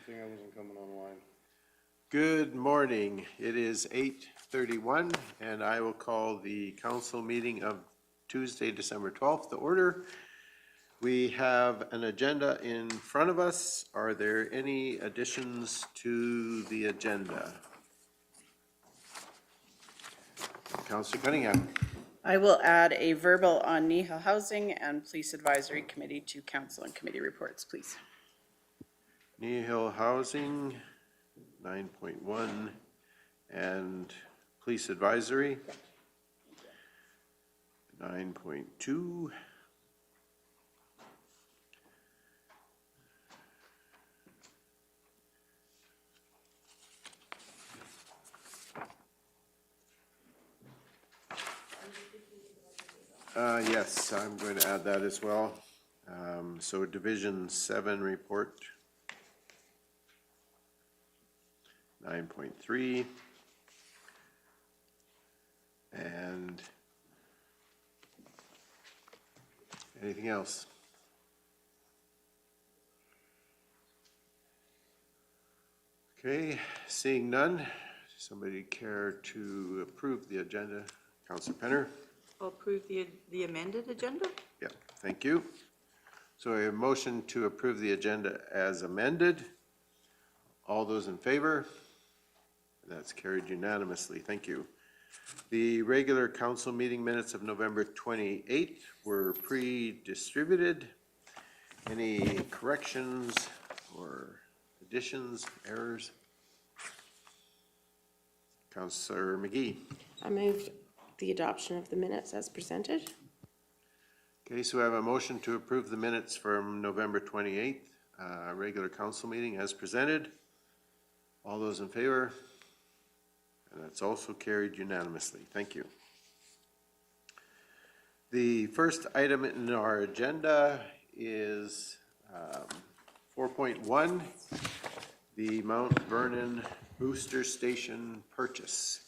thing, I wasn't coming online. Good morning. It is 8:31 and I will call the council meeting of Tuesday, December 12th to order. We have an agenda in front of us. Are there any additions to the agenda? Councilor Cunningham. I will add a verbal on Kneehill Housing and Police Advisory Committee to council and committee reports, please. Kneehill Housing, 9.1, and Police Advisory, 9.2. Yes, I'm going to add that as well. So Division 7 report, 9.3, and anything else? Okay, seeing none, somebody care to approve the agenda? Councilor Penner? I'll approve the amended agenda. Yeah, thank you. So a motion to approve the agenda as amended. All those in favor? That's carried unanimously. Thank you. The regular council meeting minutes of November 28th were pre-distributed. Any corrections or additions, errors? Councilor McGee. I moved the adoption of the minutes as presented. Okay, so we have a motion to approve the minutes from November 28th, regular council meeting as presented. All those in favor? And that's also carried unanimously. Thank you. The first item in our agenda is 4.1, the Mount Vernon Booster Station purchase.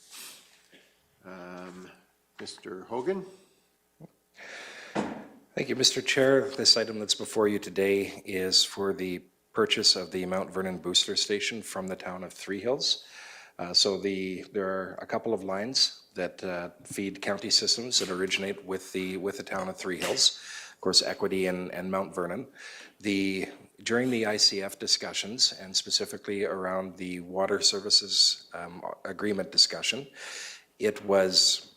Mr. Hogan. Thank you, Mr. Chair. This item that's before you today is for the purchase of the Mount Vernon Booster Station from the town of Three Hills. There are a couple of lines that feed county systems that originate with the town of Three Hills, of course, Equity and Mount Vernon. During the ICF discussions, and specifically around the water services agreement discussion, it was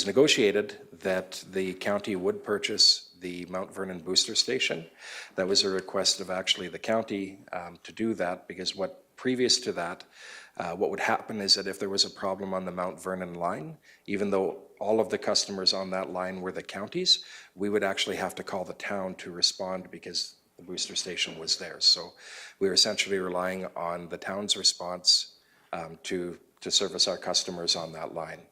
negotiated that the county would purchase the Mount Vernon Booster Station. That was a request of actually the county to do that, because previous to that, what would happen is that if there was a problem on the Mount Vernon line, even though all of the customers on that line were the counties, we would actually have to call the town to respond because the booster station was there. So we were essentially relying on the town's response to service our customers on that line.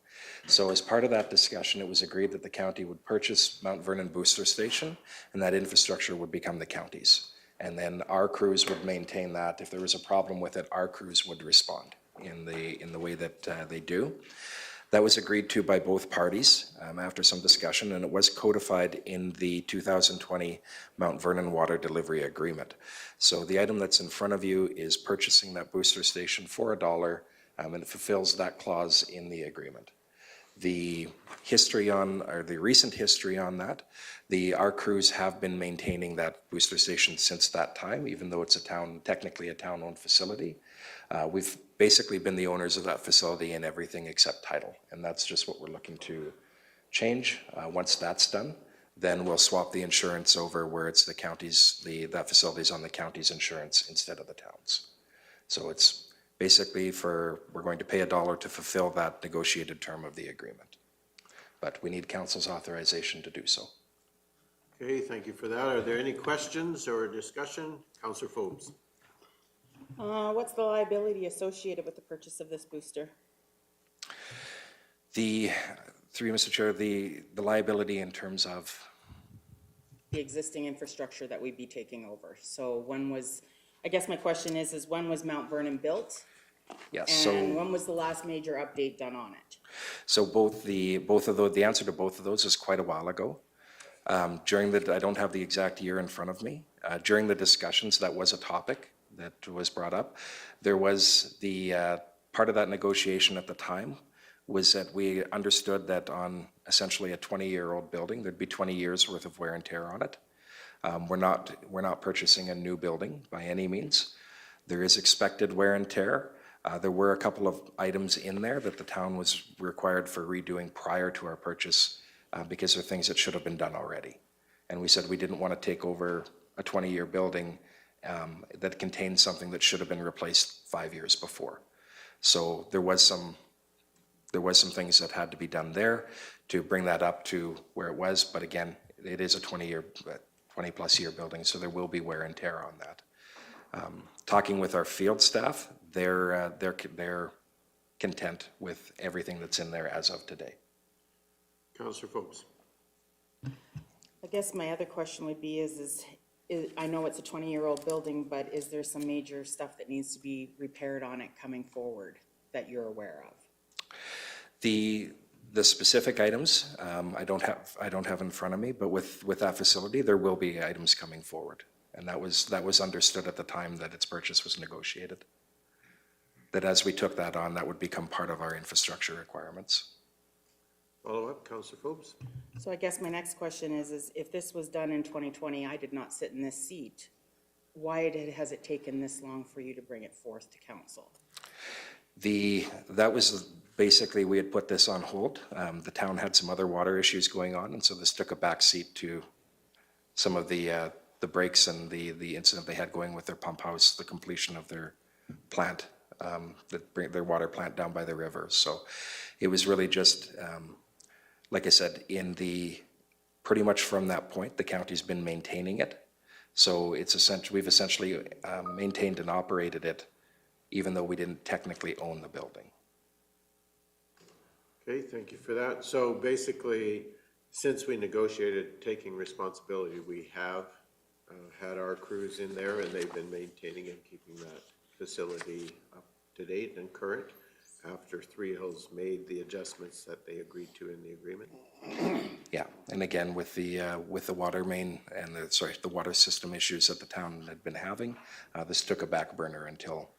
So as part of that discussion, it was agreed that the county would purchase Mount Vernon Booster Station, and that infrastructure would become the county's. And then our crews would maintain that. If there was a problem with it, our crews would respond in the way that they do. That was agreed to by both parties after some discussion, and it was codified in the 2020 Mount Vernon Water Delivery Agreement. So the item that's in front of you is purchasing that booster station for $1, and it fulfills that clause in the agreement. The recent history on that, our crews have been maintaining that booster station since that time, even though it's technically a town-owned facility. We've basically been the owners of that facility and everything except title, and that's just what we're looking to change. Once that's done, then we'll swap the insurance over where it's the county's, that facility's on the county's insurance instead of the town's. So it's basically we're going to pay $1 to fulfill that negotiated term of the agreement. But we need council's authorization to do so. Okay, thank you for that. Are there any questions or discussion? Councillor Forbes. What's the liability associated with the purchase of this booster? Through you, Mr. Chair, the liability in terms of? The existing infrastructure that we'd be taking over. So I guess my question is when was Mount Vernon built? Yes. And when was the last major update done on it? So the answer to both of those is quite a while ago. I don't have the exact year in front of me. During the discussions, that was a topic that was brought up. There was the, part of that negotiation at the time was that we understood that on essentially a 20-year-old building, there'd be 20 years worth of wear and tear on it. We're not purchasing a new building by any means. There is expected wear and tear. There were a couple of items in there that the town was required for redoing prior to our purchase because they're things that should have been done already. And we said we didn't want to take over a 20-year building that contained something that should have been replaced 5 years before. So there was some things that had to be done there to bring that up to where it was. But again, it is a 20-plus year building, so there will be wear and tear on that. Talking with our field staff, they're content with everything that's in there as of today. Councillor Forbes. I guess my other question would be is I know it's a 20-year-old building, but is there some major stuff that needs to be repaired on it coming forward that you're aware of? The specific items, I don't have in front of me, but with that facility, there will be items coming forward. And that was understood at the time that its purchase was negotiated. That as we took that on, that would become part of our infrastructure requirements. Follow up, Councillor Forbes. So I guess my next question is if this was done in 2020, I did not sit in this seat, why has it taken this long for you to bring it forth to council? That was basically, we had put this on hold. The town had some other water issues going on, and so this took a back seat to some of the breaks and the incident they had going with their pump house, the completion of their plant, their water plant down by the river. So it was really just, like I said, pretty much from that point, the county's been maintaining it. So we've essentially maintained and operated it, even though we didn't technically own the building. Okay, thank you for that. So basically, since we negotiated taking responsibility, we have had our crews in there and they've been maintaining and keeping that facility up to date and current after Three Hills made the adjustments that they agreed to in the agreement. Yeah, and again, with the water main and the water system issues that the town had been having, this took a back burner until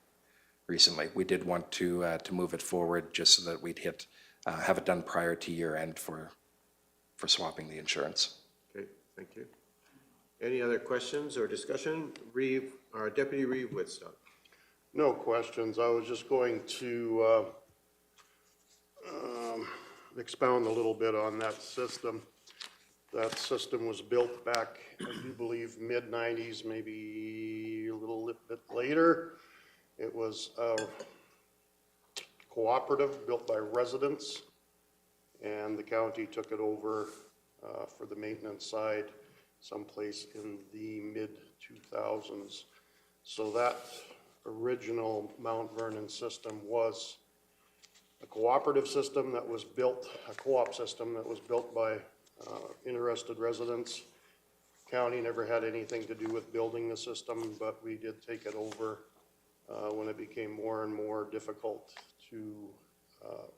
recently. We did want to move it forward just so that we'd have it done prior to year end for swapping the insurance. Okay, thank you. Any other questions or discussion? Deputy Reeve Woodstock. No questions. I was just going to expound a little bit on that system. That system was built back, I do believe, mid-90s, maybe a little bit later. It was a cooperative built by residents, and the county took it over for the maintenance side someplace in the mid-2000s. So that original Mount Vernon system was a cooperative system that was built, a co-op system that was built by interested residents. County never had anything to do with building the system, but we did take it over when it became more and more difficult to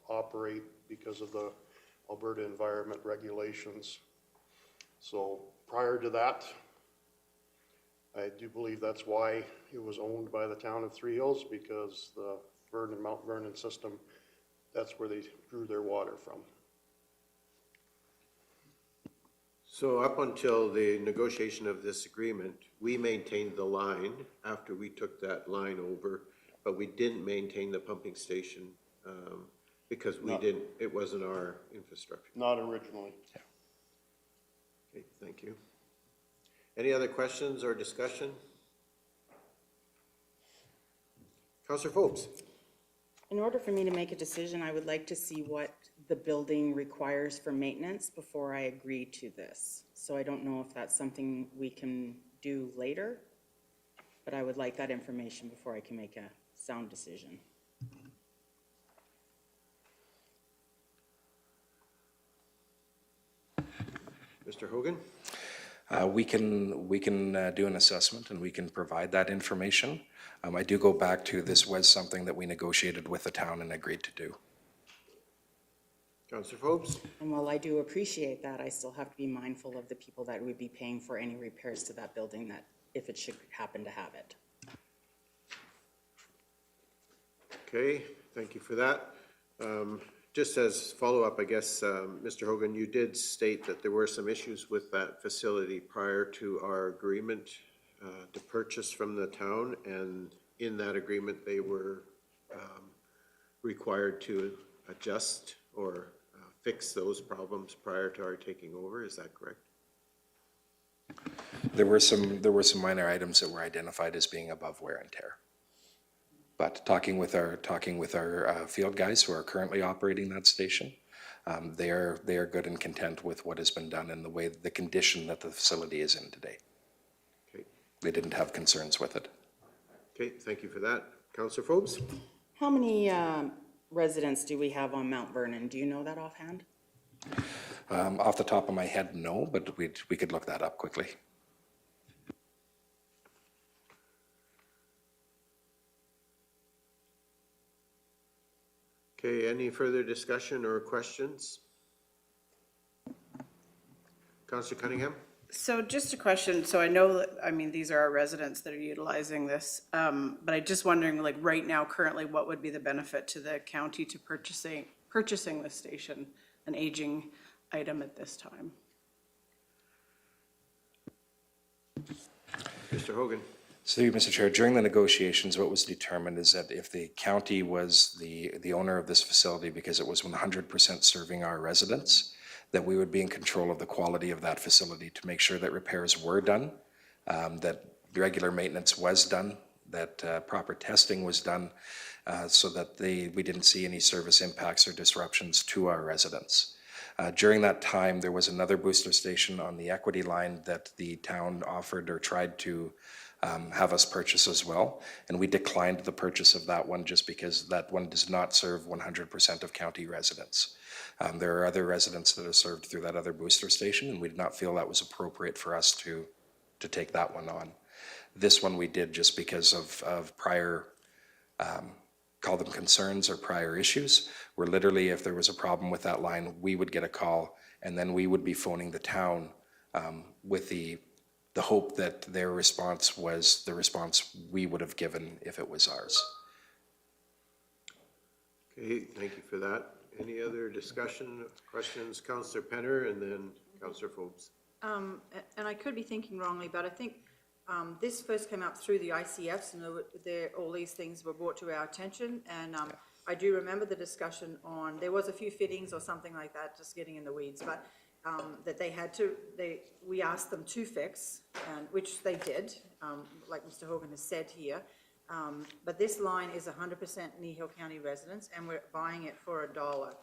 operate because of the Alberta environment regulations. So prior to that, I do believe that's why it was owned by the town of Three Hills, because the Mount Vernon system, that's where they drew their water from. So up until the negotiation of this agreement, we maintained the line after we took that line over, but we didn't maintain the pumping station because it wasn't our infrastructure. Not originally. Okay, thank you. Any other questions or discussion? Councillor Forbes. In order for me to make a decision, I would like to see what the building requires for maintenance before I agree to this. So I don't know if that's something we can do later, but I would like that information before I can make a sound decision. Mr. Hogan? We can do an assessment and we can provide that information. I do go back to this was something that we negotiated with the town and agreed to do. Councillor Forbes? And while I do appreciate that, I still have to be mindful of the people that would be paying for any repairs to that building that if it should happen to have it. Okay, thank you for that. Just as follow-up, I guess, Mr. Hogan, you did state that there were some issues with that facility prior to our agreement to purchase from the town, and in that agreement, they were required to adjust or fix those problems prior to our taking over. Is that correct? There were some minor items that were identified as being above wear and tear. But talking with our field guys who are currently operating that station, they are good and content with what has been done and the condition that the facility is in today. Okay. They didn't have concerns with it. Okay, thank you for that. Councillor Forbes? How many residents do we have on Mount Vernon? Do you know that offhand? Off the top of my head, no, but we could look that up quickly. Okay, any further discussion or questions? Councillor Cunningham? So just a question, so I know that, I mean, these are our residents that are utilizing this, but I'm just wondering, like, right now, currently, what would be the benefit to the county to purchasing this station, an aging item at this time? Mr. Hogan? So, Mr. Chair, during the negotiations, what was determined is that if the county was the owner of this facility because it was 100% serving our residents, that we would be in control of the quality of that facility to make sure that repairs were done, that regular maintenance was done, that proper testing was done, so that we didn't see any service impacts or disruptions to our residents. During that time, there was another booster station on the equity line that the town offered or tried to have us purchase as well, and we declined the purchase of that one just because that one does not serve 100% of county residents. There are other residents that are served through that other booster station, and we did not feel that was appropriate for us to take that one on. This one we did just because of prior, call them concerns or prior issues, where literally if there was a problem with that line, we would get a call, and then we would be phoning the town with the hope that their response was the response we would have given if it was ours. Okay, thank you for that. Any other discussion, questions? Councillor Penner and then Councillor Forbes. And I could be thinking wrongly, but I think this first came up through the ICFs, and all these things were brought to our attention, and I do remember the discussion on, there was a few fittings or something like that, just getting in the weeds, but that we asked them to fix, and which they did, like Mr. Hogan has said here. But this line is 100% Kneehill County residents, and we're buying it for $1.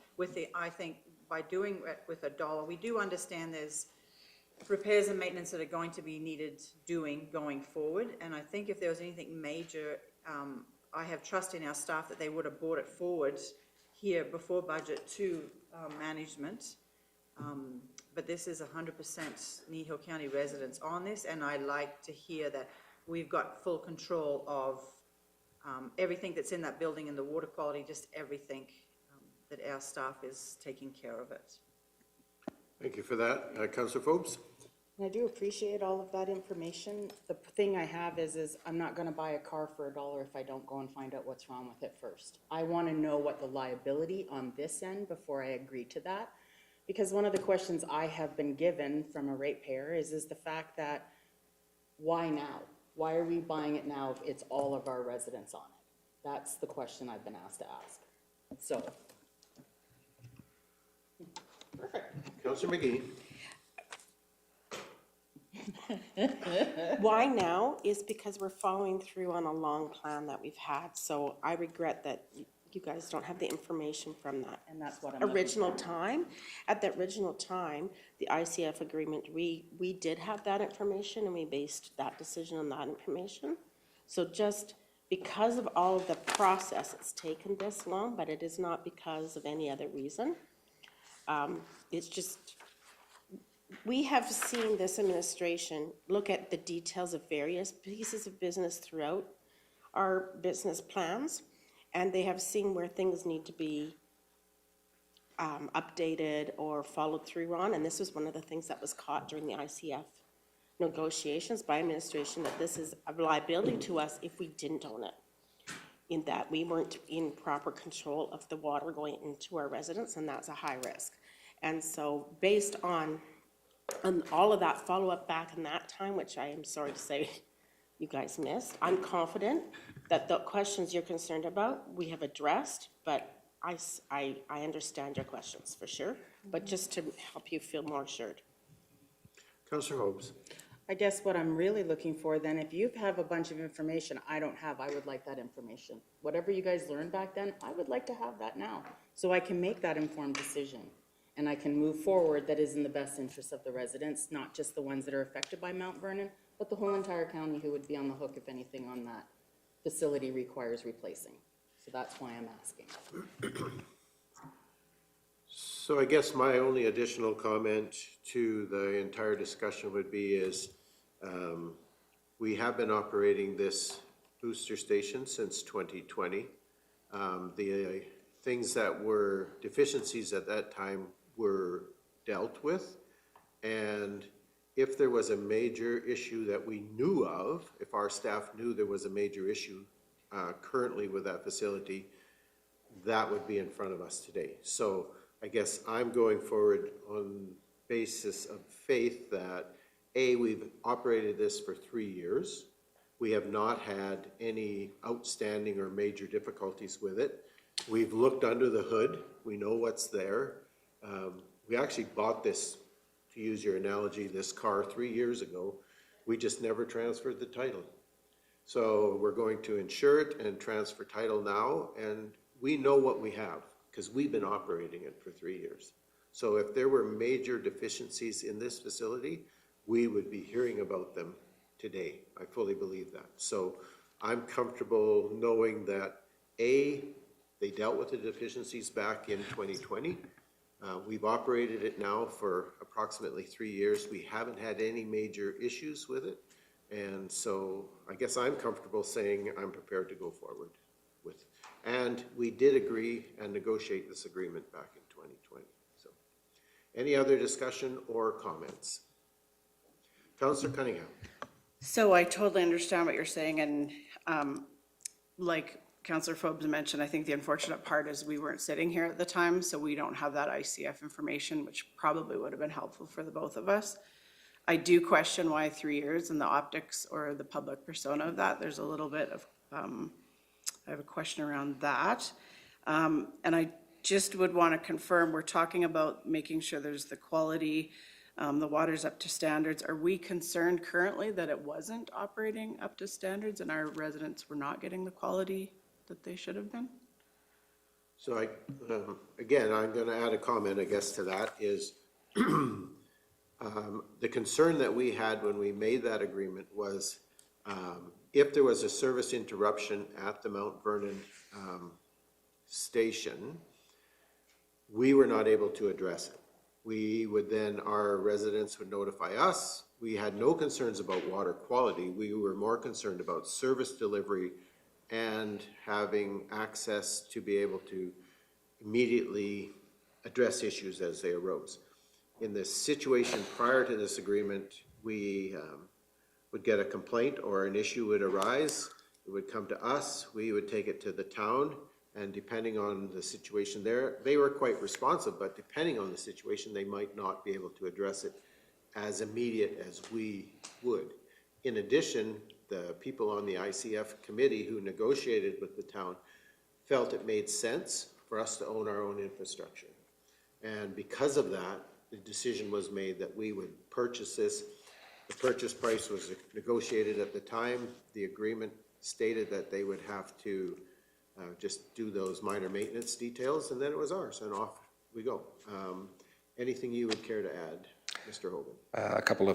I think by doing it with $1, we do understand there's repairs and maintenance that are going to be needed doing going forward. And I think if there was anything major, I have trust in our staff that they would have brought it forward here before budget to management. But this is 100% Kneehill County residents on this, and I like to hear that we've got full control of everything that's in that building and the water quality, just everything, that our staff is taking care of it. Thank you for that. Councillor Forbes? And I do appreciate all of that information. The thing I have is I'm not gonna buy a car for $1 if I don't go and find out what's wrong with it first. I wanna know what the liability on this end before I agree to that. Because one of the questions I have been given from a ratepayer is the fact that, why now? Why are we buying it now if it's all of our residents on it? That's the question I've been asked to ask. So. Perfect. Councillor McGee? Why now is because we're following through on a long plan that we've had. So I regret that you guys don't have the information from that. And that's what I'm original time. At that original time, the ICF agreement, we did have that information and we based that decision on that information. So just because of all of the process, it's taken this long, but it is not because of any other reason. It's just, we have seen this administration look at the details of various pieces of business throughout our business plans, and they have seen where things need to be updated or followed through on, and this was one of the things that was caught during the ICF negotiations by administration, that this is a liability to us if we didn't own it. in that we weren't in proper control of the water going into our residents, and that's a high risk. And so based on all of that follow-up back in that time, which I am sorry to say you guys missed, I'm confident that the questions you're concerned about, we have addressed, but I understand your questions for sure, but just to help you feel more assured. Councillor Hobbs. I guess what I'm really looking for then, if you have a bunch of information I don't have, I would like that information. Whatever you guys learned back then, I would like to have that now, so I can make that informed decision. And I can move forward that is in the best interest of the residents, not just the ones that are affected by Mount Vernon, but the whole entire county who would be on the hook if anything on that facility requires replacing. So that's why I'm asking. So I guess my only additional comment to the entire discussion would be is, we have been operating this booster station since 2020. The things that were deficiencies at that time were dealt with. And if there was a major issue that we knew of, if our staff knew there was a major issue currently with that facility, that would be in front of us today. So I guess I'm going forward on basis of faith that we've operated this for 3 years. We have not had any outstanding or major difficulties with it. We've looked under the hood. We know what's there. We actually bought this, to use your analogy, this car 3 years ago. We just never transferred the title. So we're going to insure it and transfer title now, and we know what we have because we've been operating it for 3 years. So if there were major deficiencies in this facility, we would be hearing about them today. I fully believe that. So I'm comfortable knowing that they dealt with the deficiencies back in 2020. We've operated it now for approximately 3 years. We haven't had any major issues with it. And so I guess I'm comfortable saying I'm prepared to go forward with. And we did agree and negotiate this agreement back in 2020. So any other discussion or comments? Councillor Cunningham. So I totally understand what you're saying, and like Councillor Forbes mentioned, I think the unfortunate part is we weren't sitting here at the time, so we don't have that ICF information, which probably would have been helpful for the both of us. I do question why 3 years and the optics or the public persona of that. There's a little bit of, I have a question around that. And I just would want to confirm, we're talking about making sure there's the quality, the water's up to standards. Are we concerned currently that it wasn't operating up to standards and our residents were not getting the quality that they should have been? So again, I'm going to add a comment, I guess, to that is the concern that we had when we made that agreement was if there was a service interruption at the Mount Vernon station, we were not able to address it. We would then, our residents would notify us. We had no concerns about water quality. We were more concerned about service delivery and having access to be able to immediately address issues as they arose. In the situation prior to this agreement, we would get a complaint or an issue would arise. It would come to us. We would take it to the town. And depending on the situation there, they were quite responsive, but depending on the situation, they might not be able to address it as immediate as we would. In addition, the people on the ICF committee who negotiated with the town felt it made sense for us to own our own infrastructure. And because of that, the decision was made that we would purchase this. The purchase price was negotiated at the time. The agreement stated that they would have to just do those minor maintenance details, and then it was ours, and off we go. Anything you would care to add, Mr. Hogan? A couple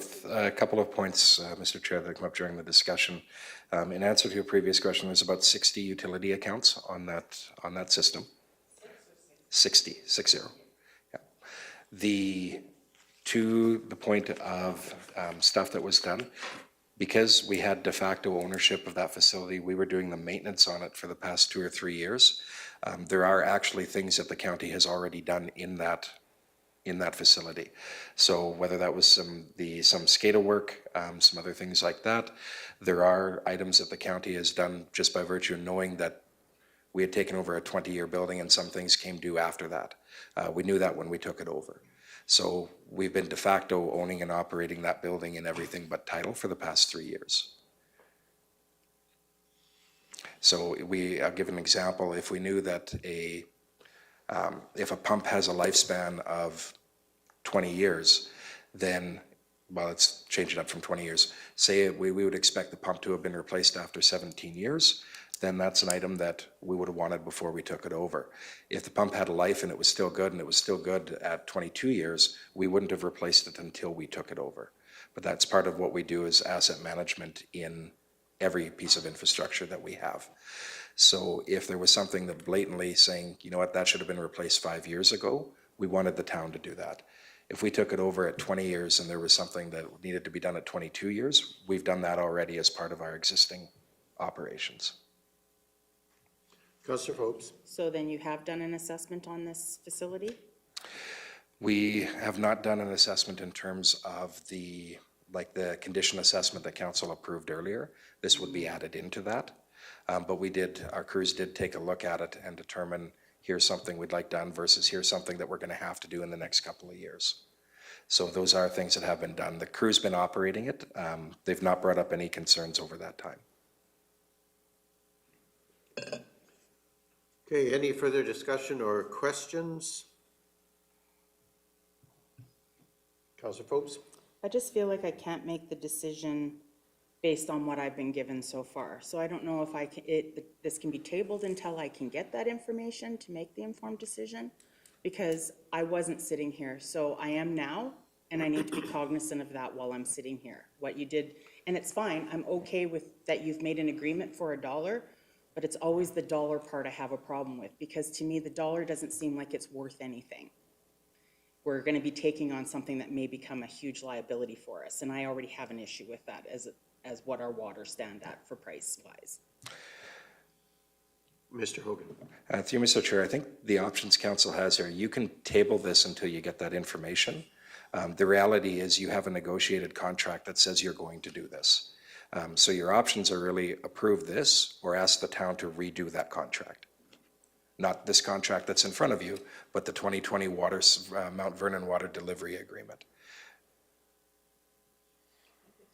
of points, Mr. Chair, that come up during the discussion. In answer to your previous question, there's about 60 utility accounts on that system. 60. Yeah. To the point of stuff that was done, because we had de facto ownership of that facility, we were doing the maintenance on it for the past 2 or 3 years. There are actually things that the county has already done in that facility. So whether that was some SCADA work, some other things like that, there are items that the county has done just by virtue of knowing that We had taken over a 20-year building and some things came due after that. We knew that when we took it over. So we've been de facto owning and operating that building in everything but title for the past 3 years. So I'll give an example. If we knew that if a pump has a lifespan of 20 years, then, well, let's change it up from 20 years. Say we would expect the pump to have been replaced after 17 years, then that's an item that we would have wanted before we took it over. If the pump had a life and it was still good, and it was still good at 22 years, we wouldn't have replaced it until we took it over. But that's part of what we do as asset management in every piece of infrastructure that we have. So if there was something that blatantly saying, you know what, that should have been replaced 5 years ago, we wanted the town to do that. If we took it over at 20 years and there was something that needed to be done at 22 years, we've done that already as part of our existing operations. Councillor Forbes? So then you have done an assessment on this facility? We have not done an assessment in terms of the condition assessment that council approved earlier. This would be added into that. But our crews did take a look at it and determine, here's something we'd like done versus here's something that we're going to have to do in the next couple of years. So those are things that have been done. The crew's been operating it. They've not brought up any concerns over that time. Okay, any further discussion or questions? Councillor Forbes? I just feel like I can't make the decision based on what I've been given so far. So I don't know if this can be tabled until I can get that information to make the informed decision, because I wasn't sitting here. So I am now, and I need to be cognizant of that while I'm sitting here. What you did, and it's fine, I'm okay with that you've made an agreement for $1, but it's always the dollar part I have a problem with, because to me, the dollar doesn't seem like it's worth anything. We're going to be taking on something that may become a huge liability for us, and I already have an issue with that as what our water stand at for price-wise. Mr. Hogan? Through you, Mr. Chair, I think the options council has here, you can table this until you get that information. The reality is you have a negotiated contract that says you're going to do this. So your options are really approve this or ask the town to redo that contract. Not this contract that's in front of you, but the 2020 Mount Vernon Water Delivery Agreement.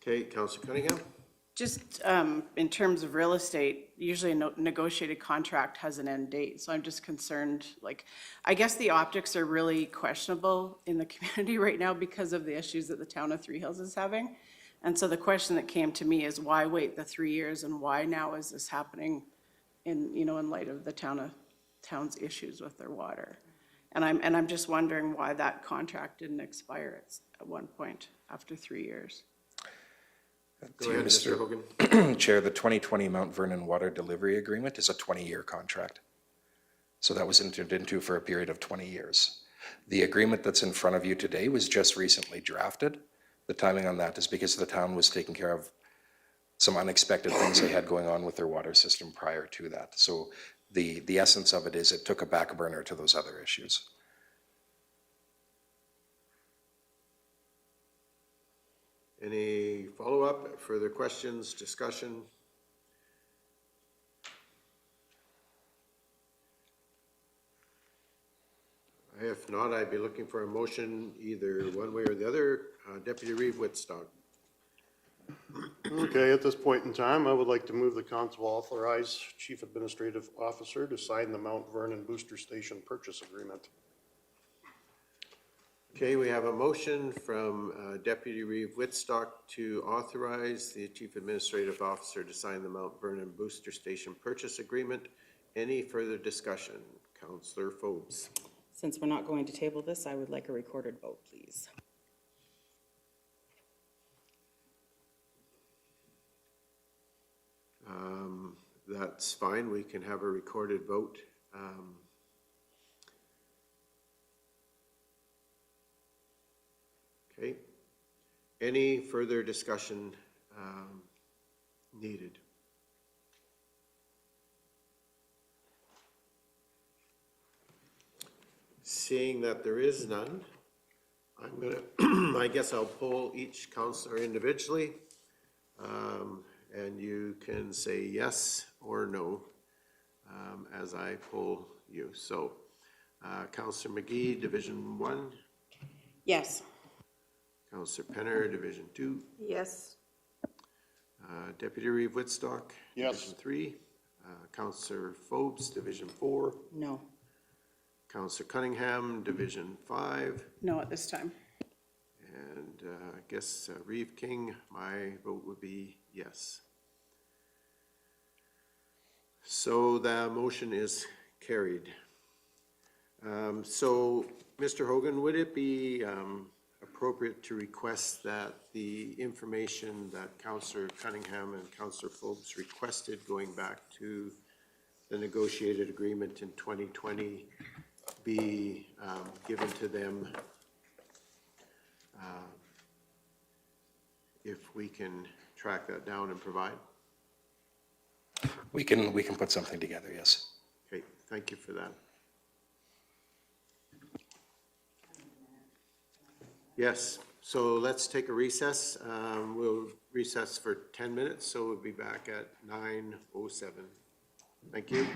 Okay, Councillor Cunningham? Just in terms of real estate, usually a negotiated contract has an end date. So I'm just concerned, like, I guess the optics are really questionable in the community right now because of the issues that the town of Three Hills is having. And so the question that came to me is why wait the 3 years and why now is this happening in light of the town's issues with their water? And I'm just wondering why that contract didn't expire at one point after 3 years. Go ahead, Mr. Hogan. Chair, the 2020 Mount Vernon Water Delivery Agreement is a 20-year contract. So that was entered into for a period of 20 years. The agreement that's in front of you today was just recently drafted. The timing on that is because the town was taking care of some unexpected things they had going on with their water system prior to that. So the essence of it is it took a back burner to those other issues. Any follow-up, further questions, discussion? If not, I'd be looking for a motion either one way or the other. Deputy Reeve Whitstock. Okay, at this point in time, I would like to move the council authorize Chief Administrative Officer to sign the Mount Vernon Booster Station Purchase Agreement. Okay, we have a motion from Deputy Reeve Whitstock to authorize the Chief Administrative Officer to sign the Mount Vernon Booster Station Purchase Agreement. Any further discussion? Councillor Forbes. Since we're not going to table this, I would like a recorded vote, please. That's fine. We can have a recorded vote. Okay. Any further discussion needed? Seeing that there is none, I'm gonna, I guess I'll poll each councillor individually. And you can say yes or no. as I poll you. So, Counselor McGee, Division 1, Yes. Counselor Penner, Division 2, Yes. Deputy Reeve Whitstock, Yes. Division 3, Counselor Phobes, Division 4, No. Counselor Cunningham, Division 5, No, at this time. and I guess Reeve King, my vote would be yes. So the motion is carried. So, Mr. Hogan, would it be appropriate to request that the information that Councillor Cunningham and Councillor Phobes requested going back to the negotiated agreement in 2020 be given to them if we can track that down and provide? We can put something together, yes. Okay, thank you for that. Yes, so let's take a recess. We'll recess for 10 minutes, so we'll be back at 9:07. Thank you.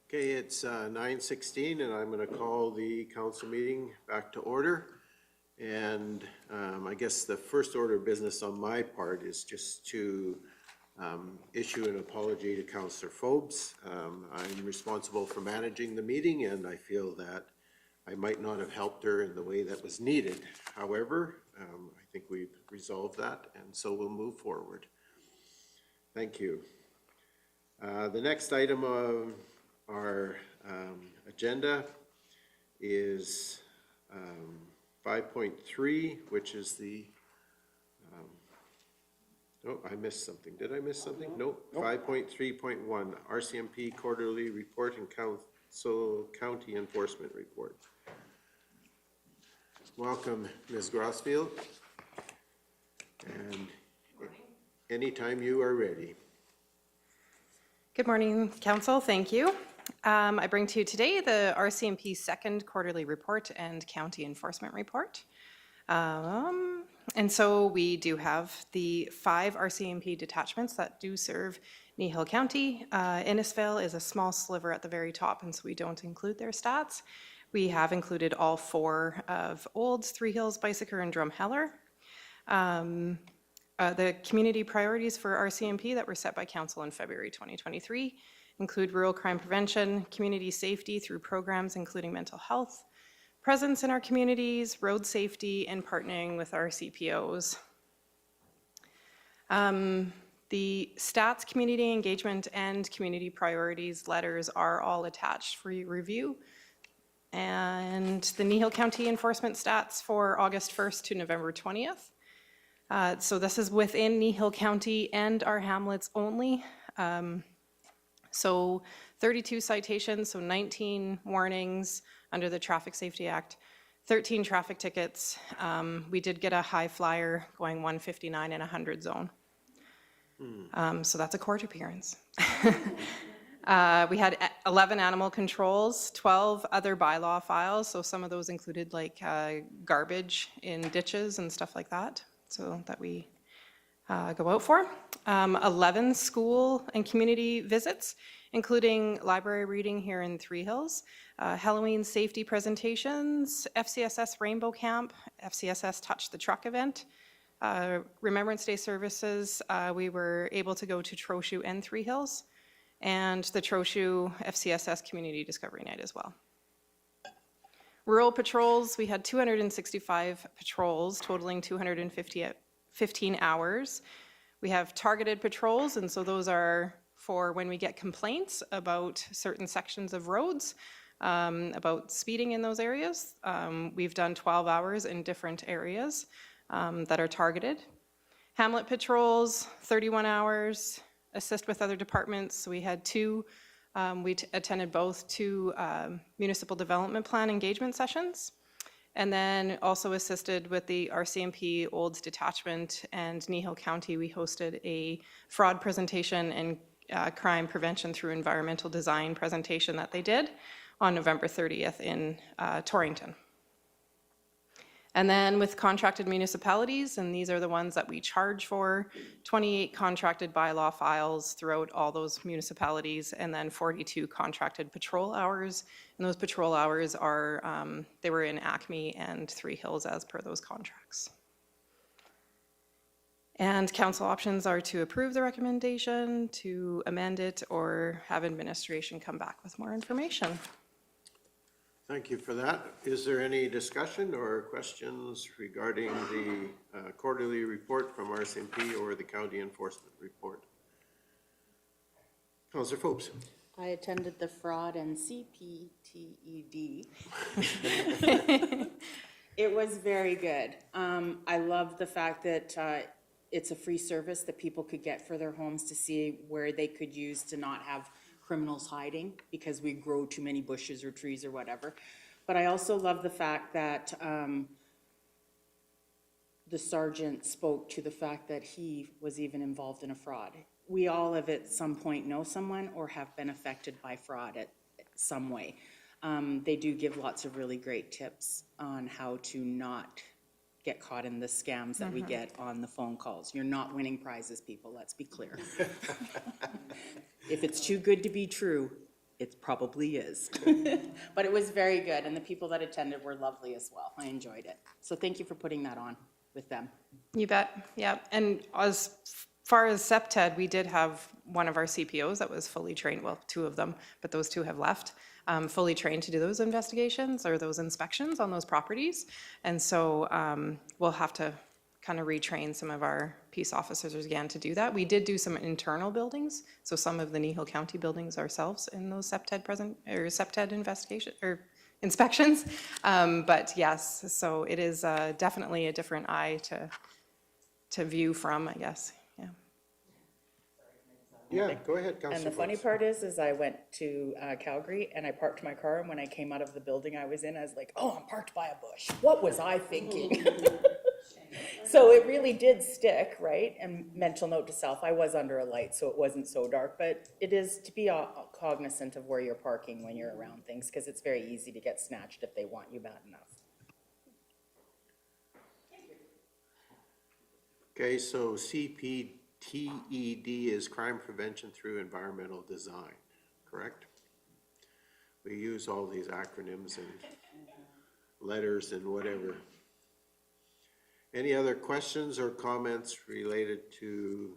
Okay, it's 9:16, and I'm going to call the council meeting back to order. And I guess the first order of business on my part is just to issue an apology to Councillor Phobes. I'm responsible for managing the meeting, and I feel that I might not have helped her in the way that was needed. However, I think we've resolved that, and so we'll move forward. Thank you. The next item of our agenda is 5.3, which is the, oh, I missed something. Did I miss something? Nope. 5.3.1, RCMP Quarterly Report and Council County Enforcement Report. Welcome, Ms. Grossfield. And anytime you are ready. Good morning, Council. Thank you. I bring to you today the RCMP second quarterly report and county enforcement report. And so we do have the 5 RCMP detachments that do serve Kneehill County. Innisfail is a small sliver at the very top, and so we don't include their stats. We have included all 4 of Olds, Three Hills, Bicycle, and Drumheller. The community priorities for RCMP that were set by Council in February 2023 include rural crime prevention, community safety through programs including mental health, presence in our communities, road safety, and partnering with our CPOs. The stats, community engagement, and community priorities letters are all attached for your review. And the Kneehill County enforcement stats for August 1st to November 20th. So this is within Kneehill County and our hamlets only. So 32 citations, so 19 warnings under the Traffic Safety Act, 13 traffic tickets. We did get a high flyer going 159 in a 100 zone. So that's a court appearance. We had 11 animal controls, 12 other bylaw files. So some of those included like garbage in ditches and stuff like that. So that we go out for. 11 school and community visits, including library reading here in Three Hills, Halloween safety presentations, FCSS Rainbow Camp, FCSS Touch the Truck event, Remembrance Day services. We were able to go to Trochu and Three Hills, and the Trochu FCSS Community Discovery Night as well. Rural patrols, we had 265 patrols totaling 215 hours. We have targeted patrols, and so those are for when we get complaints about certain sections of roads, about speeding in those areas. We've done 12 hours in different areas that are targeted. Hamlet patrols, 31 hours, assist with other departments. So we had 2 we attended both 2 municipal development plan engagement sessions, and then also assisted with the RCMP Olds Detachment and Kneehill County. We hosted a fraud presentation and crime prevention through environmental design presentation that they did on November 30th in Torrington. And then with contracted municipalities, and these are the ones that we charge for, 28 contracted bylaw files throughout all those municipalities, and then 42 contracted patrol hours. And those patrol hours are, they were in Acme and Three Hills as per those contracts. And council options are to approve the recommendation, to amend it, or have administration come back with more information. Thank you for that. Is there any discussion or questions regarding the quarterly report from RCMP or the county enforcement report? Councillor Phobes. I attended the fraud and CPTED. It was very good. I love the fact that it's a free service that people could get for their homes to see where they could use to not have criminals hiding because we grow too many bushes or trees or whatever. But I also love the fact that the sergeant spoke to the fact that he was even involved in a fraud. We all have at some point know someone or have been affected by fraud at some way. They do give lots of really great tips on how to not get caught in the scams that we get on the phone calls. You're not winning prizes, people, let's be clear. If it's too good to be true, it probably is. But it was very good, and the people that attended were lovely as well. I enjoyed it. So thank you for putting that on with them. You bet, yeah. And as far as SEPTED, we did have one of our CPOs that was fully trained, well, two of them, but those two have left, fully trained to do those investigations or those inspections on those properties. And so we'll have to kind of retrain some of our peace officers again to do that. We did do some internal buildings, so some of the Kneehill County buildings ourselves in those SEPTED investigation or inspections. But yes, so it is definitely a different eye to view from, I guess. Yeah. Yeah, go ahead, And Councillor the funny Fox. part is I went to Calgary and I parked my car, and when I came out of the building I was in, I was like, oh, I'm parked by a bush. What was I thinking? So it really did stick, right? And mental note to self, I was under a light, so it wasn't so dark, but it is to be cognizant of where you're parking when you're around things, because it's very easy to get snatched if they want you bad enough. Okay, so CPTED is crime prevention through environmental design, correct? We use all these acronyms and letters and whatever. Any other questions or comments related to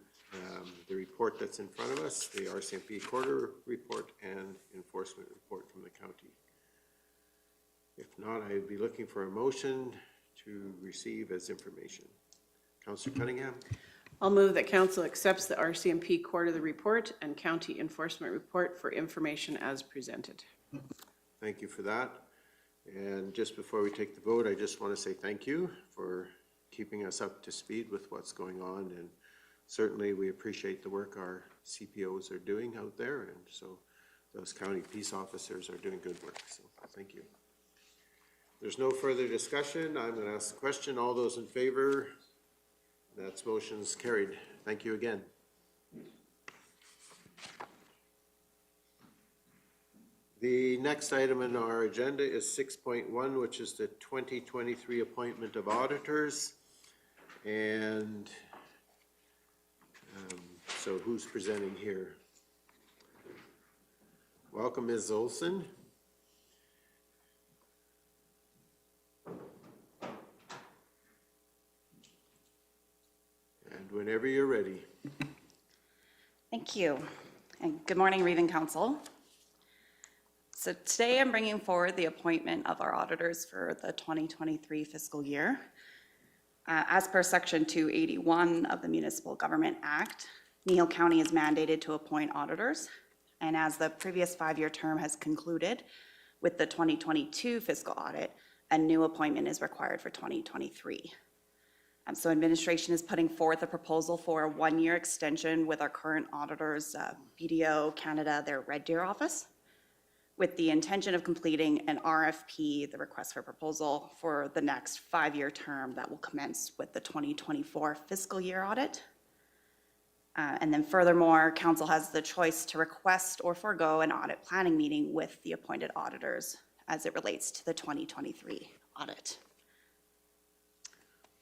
the report that's in front of us, the RCMP quarter report and enforcement report from the county? If not, I'd be looking for a motion to receive as information. Councillor Cunningham? I'll move that council accepts the RCMP quarterly report and county enforcement report for information as presented. Thank you for that. And just before we take the vote, I just want to say thank you for keeping us up to speed with what's going on. And certainly we appreciate the work our CPOs are doing out there. And so those county peace officers are doing good work. So thank you. There's no further discussion. I'm going to ask the question. All those in favor? That's motion's carried. Thank you again. The next item in our agenda is 6.1, which is the 2023 Appointment of Auditors. And so who's presenting here? Welcome, Ms. Olson. And whenever you're ready. Thank you, and good morning, Reading Council. So today I'm bringing forward the appointment of our auditors for the 2023 fiscal year. As per Section 281 of the Municipal Government Act, Kneehill County is mandated to appoint auditors, and as the previous 5-year term has concluded with the 2022 fiscal audit, a new appointment is required for 2023. So administration is putting forth a proposal for a 1-year extension with our current auditors, BDO Canada, their Red Deer office, with the intention of completing an RFP, the request for proposal, for the next 5-year term that will commence with the 2024 fiscal year audit. And then furthermore, council has the choice to request or forego an audit planning meeting with the appointed auditors as it relates to the 2023 audit.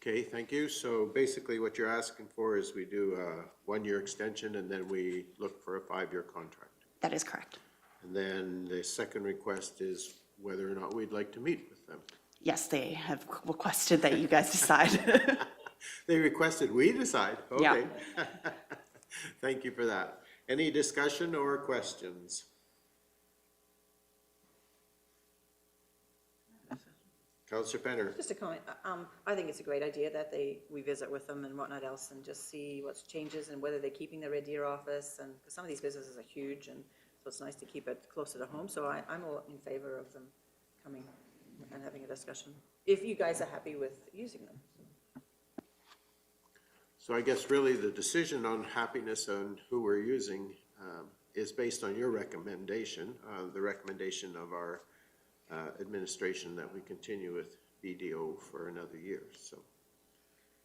Okay, thank you. So basically what you're asking for is we do a 1-year extension and then we look for a 5-year contract. That is correct. And then the second request is whether or not we'd like to meet with them. Yes, they have requested that you guys decide. They requested we decide? Yeah. Okay. Thank you for that. Any discussion or questions? Councillor Penner? Just a comment, I think it's a great idea that we visit with them and whatnot else and just see what's changes and whether they're keeping the Red Deer office, and 'cause some of these businesses are huge, and so it's nice to keep it closer to home, so I'm all in favor of them coming and having a discussion, if you guys are happy with using them. So I guess really the decision on happiness and who we're using is based on your recommendation, the recommendation of our administration that we continue with BDO for another year, so.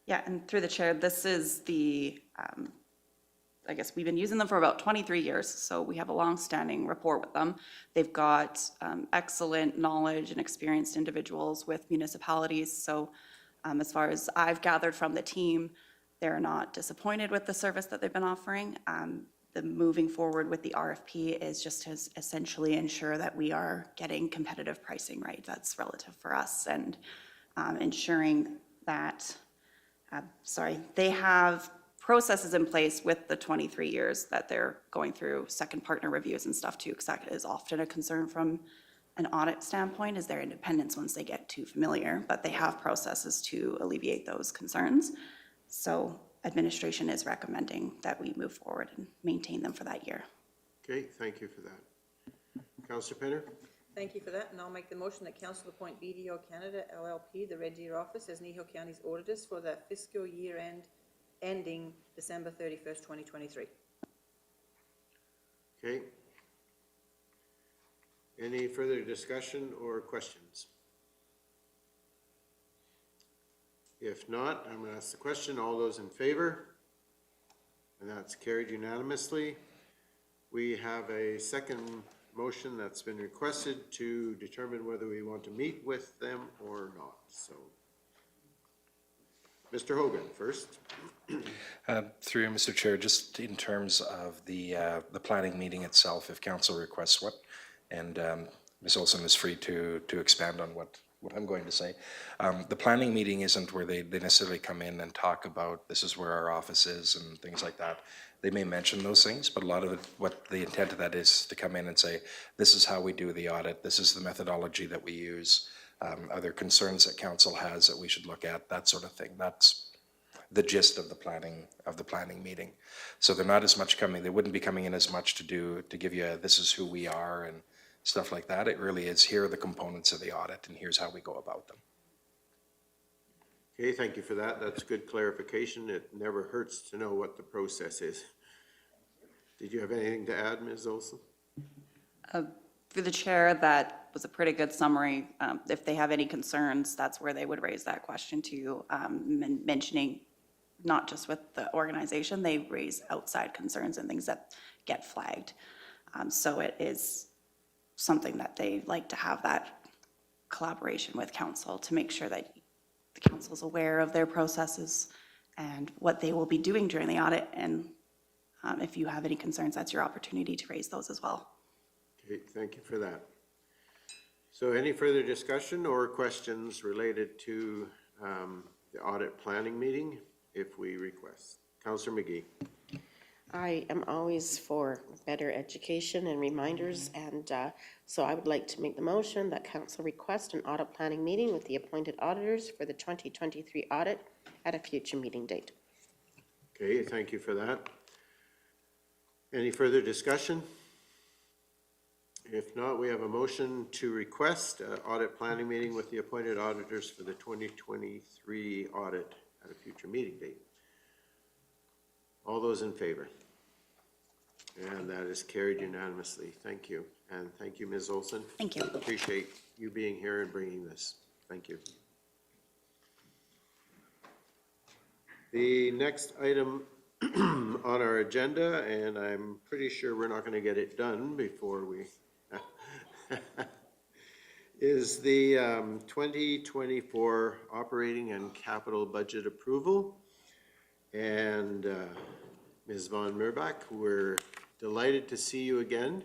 Yeah, and through the chair, this is the, I guess we've been using them for about 23 years, so we have a long-standing rapport with them. They've got excellent knowledge and experienced individuals with municipalities, so As far as I've gathered from the team, they're not disappointed with the service that they've been offering. The moving forward with the RFP is just to essentially ensure that we are getting competitive pricing, right? That's relative for us, and ensuring that, they have processes in place with the 23 years that they're going through second partner reviews and stuff too, because that is often a concern from an audit standpoint, is their independence once they get too familiar, but they have processes to alleviate those concerns. So administration is recommending that we move forward and maintain them for that year. Okay, thank you for that. Councillor Penner? Thank you for that, and I'll make the motion that council appoint BDO Canada LLP, the Red Deer office, as Kneehill County's auditors for the fiscal year ending December 31st, 2023. Okay. Any further discussion or questions? If not, I'm going to ask the question. All those in favor? And that's carried unanimously. We have a second motion that's been requested to determine whether we want to meet with them or not. So, Mr. Hogan first. Through you, Mr. Chair, just in terms of the planning meeting itself, if council requests what, and Ms. Olson is free to expand on what I'm going to say. The planning meeting isn't where they necessarily come in and talk about this is where our office is and things like that. They may mention those things, but a lot of it, what the intent of that is to come in and say, this is how we do the audit, this is the methodology that we use, are there concerns that council has that we should look at, that sort of thing. That's the gist of the planning meeting. So they're not as much coming, they wouldn't be coming in as much to give you this is who we are and stuff like that. It really is, here are the components of the audit and here's how we go about them. Okay, thank you for that. That's good clarification. It never hurts to know what the process is. Did you have anything to add, Ms. Olson? Through the chair, that was a pretty good summary. If they have any concerns, that's where they would raise that question to you, mentioning not just with the organization, they raise outside concerns and things that get flagged. So it is something that they like to have that collaboration with council to make sure that the council is aware of their processes and what they will be doing during the audit. And if you have any concerns, that's your opportunity to raise those as well. Okay, thank you for that. So any further discussion or questions related to the audit planning meeting if we request? Councillor McGee. I am always for better education and reminders, and so I would like to make the motion that council request an audit planning meeting with the appointed auditors for the 2023 audit at a future meeting date. Okay, thank you for that. Any further discussion? If not, we have a motion to request an audit planning meeting with the appointed auditors for the 2023 audit at a future meeting date. All those in favor? And that is carried unanimously. Thank you. And thank you, Ms. Olson. Thank you. Appreciate you being here and bringing this. Thank you. The next item on our agenda, and I'm pretty sure we're not going to get it done before we, is the 2024 operating and capital budget approval. And Ms. Von Merbach, we're delighted to see you again,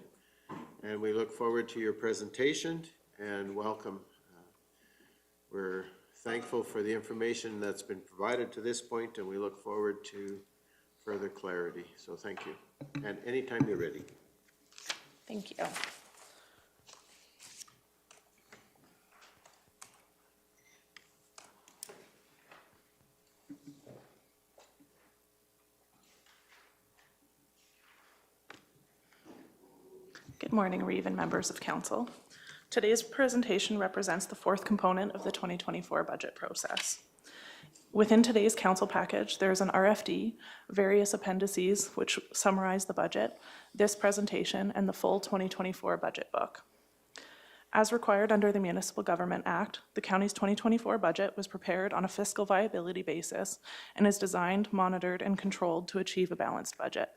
and we look forward to your presentation and welcome. We're thankful for the information that's been provided to this point, and we look forward to further clarity. So thank you. And anytime you're ready. Thank you. Good morning, Reeve and members of council. Today's presentation represents the fourth component of the 2024 budget process. Within today's council package, there is an RFD, various appendices which summarize the budget, this presentation, and the full 2024 budget book. As required under the Municipal Government Act, the county's 2024 budget was prepared on a fiscal viability basis and is designed, monitored, and controlled to achieve a balanced budget.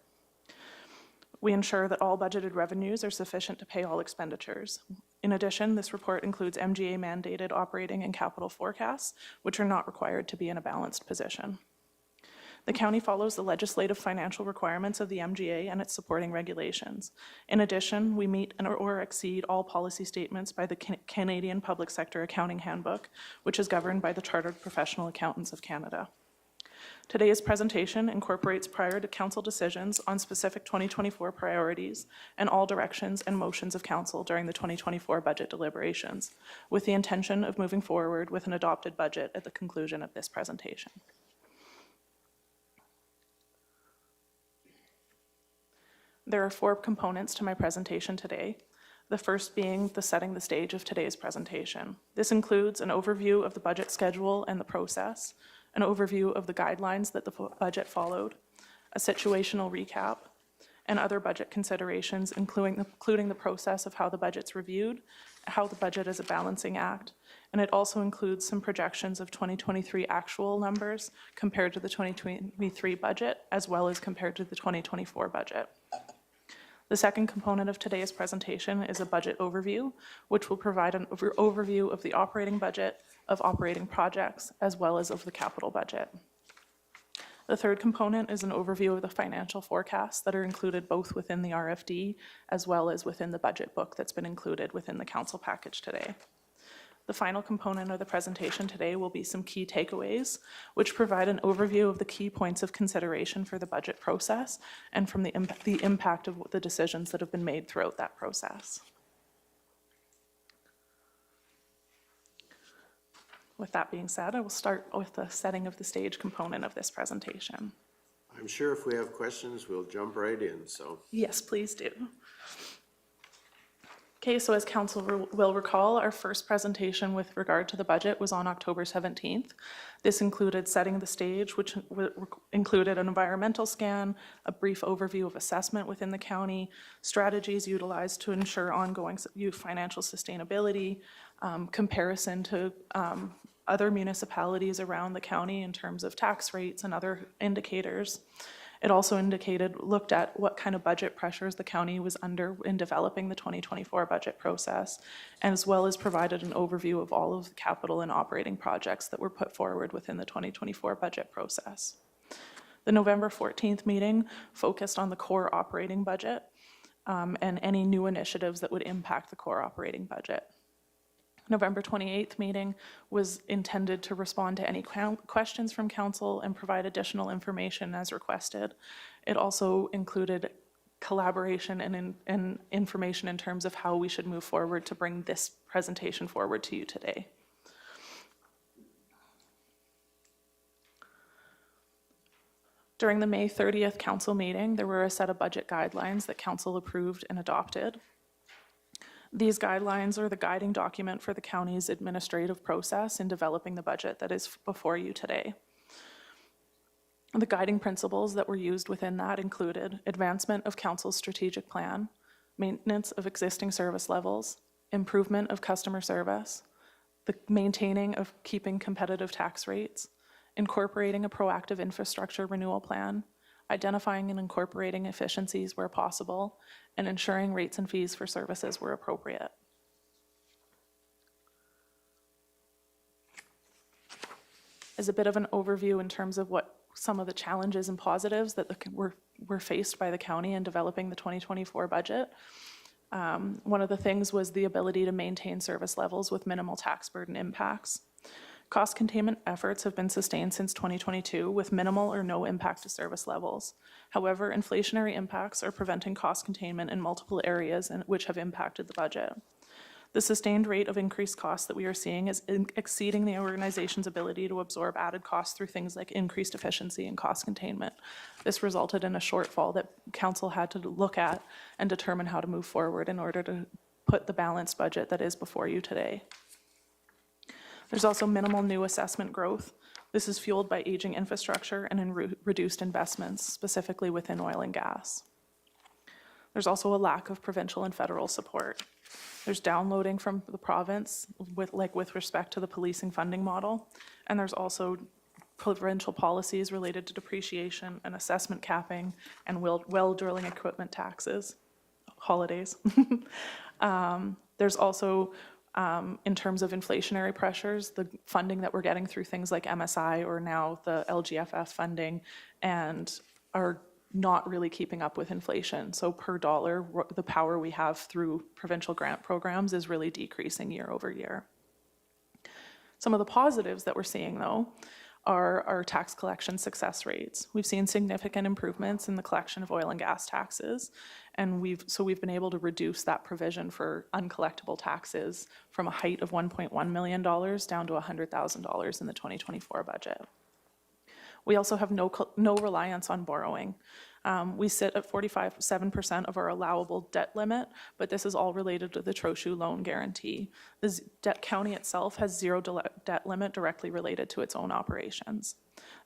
We ensure that all budgeted revenues are sufficient to pay all expenditures. In addition, this report includes MGA mandated operating and capital forecasts, which are not required to be in a balanced position. The county follows the legislative financial requirements of the MGA and its supporting regulations. In addition, we meet or exceed all policy statements by the Canadian Public Sector Accounting Handbook, which is governed by the Chartered Professional Accountants of Canada. Today's presentation incorporates prior to council decisions on specific 2024 priorities and all directions and motions of council during the 2024 budget deliberations, with the intention of moving forward with an adopted budget at the conclusion of this presentation. There are 4 components to my presentation today, the first being the setting the stage of today's presentation. This includes an overview of the budget schedule and the process, an overview of the guidelines that the budget followed, a situational recap, and other budget considerations, including the process of how the budget's reviewed, how the budget is a balancing act, and it also includes some projections of 2023 actual numbers compared to the 2023 budget, as well as compared to the 2024 budget. The second component of today's presentation is a budget overview, which will provide an overview of the operating budget, of operating projects, as well as of the capital budget. The third component is an overview of the financial forecasts that are included both within the RFD as well as within the budget book that's been included within the council package today. The final component of the presentation today will be some key takeaways, which provide an overview of the key points of consideration for the budget process and from the impact of the decisions that have been made throughout that process. With that being said, I will start with the setting of the stage component of this presentation. I'm sure if we have questions, we'll jump right in, so. Yes, please do. Okay, so as council will recall, our first presentation with regard to the budget was on October 17th. This included setting the stage, which included an environmental scan, a brief overview of assessment within the county, strategies utilized to ensure ongoing financial sustainability, comparison to other municipalities around the county in terms of tax rates and other indicators. It also looked at what kind of budget pressures the county was under in developing the 2024 budget process, as well as provided an overview of all of the capital and operating projects that were put forward within the 2024 budget process. The November 14th meeting focused on the core operating budget and any new initiatives that would impact the core operating budget. November 28th meeting was intended to respond to any questions from council and provide additional information as requested. It also included collaboration and information in terms of how we should move forward to bring this presentation forward to you today. During the May 30th council meeting, there were a set of budget guidelines that council approved and adopted. These guidelines are the guiding document for the county's administrative process in developing the budget that is before you today. The guiding principles that were used within that included advancement of council's strategic plan, maintenance of existing service levels, improvement of customer service, the maintaining of keeping competitive tax rates, incorporating a proactive infrastructure renewal plan, identifying and incorporating efficiencies where possible, and ensuring rates and fees for services were appropriate. As a bit of an overview in terms of what some of the challenges and positives that were faced by the county in developing the 2024 budget, one of the things was the ability to maintain service levels with minimal tax burden impacts. Cost containment efforts have been sustained since 2022 with minimal or no impact to service levels. However, inflationary impacts are preventing cost containment in multiple areas which have impacted the budget. The sustained rate of increased costs that we are seeing is exceeding the organization's ability to absorb added costs through things like increased efficiency and cost containment. This resulted in a shortfall that council had to look at and determine how to move forward in order to put the balanced budget that is before you today. There's also minimal new assessment growth. This is fueled by aging infrastructure and in reduced investments, specifically within oil and gas. There's also a lack of provincial and federal support. There's downloading from the province with respect to the policing funding model, and there's also provincial policies related to depreciation and assessment capping and well drilling equipment taxes, holidays. There's also, in terms of inflationary pressures, the funding that we're getting through things like MSI or now the LGFF funding, and are not really keeping up with inflation. So per dollar, the power we have through provincial grant programs is really decreasing year over year. Some of the positives that we're seeing, though, are our tax collection success rates. We've seen significant improvements in the collection of oil and gas taxes, and we've been able to reduce that provision for uncollectible taxes from a height of $1.1 million down to $100,000 in the 2024 budget. We also have no reliance on borrowing. We sit at 47% of our allowable debt limit, but this is all related to the Trochu loan guarantee. The debt county itself has zero debt limit directly related to its own operations.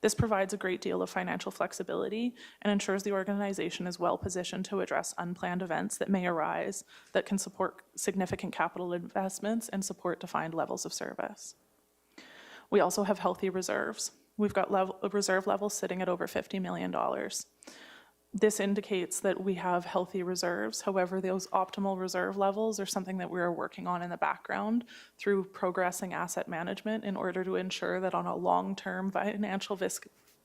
This provides a great deal of financial flexibility and ensures the organization is well positioned to address unplanned events that may arise that can support significant capital investments and support defined levels of service. We also have healthy reserves. We've got reserve levels sitting at over $50 million. This indicates that we have healthy reserves. However, those optimal reserve levels are something that we are working on in the background through progressing asset management in order to ensure that on a long-term financial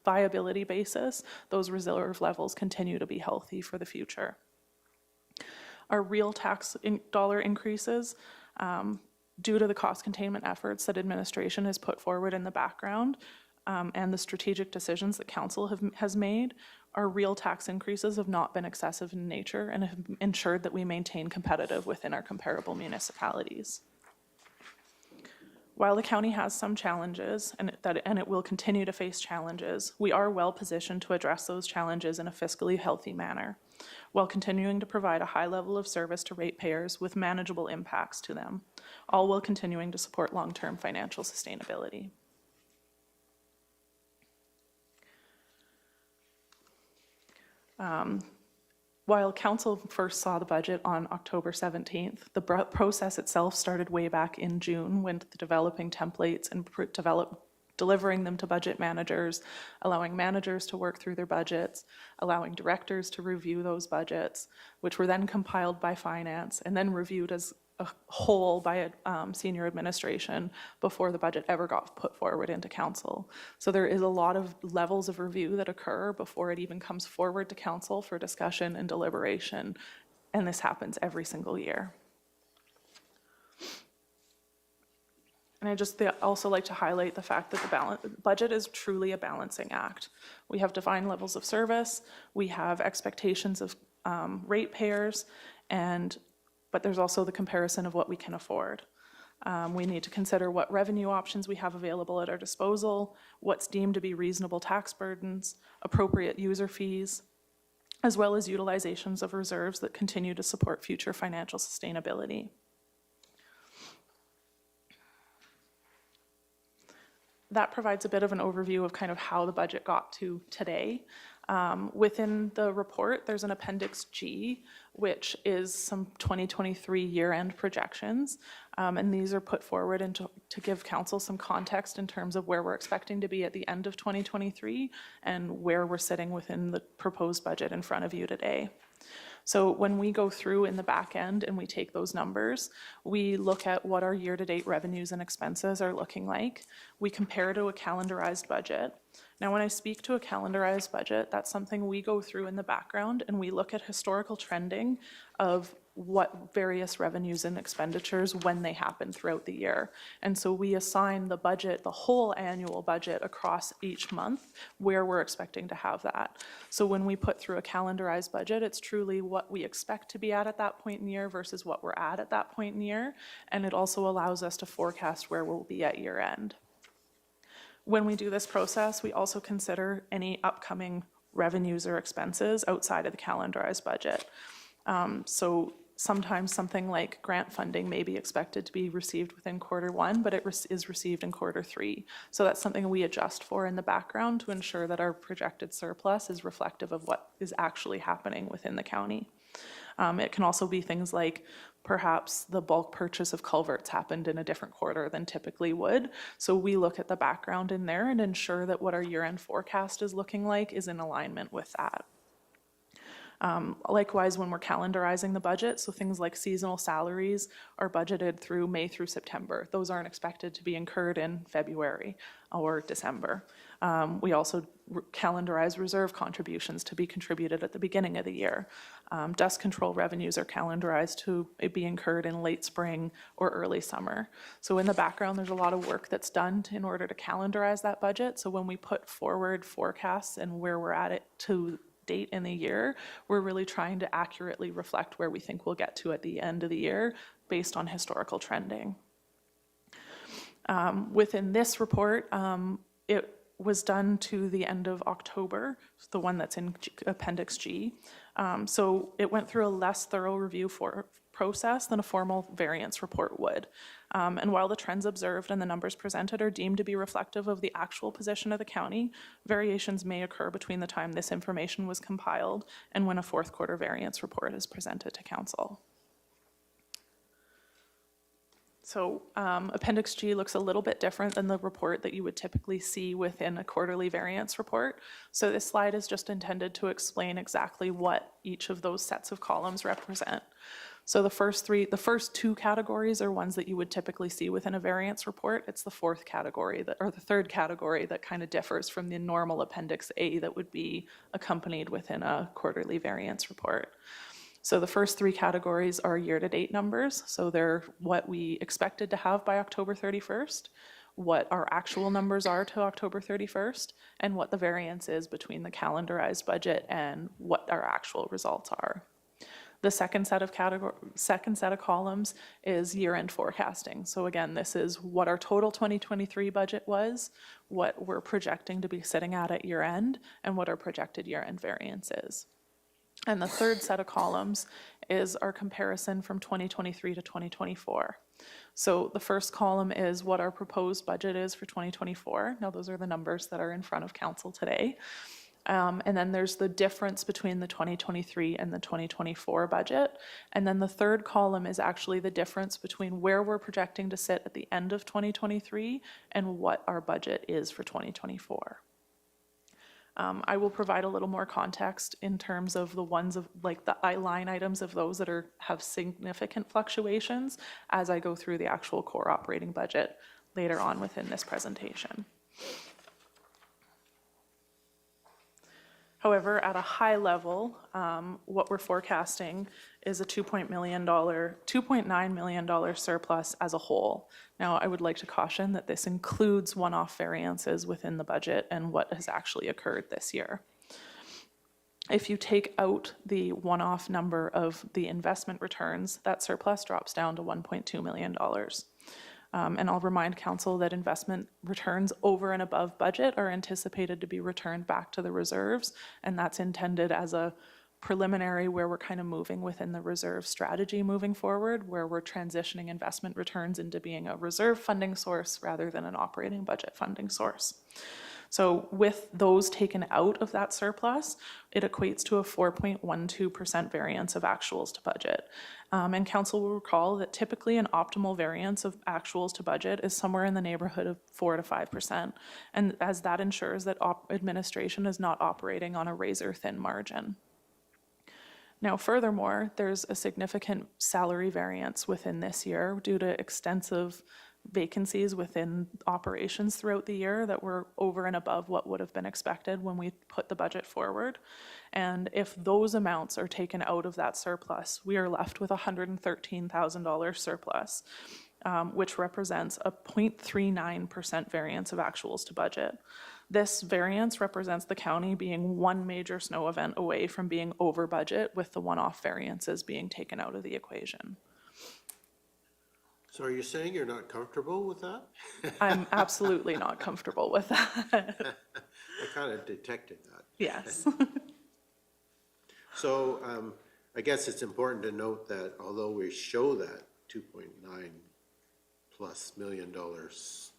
viability basis, those reserve levels continue to be healthy for the future. Our real tax dollar increases, due to the cost containment efforts that administration has put forward in the background, and the strategic decisions that council has made, our real tax increases have not been excessive in nature and have ensured that we maintain competitive within our comparable municipalities. While the county has some challenges and it will continue to face challenges, we are well positioned to address those challenges in a fiscally healthy manner, while continuing to provide a high level of service to ratepayers with manageable impacts to them, all while continuing to support long-term financial sustainability. While council first saw the budget on October 17th, the process itself started way back in June when developing templates and delivering them to budget managers, allowing managers to work through their budgets, allowing directors to review those budgets, which were then compiled by finance and then reviewed as a whole by senior administration before the budget ever got put forward into council. So there is a lot of levels of review that occur before it even comes forward to council for discussion and deliberation, and this happens every single year. And I just also like to highlight the fact that the budget is truly a balancing act. We have defined levels of service, we have expectations of ratepayers, but there's also the comparison of what we can afford. We need to consider what revenue options we have available at our disposal, what's deemed to be reasonable tax burdens, appropriate user fees, as well as utilizations of reserves that continue to support future financial sustainability. That provides a bit of an overview of kind of how the budget got to today. Within the report, there's an Appendix G, which is some 2023 year-end projections. And these are put forward to give council some context in terms of where we're expecting to be at the end of 2023 and where we're sitting within the proposed budget in front of you today. So when we go through in the back end and we take those numbers, we look at what our year-to-date revenues and expenses are looking like. We compare to a calendarized budget. Now, when I speak to a calendarized budget, that's something we go through in the background and we look at historical trending of what various revenues and expenditures when they happen throughout the year. And so we assign the budget, the whole annual budget across each month where we're expecting to have that. So when we put through a calendarized budget, it's truly what we expect to be at that point in the year versus what we're at that point in the year. And it also allows us to forecast where we'll be at year end. When we do this process, we also consider any upcoming revenues or expenses outside of the calendarized budget. So sometimes something like grant funding may be expected to be received within Q1, but it is received in Q3. So that's something we adjust for in the background to ensure that our projected surplus is reflective of what is actually happening within the county. It can also be things like perhaps the bulk purchase of culverts happened in a different quarter than typically would. So we look at the background in there and ensure that what our year-end forecast is looking like is in alignment with that. Likewise, when we're calendarizing the budget, so things like seasonal salaries are budgeted through May through September. Those aren't expected to be incurred in February or December. We also calendarize reserve contributions to be contributed at the beginning of the year. Dust control revenues are calendarized to be incurred in late spring or early summer. So in the background, there's a lot of work that's done in order to calendarize that budget. So when we put forward forecasts and where we're at it to date in the year, we're really trying to accurately reflect where we think we'll get to at the end of the year based on historical trending. Within this report, it was done to the end of October, the one that's in Appendix G. So it went through a less thorough review process than a formal variance report would. And while the trends observed and the numbers presented are deemed to be reflective of the actual position of the county, variations may occur between the time this information was compiled and when a fourth quarter variance report is presented to council. So Appendix G looks a little bit different than the report that you would typically see within a quarterly variance report. So this slide is just intended to explain exactly what each of those sets of columns represent. So the first two categories are ones that you would typically see within a variance report. It's the fourth category, or the third category, that kind of differs from the normal Appendix A that would be accompanied within a quarterly variance report. So the first three categories are year-to-date numbers. So they're what we expected to have by October 31st, what our actual numbers are to October 31st, and what the variance is between the calendarized budget and what our actual results are. The second set of columns is year-end forecasting. So again, this is what our total 2023 budget was, what we're projecting to be sitting at year-end, and what our projected year-end variance is. And the third set of columns is our comparison from 2023 to 2024. So the first column is what our proposed budget is for 2024. Now those are the numbers that are in front of council today. And then there's the difference between the 2023 and the 2024 budget. And then the third column is actually the difference between where we're projecting to sit at the end of 2023 and what our budget is for 2024. I will provide a little more context in terms of the ones of like the line items of those that have significant fluctuations as I go through the actual core operating budget later on within this presentation. However, at a high level, what we're forecasting is a $2.9 million surplus as a whole. Now, I would like to caution that this includes one-off variances within the budget and what has actually occurred this year. If you take out the one-off number of the investment returns, that surplus drops down to $1.2 million. And I'll remind council that investment returns over and above budget are anticipated to be returned back to the reserves, and that's intended as a preliminary where we're kind of moving within the reserve strategy moving forward, where we're transitioning investment returns into being a reserve funding source rather than an operating budget funding source. So with those taken out of that surplus, it equates to a 4.12% variance of actuals to budget. And council will recall that typically an optimal variance of actuals to budget is somewhere in the neighborhood of 4 to 5%. And as that ensures that administration is not operating on a razor-thin margin. Now, furthermore, there's a significant salary variance within this year due to extensive vacancies within operations throughout the year that were over and above what would have been expected when we put the budget forward. And if those amounts are taken out of that surplus, we are left with a $113,000 surplus, which represents a 0.39% variance of actuals to budget. This variance represents the county being one major snow event away from being over budget, with the one-off variances being taken out of the equation. So are you saying you're not comfortable with that? I'm absolutely not comfortable with that. I kind of detected that. Yes. So I guess it's important to note that although we show that 2.9 plus million dollars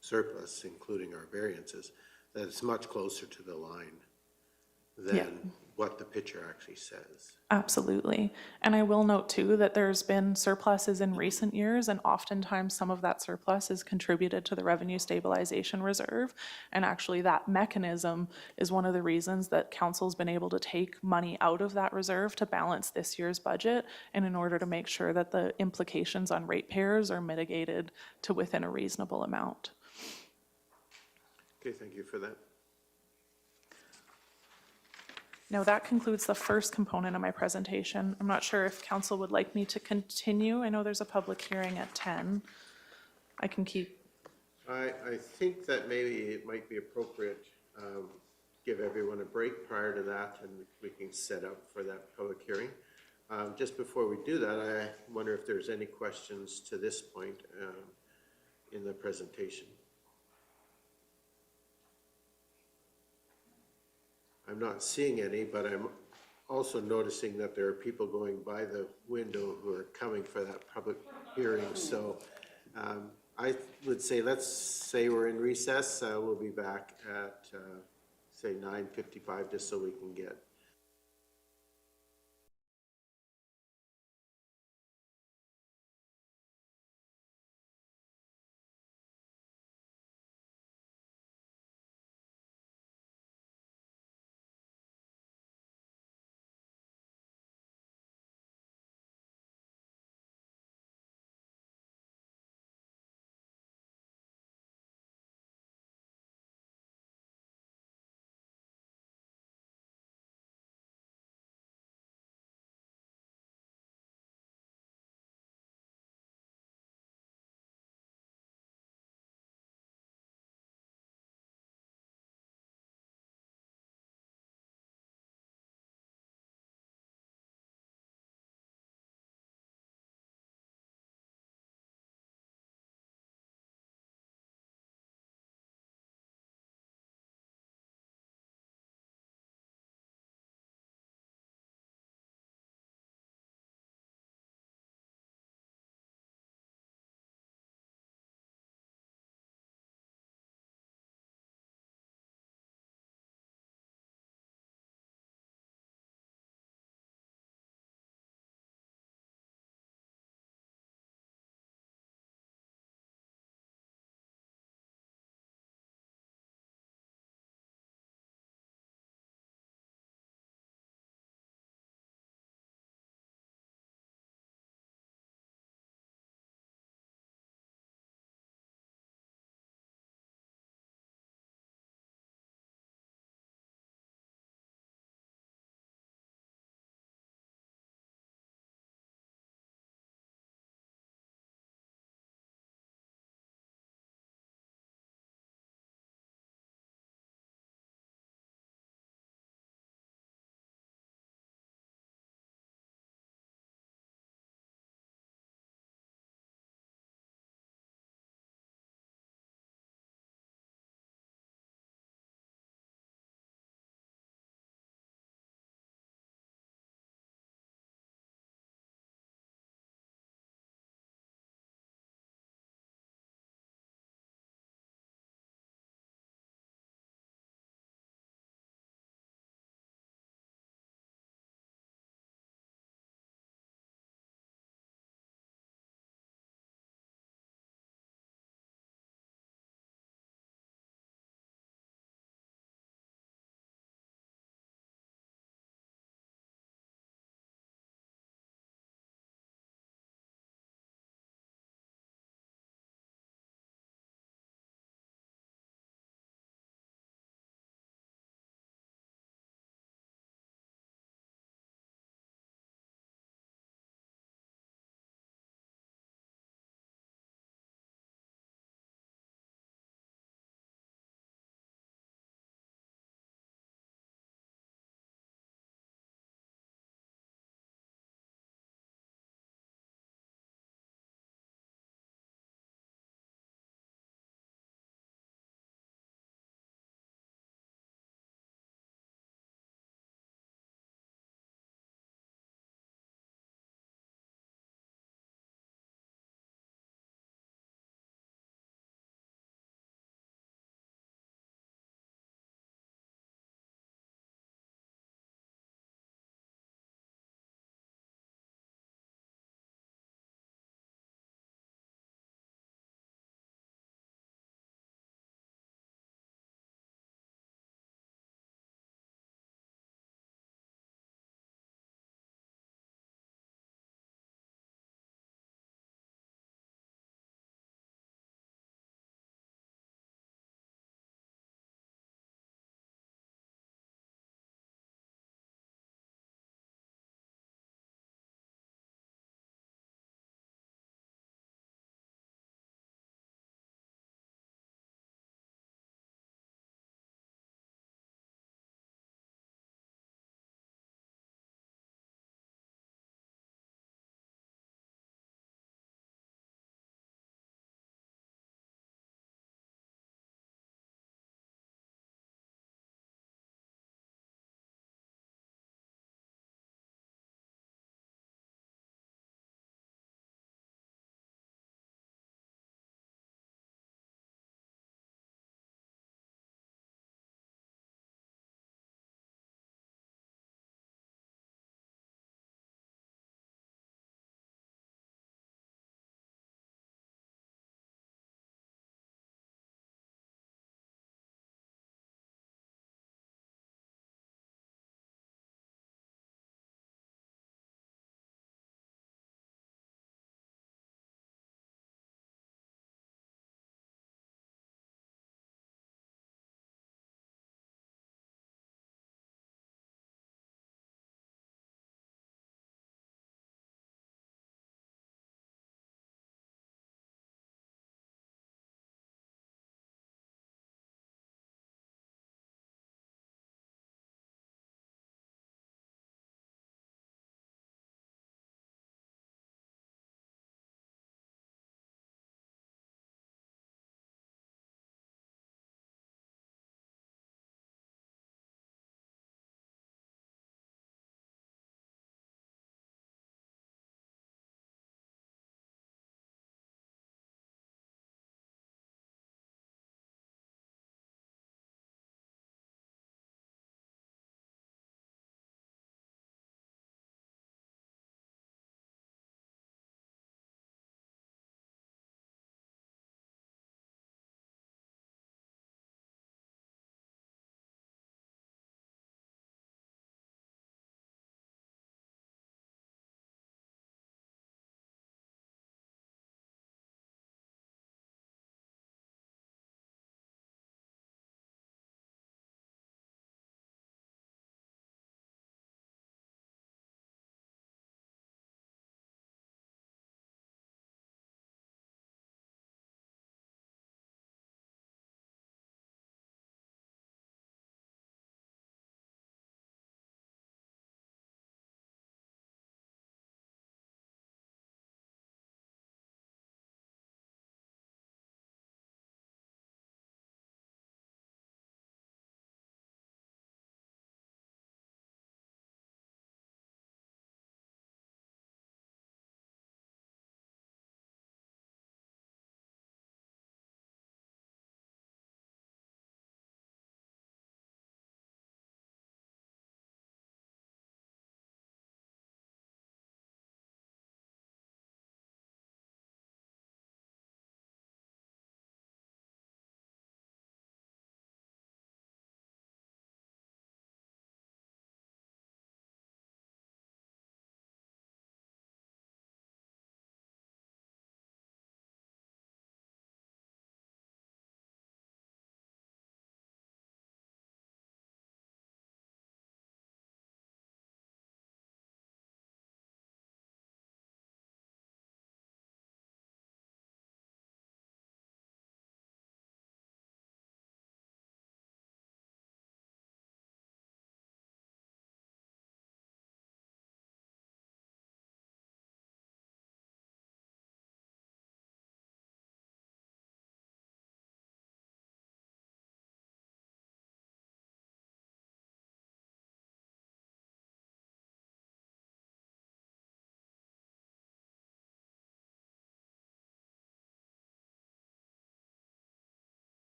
surplus, including our variances, that it's much closer to the line than what the picture actually says. Absolutely. And I will note too that there's been surpluses in recent years, and oftentimes some of that surplus is contributed to the Revenue Stabilization Reserve. And actually that mechanism is one of the reasons that council's been able to take money out of that reserve to balance this year's budget, and in order to make sure that the implications on ratepayers are mitigated to within a reasonable amount. Okay, thank you for that. Now, that concludes the first component of my presentation. I'm not sure if council would like me to continue. I know there's a public hearing at 10. I can keep. I think that maybe it might be appropriate, give everyone a break prior to that, and we can set up for that public hearing. Just before we do that, I wonder if there's any questions to this point in the presentation. I'm not seeing any, but I'm also noticing that there are people going by the window who are coming for that public hearing. So I would say, let's say we're in recess. We'll be back at, say, 9:55, just so we can get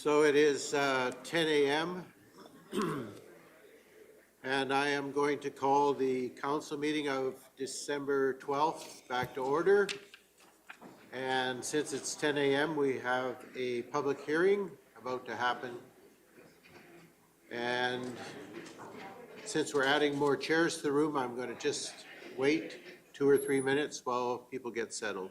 So it is 10 a.m. and I am going to call the council meeting of December 12th back to order. And since it's 10 a.m., we have a public hearing about to happen. And since we're adding more chairs to the room, I'm going to just wait 2 or 3 minutes while people get settled.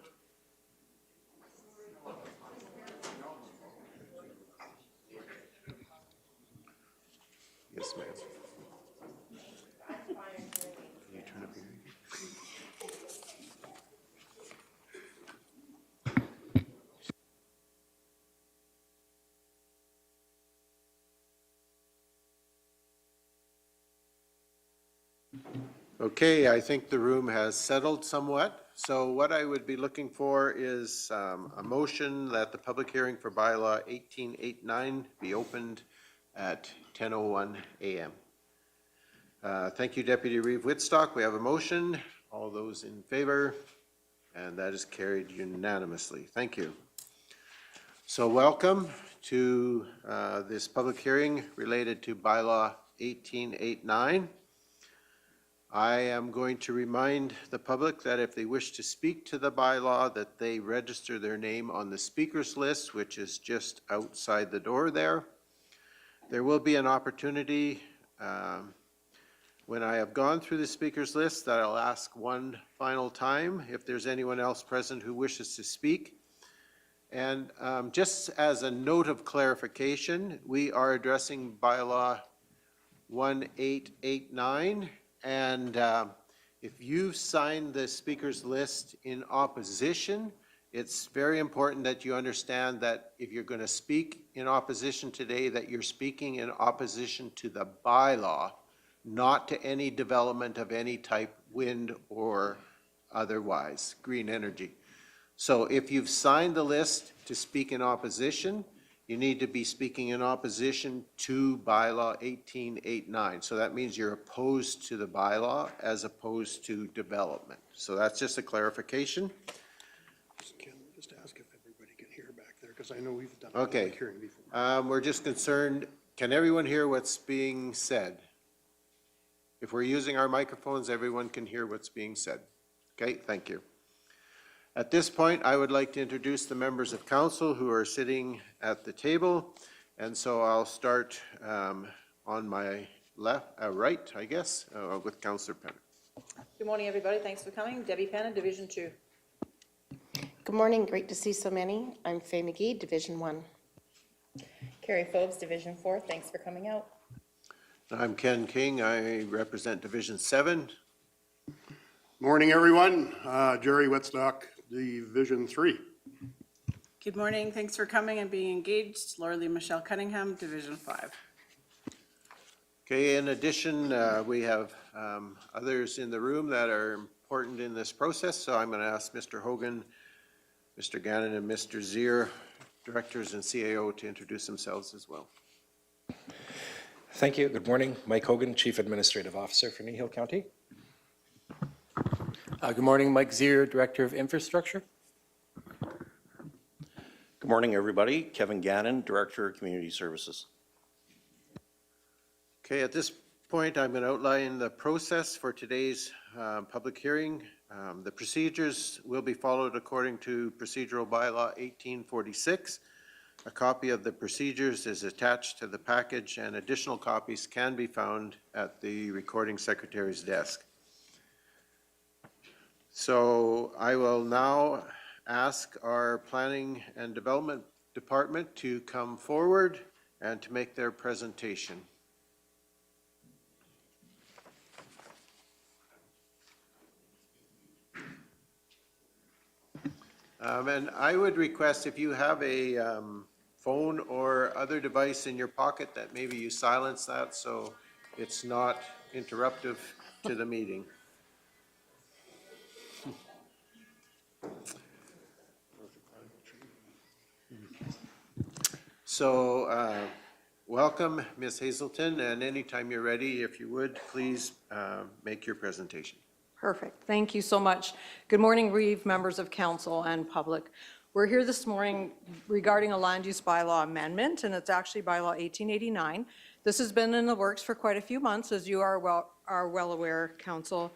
Yes, ma'am. Can you turn up your... Okay, I think the room has settled somewhat. So what I would be looking for is a motion that the public hearing for bylaw 1889 be opened at 10:01 a.m. Thank you, Deputy Reeve Whitstock. We have a motion. All those in favor? And that is carried unanimously. Thank you. So welcome to this public hearing related to bylaw 1889. I am going to remind the public that if they wish to speak to the bylaw, that they register their name on the speakers list, which is just outside the door there. There will be an opportunity when I have gone through the speakers list that I'll ask one final time if there's anyone else present who wishes to speak. And just as a note of clarification, we are addressing bylaw 1889. And if you've signed the speakers list in opposition, it's very important that you understand that if you're going to speak in opposition today, that you're speaking in opposition to the bylaw, not to any development of any type, wind or otherwise, green energy. So if you've signed the list to speak in opposition, you need to be speaking in opposition to bylaw 1889. So that means you're opposed to the bylaw as opposed to development. So that's just a clarification. Can just ask if everybody can hear back there, because I know we've done a Okay. public hearing before. We're just concerned, can everyone hear what's being said? If we're using our microphones, everyone can hear what's being said. Okay, thank you. At this point, I would like to introduce the members of council who are sitting at the table. And so I'll start on my right, I guess, with Councillor Penner. Good morning, everybody. Thanks for coming. Debbie Penner, Division 2. Good morning, great to see so many. I'm Faye McGee, Division 1. Carrie Phobes, Division 4, thanks for coming out. I'm Ken King, I represent Division 7. Morning, everyone. Jerry Whitstock, Division 3. Good morning, thanks for coming and being engaged. Laura Lee Michelle Cunningham, Division 5. Okay, in addition, we have others in the room that are important in this process, so I'm going to ask Mr. Hogan, Mr. Gannon, and Mr. Zier, directors and CAO, to introduce themselves as well. Thank you. Good morning. Mike Hogan, Chief Administrative Officer for Kneehill County. Good morning, Mike Zier, Director of Infrastructure. Good morning, everybody. Kevin Gannon, Director of Community Services. Okay, at this point, I'm going to outline the process for today's public hearing. The procedures will be followed according to Procedural Bylaw 1846. A copy of the procedures is attached to the package, and additional copies can be found at the recording secretary's desk. So I will now ask our Planning and Development Department to come forward and to make their presentation. And I would request if you have a phone or other device in your pocket that maybe you silence that so it's not interruptive to the meeting. So welcome, Ms. Hazelton, and anytime you're ready, if you would, please make your presentation. Perfect. Thank you so much. Good morning, Reeve, members of council and public. We're here this morning regarding a land use bylaw amendment, and it's actually bylaw 1889. This has been in the works for quite a few months, as you are well aware, Council.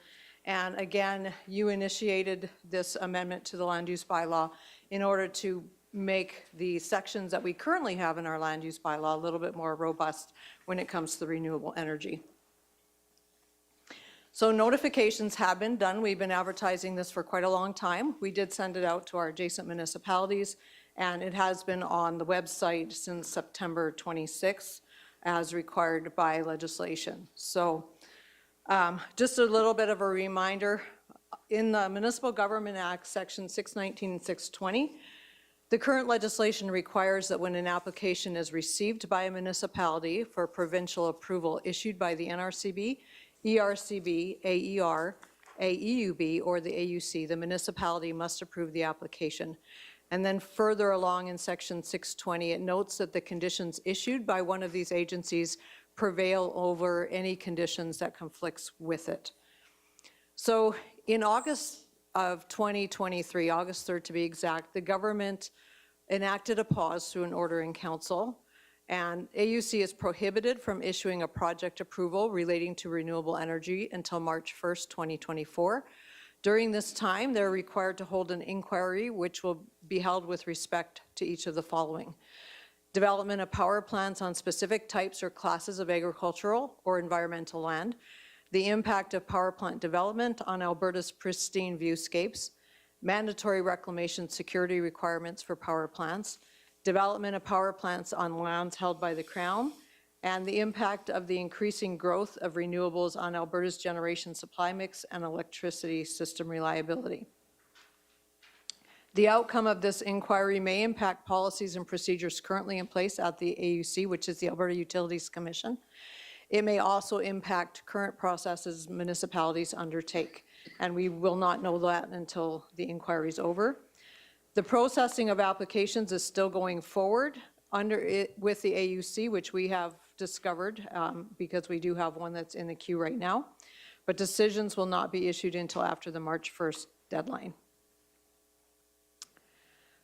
And again, you initiated this amendment to the land use bylaw in order to make the sections that we currently have in our land use bylaw a little bit more robust when it comes to renewable energy. So notifications have been done. We've been advertising this for quite a long time. We did send it out to our adjacent municipalities, and it has been on the website since September 26th, as required by legislation. So just a little bit of a reminder, in the Municipal Government Act, Section 619 and 620, the current legislation requires that when an application is received by a municipality for provincial approval issued by the NRCB, ERCB, AER, AEUB, or the AUC, the municipality must approve the application. And then further along in Section 620, it notes that the conditions issued by one of these agencies prevail over any conditions that conflicts with it. So in August of 2023, August 3rd to be exact, the government enacted a pause through an order in council, and AUC is prohibited from issuing a project approval relating to renewable energy until March 1st, 2024. During this time, they're required to hold an inquiry which will be held with respect to each of the following: development of power plants on specific types or classes of agricultural or environmental land, the impact of power plant development on Alberta's pristine viewscapes, mandatory reclamation security requirements for power plants, development of power plants on lands held by the Crown, and the impact of the increasing growth of renewables on Alberta's generation supply mix and electricity system reliability. The outcome of this inquiry may impact policies and procedures currently in place at the AUC, which is the Alberta Utilities Commission. It may also impact current processes municipalities undertake, and we will not know that until the inquiry is over. The processing of applications is still going forward with the AUC, which we have discovered because we do have one that's in the queue right now. But decisions will not be issued until after the March 1st deadline.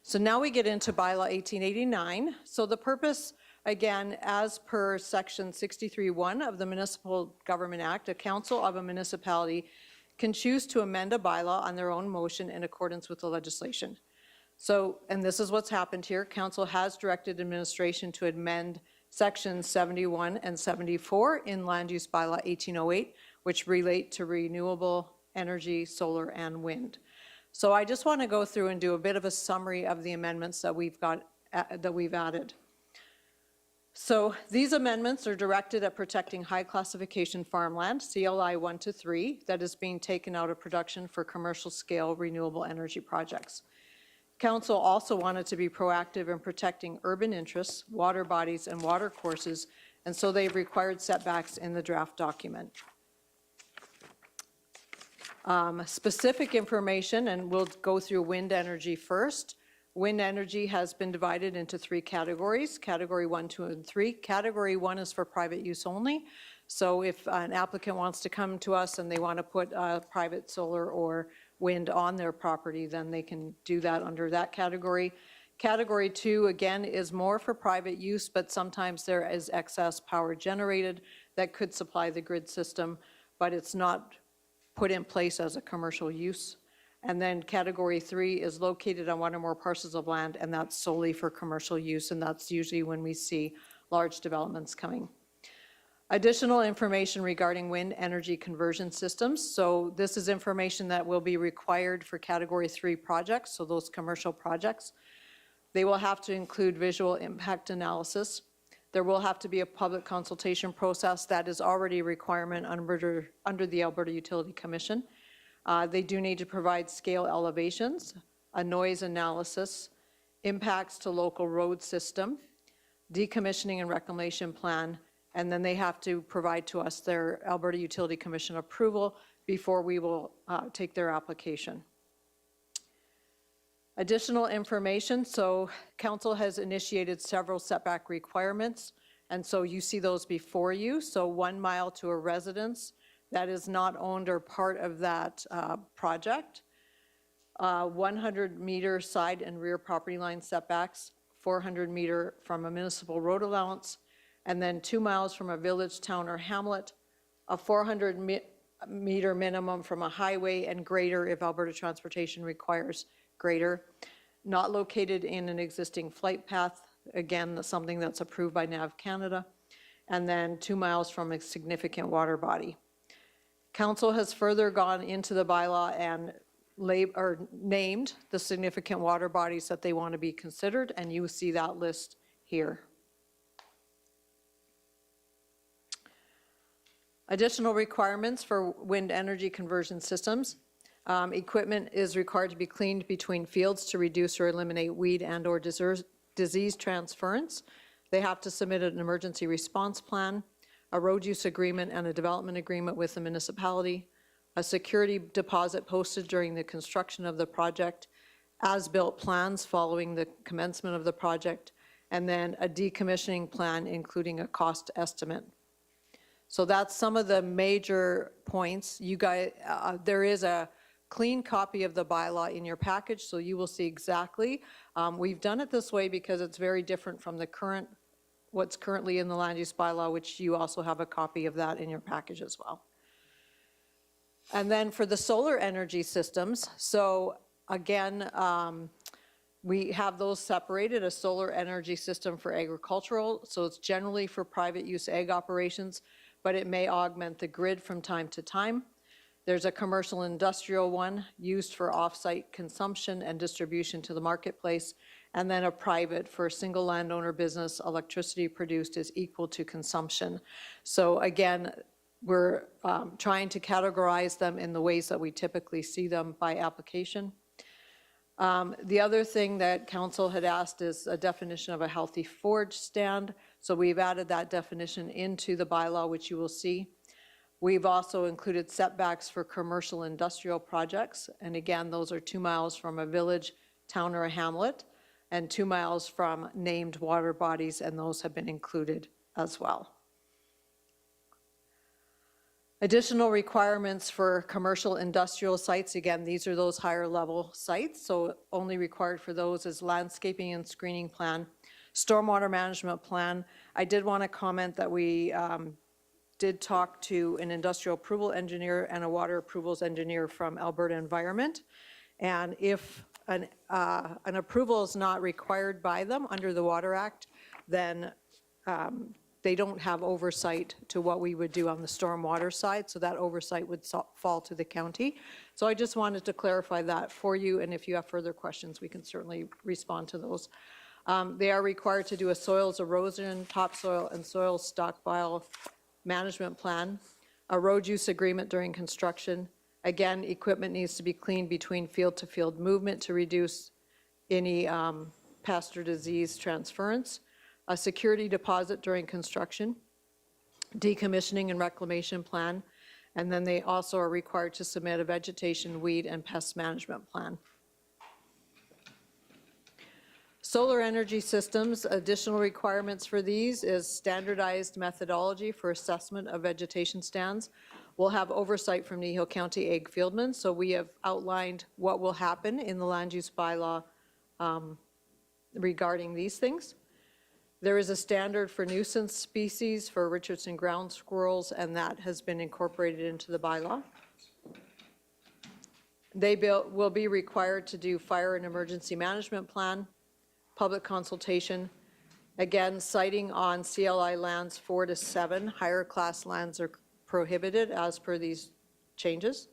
So now we get into Bylaw 1889. So the purpose, again, as per Section 63(1) of the Municipal Government Act, a council of a municipality can choose to amend a bylaw on their own motion in accordance with the legislation. So, and this is what's happened here, council has directed administration to amend sections 71 and 74 in Land Use Bylaw 1808, which relate to renewable energy, solar, and wind. So I just want to go through and do a bit of a summary of the amendments that we've added. So these amendments are directed at protecting high classification farmland, CLI 1 to 3, that is being taken out of production for commercial scale renewable energy projects. Council also wanted to be proactive in protecting urban interests, water bodies, and water courses, and so they've required setbacks in the draft document. Specific information, and we'll go through wind energy first. Wind energy has been divided into 3 categories, Category 1, 2, and 3. Category 1 is for private use only. So if an applicant wants to come to us and they want to put private solar or wind on their property, then they can do that under that category. Category 2, again, is more for private use, but sometimes there is excess power generated that could supply the grid system, but it's not put in place as a commercial use. And then Category 3 is located on one or more parcels of land, and that's solely for commercial use, and that's usually when we see large developments coming. Additional information regarding wind energy conversion systems. So this is information that will be required for Category 3 projects, so those commercial projects. They will have to include visual impact analysis. There will have to be a public consultation process. That is already a requirement under the Alberta Utility Commission. They do need to provide scale elevations, a noise analysis, impacts to local road system, decommissioning and reclamation plan, and then they have to provide to us their Alberta Utility Commission approval before we will take their application. Additional information, so council has initiated several setback requirements, and so you see those before you. So 1 mile to a residence that is not owned or part of that project. 100-meter side and rear property line setbacks, 400-meter from a municipal road allowance, and then 2 miles from a village, town, or hamlet, a 400-meter minimum from a highway and greater if Alberta Transportation requires greater, not located in an existing flight path, again, that's something that's approved by NAV Canada, and then 2 miles from a significant water body. Council has further gone into the bylaw and named the significant water bodies that they want to be considered, and you see that list here. Additional requirements for wind energy conversion systems. Equipment is required to be cleaned between fields to reduce or eliminate weed and/or disease transference. They have to submit an emergency response plan, a road use agreement, and a development agreement with the municipality, a security deposit posted during the construction of the project, as-built plans following the commencement of the project, and then a decommissioning plan including a cost estimate. So that's some of the major points. You guys, there is a clean copy of the bylaw in your package, so you will see exactly. We've done it this way because it's very different from the current, what's currently in the land use bylaw, which you also have a copy of that in your package as well. And then for the solar energy systems, so again, we have those separated, a solar energy system for agricultural, so it's generally for private use ag operations, but it may augment the grid from time to time. There's a commercial industrial one used for off-site consumption and distribution to the marketplace, and then a private for a single landowner business, electricity produced is equal to consumption. So again, we're trying to categorize them in the ways that we typically see them by application. The other thing that council had asked is a definition of a healthy forage stand. So we've added that definition into the bylaw, which you will see. We've also included setbacks for commercial industrial projects. And again, those are 2 miles from a village, town, or a hamlet, and 2 miles from named water bodies, and those have been included as well. Additional requirements for commercial industrial sites, again, these are those higher level sites, so only required for those is landscaping and screening plan, stormwater management plan. I did want to comment that we did talk to an industrial approval engineer and a water approvals engineer from Alberta Environment, and if an approval is not required by them under the Water Act, then they don't have oversight to what we would do on the stormwater side, so that oversight would fall to the county. So I just wanted to clarify that for you, and if you have further questions, we can certainly respond to those. They are required to do a soils erosion, topsoil, and soil stockpile management plan, a road use agreement during construction. Again, equipment needs to be cleaned between field-to-field movement to reduce any pest or disease transference, a security deposit during construction, decommissioning and reclamation plan, and then they also are required to submit a vegetation, weed, and pest management plan. Solar energy systems, additional requirements for these is standardized methodology for assessment of vegetation stands. We'll have oversight from Kneehill County Ag Fieldman, so we have outlined what will happen in the land use bylaw regarding these things. There is a standard for nuisance species for Richardson ground squirrels, and that has been incorporated into the bylaw. They will be required to do fire and emergency management plan, public consultation. Again, siting on CLI lands 4 to 7, higher class lands are prohibited as per these changes.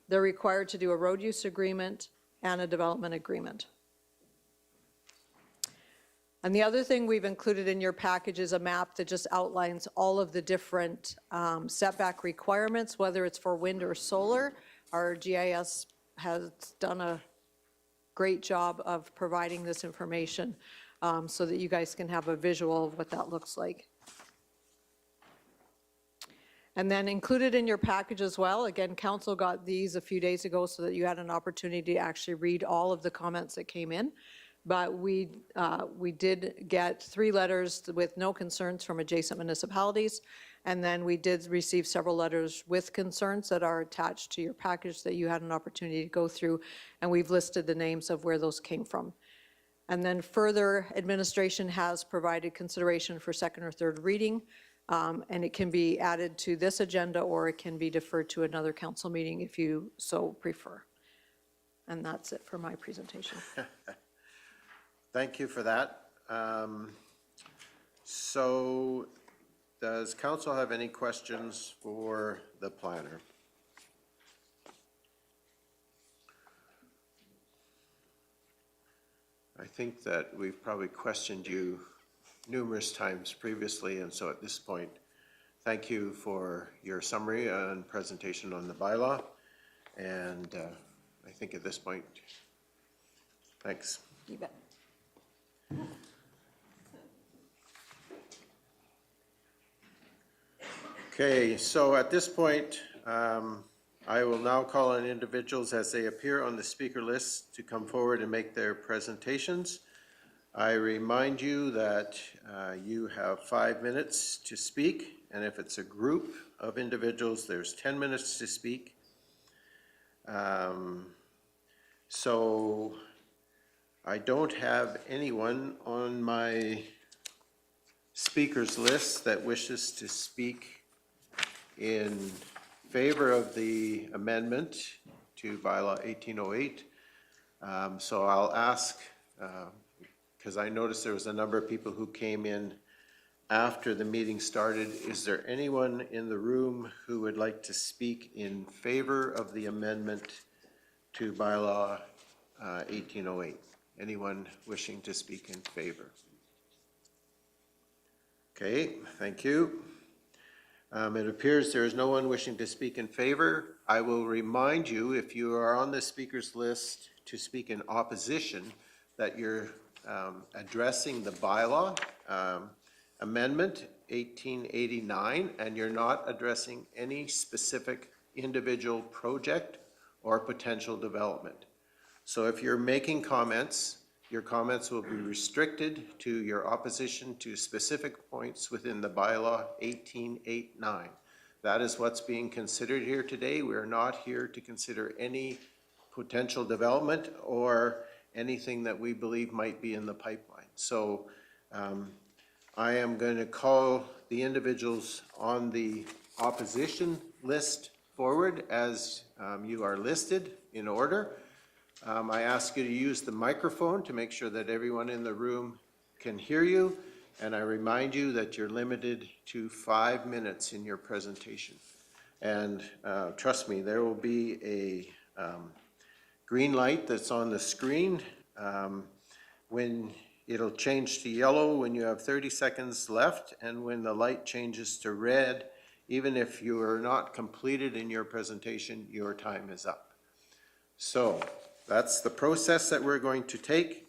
They're required to do a road use agreement and a development agreement. And the other thing we've included in your package is a map that just outlines all of the different setback requirements, whether it's for wind or solar. Our GIS has done a great job of providing this information so that you guys can have a visual of what that looks like. And then included in your package as well, again, council got these a few days ago so that you had an opportunity to actually read all of the comments that came in. But we did get 3 letters with no concerns from adjacent municipalities, And then we did receive several letters with concerns that are attached to your package that you had an opportunity to go through, and we've listed the names of where those came from. And then further, administration has provided consideration for second or third reading, and it can be added to this agenda, or it can be deferred to another council meeting if you so prefer. And that's it for my presentation. Thank you for that. So does council have any questions for the planner? I think that we've probably questioned you numerous times previously, and so at this point, thank you for your summary and presentation on the bylaw. And I think at this point, thanks. You bet. Okay, so at this point, I will now call on individuals as they appear on the speaker list to come forward and make their presentations. I remind you that you have 5 minutes to speak, and if it's a group of individuals, there's 10 minutes to speak. So I don't have anyone on my speakers list that wishes to speak in favor of the amendment to Bylaw 1808. So I'll ask, because I noticed there was a number of people who came in after the meeting started. Is there anyone in the room who would like to speak in favor of the amendment to Bylaw 1808? Anyone wishing to speak in favor? Okay, thank you. It appears there is no one wishing to speak in favor. I will remind you, if you are on the speakers list to speak in opposition, that you're addressing the bylaw amendment 1889, and you're not addressing any specific individual project or potential development. So if you're making comments, your comments will be restricted to your opposition to specific points within the bylaw 1889. That is what's being considered here today. We are not here to consider any potential development or anything that we believe might be in the pipeline. So I am going to call the individuals on the opposition list forward as you are listed in order. I ask you to use the microphone to make sure that everyone in the room can hear you, and I remind you that you're limited to 5 minutes in your presentation. And trust me, there will be a green light that's on the screen. When it'll change to yellow when you have 30 seconds left, and when the light changes to red, even if you are not completed in your presentation, your time is up. So that's the process that we're going to take.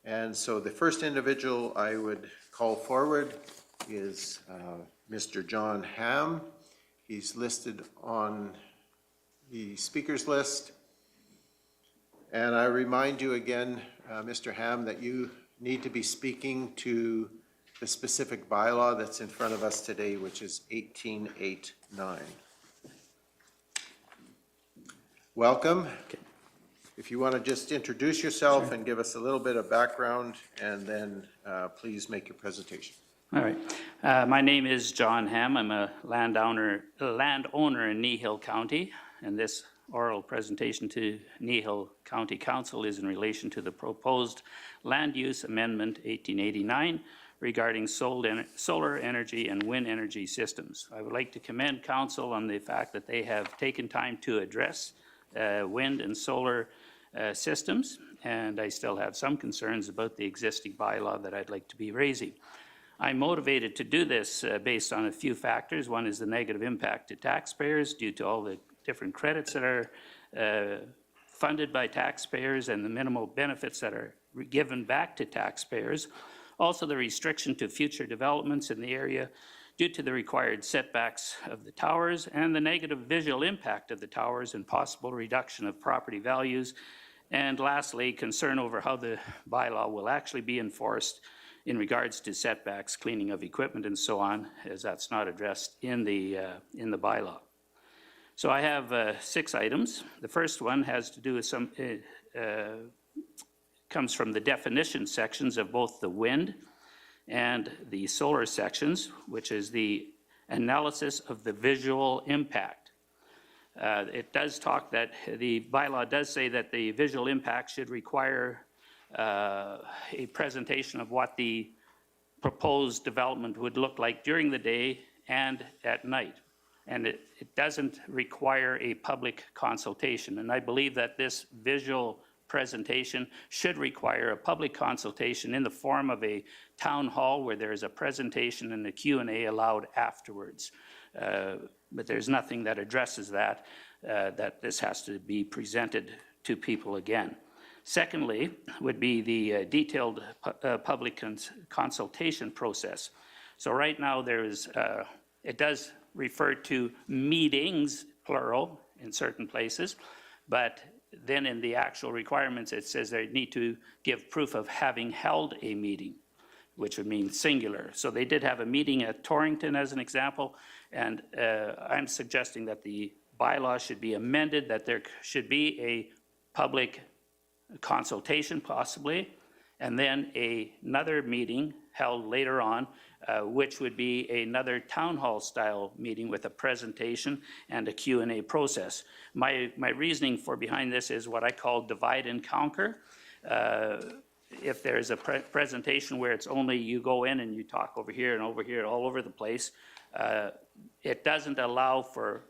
And so the first individual I would call forward is Mr. John Ham. He's listed on the speakers list. And I remind you again, Mr. Ham, that you need to be speaking to the specific bylaw that's in front of us today, which is 1889. Welcome. If you want to just introduce yourself and give us a little bit of background, and then please make your presentation. All right. My name is John Ham. I'm a landowner in Kneehill County, and this oral presentation to Kneehill County Council is in relation to the proposed Land Use Amendment 1889 regarding solar energy and wind energy systems. I would like to commend Council on the fact that they have taken time to address wind and solar systems, and I still have some concerns about the existing bylaw that I'd like to be raising. I'm motivated to do this based on a few factors. One is the negative impact to taxpayers due to all the different credits that are funded by taxpayers and the minimal benefits that are given back to taxpayers. Also, the restriction to future developments in the area due to the required setbacks of the towers and the negative visual impact of the towers and possible reduction of property values. And lastly, concern over how the bylaw will actually be enforced in regards to setbacks, cleaning of equipment and so on, as that's not addressed in the bylaw. So I have 6 items. The first one has to do with comes from the definition sections of both the wind and the solar sections, which is the analysis of the visual impact. It does talk that, the bylaw does say that the visual impact should require a presentation of what the proposed development would look like during the day and at night. And it doesn't require a public consultation. And I believe that this visual presentation should require a public consultation in the form of a town hall where there is a presentation and a Q&A allowed afterwards. But there's nothing that addresses that, that this has to be presented to people again. Secondly, would be the detailed public consultation process. So right now there is, it does refer to meetings, plural, in certain places, but then in the actual requirements, it says they need to give proof of having held a meeting, which would mean singular. So they did have a meeting at Torrington as an example, and I'm suggesting that the bylaw should be amended, that there should be a public consultation possibly, and then another meeting held later on, which would be another town hall style meeting with a presentation and a Q&A process. My reasoning for behind this is what I call divide and conquer. If there's a presentation where it's only you go in and you talk over here and over here, all over the place, it doesn't allow for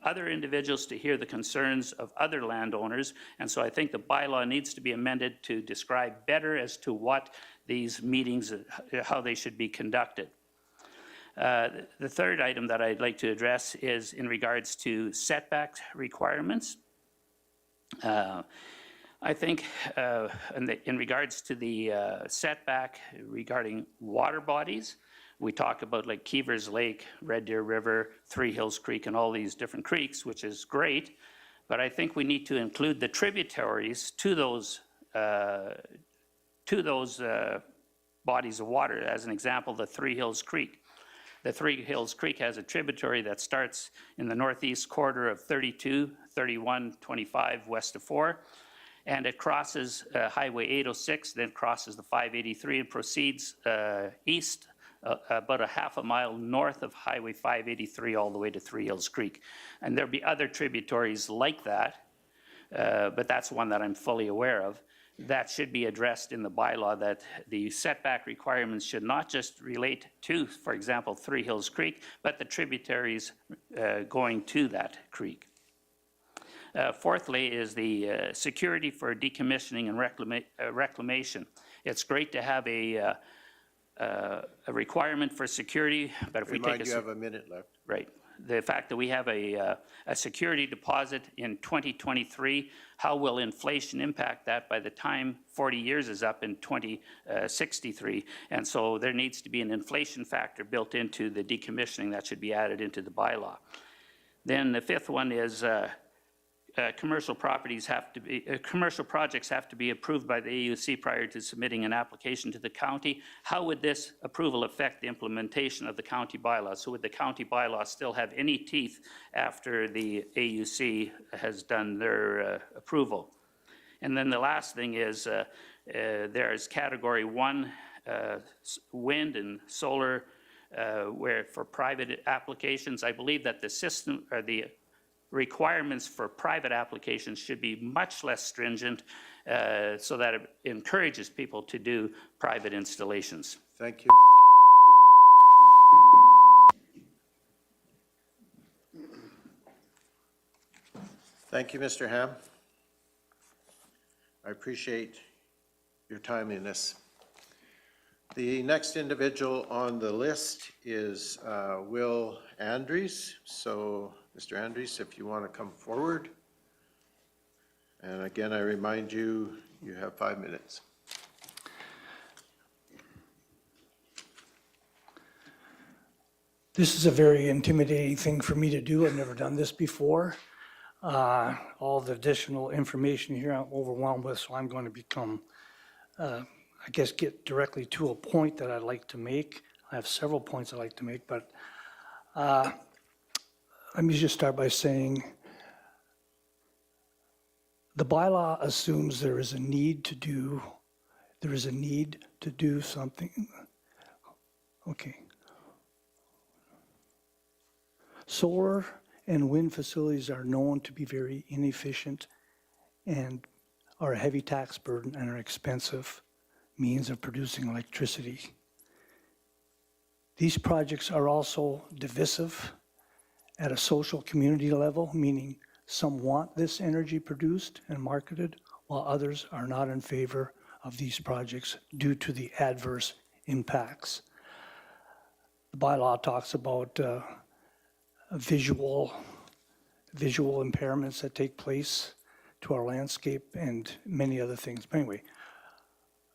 other individuals to hear the concerns of other landowners. And so I think the bylaw needs to be amended to describe better as to what these meetings, how they should be conducted. The third item that I'd like to address is in regards to setback requirements. I think in regards to the setback regarding water bodies, we talk about like Keever's Lake, Red Deer River, Three Hills Creek, and all these different creeks, which is great, but I think we need to include the tributaries to those bodies of water. As an example, the Three Hills Creek. The Three Hills Creek has a tributary that starts in the northeast quarter of 32, 31, 25 west of 4, and it crosses Highway 806, then crosses the 583 and proceeds east about a half a mile north of Highway 583 all the way to Three Hills Creek. And there'll be other tributaries like that, but that's one that I'm fully aware of. That should be addressed in the bylaw, that the setback requirements should not just relate to, for example, Three Hills Creek, but the tributaries going to that creek. Fourthly is the security for decommissioning and reclamation. It's great to have a requirement for security, but if we take you have a minute left. Right. The fact that we have a security deposit in 2023, how will inflation impact that by the time 40 years is up in 2063? And so there needs to be an inflation factor built into the decommissioning that should be added into the bylaw. Then the fifth one is commercial projects have to be approved by the AUC prior to submitting an application to the county. How would this approval affect the implementation of the county bylaw? So would the county bylaw still have any teeth after the AUC has done their approval? And then the last thing is there's category 1 wind and solar where for private applications. I believe that the system or the requirements for private applications should be much less stringent so that it encourages people to do private installations. Thank you. Thank you, Mr. Ham. I appreciate your time in this. The next individual on the list is Will Andrews. So, Mr. Andrews, if you want to come forward. And again, I remind you, you have 5 minutes. This is a very intimidating thing for me to do. I've never done this before. All the additional information here I'm overwhelmed with, so I'm going to become I guess, get directly to a point that I'd like to make. I have several points I'd like to make, but let me just start by saying the bylaw assumes there is a need to do something. Okay. Solar and wind facilities are known to be very inefficient and are a heavy tax burden and are expensive means of producing electricity. These projects are also divisive at a social community level, meaning some want this energy produced and marketed, while others are not in favor of these projects due to the adverse impacts. The bylaw talks about visual impairments that take place to our landscape and many other things. But anyway,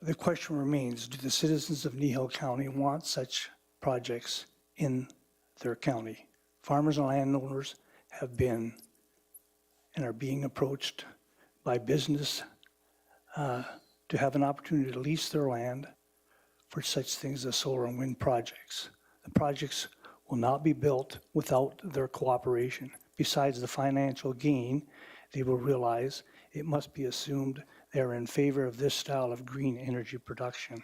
the question remains, do the citizens of Kneehill County want such projects in their county? Farmers and landowners have been and are being approached by business to have an opportunity to lease their land for such things as solar and wind projects. The projects will not be built without their cooperation. Besides the financial gain they will realize, it must be assumed they are in favor of this style of green energy production.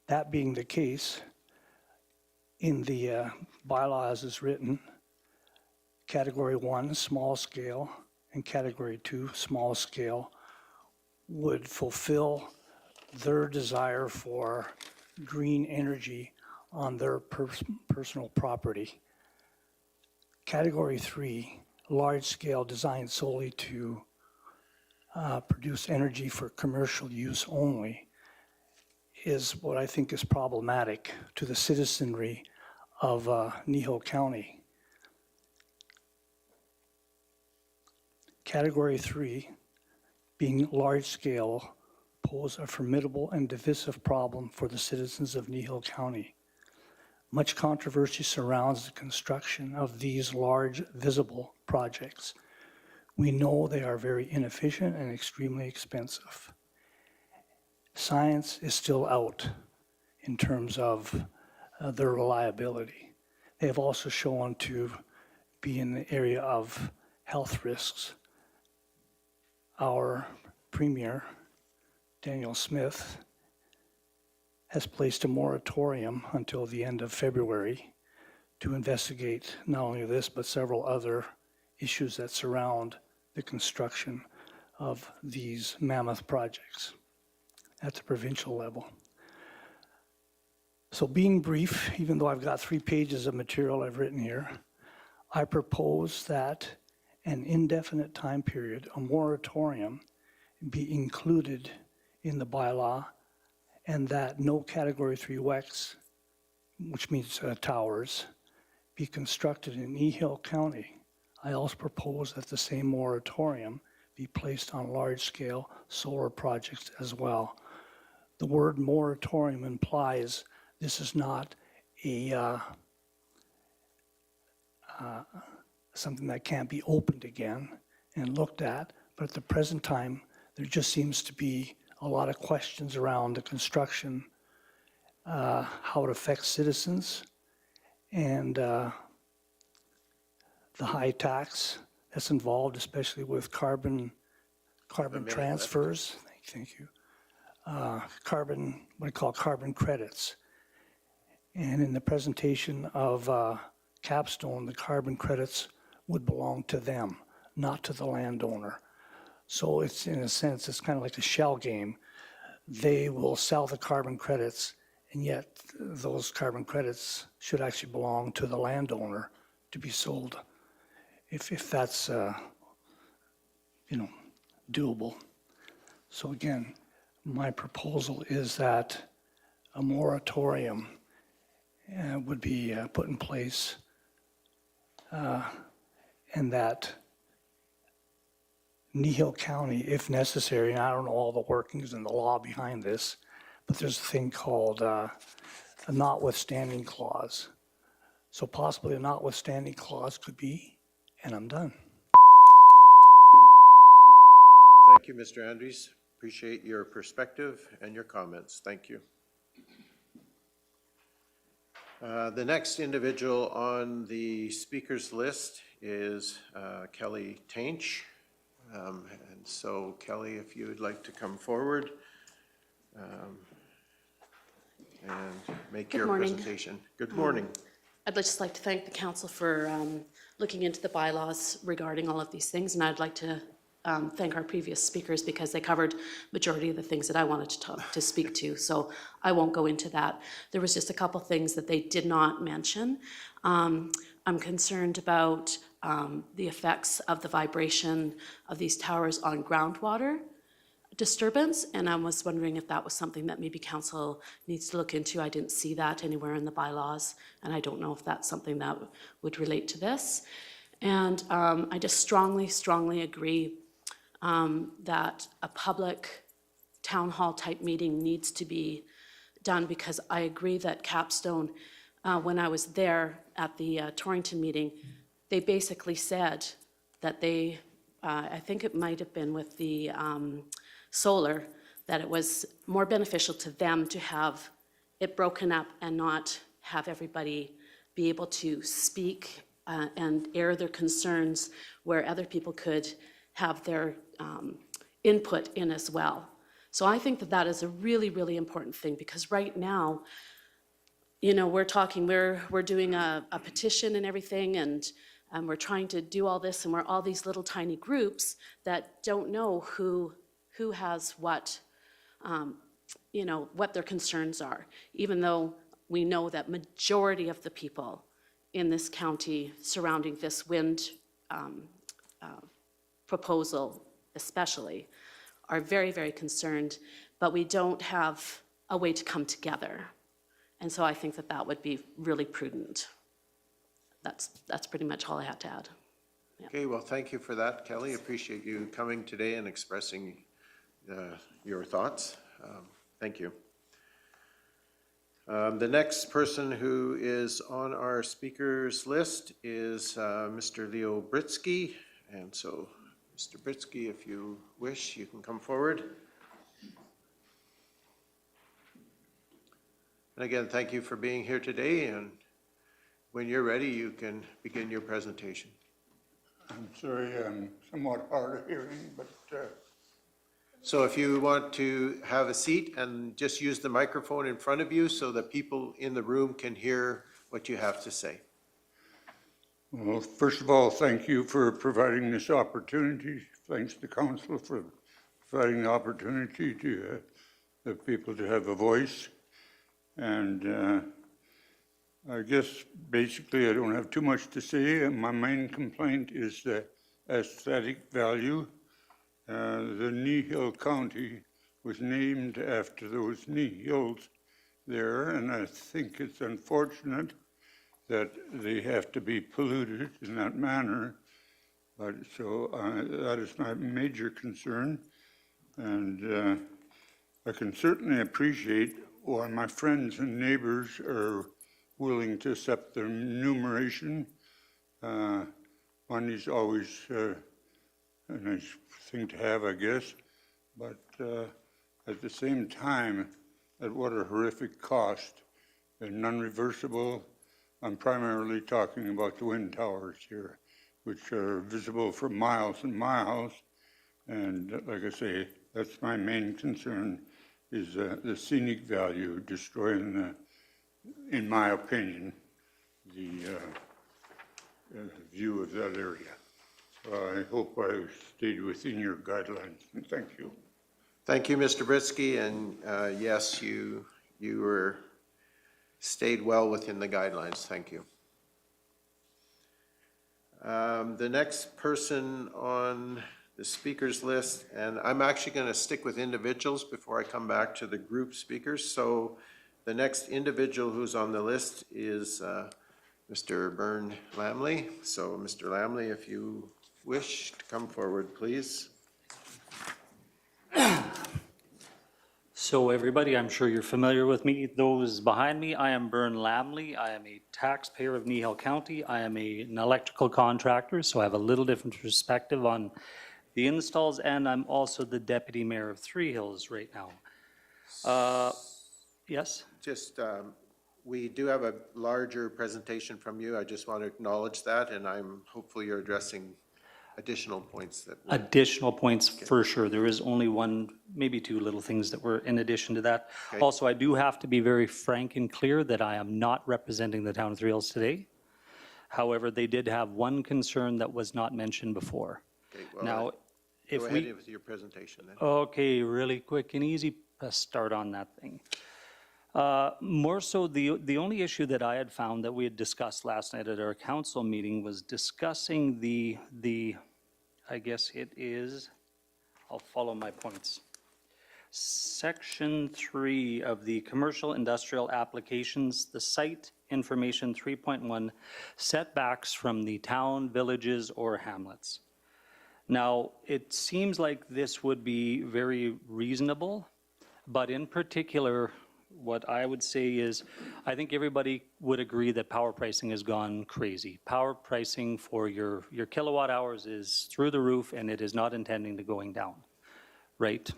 That being the case, in the bylaw as is written, Category 1, small scale, and Category 2, small scale, would fulfill their desire for green energy on their personal property. Category 3, large scale, designed solely to produce energy for commercial use only, is what I think is problematic to the citizenry of Kneehill County. Category 3, being large scale, pose a formidable and divisive problem for the citizens of Kneehill County. Much controversy surrounds the construction of these large visible projects. We know they are very inefficient and extremely expensive. Science is still out in terms of their reliability. They have also shown to be in the area of health risks. Our Premier, Daniel Smith, has placed a moratorium until the end of February to investigate not only this, but several other issues that surround the construction of these mammoth projects at the provincial level. So being brief, even though I've got 3 pages of material I've written here, I propose that an indefinite time period, a moratorium, be included in the bylaw, and that no Category 3 WECs, which means towers, be constructed in Kneehill County. I also propose that the same moratorium be placed on large-scale solar projects as well. The word moratorium implies this is not a something that can't be opened again and looked at, but at the present time, there just seems to be a lot of questions around the construction, how it affects citizens, and the high tax that's involved, especially with carbon transfers. Thank you. What I call carbon credits. And in the presentation of Capstone, the carbon credits would belong to them, not to the landowner. So it's, in a sense, it's kind of like a shell game. They will sell the carbon credits, and yet those carbon credits should actually belong to the landowner to be sold, if that's doable. So again, my proposal is that a moratorium would be put in place, and that Kneehill County, if necessary, and I don't know all the workings and the law behind this, but there's a thing called a notwithstanding clause. So possibly a notwithstanding clause could be, and I'm done. Thank you, Mr. Andrews. Appreciate your perspective and your comments. Thank you. The next individual on the speakers list is Kelly Tainch. And so Kelly, if you would like to come forward and make your presentation. Good morning. I'd just like to thank the council for looking into the bylaws regarding all of these things, and I'd like to thank our previous speakers because they covered majority of the things that I wanted to speak to, so I won't go into that. There was just a couple things that they did not mention. I'm concerned about the effects of the vibration of these towers on groundwater disturbance, and I was wondering if that was something that maybe council needs to look into. I didn't see that anywhere in the bylaws, and I don't know if that's something that would relate to this. And I just strongly agree that a public town hall type meeting needs to be done, because I agree that Capstone, when I was there at the Torrington meeting, they basically said that they, I think it might have been with the solar, that it was more beneficial to them to have it broken up and not have everybody be able to speak and air their concerns where other people could have their input in as well. So I think that that is a really important thing, because right now, you know, we're doing a petition and everything, and we're trying to do all this, and we're all these little tiny groups that don't know who has what, you know, what their concerns are, even though we know that majority of the people in this county surrounding this wind proposal especially are very concerned, but we don't have a way to come together. And so I think that that would be really prudent. That's pretty much all I had to add. Yeah. Okay, well, thank you for that, Kelly. Appreciate you coming today and expressing your thoughts. Thank you. The next person who is on our speakers list is Mr. Leo Britsky. And so, Mr. Britsky, if you wish, you can come forward. And again, thank you for being here today. And when you're ready, you can begin your presentation. I'm sorry, I'm somewhat hard of hearing, but... So if you want to have a seat and just use the microphone in front of you so that people in the room can hear what you have to say. Well, first of all, thank you for providing this opportunity. Thanks to council for providing the opportunity to the people to have a voice. And I guess basically I don't have too much to say. My main complaint is the aesthetic value. The Kneehill County was named after those knee hills there, and I think it's unfortunate that they have to be polluted in that manner. But so that is my major concern, and I can certainly appreciate why my friends and neighbors are willing to accept the enumeration. Money's always a nice thing to have, I guess, but at the same time, at what a horrific cost and non-reversible. I'm primarily talking about the wind towers here, which are visible for miles and miles. And like I say, that's my main concern, is the scenic value destroying, in my opinion, the view of that area. I hope I stayed within your guidelines, and thank you. Thank you, Mr. Britsky, and yes, you stayed well within the guidelines. Thank you. The next person on the speakers list, and I'm actually going to stick with individuals before I come back to the group speakers. So the next individual who's on the list is Mr. Bern Lamley. So Mr. Lamley, if you wish to come forward, please. So everybody, I'm sure you're familiar with me. Those behind me, I am Bern Lamley. I am a taxpayer of Kneehill County. I am an electrical contractor, so I have a little different perspective on the installs, and I'm also the deputy mayor of Three Hills right now. Yes? Just, we do have a larger presentation from you. I just want to acknowledge that, and I'm hopeful you're addressing additional points that. Additional points for sure. There is only one, maybe two little things that were in addition to that. Okay. Also, I do have to be very frank and clear that I am not representing the town of Three Hills today. However, they did have one concern that was not mentioned before. Okay, well, Now, if go we. ahead with your presentation then. Okay, really quick and easy start on that thing. More so, the only issue that I had found that we had discussed last night at our council meeting was discussing the I guess it is, I'll follow my points. Section 3 of the Commercial Industrial Applications, the Site Information 3.1, setbacks from the town, villages, or hamlets. Now, it seems like this would be very reasonable, but in particular, what I would say is, I think everybody would agree that power pricing has gone crazy. Power pricing for your kilowatt hours is through the roof, and it is not intending to going down, right?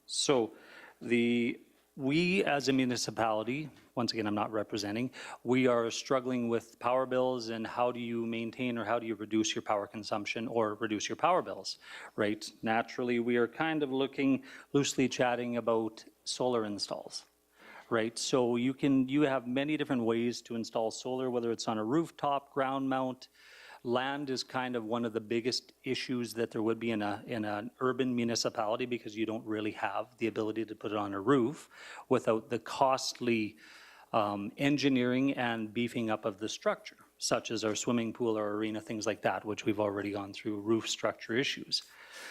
So we as a municipality, once again, I'm not representing, we are struggling with power bills and how do you maintain or how do you reduce your power consumption or reduce your power bills, right? Naturally, we are kind of looking, loosely chatting about solar installs. Right, so you have many different ways to install solar, whether it's on a rooftop, ground mount. Land is kind of one of the biggest issues that there would be in an urban municipality because you don't really have the ability to put it on a roof without the costly engineering and beefing up of the structure, such as our swimming pool or arena, things like that, which we've already gone through roof structure issues.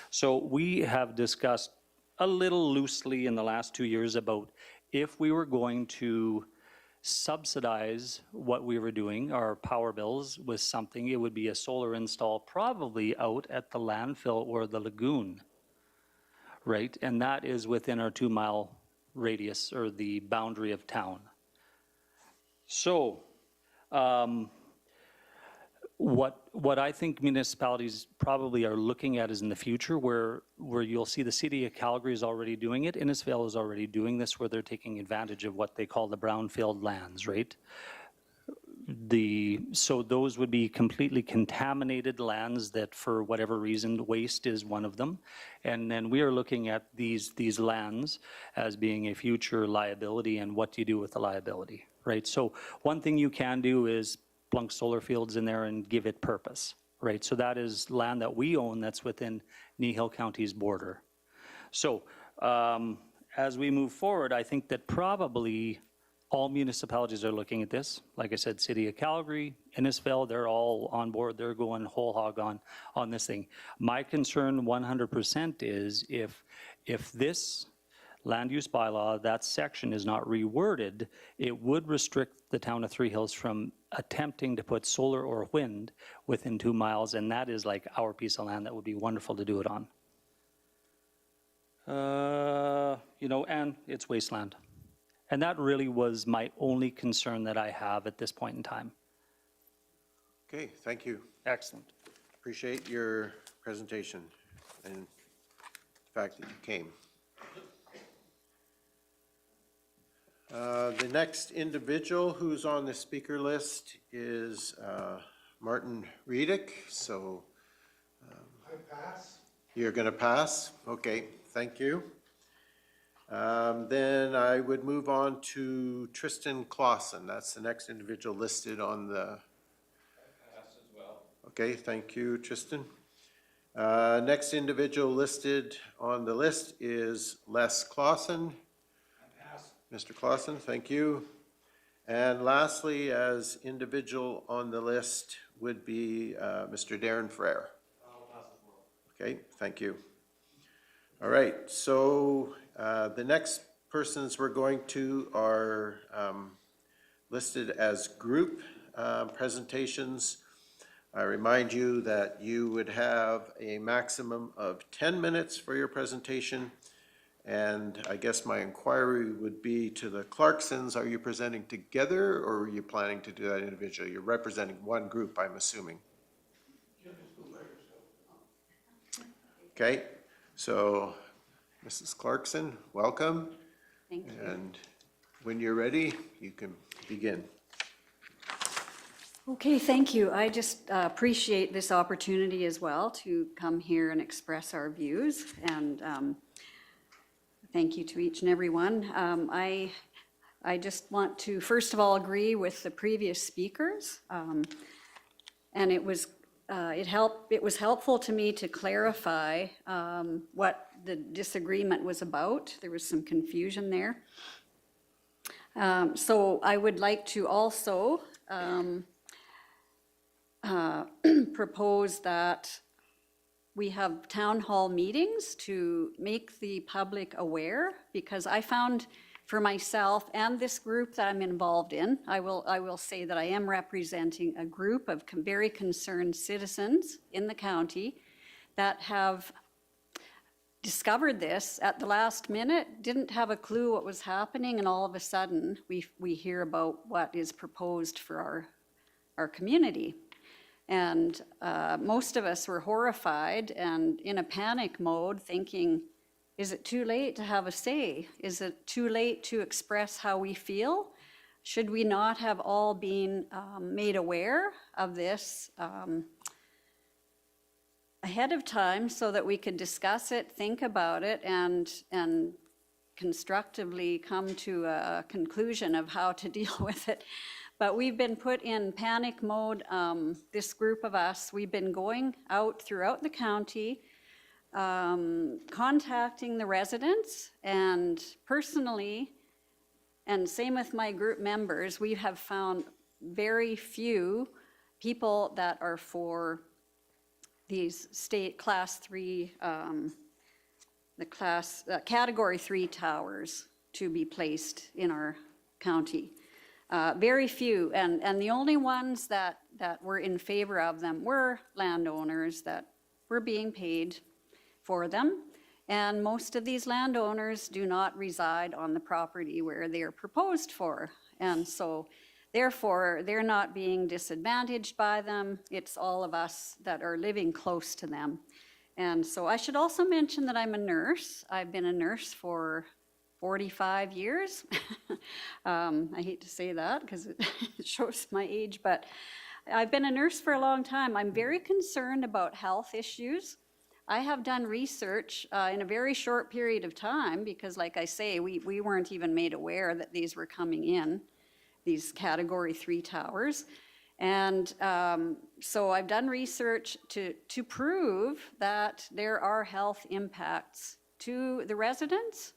So we have discussed a little loosely in the last 2 years about if we were going to subsidize what we were doing, our power bills, with something, it would be a solar install probably out at the landfill or the lagoon, right? And that is within our 2-mile radius or the boundary of town. So, what I think municipalities probably are looking at is in the future where you'll see the city of Calgary is already doing it, Innisfail is already doing this, where they're taking advantage of what they call the brownfield lands, right? So those would be completely contaminated lands that for whatever reason, waste is one of them. And then we are looking at these lands as being a future liability and what do you do with the liability, right? So one thing you can do is plunk solar fields in there and give it purpose, right? So that is land that we own that's within Kneehill County's border. So as we move forward, I think that probably all municipalities are looking at this. Like I said, City of Calgary, Innisfail, they're all on board. They're going whole hog on this thing. My concern 100% is if this land use bylaw, that section is not reworded, it would restrict the town of Three Hills from attempting to put solar or wind within 2 miles, and that is like our piece of land that would be wonderful to do it on. And it's wasteland. And that really was my only concern that I have at this point in time. Okay, thank you. Excellent. Appreciate your presentation and the fact that you came. The next individual who's on the speaker list is Martin Riedick. So I pass. You're going to pass? Okay, thank you. Then I would move on to Tristan Clausen. That's the next individual listed on the. I pass as well. Okay, thank you, Tristan. Next individual listed on the list is Les Clausen. Mr. Clausen, thank you. And lastly, as individual on the list would be Mr. Darren Frere. Okay, thank you. All right, so the next persons we're going to are listed as group presentations. I remind you that you would have a maximum of 10 minutes for your presentation. And I guess my inquiry would be to the Clarksons, are you presenting together or are you planning to do that individually? You're representing one group, I'm assuming. Okay, so Mrs. Clarkson, welcome. Thank you. And when you're ready, you can begin. Okay, thank you. I just appreciate this opportunity as well to come here and express our views, and thank you to each and every one. I just want to, first of all, agree with the previous speakers, and it was helpful to me to clarify what the disagreement was about. There was some confusion there. So I would like to also propose that we have town hall meetings to make the public aware, because I found for myself and this group that I'm involved in, I will say that I am representing a group of very concerned citizens in the county that have discovered this at the last minute, didn't have a clue what was happening, and all of a sudden we hear about what is proposed for our community. And most of us were horrified and in a panic mode, thinking, is it too late to have a say? Is it too late to express how we feel? Should we not have all been made aware of this ahead of time so that we could discuss it, think about it, and constructively come to a conclusion of how to deal with it? But we've been put in panic mode. This group of us, we've been going out throughout the county, contacting the residents, and personally, and same with my group members, we have found very few people that are for these state class 3, category 3 towers to be placed in our county. Very few, and the only ones that were in favor of them were landowners that were being paid for them. And most of these landowners do not reside on the property where they are proposed for. And so therefore, they're not being disadvantaged by them. It's all of us that are living close to them. And so I should also mention that I'm a nurse. I've been a nurse for 45 years. I hate to say that because it shows my age, but I've been a nurse for a long time. I'm very concerned about health issues. I have done research in a very short period of time because, like I say, we weren't even made aware that these were coming in, these category 3 towers. And so I've done research to prove that there are health impacts to the residents,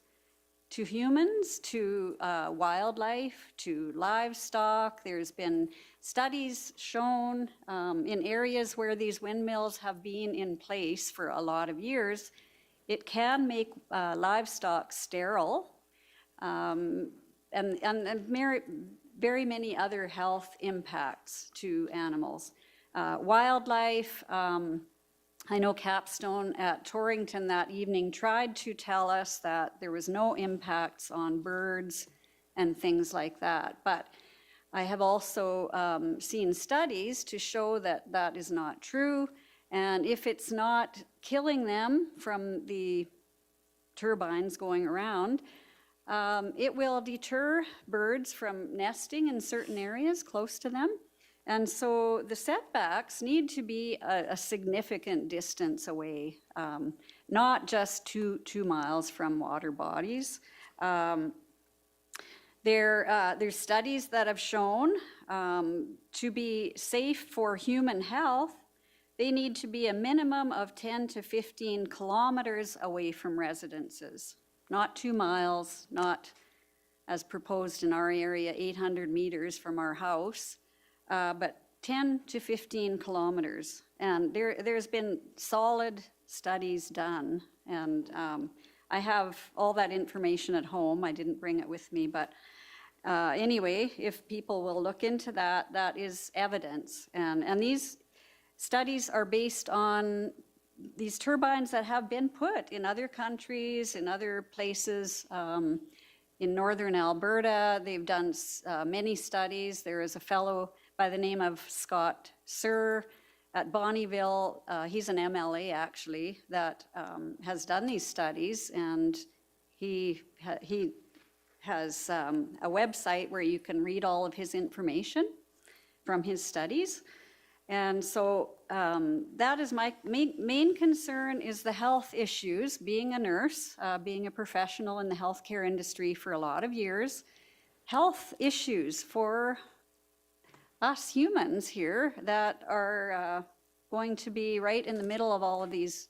to humans, to wildlife, to livestock. There's been studies shown in areas where these windmills have been in place for a lot of years. It can make livestock sterile, and very many other health impacts to animals. Wildlife, I know Capstone at Torrington that evening tried to tell us that there was no impacts on birds and things like that. But I have also seen studies to show that that is not true. And if it's not killing them from the turbines going around, it will deter birds from nesting in certain areas close to them. And so the setbacks need to be a significant distance away, not just two miles from water bodies. There's studies that have shown to be safe for human health, they need to be a minimum of 10 to 15 kilometers away from residences, not 2 miles, not as proposed in our area, 800 meters from our house. But 10 to 15 kilometers. And there's been solid studies done. And I have all that information at home. I didn't bring it with me. But anyway, if people will look into that, that is evidence. And these studies are based on these turbines that have been put in other countries, in other places. In northern Alberta, they've done many studies. There is a fellow by the name of Scott Sir at Bonneville, he's an MLA actually, that has done these studies, and he has a website where you can read all of his information from his studies. And so that is my main concern, is the health issues. Being a nurse, being a professional in the healthcare industry for a lot of years, health issues for us humans here that are going to be right in the middle of all of these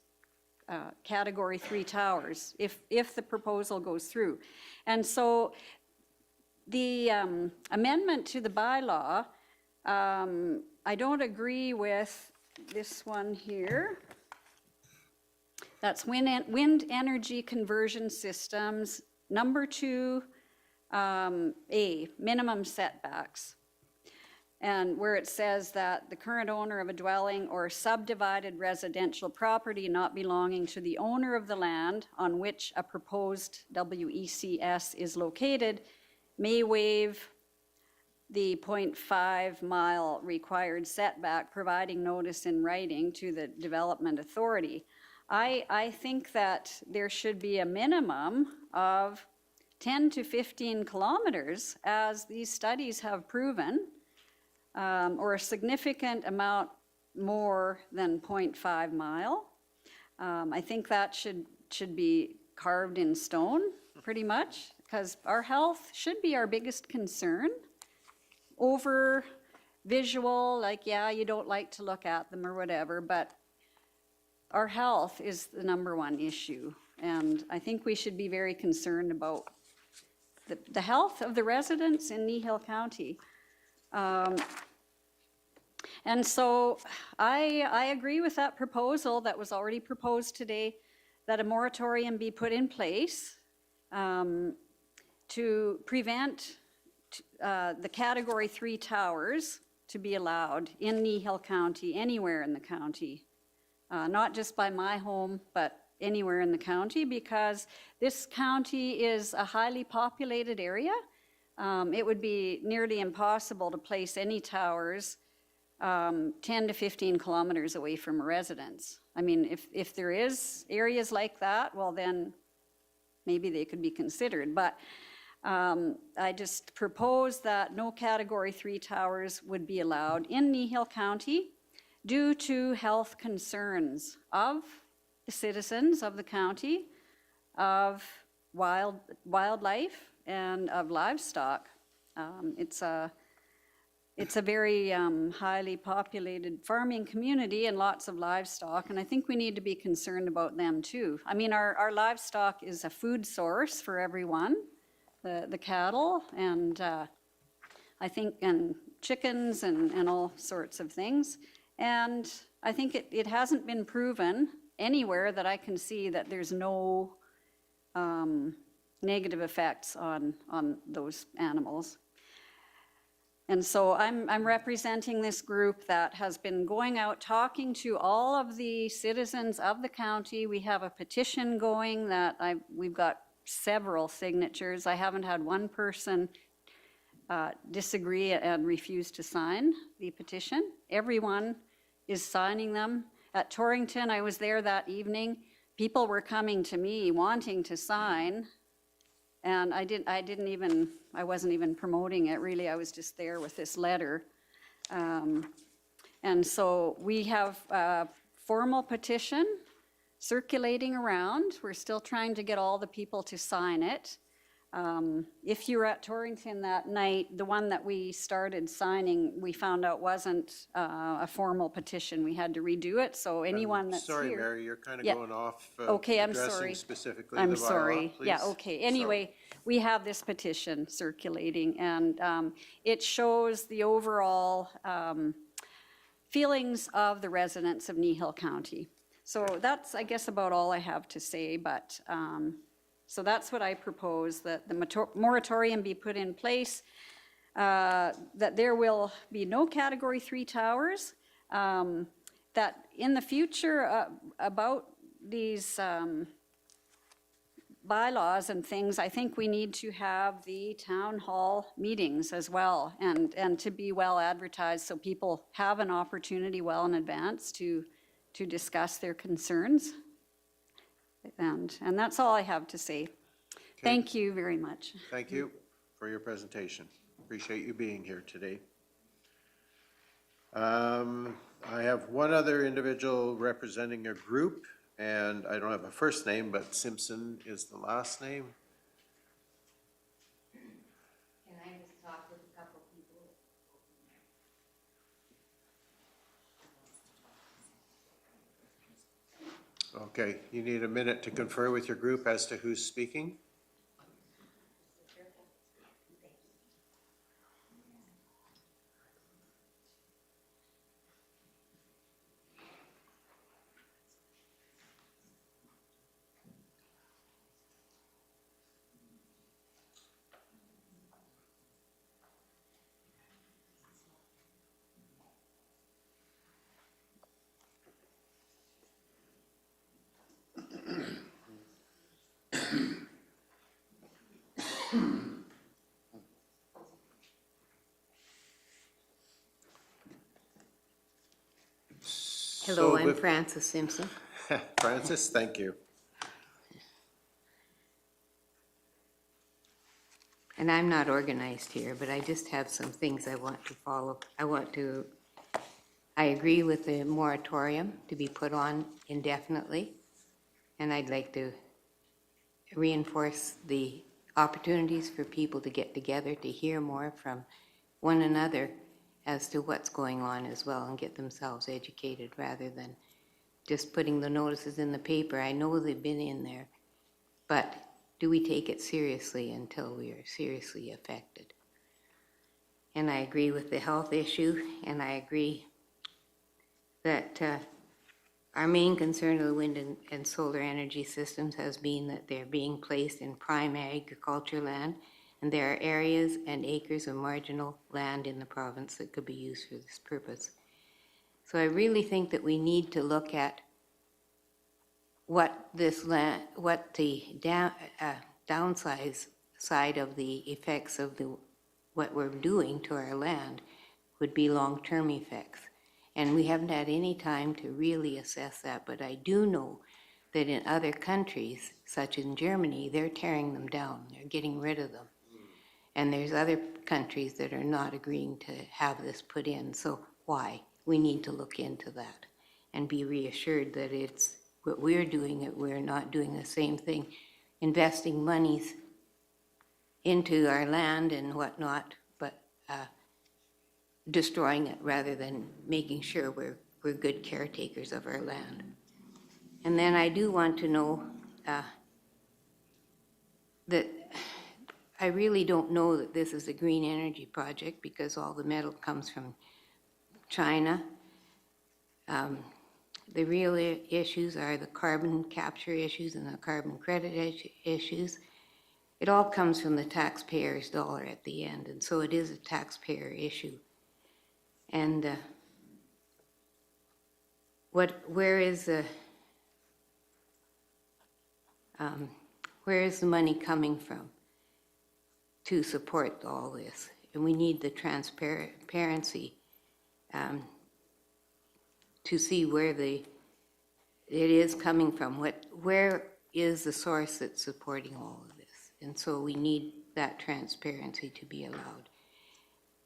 Category 3 towers, if the proposal goes through. And so the amendment to the bylaw, I don't agree with this one here. That's wind energy conversion systems, number 2, A, minimum setbacks. And where it says that the current owner of a dwelling or subdivided residential property not belonging to the owner of the land on which a proposed WECS is located may waive the 0.5 mile required setback, providing notice in writing to the development authority. I think that there should be a minimum of 10 to 15 kilometers, as these studies have proven, or a significant amount more than 0.5 mile. I think that should be carved in stone, pretty much, because our health should be our biggest concern. Over visual, like, yeah, you don't like to look at them or whatever, but our health is the number one issue. And I think we should be very concerned about the health of the residents in Kneehill County. And so I agree with that proposal that was already proposed today, that a moratorium be put in place to prevent the Category 3 towers to be allowed in Kneehill County, anywhere in the county. Not just by my home, but anywhere in the county, because this county is a highly populated area. It would be nearly impossible to place any towers 10 to 15 kilometers away from a residence. I mean, if there is areas like that, well then maybe they could be considered. But I just propose that no Category 3 towers would be allowed in Kneehill County due to health concerns of the citizens of the county, of wildlife, and of livestock. It's a very highly populated farming community and lots of livestock, and I think we need to be concerned about them too. I mean, our livestock is a food source for everyone, the cattle, and I think, and chickens and all sorts of things. And I think it hasn't been proven anywhere that I can see that there's no negative effects on those animals. And so I'm representing this group that has been going out talking to all of the citizens of the county. We have a petition going that we've got several signatures. I haven't had one person disagree and refuse to sign the petition. Everyone is signing them. At Torrington, I was there that evening. People were coming to me wanting to sign, and I wasn't even promoting it, really. I was just there with this letter. And so we have a formal petition circulating around. We're still trying to get all the people to sign it. If you were at Torrington that night, the one that we started signing, we found out wasn't a formal petition. We had to redo it, so anyone that's here. Sorry, Mary, you're kind of Yeah. going off Okay, I'm addressing sorry. specifically I'm the bylaw, sorry. Yeah, please. okay. Anyway, we have this petition circulating, and it shows the overall feelings of the residents of Kneehill County. So that's, I guess, about all I have to say, but so that's what I propose, that the moratorium be put in place, that there will be no Category 3 towers, that in the future about these bylaws and things, I think we need to have the town hall meetings as well, and to be well advertised, so people have an opportunity well in advance to discuss their concerns. And that's all I have to say. Thank you very much. Thank you for your presentation. Appreciate you being here today. I have one other individual representing a group, and I don't have a first name, but Simpson is the last name. Can I just talk with a couple people? Okay, you need a minute to confer with your group as to who's speaking. Hello, I'm Frances Simpson. Francis, thank you. And I'm not organized here, but I just have some things I want to follow. I agree with the moratorium to be put on indefinitely, and I'd like to reinforce the opportunities for people to get together, to hear more from one another as to what's going on as well, and get themselves educated rather than just putting the notices in the paper. I know they've been in there, but do we take it seriously until we are seriously affected? And I agree with the health issue, and I agree that our main concern of the wind and solar energy systems has been that they're being placed in prime agriculture land, and there are areas and acres of marginal land in the province that could be used for this purpose. So I really think that we need to look at what this land, what the downside side of the effects of what we're doing to our land would be long-term effects. And we haven't had any time to really assess that, but I do know that in other countries, such as in Germany, they're tearing them down, they're getting rid of them. And there's other countries that are not agreeing to have this put in. So why? We need to look into that and be reassured that it's what we're doing, that we're not doing the same thing, investing monies into our land and whatnot, but destroying it rather than making sure we're good caretakers of our land. And then I do want to know that I really don't know that this is a green energy project because all the metal comes from China. The real issues are the carbon capture issues and the carbon credit issues. It all comes from the taxpayer's dollar at the end, and so it is a taxpayer issue. And where is the money coming from to support all this? And we need the transparency to see where it is coming from. Where is the source that's supporting all of this? And so we need that transparency to be allowed.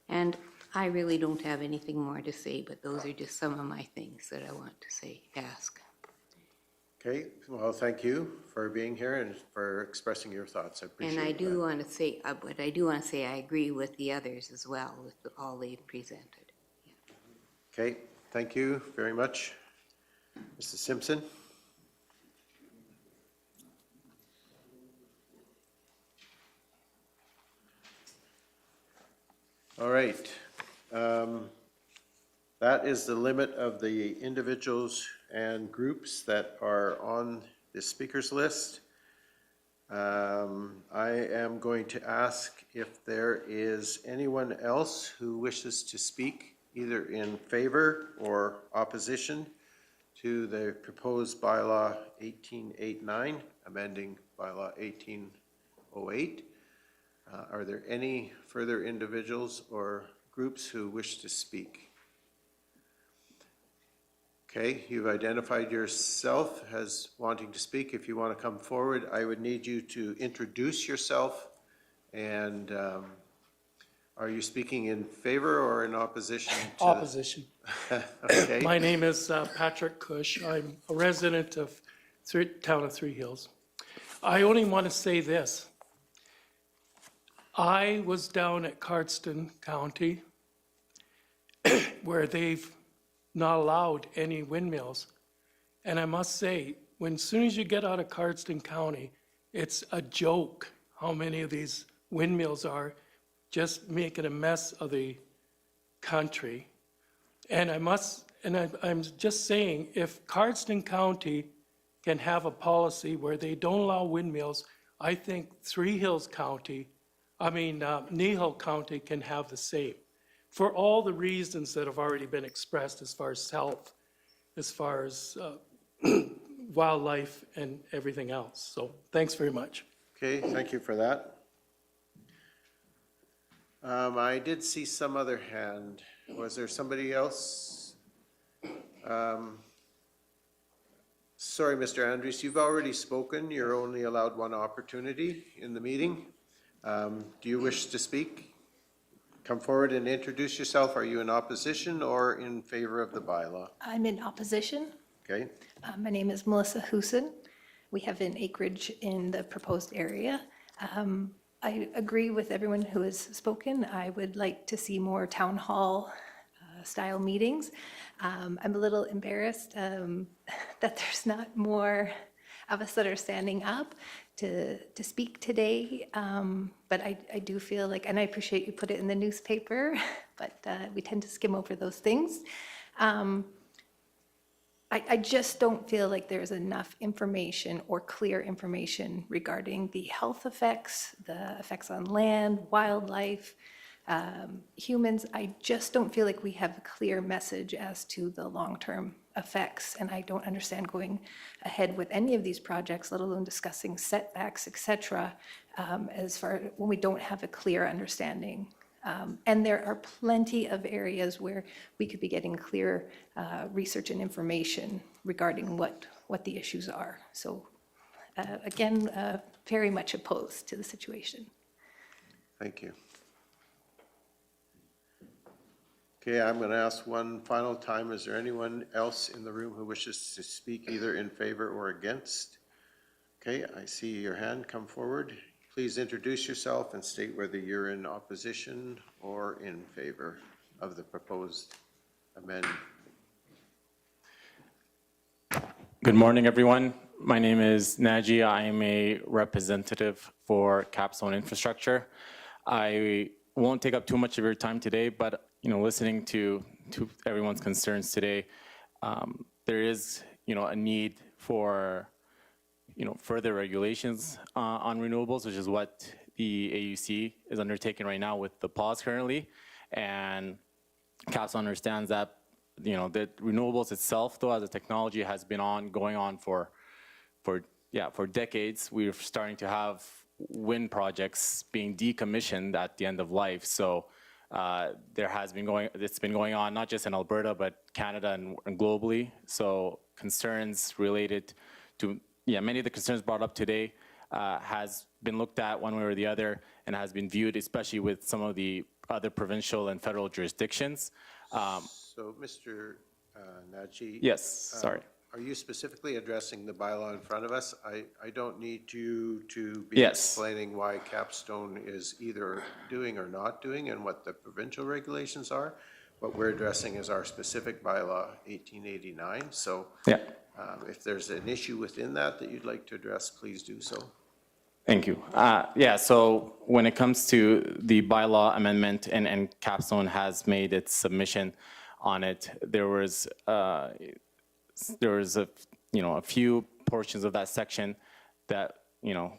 And I really don't have anything more to say, but those are just some of my things that I want to ask. Okay, well, thank you for being here and for expressing your thoughts. I appreciate And I that. do want to say, but I do want to say I agree with the others as well, with all they've presented. Okay, thank you very much. Mr. Simpson? All right. That is the limit of the individuals and groups that are on the speakers list. I am going to ask if there is anyone else who wishes to speak either in favor or opposition to the proposed bylaw 1889, amending bylaw 1808. Are there any further individuals or groups who wish to speak? Okay, you've identified yourself as wanting to speak. If you want to come forward, I would need you to introduce yourself. And are you speaking in favor or in opposition to? Opposition. Okay. My name is Patrick Cush. I'm a resident of town of Three Hills. I only want to say this. I was down at Cardston County where they've not allowed any windmills. And I must say, as soon as you get out of Cardston County, it's a joke how many of these windmills are just making a mess of the country. And I'm just saying, if Cardston County can have a policy where they don't allow windmills, I think Kneehill County can have the same. For all the reasons that have already been expressed as far as health, as far as wildlife and everything else. So thanks very much. Okay, thank you for that. I did see some other hand. Was there somebody else? Sorry, Mr. Andrews, you've already spoken. You're only allowed one opportunity in the meeting. Do you wish to speak? Come forward and introduce yourself. Are you in opposition or in favor of the bylaw? I'm in opposition. Okay. My name is Melissa Huson. We have an acreage in the proposed area. I agree with everyone who has spoken. I would like to see more town hall style meetings. I'm a little embarrassed that there's not more of us that are standing up to speak today. But I do feel like, and I appreciate you put it in the newspaper, but we tend to skim over those things. I just don't feel like there's enough information or clear information regarding the health effects, the effects on land, wildlife, humans. I just don't feel like we have a clear message as to the long-term effects, and I don't understand going ahead with any of these projects, let alone discussing setbacks, et cetera, as far when we don't have a clear understanding. And there are plenty of areas where we could be getting clear research and information regarding what the issues are. So again, very much opposed to the situation. Thank you. Okay, I'm going to ask one final time. Is there anyone else in the room who wishes to speak either in favor or against? Okay, I see your hand. Come forward. Please introduce yourself and state whether you're in opposition or in favor of the proposed amendment. Good morning, everyone. My name is Naji. I am a representative for Capstone Infrastructure. I won't take up too much of your time today, but listening to everyone's concerns today, there is a need for further regulations on renewables, which is what the AUC is undertaking right now with the pause currently. And Capstone understands that the renewables itself, though, as a technology, has been going on for decades. We're starting to have wind projects being decommissioned at the end of life. So it's been going on not just in Alberta, but Canada and globally. So concerns related to, many of the concerns brought up today has been looked at one way or the other and has been viewed, especially with some of the other provincial and federal jurisdictions. So, Mr. Naji. Yes, sorry. Are you specifically addressing the bylaw in front of us? I don't need you to be explaining why Capstone is either doing or not doing and what the provincial regulations are. What we're addressing is our specific bylaw, 1889. So if there's an issue within that you'd like to address, please do so. Thank you. So when it comes to the bylaw amendment and Capstone has made its submission on it, there was a few portions of that section that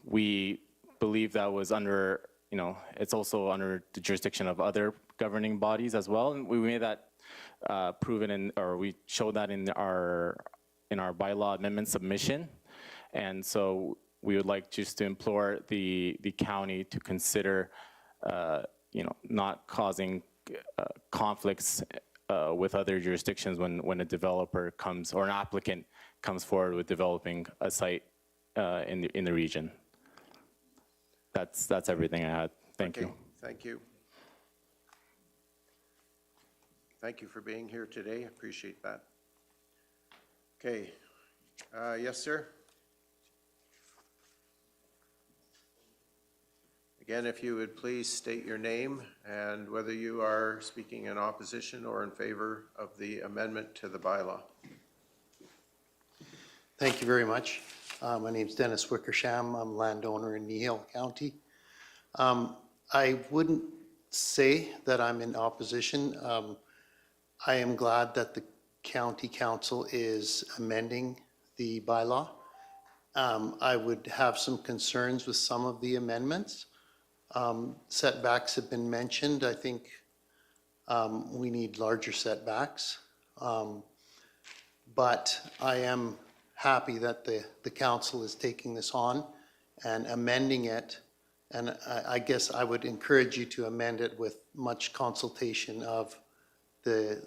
we believe that was under it's also under the jurisdiction of other governing bodies as well, and we made that proven or we showed that in our bylaw amendment submission. And so we would like just to implore the county to consider, not causing conflicts with other jurisdictions when a developer comes, or an applicant comes forward with developing a site in the region. That's everything I had. Thank you. Thank you. Thank you for being here today. Appreciate that. Okay. Yes, sir. Again, if you would please state your name and whether you are speaking in opposition or in favor of the amendment to the bylaw. Thank you very much. My name's Dennis Wickersham. I'm a landowner in Kneehill County. I wouldn't say that I'm in opposition. I am glad that the county council is amending the bylaw. I would have some concerns with some of the amendments. Setbacks have been mentioned. I think we need larger setbacks. But I am happy that the council is taking this on and amending it. And I guess I would encourage you to amend it with much consultation of the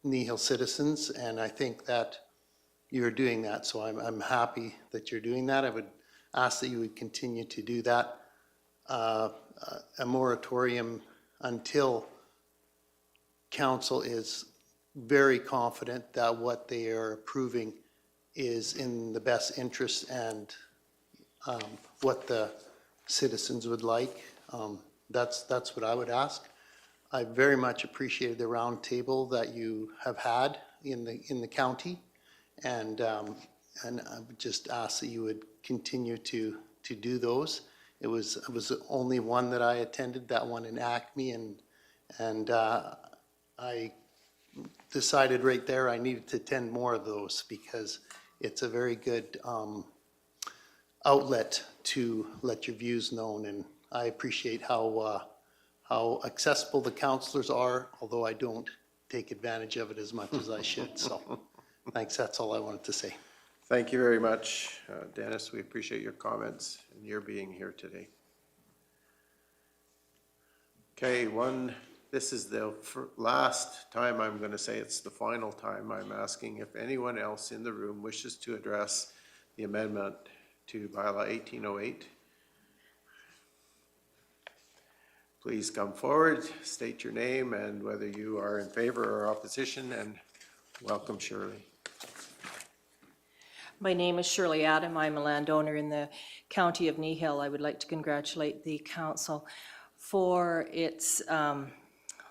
Kneehill citizens. And I think that you're doing that. So I'm happy that you're doing that. I would ask that you would continue to do that. A moratorium until council is very confident that what they are approving is in the best interest and what the citizens would like. That's what I would ask. I very much appreciated the round table that you have had in the county, and I would just ask that you would continue to do those. It was the only one that I attended, that one in Acme, and I decided right there I needed to attend more of those because it's a very good outlet to let your views known, and I appreciate how accessible the counselors are, although I don't take advantage of it as much as I should. So thanks, that's all I wanted to say. Thank you very much, Dennis. We appreciate your comments and your being here today. Okay, this is the last time I'm going to say it's the final time I'm asking if anyone else in the room wishes to address the amendment to Bylaw 1808. Please come forward, state your name and whether you are in favor or opposition, and welcome, Shirley. My name is Shirley Adam. I'm a landowner in the county of Kneehill. I would like to congratulate the council for its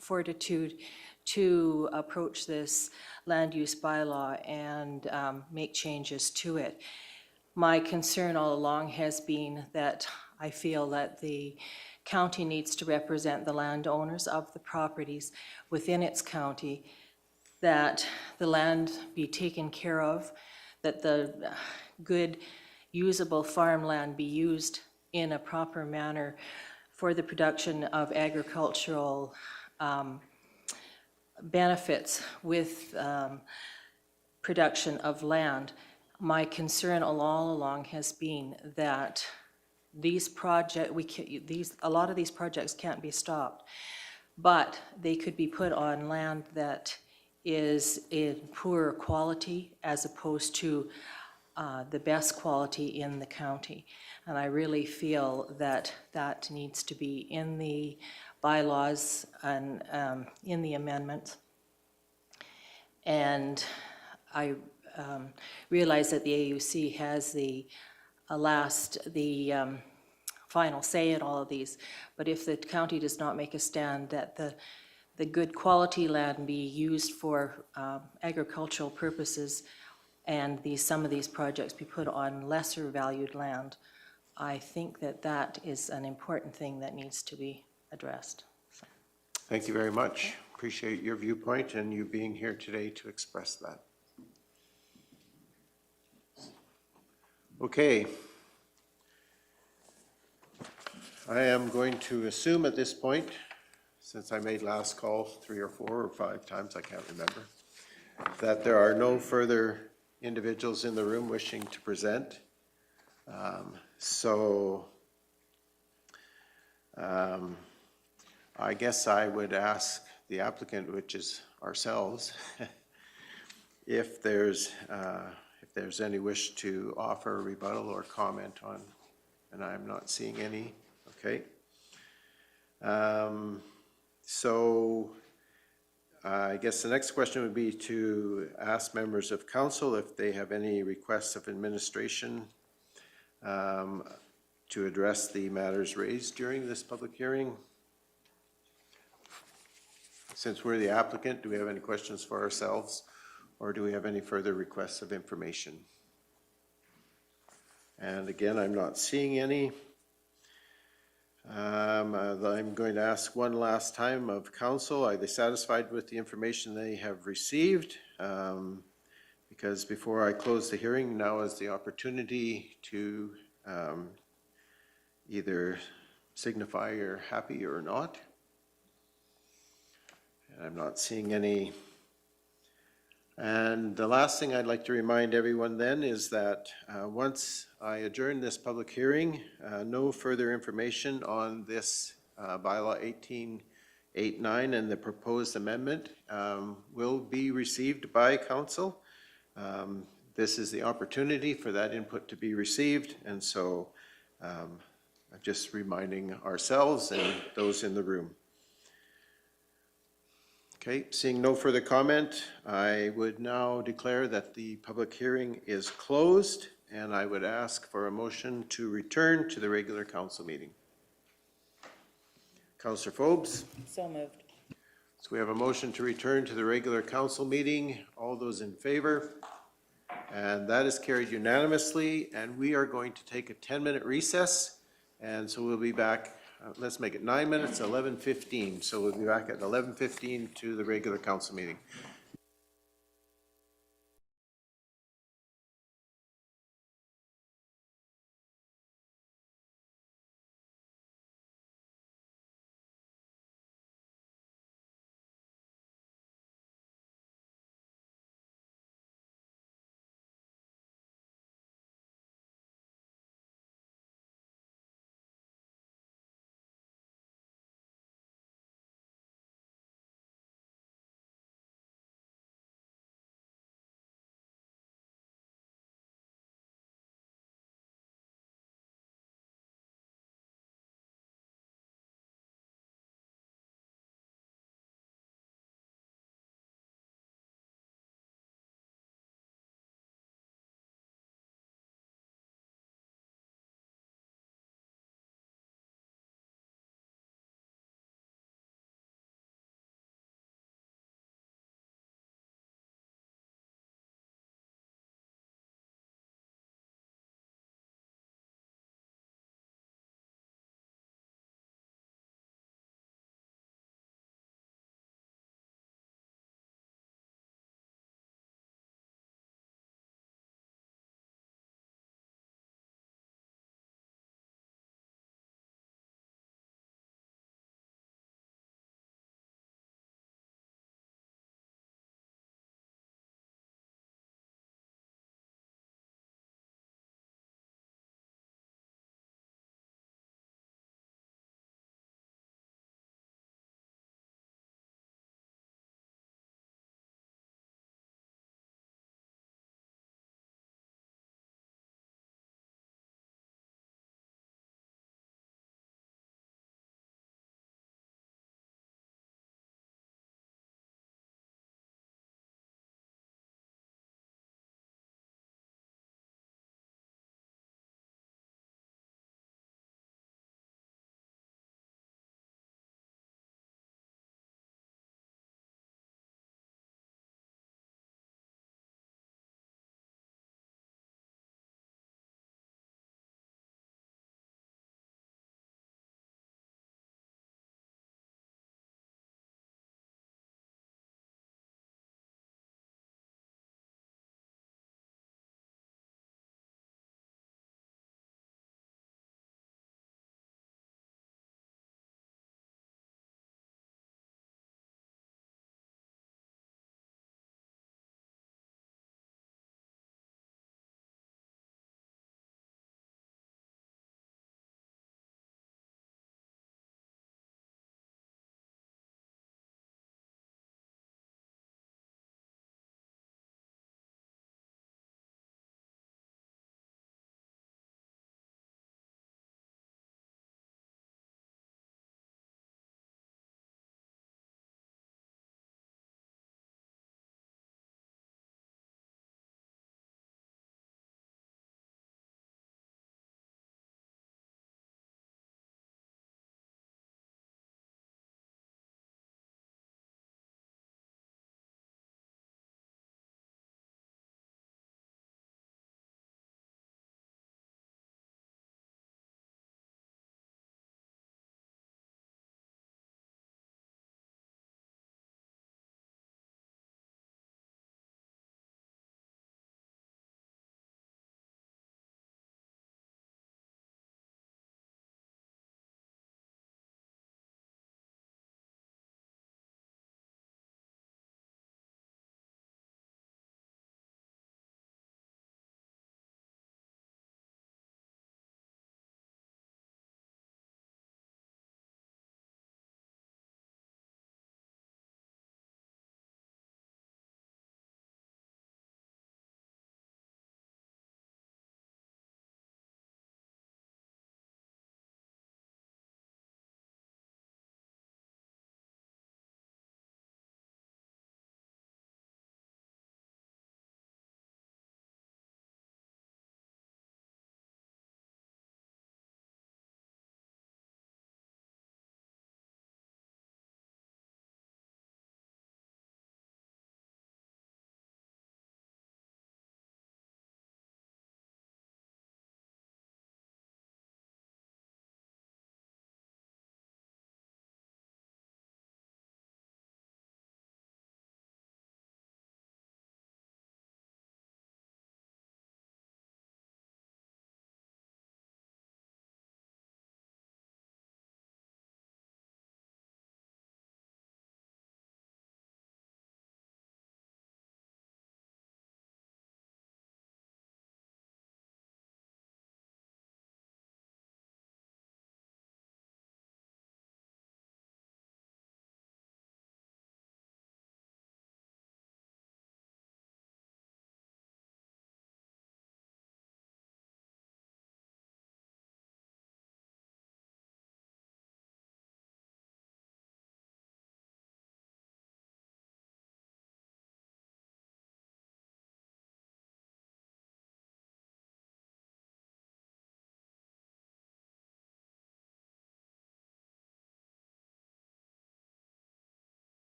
fortitude to approach this land use bylaw and make changes to it. My concern all along has been that I feel that the county needs to represent the landowners of the properties within its county, that the land be taken care of, that the good usable farmland be used in a proper manner for the production of agricultural benefits with production of land. My concern all along has been that a lot of these projects can't be stopped, but they could be put on land that is in poorer quality as opposed to the best quality in the county. And I really feel that that needs to be in the bylaws and in the amendments. And I realize that the AUC has the final say in all of these, but if the county does not make a stand that the good quality land be used for agricultural purposes and some of these projects be put on lesser valued land, I think that that is an important thing that needs to be addressed. So. Thank you very much. Appreciate your viewpoint and you being here today to express that. Okay. I am going to assume at this point, since I made last call 3 or 4 or 5 times, I can't remember, that there are no further individuals in the room wishing to present. So I guess I would ask the applicant, which is ourselves, if there's any wish to offer a rebuttal or comment on, and I'm not seeing any, okay. So I guess the next question would be to ask members of council if they have any requests of administration to address the matters raised during this public hearing. Since we're the applicant, do we have any questions for ourselves, or do we have any further requests of information? And again, I'm not seeing any. I'm going to ask one last time of council, are they satisfied with the information they have received? Because before I close the hearing, now is the opportunity to either signify you're happy or not. And I'm not seeing any. And the last thing I'd like to remind everyone then is that once I adjourn this public hearing, no further information on this bylaw 1889 and the proposed amendment will be received by council. This is the opportunity for that input to be received, and so I'm just reminding ourselves and those in the room. Okay, seeing no further comment, I would now declare that the public hearing is closed, and I would ask for a motion to return to the regular council meeting. Councillor Forbes? So moved. So we have a motion to return to the regular council meeting. All those in favor? And that is carried unanimously, and we are going to take a 10-minute recess, and so we'll be back. Let's make it 9 minutes, 11:15. So we'll be back at 11:15 to the regular council meeting.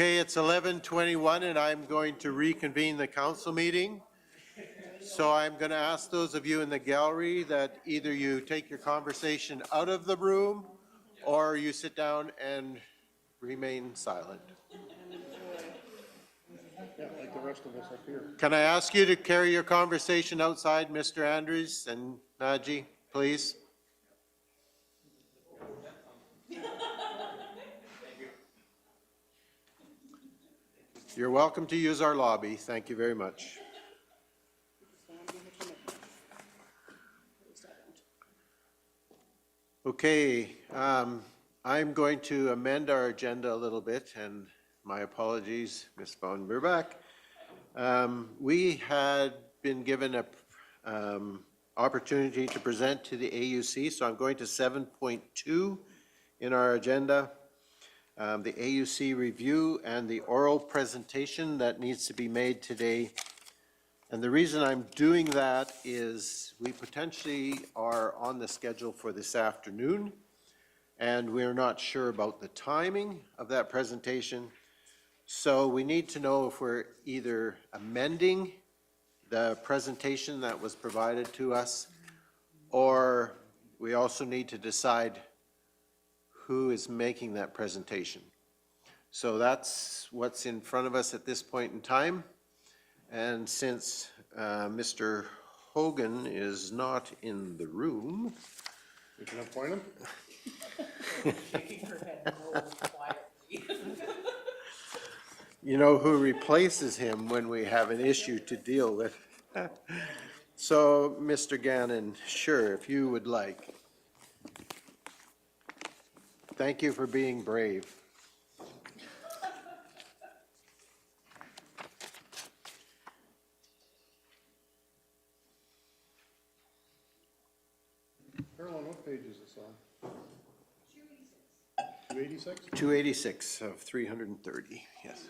Okay, it's 11:21 and I'm going to reconvene the council meeting. So I'm going to ask those of you in the gallery that either you take your conversation out of the room or you sit down and remain silent. Yeah, like the rest of us up here. Can I ask you to carry your conversation outside, Mr. Andrews and Naji, please? You're welcome to use our lobby. Thank you very much. Okay, I'm going to amend our agenda a little bit, and my apologies, Ms. von Burbach. We had been given a opportunity to present to the AUC, so I'm going to 7.2 in our agenda. The AUC review and the oral presentation that needs to be made today. And the reason I'm doing that is we potentially are on the schedule for this afternoon, and we're not sure about the timing of that presentation. So we need to know if we're either amending the presentation that was provided to us, or we also need to decide who is making that presentation. So that's what's in front of us at this point in time. And since Mr. Hogan is not in the room. We can appoint him? Shaking her head no quietly. You know who replaces him when we have an issue to deal with. So, Mr. Gannon, sure, if you would like. Thank you for being brave. Caroline, what page is this on? 286? 286 of 330, yes.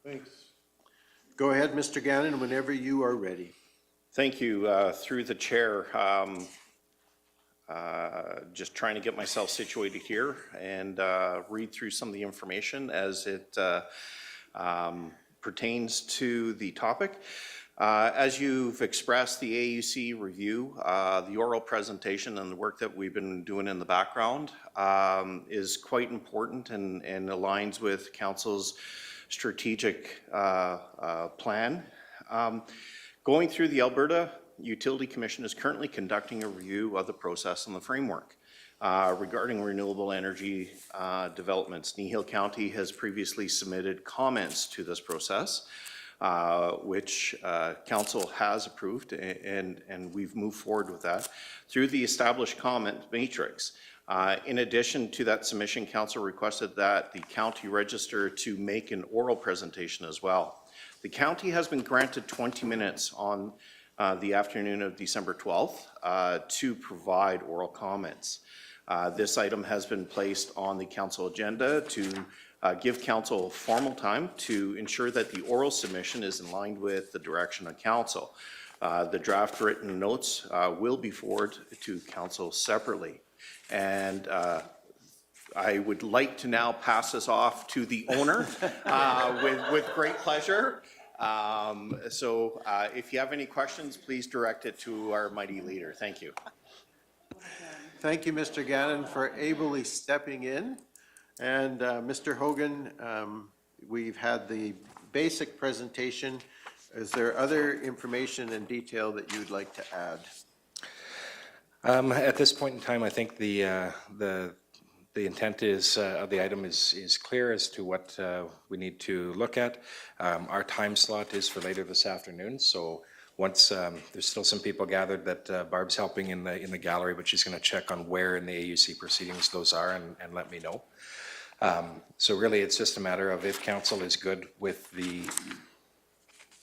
Thanks. Go ahead, Mr. Gannon, whenever you are ready. Thank you. Through the chair, just trying to get myself situated here and read through some of the information as it pertains to the topic. As you've expressed, the AUC review, the oral presentation and the work that we've been doing in the background is quite important and aligns with Council's strategic plan. Going through the Alberta Utility Commission is currently conducting a review of the process and the framework regarding renewable energy developments. Kneehill County has previously submitted comments to this process, which Council has approved, and we've moved forward with that through the established comment matrix. In addition to that submission, Council requested that the county register to make an oral presentation as well. The county has been granted 20 minutes on the afternoon of December 12th to provide oral comments. This item has been placed on the council agenda to give council formal time to ensure that the oral submission is in line with the direction of council. The draft written notes will be forwarded to council separately. And I would like to now pass this off to the owner with great pleasure. So if you have any questions, please direct it to our mighty leader. Thank you. Thank you, Mr. Gannon, for ably stepping in. And Mr. Hogan, we've had the basic presentation. Is there other information and detail that you'd like to add? At this point in time, I think the intent is of the item is clear as to what we need to look at. Our time slot is for later this afternoon, so once there's still some people gathered that Barb's helping in the gallery, but she's going to check on where in the AUC proceedings those are and let me know. So really, it's just a matter of if council is good with the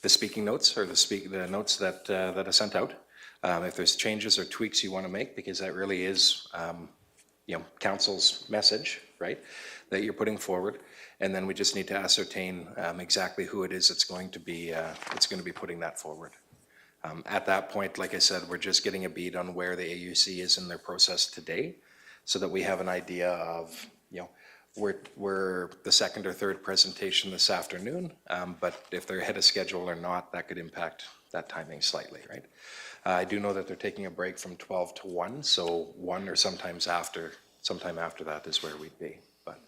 speaking notes or the notes that are sent out. If there's changes or tweaks you want to make, because that really is, council's message, right, that you're putting forward, and then we just need to ascertain exactly who it is that's going to be putting that forward. At that point, like I said, we're just getting a beat on where the AUC is in their process today, so that we have an idea of, we're the second or third presentation this afternoon, but if they're ahead of schedule or not, that could impact that timing slightly, right? I do know that they're taking a break from 12 to 1, so 1 or sometime after that is where we'd be. But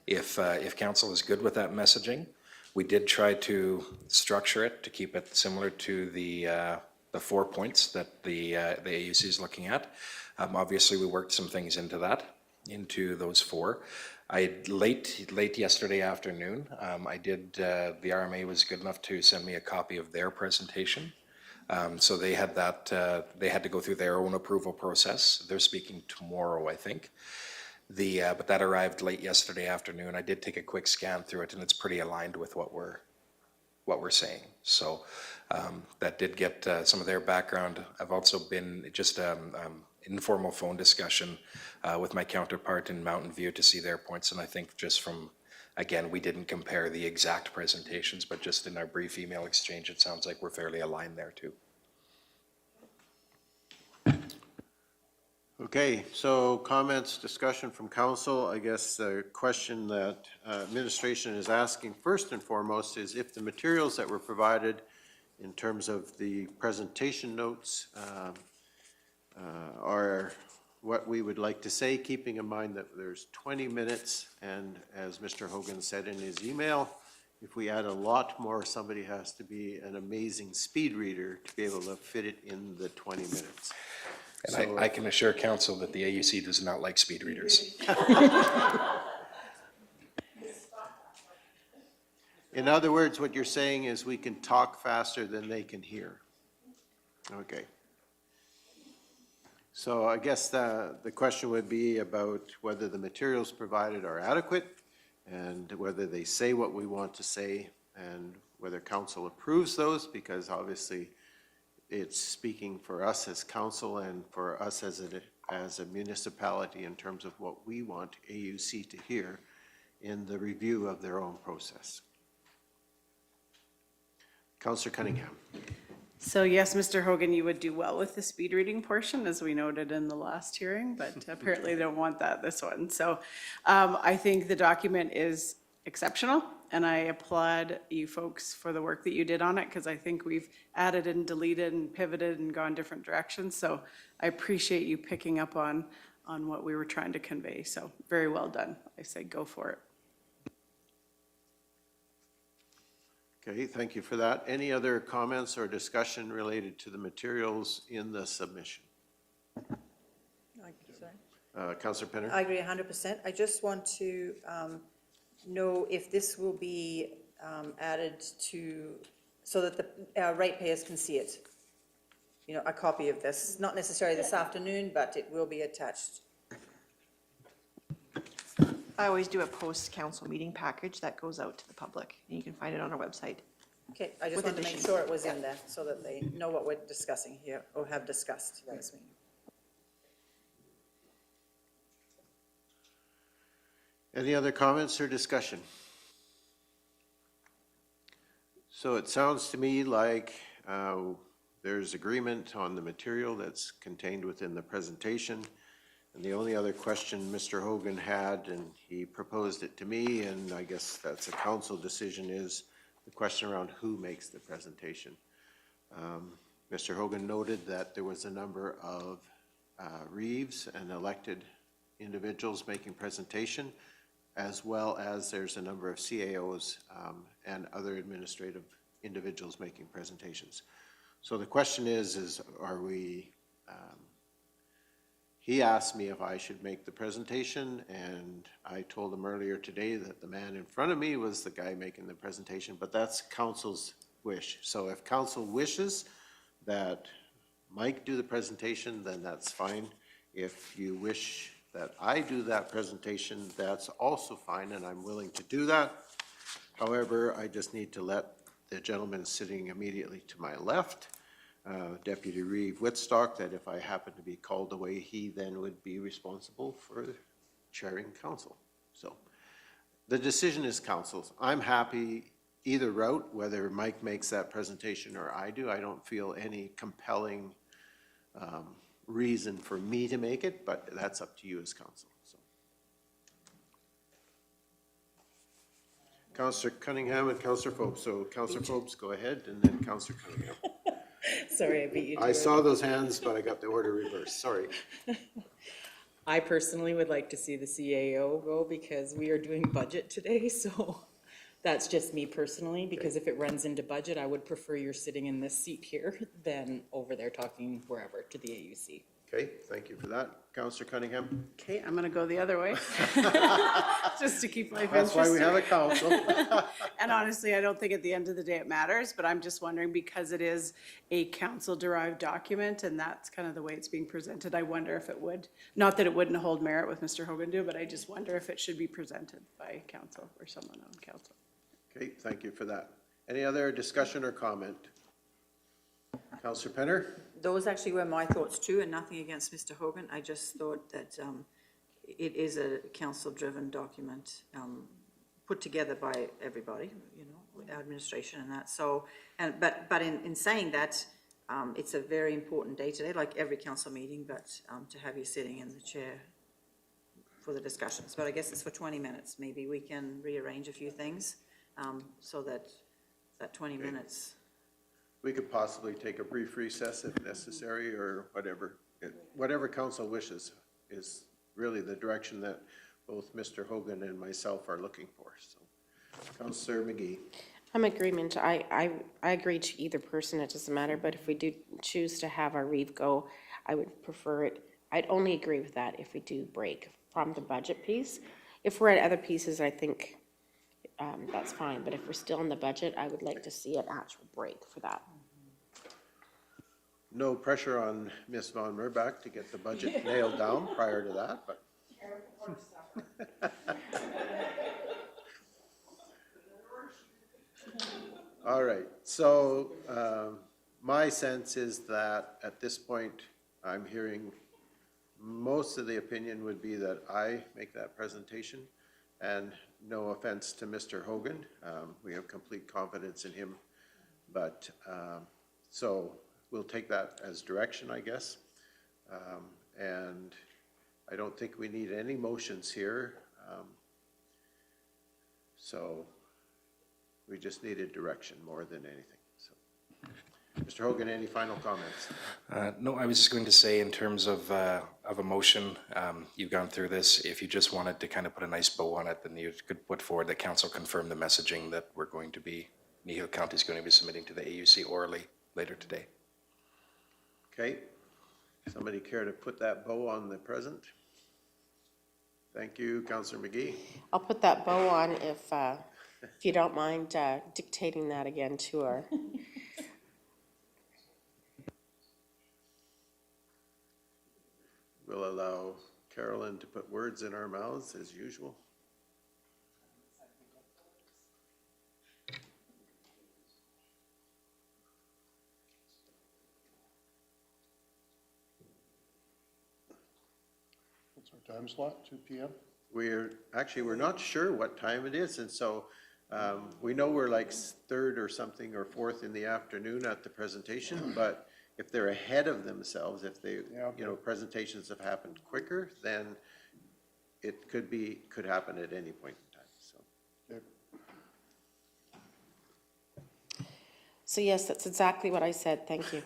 if council is good with that messaging, we did try to structure it to keep it similar to the 4 points that the AUC is looking at. Obviously, we worked some things into those 4. Late yesterday afternoon, the RMA was good enough to send me a copy of their presentation. So they had they had to go through their own approval process. They're speaking tomorrow, I think. But that arrived late yesterday afternoon. I did take a quick scan through it, and it's pretty aligned with what we're saying. So that did get some of their background. I've also been just informal phone discussion with my counterpart in Mountain View to see their points, and I think just from, again, we didn't compare the exact presentations, but just in our brief email exchange, it sounds like we're fairly aligned there too. Okay, so comments, discussion from council. I guess the question that administration is asking first and foremost is if the materials that were provided in terms of the presentation notes are what we would like to say, keeping in mind that there's 20 minutes, and as Mr. Hogan said in his email, if we add a lot more, somebody has to be an amazing speed reader to be able to fit it in the 20 minutes. And So, I can assure council that the AUC does not like speed readers. in other words, what you're saying is we can talk faster than they can hear. Okay. So I guess the question would be about whether the materials provided are adequate and whether they say what we want to say and whether council approves those, because obviously it's speaking for us as council and for us as a municipality in terms of what we want AUC to hear in the review of their own process. Councillor Cunningham. So yes, Mr. Hogan, you would do well with the speed reading portion, as we noted in the last hearing, but apparently they don't want that this one. So I think the document is exceptional, and I applaud you folks for the work that you did on it, because I think we've added and deleted and pivoted and gone different directions. So I appreciate you picking up on what we were trying to convey. So very well done. I say go for it. Okay, thank you for that. Any other comments or discussion related to the materials in the submission? Councillor Penner? I agree 100%. I just want to know if this will be added to, so that the ratepayers can see it. You know, a copy of this, not necessarily this afternoon, but it will be attached. I always do a post-council meeting package that goes out to the public, and you can find it on our website. Okay, I just wanted to make sure it was in there, so that they know what we're discussing here, or have discussed this meeting. Any other comments or discussion? So it sounds to me like there's agreement on the material that's contained within the presentation. And the only other question Mr. Hogan had, and he proposed it to me, and I guess that's a council decision, is the question around who makes the presentation. Mr. Hogan noted that there was a number of Reeves and elected individuals making presentation, as well as there's a number of CAOs and other administrative individuals making presentations. So the question is are we, he asked me if I should make the presentation, and I told him earlier today that the man in front of me was the guy making the presentation, but that's council's wish. So if council wishes that Mike do the presentation, then that's fine. If you wish that I do that presentation, that's also fine, and I'm willing to do that. However, I just need to let the gentleman sitting immediately to my left, Deputy Reeve Whitstock, that if I happen to be called away, he then would be responsible for chairing council. So the decision is council's. I'm happy either route, whether Mike makes that presentation or I do. I don't feel any compelling reason for me to make it, but that's up to you as council. So. Counselor Cunningham and Counselor Forbes. So Counselor Forbes, go ahead, and then Counselor Cunningham. Sorry, I beat you to I it. saw those hands, but I got the order reversed, sorry. I personally would like to see the CAO go because we are doing budget today, so that's just me personally, because if it runs into budget, I would prefer you're sitting in this seat here than over there talking wherever to the AUC. Okay, thank you for that. Counselor Cunningham? Okay, I'm gonna go the other way. Just to keep life That's interesting. why we have a council. And honestly, I don't think at the end of the day it matters, but I'm just wondering, because it is a council-derived document, and that's kind of the way it's being presented, I wonder if it would, not that it wouldn't hold merit with Mr. Hogan do, but I just wonder if it should be presented by council or someone on council. Okay, thank you for that. Any other discussion or comment? Counselor Penner? Those actually were my thoughts too, and nothing against Mr. Hogan. I just thought that it is a council-driven document, put together by everybody, you know, administration and that. So, but in saying that, it's a very important day today, like every council meeting, but to have you sitting in the chair for the discussions. But I guess it's for 20 minutes. Maybe we can rearrange a few things so that 20 minutes. We could possibly take a brief recess if necessary, or whatever. Whatever council wishes is really the direction that both Mr. Hogan and myself are looking for. So, Councillor McGee. I'm in agreement. I agree to either person, it doesn't matter, but if we do choose to have our reeve go, I would prefer it. I'd only agree with that if we do break from the budget piece. If we're at other pieces, I think that's fine, but if we're still in the budget, I would like to see an actual break for that. No pressure on Ms. Von Merbach to get the budget nailed down prior to that, but. All right, so my sense is that at this point, I'm hearing most of the opinion would be that I make that presentation, and no offense to Mr. Hogan, we have complete confidence in him, but so we'll take that as direction, I guess, and I don't think we need any motions here, so we just needed direction more than anything. So, Mr. Hogan, any final comments? No, I was just going to say, in terms of a motion, you've gone through this. If you just wanted to kind of put a nice bow on it, then you could put forward that council confirm the messaging that we're going to be, Kneehill County is going to be submitting to the AUC orally later today. Okay, somebody care to put that bow on the present? Thank you, Councillor McGee. I'll put that bow on if you don't mind dictating that again to our. We'll allow Carolyn to put words in our mouths as usual. What's our time slot, 2 p.m.? We're not sure what time it is, and so we know we're like third or something or fourth in the afternoon at the presentation, but if they're ahead of themselves, if they, you know, presentations have happened quicker, then it could happen at any point in time, so. Okay. So yes, that's exactly what I said. Thank you.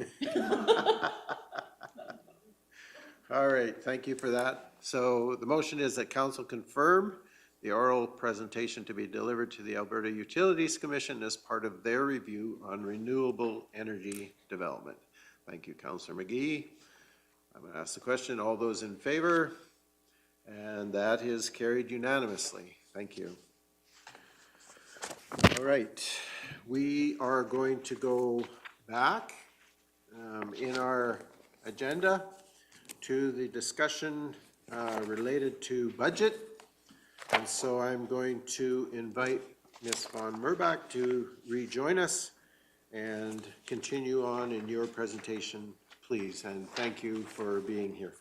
All right, thank you for that. So the motion is that council confirm the oral presentation to be delivered to the Alberta Utilities Commission as part of their review on renewable energy development. Thank you, Councillor McGee. I'm going to ask the question. All those in favor? And that is carried unanimously. Thank you. All right, we are going to go back in our agenda to the discussion related to budget. And so I'm going to invite Ms. Von Merbach to rejoin us and continue on in your presentation, please. And thank you for being here.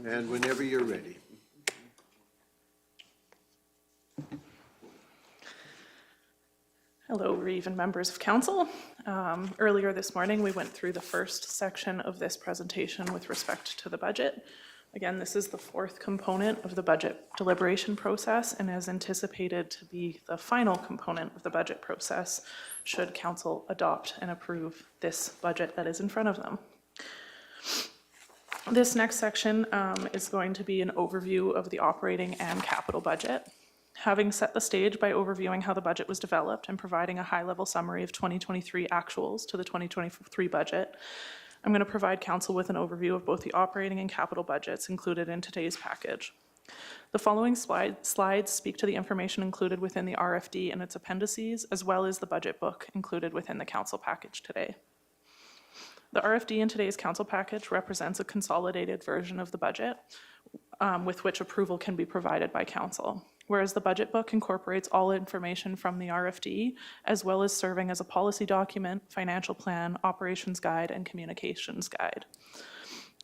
And whenever you're ready. Hello, Reeve and members of council. Earlier this morning, we went through the first section of this presentation with respect to the budget. Again, this is the fourth component of the budget deliberation process and is anticipated to be the final component of the budget process should council adopt and approve this budget that is in front of them. This next section is going to be an overview of the operating and capital budget. Having set the stage by overviewing how the budget was developed and providing a high-level summary of 2023 actuals to the 2023 budget, I'm going to provide council with an overview of both the operating and capital budgets included in today's package. The following slides speak to the information included within the RFD and its appendices, as well as the budget book included within the council package today. The RFD in today's council package represents a consolidated version of the budget with which approval can be provided by council, whereas the budget book incorporates all information from the RFD, as well as serving as a policy document, financial plan, operations guide, and communications guide.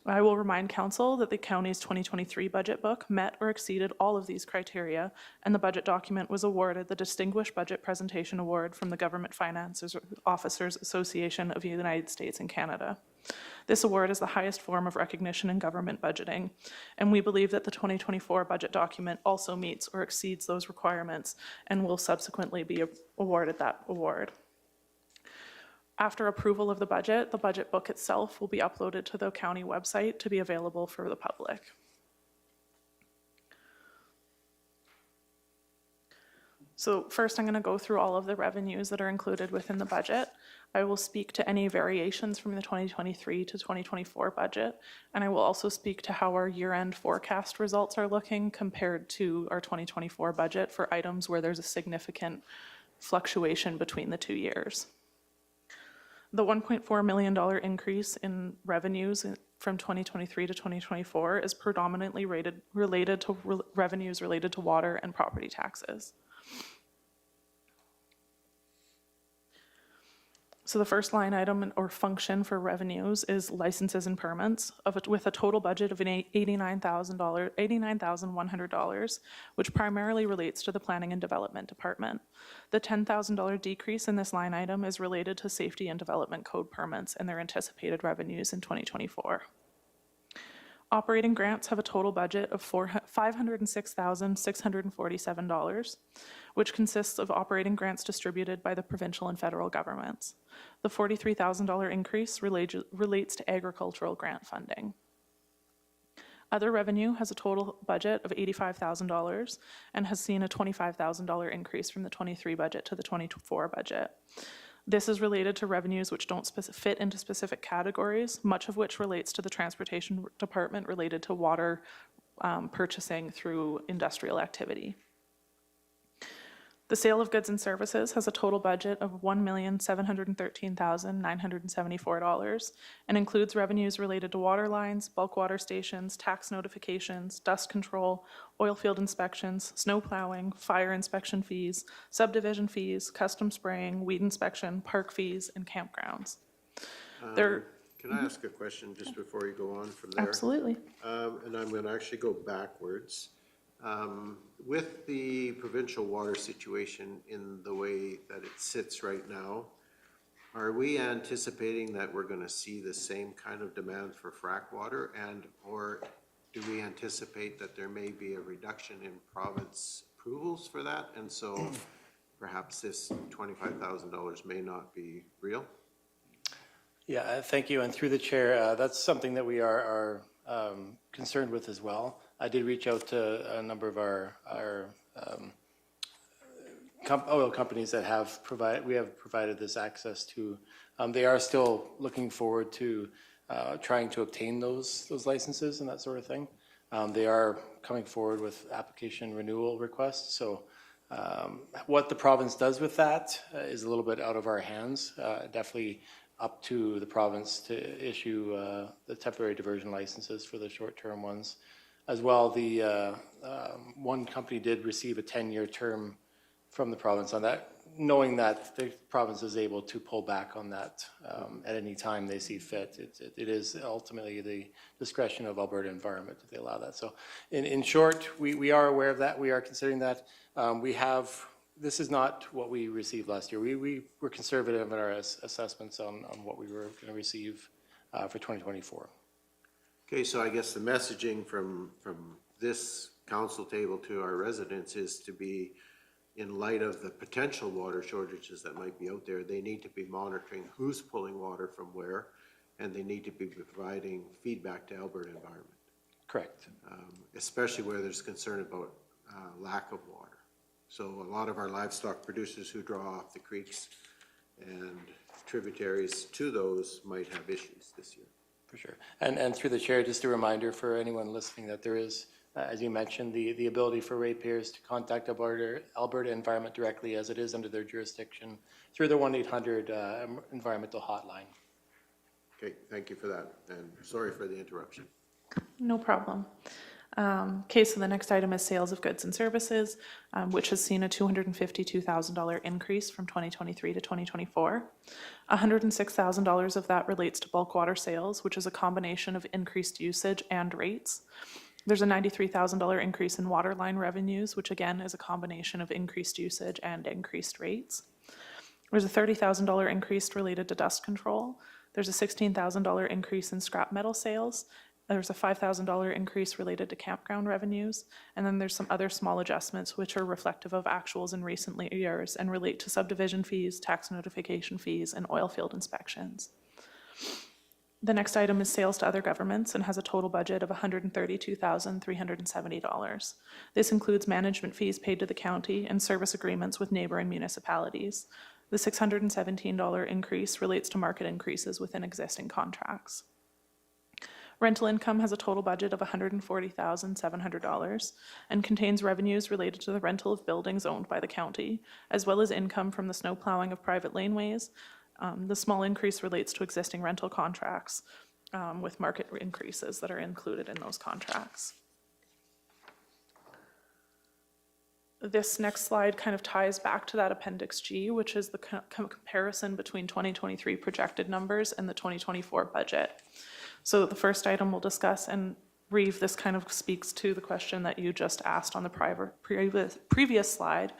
I will remind council that the county's 2023 budget book met or exceeded all of these criteria, and the budget document was awarded the Distinguished Budget Presentation Award from the Government Finance Officers Association of the United States and Canada. This award is the highest form of recognition in government budgeting, and we believe that the 2024 budget document also meets or exceeds those requirements and will subsequently be awarded that award. After approval of the budget book itself will be uploaded to the county website to be available for the public. So first, I'm going to go through all of the revenues that are included within the budget. I will speak to any variations from the 2023 to 2024 budget, and I will also speak to how our year-end forecast results are looking compared to our 2024 budget for items where there's a significant fluctuation between the 2 years. The $1.4 million increase in revenues from 2023 to 2024 is predominantly related to revenues related to water and property taxes. So the first line item or function for revenues is licenses and permits with a total budget of $89,100, which primarily relates to the Planning and Development Department. The $10,000 decrease in this line item is related to Safety and Development Code permits and their anticipated revenues in 2024. Operating grants have a total budget of $506,647, which consists of operating grants distributed by the provincial and federal governments. The $43,000 increase relates to agricultural grant funding. Other revenue has a total budget of $85,000 and has seen a $25,000 increase from the 23 budget to the 24 budget. This is related to revenues which don't fit into specific categories, much of which relates to the Transportation Department related to water purchasing through industrial activity. The sale of goods and services has a total budget of $1,713,974 and includes revenues related to water lines, bulk water stations, tax notifications, dust control, oil field inspections, snow plowing, fire inspection fees, subdivision fees, custom spraying, weed inspection, park fees, and campgrounds. Can I ask a question just before you go on from there? Absolutely. And I'm going to actually go backwards. With the provincial water situation in the way that it sits right now, are we anticipating that we're going to see the same kind of demand for frack water, and or do we anticipate that there may be a reduction in province approvals for that, and so perhaps this $25,000 may not be real? Yeah, thank you, and through the chair, that's something that we are concerned with as well. I did reach out to a number of our oil companies that we have provided this access to. They are still looking forward to trying to obtain those licenses and that sort of thing. They are coming forward with application renewal requests. So what the province does with that is a little bit out of our hands. Definitely up to the province to issue the temporary diversion licenses for the short-term ones. As well, the one company did receive a 10-year term from the province on that, knowing that the province is able to pull back on that at any time they see fit. It is ultimately the discretion of Alberta Environment if they allow that. So in short, we are aware of that. We are considering that. We have This is not what we received last year. We were conservative in our assessments on what we were going to receive for 2024. Okay, so I guess the messaging from this council table to our residents is to be, in light of the potential water shortages that might be out there, they need to be monitoring who's pulling water from where, and they need to be providing feedback to Alberta Environment. Correct. Especially where there's concern about lack of water. So a lot of our livestock producers who draw off the creeks and tributaries to those might have issues this year. For sure. And through the chair, just a reminder for anyone listening that there is, as you mentioned, the ability for ratepayers to contact Alberta Environment directly, as it is under their jurisdiction, through the 1-800 environmental hotline. Okay, thank you for that, and sorry for the interruption. No problem. Okay, so the next item is sales of goods and services, which has seen a $252,000 increase from 2023 to 2024. $106,000 of that relates to bulk water sales, which is a combination of increased usage and rates. There's a $93,000 increase in water line revenues, which again is a combination of increased usage and increased rates. There's a $30,000 increase related to dust control. There's a $16,000 increase in scrap metal sales. There's a $5,000 increase related to campground revenues, and then there's some other small adjustments which are reflective of actuals in recent years and relate to subdivision fees, tax notification fees, and oil field inspections. The next item is sales to other governments and has a total budget of $132,370. This includes management fees paid to the county and service agreements with neighboring municipalities. The $617 increase relates to market increases within existing contracts. Rental income has a total budget of $140,700 and contains revenues related to the rental of buildings owned by the county, as well as income from the snow plowing of private laneways. The small increase relates to existing rental contracts with market increases that are included in those contracts. This next slide kind of ties back to that Appendix G, which is the comparison between 2023 projected numbers and the 2024 budget. So the first item we'll discuss, and Reeve, this kind of speaks to the question that you just asked on the previous slide.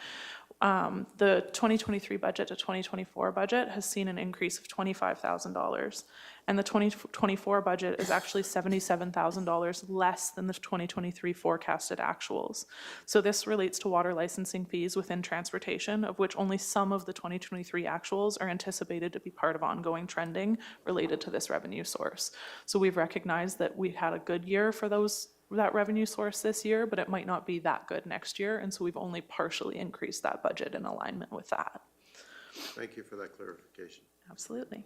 The 2023 budget to 2024 budget has seen an increase of $25,000, and the 2024 budget is actually $77,000 less than the 2023 forecasted actuals. So this relates to water licensing fees within transportation, of which only some of the 2023 actuals are anticipated to be part of ongoing trending related to this revenue source. So we've recognized that we had a good year for that revenue source this year, but it might not be that good next year, and so we've only partially increased that budget in alignment with that. Thank you for that clarification. Absolutely.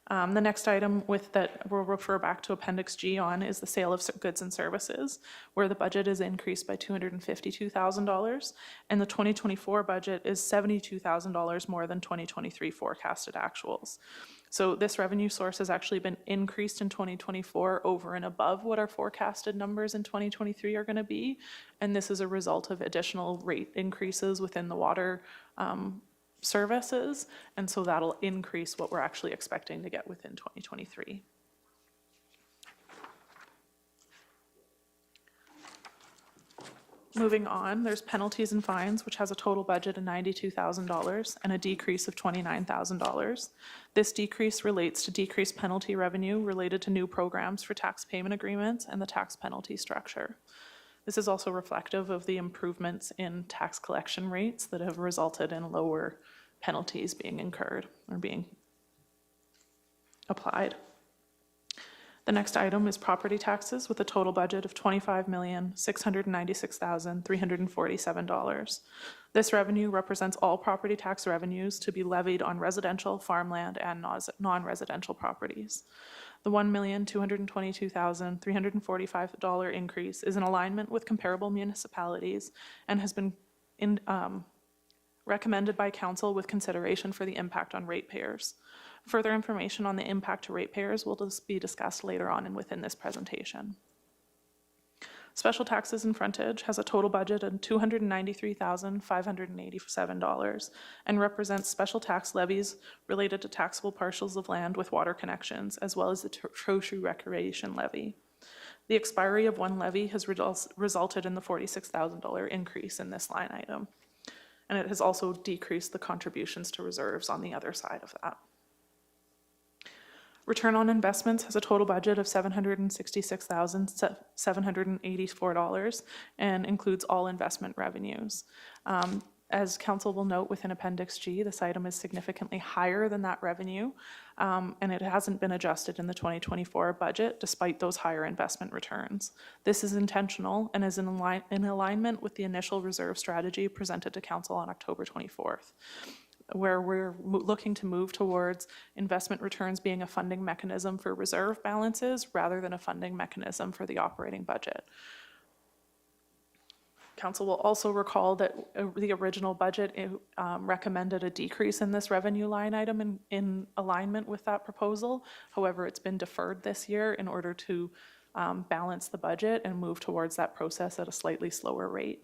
The next item that we'll refer back to Appendix G on is the sale of goods and services, where the budget is increased by $252,000, and the 2024 budget is $72,000 more than 2023 forecasted actuals. So this revenue source has actually been increased in 2024 over and above what our forecasted numbers in 2023 are going to be, and this is a result of additional rate increases within the water services, and so that'll increase what we're actually expecting to get within 2023. Moving on, there's penalties and fines, which has a total budget of $92,000 and a decrease of $29,000. This decrease relates to decreased penalty revenue related to new programs for tax payment agreements and the tax penalty structure. This is also reflective of the improvements in tax collection rates that have resulted in lower penalties being incurred or being applied. The next item is property taxes with a total budget of $25,696,347. This revenue represents all property tax revenues to be levied on residential, farmland, and non-residential properties. The $1,222,345 increase is in alignment with comparable municipalities and has been recommended by council with consideration for the impact on ratepayers. Further information on the impact to ratepayers will be discussed later on and within this presentation. Special taxes and frontage has a total budget of $293,587 and represents special tax levies related to taxable parcels of land with water connections, as well as the Trochu Recreation Levy. The expiry of one levy has resulted in the $46,000 increase in this line item. And it has also decreased the contributions to reserves on the other side of that. Return on investments has a total budget of $766,784 and includes all investment revenues. As council will note within Appendix G, this item is significantly higher than that revenue, and it hasn't been adjusted in the 2024 budget despite those higher investment returns. This is intentional and is in alignment with the initial reserve strategy presented to council on October 24th, where we're looking to move towards investment returns being a funding mechanism for reserve balances rather than a funding mechanism for the operating budget. Council will also recall that the original budget recommended a decrease in this revenue line item in alignment with that proposal. However, it's been deferred this year in order to balance the budget and move towards that process at a slightly slower rate.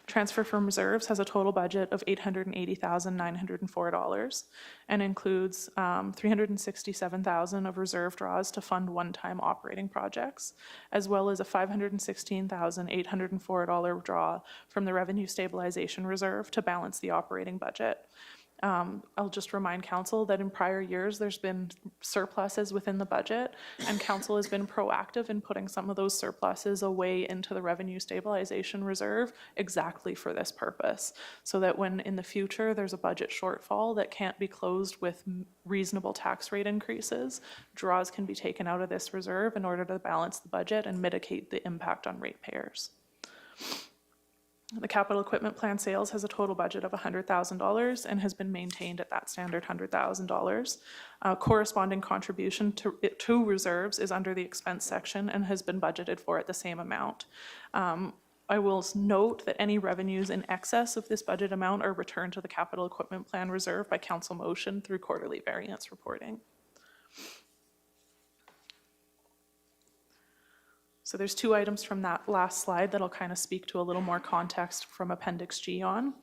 Transfer from reserves has a total budget of $880,904 and includes $367,000 of reserve draws to fund one-time operating projects, as well as a $516,804 draw from the Revenue Stabilization Reserve to balance the operating budget. I'll just remind council that in prior years, there's been surpluses within the budget, and council has been proactive in putting some of those surpluses away into the Revenue Stabilization Reserve exactly for this purpose, so that when in the future there's a budget shortfall that can't be closed with reasonable tax rate increases, draws can be taken out of this reserve in order to balance the budget and mitigate the impact on ratepayers. The capital equipment plan sales has a total budget of $100,000 and has been maintained at that standard $100,000. Corresponding contribution to reserves is under the expense section and has been budgeted for at the same amount. I will note that any revenues in excess of this budget amount are returned to the capital equipment plan reserve by council motion through quarterly variance reporting. So there's two items from that last slide that I'll kind of speak to a little more context from Appendix G on.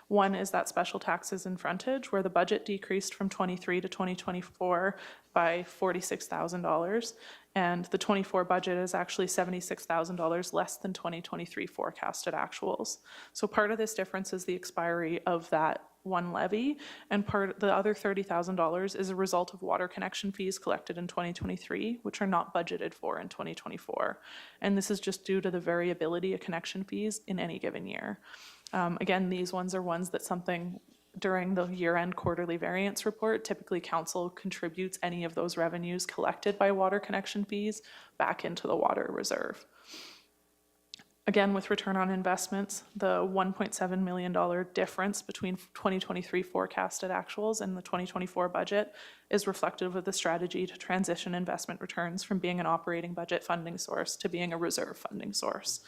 One is that special taxes and frontage, where the budget decreased from 23 to 2024 by $46,000. And the 24 budget is actually $76,000 less than 2023 forecasted actuals. So part of this difference is the expiry of that one levy, and the other $30,000 is a result of water connection fees collected in 2023, which are not budgeted for in 2024. And this is just due to the variability of connection fees in any given year. Again, these ones are ones that during the year-end quarterly variance report, typically council contributes any of those revenues collected by water connection fees back into the water reserve. Again, with return on investments, the $1.7 million difference between 2023 forecasted actuals and the 2024 budget is reflective of the strategy to transition investment returns from being an operating budget funding source to being a reserve funding source.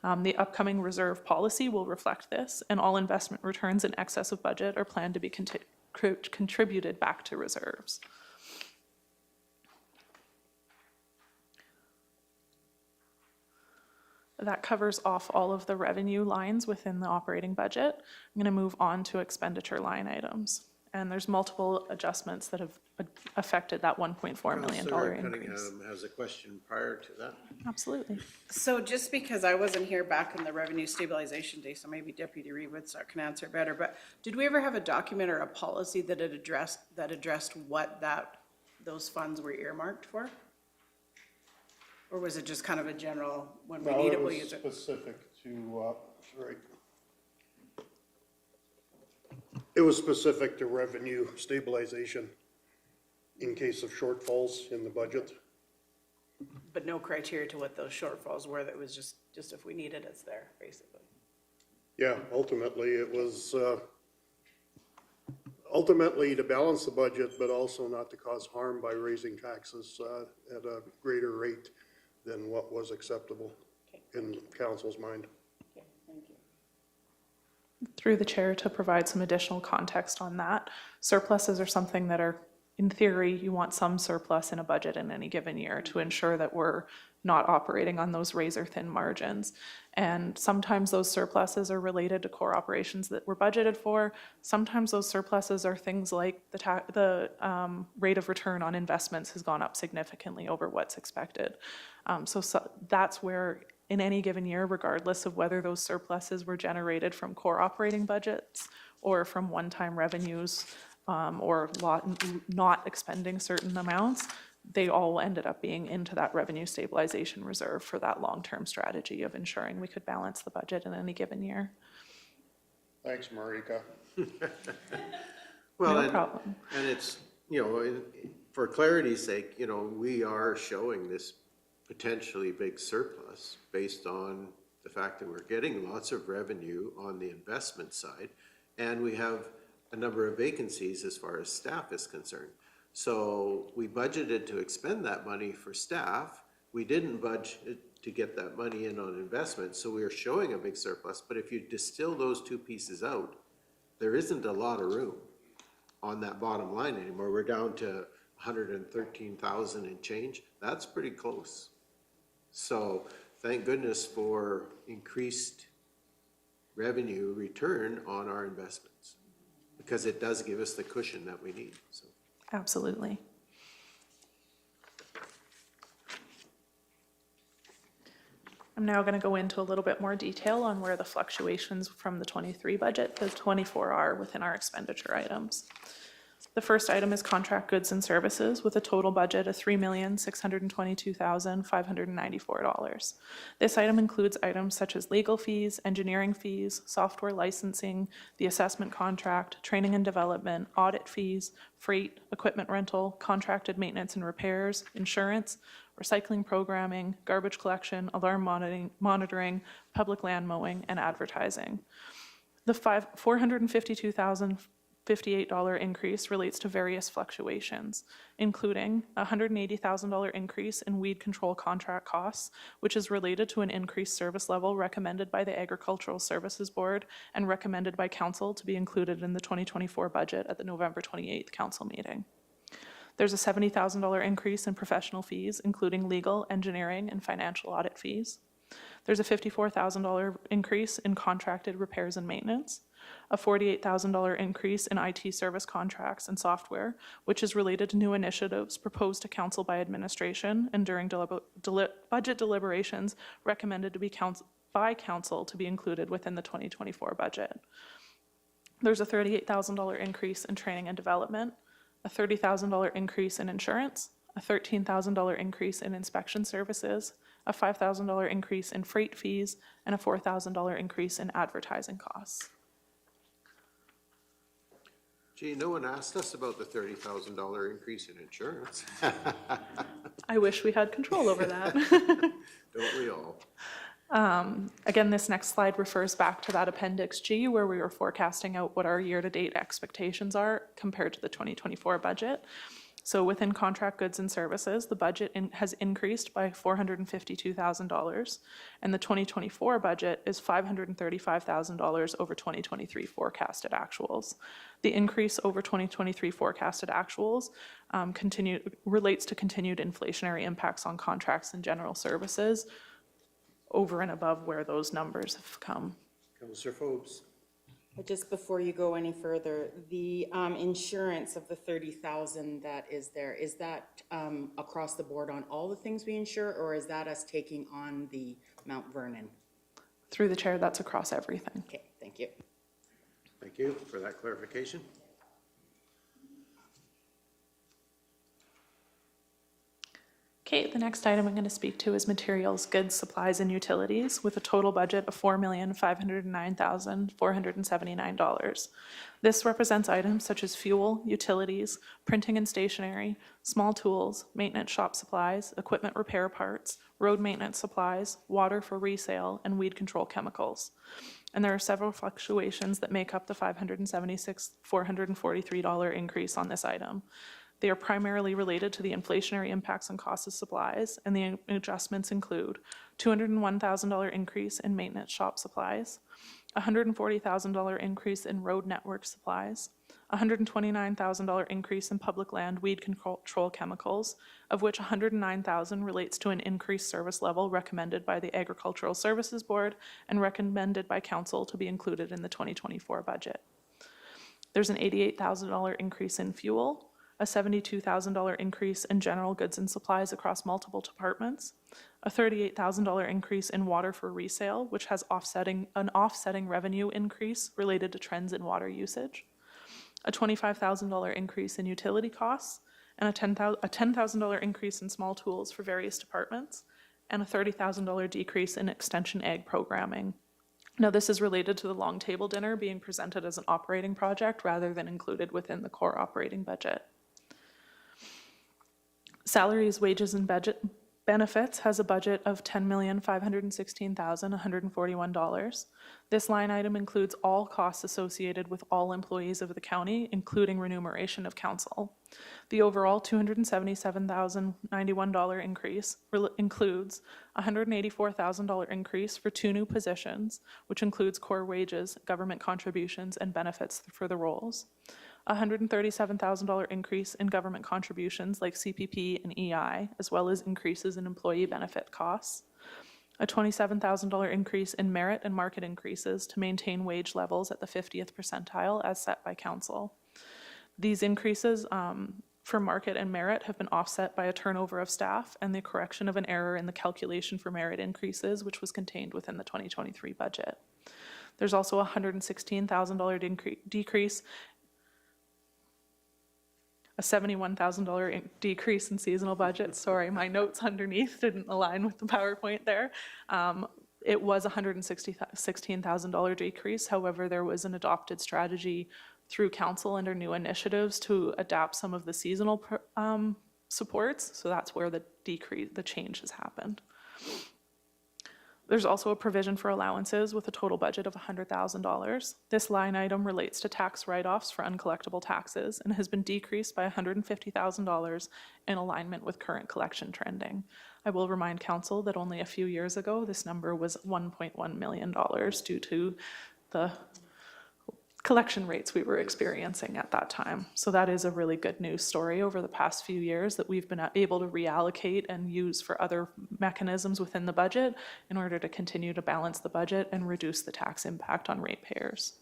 The upcoming reserve policy will reflect this, and all investment returns in excess of budget are planned to be contributed back to reserves. That covers off all of the revenue lines within the operating budget. I'm going to move on to expenditure line items. And there's multiple adjustments that have affected that $1.4 million increase. Cunningham has a question prior to that. Absolutely. So just because I wasn't here back in the revenue stabilization day, so maybe Deputy Reewitz can answer better, but did we ever have a document or a policy that had addressed what those funds were earmarked for? Or was it just kind of a general, when we need it, we'll use it? No, it was specific to, it was specific to revenue stabilization in case of shortfalls in the budget. But no criteria to what those shortfalls were, that was just if we need it, it's there, basically. Yeah, ultimately, it was, ultimately to balance the budget, but also not to cause harm by raising taxes at a greater rate than what was acceptable in council's mind. Okay, thank you. Through the chair, to provide some additional context on that, surpluses are something that are, in theory, you want some surplus in a budget in any given year to ensure that we're not operating on those razor-thin margins. And sometimes those surpluses are related to core operations that were budgeted for. Sometimes those surpluses are things like the rate of return on investments has gone up significantly over what's expected. So that's where in any given year, regardless of whether those surpluses were generated from core operating budgets or from one-time revenues, or not expending certain amounts, they all ended up being into that revenue stabilization reserve for that long-term strategy of ensuring we could balance the budget in any given year. Thanks, Marika. Well, No problem. And it's, for clarity's sake, we are showing this potentially big surplus based on the fact that we're getting lots of revenue on the investment side, and we have a number of vacancies as far as staff is concerned. So we budgeted to expend that money for staff. We didn't budget to get that money in on investment, so we are showing a big surplus. But if you distill those two pieces out, there isn't a lot of room on that bottom line anymore. We're down to 113,000 and change. That's pretty close. So thank goodness for increased revenue return on our investments, because it does give us the cushion that we need. So. Absolutely. I'm now going to go into a little bit more detail on where the fluctuations from the 23 budget to the 24 are within our expenditure items. The first item is contract goods and services with a total budget of $3,622,594. This item includes items such as legal fees, engineering fees, software licensing, the assessment contract, training and development, audit fees, freight, equipment rental, contracted maintenance and repairs, insurance, recycling programming, garbage collection, alarm monitoring, public land mowing, and advertising. The $452,058 increase relates to various fluctuations, including a $180,000 increase in weed control contract costs, which is related to an increased service level recommended by the Agricultural Services Board and recommended by Council to be included in the 2024 budget at the November 28th Council meeting. There's a $70,000 increase in professional fees, including legal, engineering, and financial audit fees. There's a $54,000 increase in contracted repairs and maintenance, a $48,000 increase in IT service contracts and software, which is related to new initiatives proposed to Council by administration and during budget deliberations recommended to be by Council to be included within the 2024 budget. There's a $38,000 increase in training and development, a $30,000 increase in insurance, a $13,000 increase in inspection services, a $5,000 increase in freight fees, and a $4,000 increase in advertising costs. Gee, no one asked us about the $30,000 increase in insurance. I wish we had control over that. Don't we all? Again, this next slide refers back to that Appendix G where we were forecasting out what our year-to-date expectations are compared to the 2024 budget. So within contract goods and services, the budget has increased by $452,000, and the 2024 budget is $535,000 over 2023 forecasted actuals. The increase over 2023 forecasted actuals relates to continued inflationary impacts on contracts and general services over and above where those numbers have come. Councillor Forbes. But just before you go any further, the insurance of the 30,000 that is there, is that across the board on all the things we insure, or is that us taking on the Mount Vernon? Through the chair, that's across everything. Okay, thank you. Thank you for that clarification. Okay, the next item I'm going to speak to is materials, goods, supplies, and utilities with a total budget of $4,509,479. This represents items such as fuel, utilities, printing and stationery, small tools, maintenance shop supplies, equipment repair parts, road maintenance supplies, water for resale, and weed control chemicals. And there are several fluctuations that make up the $443 increase on this item. They are primarily related to the inflationary impacts on cost of supplies, and the adjustments include $201,000 increase in maintenance shop supplies, $140,000 increase in road network supplies, $129,000 increase in public land weed control chemicals, of which $109,000 relates to an increased service level recommended by the Agricultural Services Board and recommended by Council to be included in the 2024 budget. There's an $88,000 increase in fuel, a $72,000 increase in general goods and supplies across multiple departments, a $38,000 increase in water for resale, which has an offsetting revenue increase related to trends in water usage, a $25,000 increase in utility costs, and a $10,000 increase in small tools for various departments, and a $30,000 decrease in extension ag programming. Now, this is related to the long table dinner being presented as an operating project rather than included within the core operating budget. Salaries, wages, and benefits has a budget of $10,516,141. This line item includes all costs associated with all employees of the county, including remuneration of council. The overall $277,091 increase includes a $184,000 increase for 2 new positions, which includes core wages, government contributions, and benefits for the roles. A $137,000 increase in government contributions like CPP and EI, as well as increases in employee benefit costs. A $27,000 increase in merit and market increases to maintain wage levels at the 50th percentile as set by council. These increases for market and merit have been offset by a turnover of staff and the correction of an error in the calculation for merit increases, which was contained within the 2023 budget. There's also a $116,000 decrease, a $71,000 decrease in seasonal budget. Sorry, my notes underneath didn't align with the PowerPoint there. It was a $116,000 decrease. However, there was an adopted strategy through council under new initiatives to adapt some of the seasonal supports. So that's where the change has happened. There's also a provision for allowances with a total budget of $100,000. This line item relates to tax write-offs for uncollectible taxes and has been decreased by $150,000 in alignment with current collection trending. I will remind council that only a few years ago, this number was $1.1 million due to the collection rates we were experiencing at that time. So that is a really good news story over the past few years that we've been able to reallocate and use for other mechanisms within the budget in order to continue to balance the budget and reduce the tax impact on ratepayers.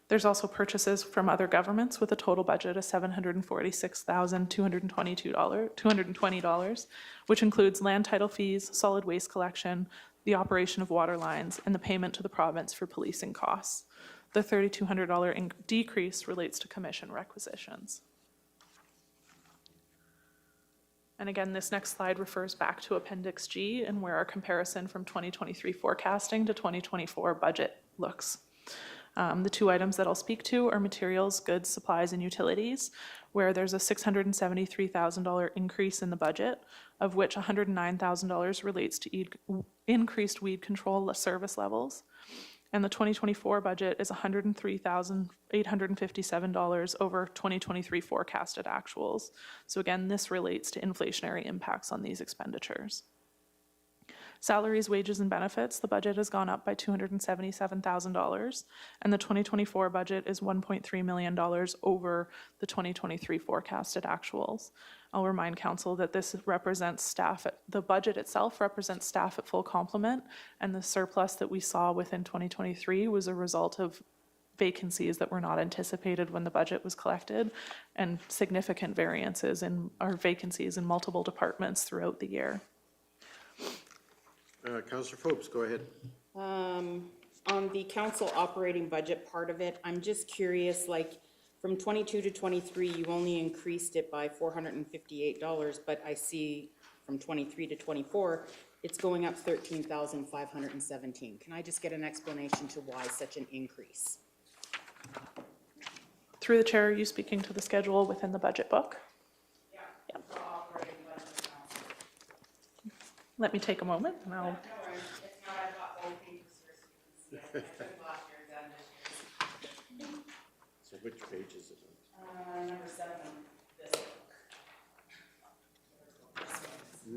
There's also purchases from other governments with a total budget of $746,220, which includes land title fees, solid waste collection, the operation of water lines, and the payment to the province for policing costs. The $3,200 decrease relates to commission requisitions. And again, this next slide refers back to Appendix G and where our comparison from 2023 forecasting to 2024 budget looks. The 2 items that I'll speak to are materials, goods, supplies, and utilities, where there's a $673,000 increase in the budget, of which $109,000 relates to increased weed control service levels. And the 2024 budget is $103,857 over 2023 forecasted actuals. So again, this relates to inflationary impacts on these expenditures. Salaries, wages, and benefits, the budget has gone up by $277,000, and the 2024 budget is $1.3 million over the 2023 forecasted actuals. I'll remind council that this represents staff, the budget itself represents staff at full complement, and the surplus that we saw within 2023 was a result of vacancies that were not anticipated when the budget was collected, and significant variances in our vacancies in multiple departments throughout the year. Councillor Forbes, go ahead. On the council operating budget part of it, I'm just curious, like, from 22 to 23, you only increased it by $458, but I see from 23 to 24, it's going up $13,517. Can I just get an explanation to why such an increase? Through the chair, are you speaking to the schedule within the budget book? Yeah. Operating budget. Let me take a moment and I'll. So which page is it on?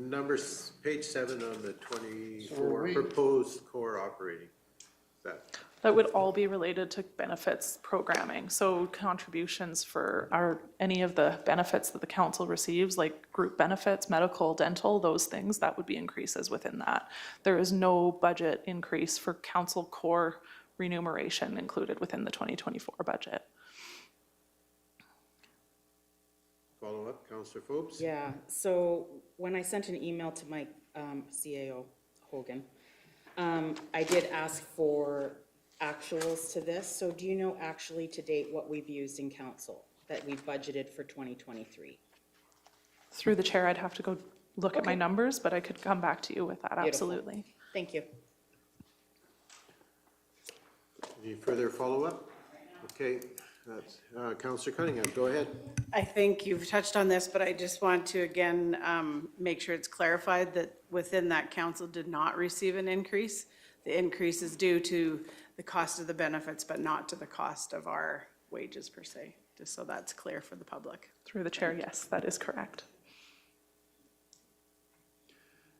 Number 7. Page 7 on the 24 proposed core operating. That would all be related to benefits programming. So contributions for any of the benefits that the council receives, like group benefits, medical, dental, those things, that would be increases within that. There is no budget increase for council core remuneration included within the 2024 budget. follow-up, Counselor Forbes? Yeah, so when I sent an email to my CAO, Hogan, I did ask for actuals to this. So do you know actually to date what we've used in council that we've budgeted for 2023? Through the chair, I'd have to go look at my numbers, but I could come back to you with that, Beautiful. absolutely. Thank you. Any further follow-up? Okay, that's, Counselor Cunningham, go ahead. I think you've touched on this, but I just want to again make sure it's clarified that within that council did not receive an increase. The increase is due to the cost of the benefits, but not to the cost of our wages per se, just so that's clear for the public. Through the chair, yes, that is correct.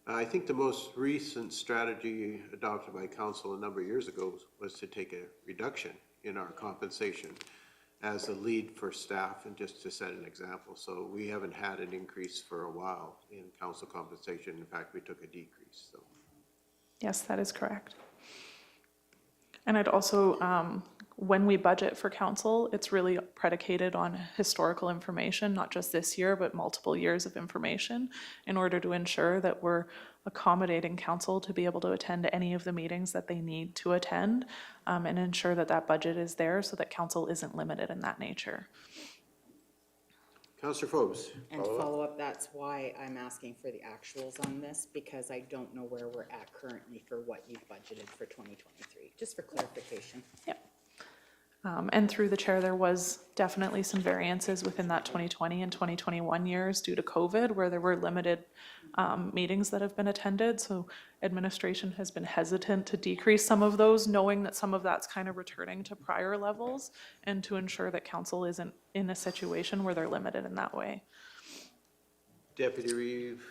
I think the most recent strategy adopted by council a number of years ago was to take a reduction in our compensation as a lead for staff, and just to set an example. So we haven't had an increase for a while in council compensation. In fact, we took a decrease, so. Yes, that is correct. And I'd also, when we budget for council, it's really predicated on historical information, not just this year, but multiple years of information, in order to ensure that we're accommodating council to be able to attend any of the meetings that they need to attend, and ensure that that budget is there so that council isn't limited in that nature. Councillor Forbes. And follow up, that's why I'm asking for the actuals on this, because I don't know where we're at currently for what you've budgeted for 2023, just for clarification. Yep. And through the chair, there was definitely some variances within that 2020 and 2021 years due to COVID, where there were limited meetings that have been attended. So administration has been hesitant to decrease some of those, knowing that some of that's kind of returning to prior levels, and to ensure that council isn't in a situation where they're limited in that way. Deputy Reeve,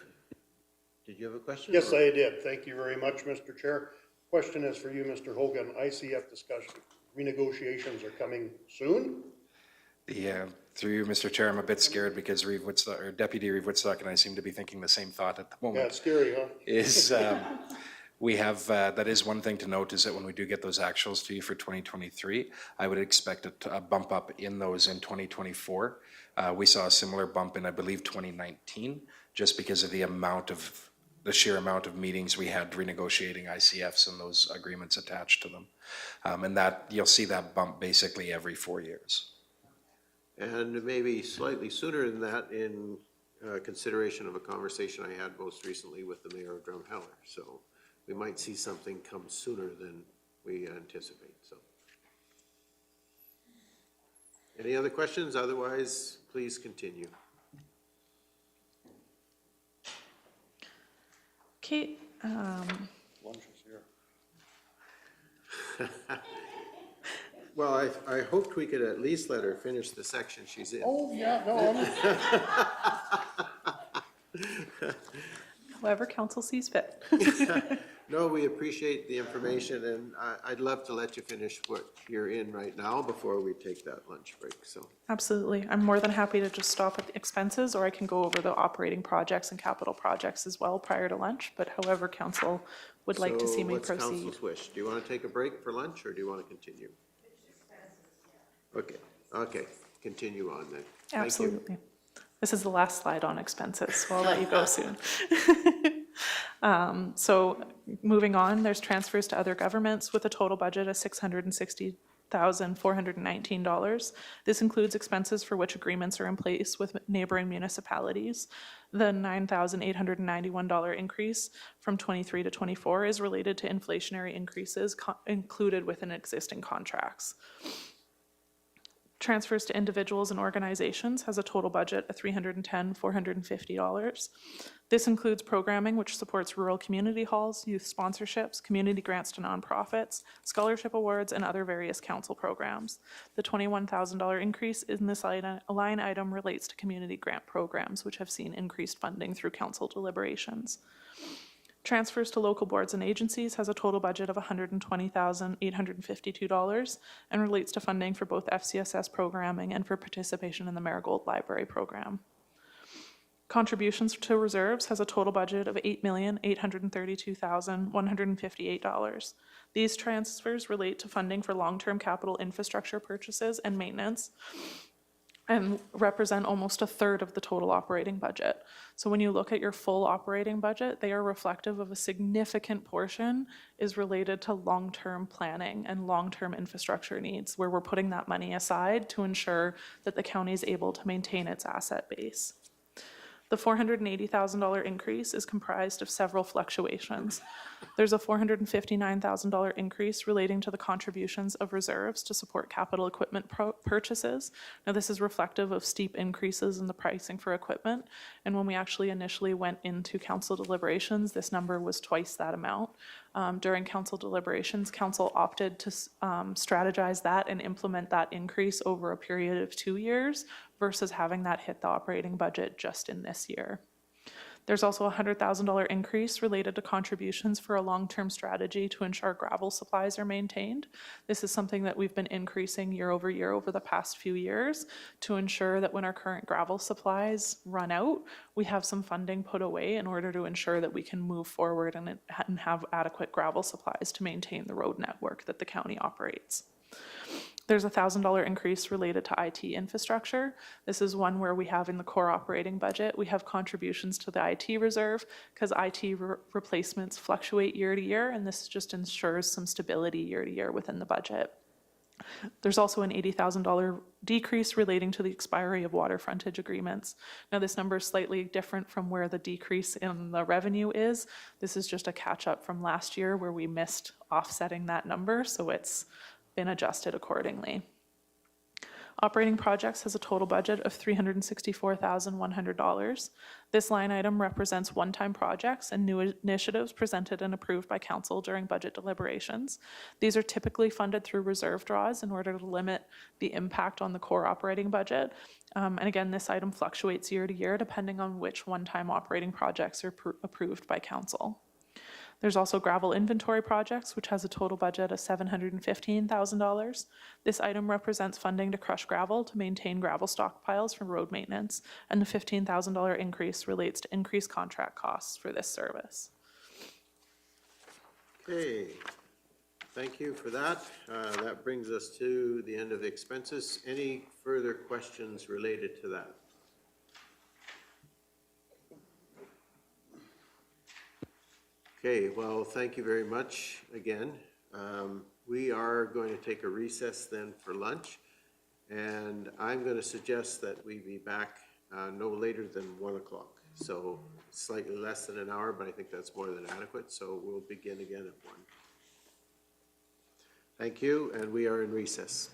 did you have a question? Yes, I did. Thank you very much, Mr. Chair. Question is for you, Mr. Hogan. ICF discussion. Renegotiations are coming soon? Yeah, through you, Mr. Chair, I'm a bit scared because Reeve Woodstock, or Deputy Reeve Woodstock, and I seem to be thinking the same thought at the moment. Yeah, it's scary, huh? Is we have, that is one thing to note, is that when we do get those actuals to you for 2023, I would expect a bump up in those in 2024. We saw a similar bump in, I believe, 2019, just because of the sheer amount of meetings we had renegotiating ICFs and those agreements attached to them. And that, you'll see that bump basically every 4 years. And maybe slightly sooner than that, in consideration of a conversation I had most recently with the mayor of Drumheller. So we might see something come sooner than we anticipate, so. Any other questions? Otherwise, please continue. Kate, Lunch is here. Well, I hoped we could at least let her finish the section she's in. Oh, yeah, no, however council sees fit. No, we appreciate the information, and I'd love to let you finish what you're in right now before we take that lunch break, so. Absolutely. I'm more than happy to just stop at the expenses, or I can go over the operating projects and capital projects as well prior to lunch, but however council would like to see me proceed. So what's council's wish? Do you want to take a break for lunch, or do you want to continue? Okay, okay, continue on then. Thank you. Absolutely. This is the last slide on expenses, so I'll let you go soon. So moving on, there's transfers to other governments with a total budget of $660,419. This includes expenses for which agreements are in place with neighboring municipalities. The $9,891 increase from 23 to 24 is related to inflationary increases included within existing contracts. Transfers to individuals and organizations has a total budget of $310,450. This includes programming which supports rural community halls, youth sponsorships, community grants to nonprofits, scholarship awards, and other various council programs. The $21,000 increase in this line item relates to community grant programs, which have seen increased funding through council deliberations. Transfers to local boards and agencies has a total budget of $120,852 and relates to funding for both FCSS programming and for participation in the Marigold Library program. Contributions to reserves has a total budget of $8,832,158. These transfers relate to funding for long-term capital infrastructure purchases and maintenance, and represent almost a third of the total operating budget. So when you look at your full operating budget, they are reflective of a significant portion is related to long-term planning and long-term infrastructure needs, where we're putting that money aside to ensure that the county is able to maintain its asset base. The $480,000 increase is comprised of several fluctuations. There's a $459,000 increase relating to the contributions of reserves to support capital equipment purchases. Now, this is reflective of steep increases in the pricing for equipment, and when we actually initially went into council deliberations, this number was twice that amount. During council deliberations, council opted to strategize that and implement that increase over a period of 2 years versus having that hit the operating budget just in this year. There's also a $100,000 increase related to contributions for a long-term strategy to ensure gravel supplies are maintained. This is something that we've been increasing year over the past few years to ensure that when our current gravel supplies run out, we have some funding put away in order to ensure that we can move forward and have adequate gravel supplies to maintain the road network that the county operates. There's a $1,000 increase related to IT infrastructure. This is one where we have in the core operating budget, we have contributions to the IT reserve because IT replacements fluctuate year to year, and this just ensures some stability year to year within the budget. There's also an $80,000 decrease relating to the expiry of water frontage agreements. Now, this number is slightly different from where the decrease in the revenue is. This is just a catch up from last year where we missed offsetting that number, so it's been adjusted accordingly. Operating projects has a total budget of $364,100. This line item represents one-time projects and new initiatives presented and approved by council during budget deliberations. These are typically funded through reserve draws in order to limit the impact on the core operating budget. And again, this item fluctuates year to year depending on which one-time operating projects are approved by council. There's also gravel inventory projects, which has a total budget of $715,000. This item represents funding to crush gravel to maintain gravel stockpiles for road maintenance, and the $15,000 increase relates to increased contract costs for this service. Okay, thank you for that. That brings us to the end of the expenses. Any further questions related to that? Okay, well, thank you very much again. We are going to take a recess then for lunch, and I'm going to suggest that we be back no later than 1 o'clock. So slightly less than an hour, but I think that's more than adequate. So we'll begin again at 1. Thank you, and we are in recess.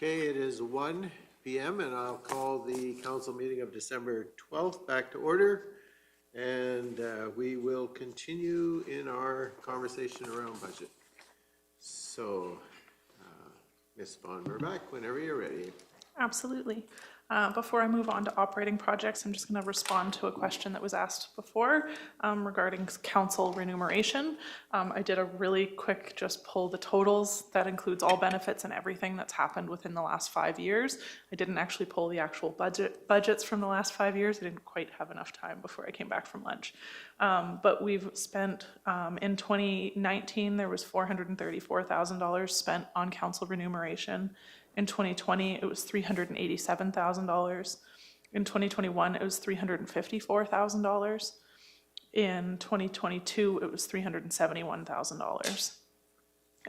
Okay, it is 1 PM and I'll call the council meeting of December 12th back to order. And we will continue in our conversation around budget. So, Ms. Von Merbach, whenever you're ready. Absolutely. Before I move on to operating projects, I'm just going to respond to a question that was asked before regarding council remuneration. I did a really quick just pull the totals. That includes all benefits and everything that's happened within the last 5 years. I didn't actually pull the actual budgets from the last 5 years. I didn't quite have enough time before I came back from lunch. But we've spent, in 2019, there was $434,000 spent on council remuneration. In 2020, it was $387,000. In 2021, it was $354,000. In 2022, it was $371,000.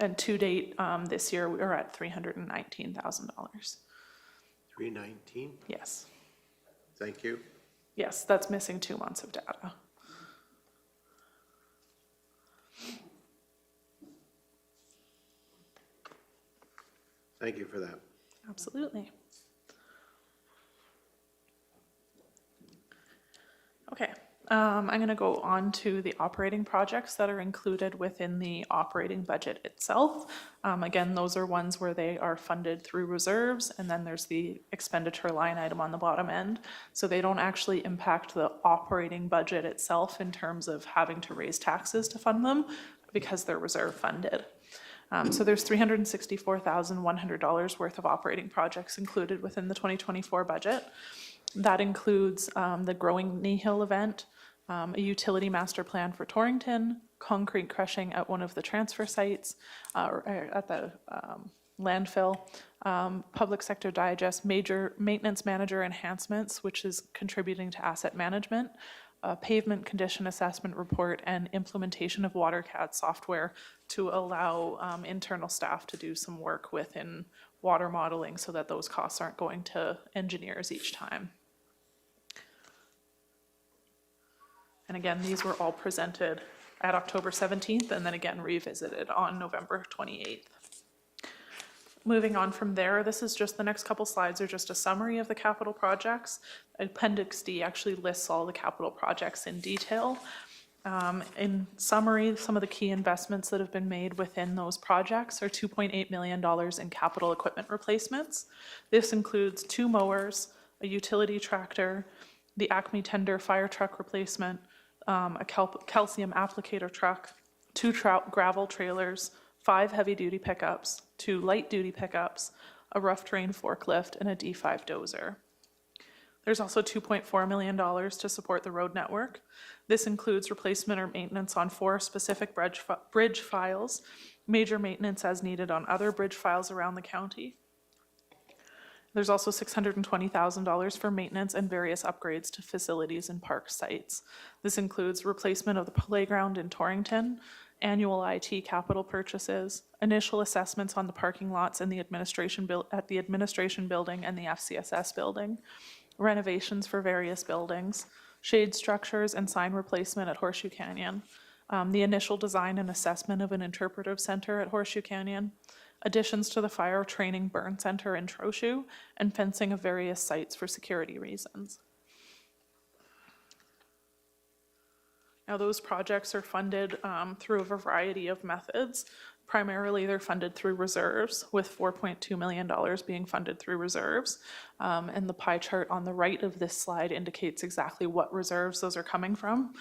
And to date, this year, we are at $319,000. 319? Yes. Thank you. Yes, that's missing 2 months of data. Thank you for that. Absolutely. Okay, I'm going to go on to the operating projects that are included within the operating budget itself. Again, those are ones where they are funded through reserves, and then there's the expenditure line item on the bottom end. So they don't actually impact the operating budget itself in terms of having to raise taxes to fund them because they're reserve funded. So there's $364,100 worth of operating projects included within the 2024 budget. That includes the Growing Kneehill event, a utility master plan for Torrington, concrete crushing at one of the transfer sites, at the landfill, public sector digest, major maintenance manager enhancements, which is contributing to asset management, pavement condition assessment report, and implementation of WaterCAD software to allow internal staff to do some work within water modeling so that those costs aren't going to engineers each time. And again, these were all presented at October 17th and then again revisited on November 28th. Moving on from there, this is just the next couple slides are just a summary of the capital projects. Appendix D actually lists all the capital projects in detail. In summary, some of the key investments that have been made within those projects are $2.8 million in capital equipment replacements. This includes 2 mowers, a utility tractor, the Acme Tender fire truck replacement, a calcium applicator truck, 2 gravel trailers, 5 heavy-duty pickups, 2 light-duty pickups, a rough terrain forklift, and a D5 dozer. There's also $2.4 million to support the road network. This includes replacement or maintenance on 4 specific bridge files, major maintenance as needed on other bridge files around the county. There's also $620,000 for maintenance and various upgrades to facilities and park sites. This includes replacement of the playground in Torrington, annual IT capital purchases, initial assessments on the parking lots in the administration at the administration building and the FCSS building, renovations for various buildings, shade structures and sign replacement at Horseshoe Canyon, the initial design and assessment of an interpretive center at Horseshoe Canyon, additions to the fire training burn center in Trochu, and fencing of various sites for security reasons. Now, those projects are funded through a variety of methods. Primarily, they're funded through reserves, with $4.2 million being funded through reserves. And the pie chart on the right of this slide indicates exactly what reserves those are coming from.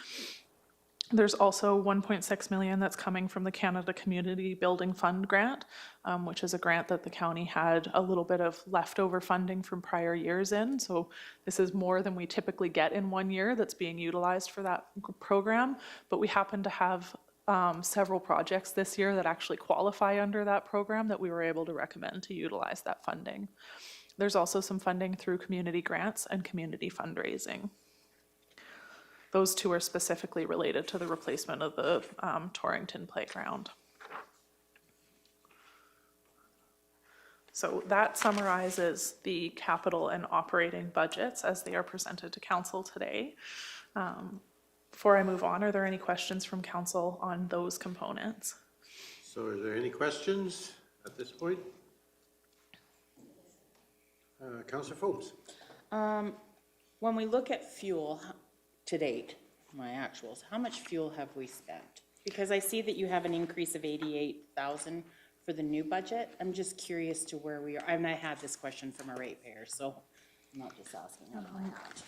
There's also $1.6 million that's coming from the Canada Community Building Fund grant, which is a grant that the county had a little bit of leftover funding from prior years in. So this is more than we typically get in 1 year that's being utilized for that program. But we happen to have several projects this year that actually qualify under that program that we were able to recommend to utilize that funding. There's also some funding through community grants and community fundraising. Those 2 are specifically related to the replacement of the Torrington playground. So that summarizes the capital and operating budgets as they are presented to council today. Before I move on, are there any questions from council on those components? So are there any questions at this point? Councillor Forbes. When we look at fuel to date, my actuals, how much fuel have we spent? Because I see that you have an increase of 88,000 for the new budget. I'm just curious to where we are. And I had this question from a ratepayer, so I'm not just asking out of my hat.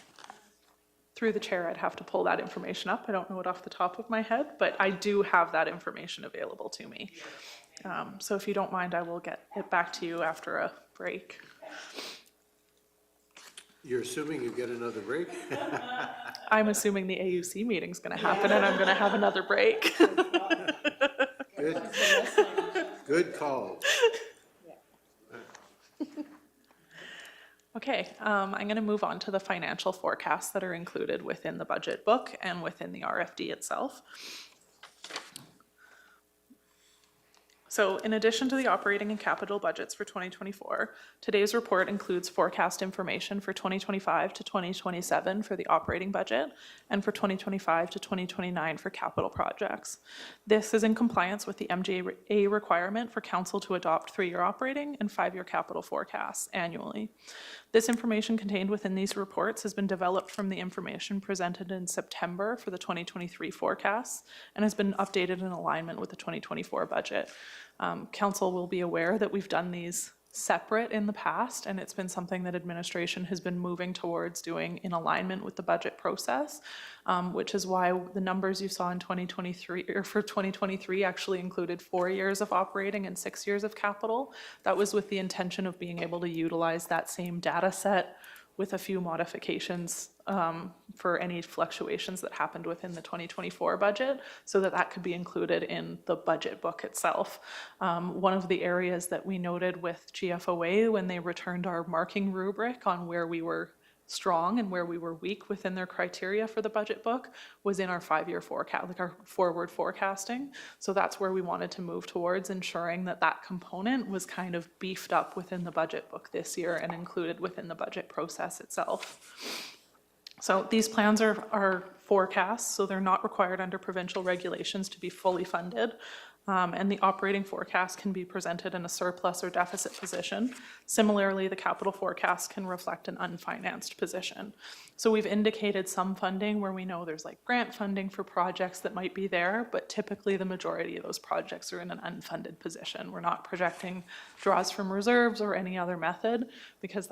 Through the chair, I'd have to pull that information up. I don't know it off the top of my head, but I do have that information available to me. So if you don't mind, I will get it back to you after a break. You're assuming you get another break? I'm assuming the AUC meeting's gonna happen and I'm gonna have another break. Good. Good call. Okay, I'm going to move on to the financial forecasts that are included within the budget book and within the RFD itself. So in addition to the operating and capital budgets for 2024, today's report includes forecast information for 2025 to 2027 for the operating budget and for 2025 to 2029 for capital projects. This is in compliance with the MJA requirement for council to adopt 3-year operating and 5-year capital forecasts annually. This information contained within these reports has been developed from the information presented in September for the 2023 forecasts and has been updated in alignment with the 2024 budget. Council will be aware that we've done these separate in the past, and it's been something that administration has been moving towards doing in alignment with the budget process, which is why the numbers you saw in 2023 or for 2023 actually included 4 years of operating and 6 years of capital. That was with the intention of being able to utilize that same data set with a few modifications for any fluctuations that happened within the 2024 budget, so that that could be included in the budget book itself. One of the areas that we noted with GFOA when they returned our marking rubric on where we were strong and where we were weak within their criteria for the budget book was in our 5-year forecast, like our forward forecasting. So that's where we wanted to move towards, ensuring that that component was kind of beefed up within the budget book this year and included within the budget process itself. So these plans are forecasts, so they're not required under provincial regulations to be fully funded. And the operating forecast can be presented in a surplus or deficit position. Similarly, the capital forecast can reflect an unfinanced position. So we've indicated some funding where we know there's like grant funding for projects that might be there, but typically the majority of those projects are in an unfunded position. We're not projecting draws from reserves or any other method, because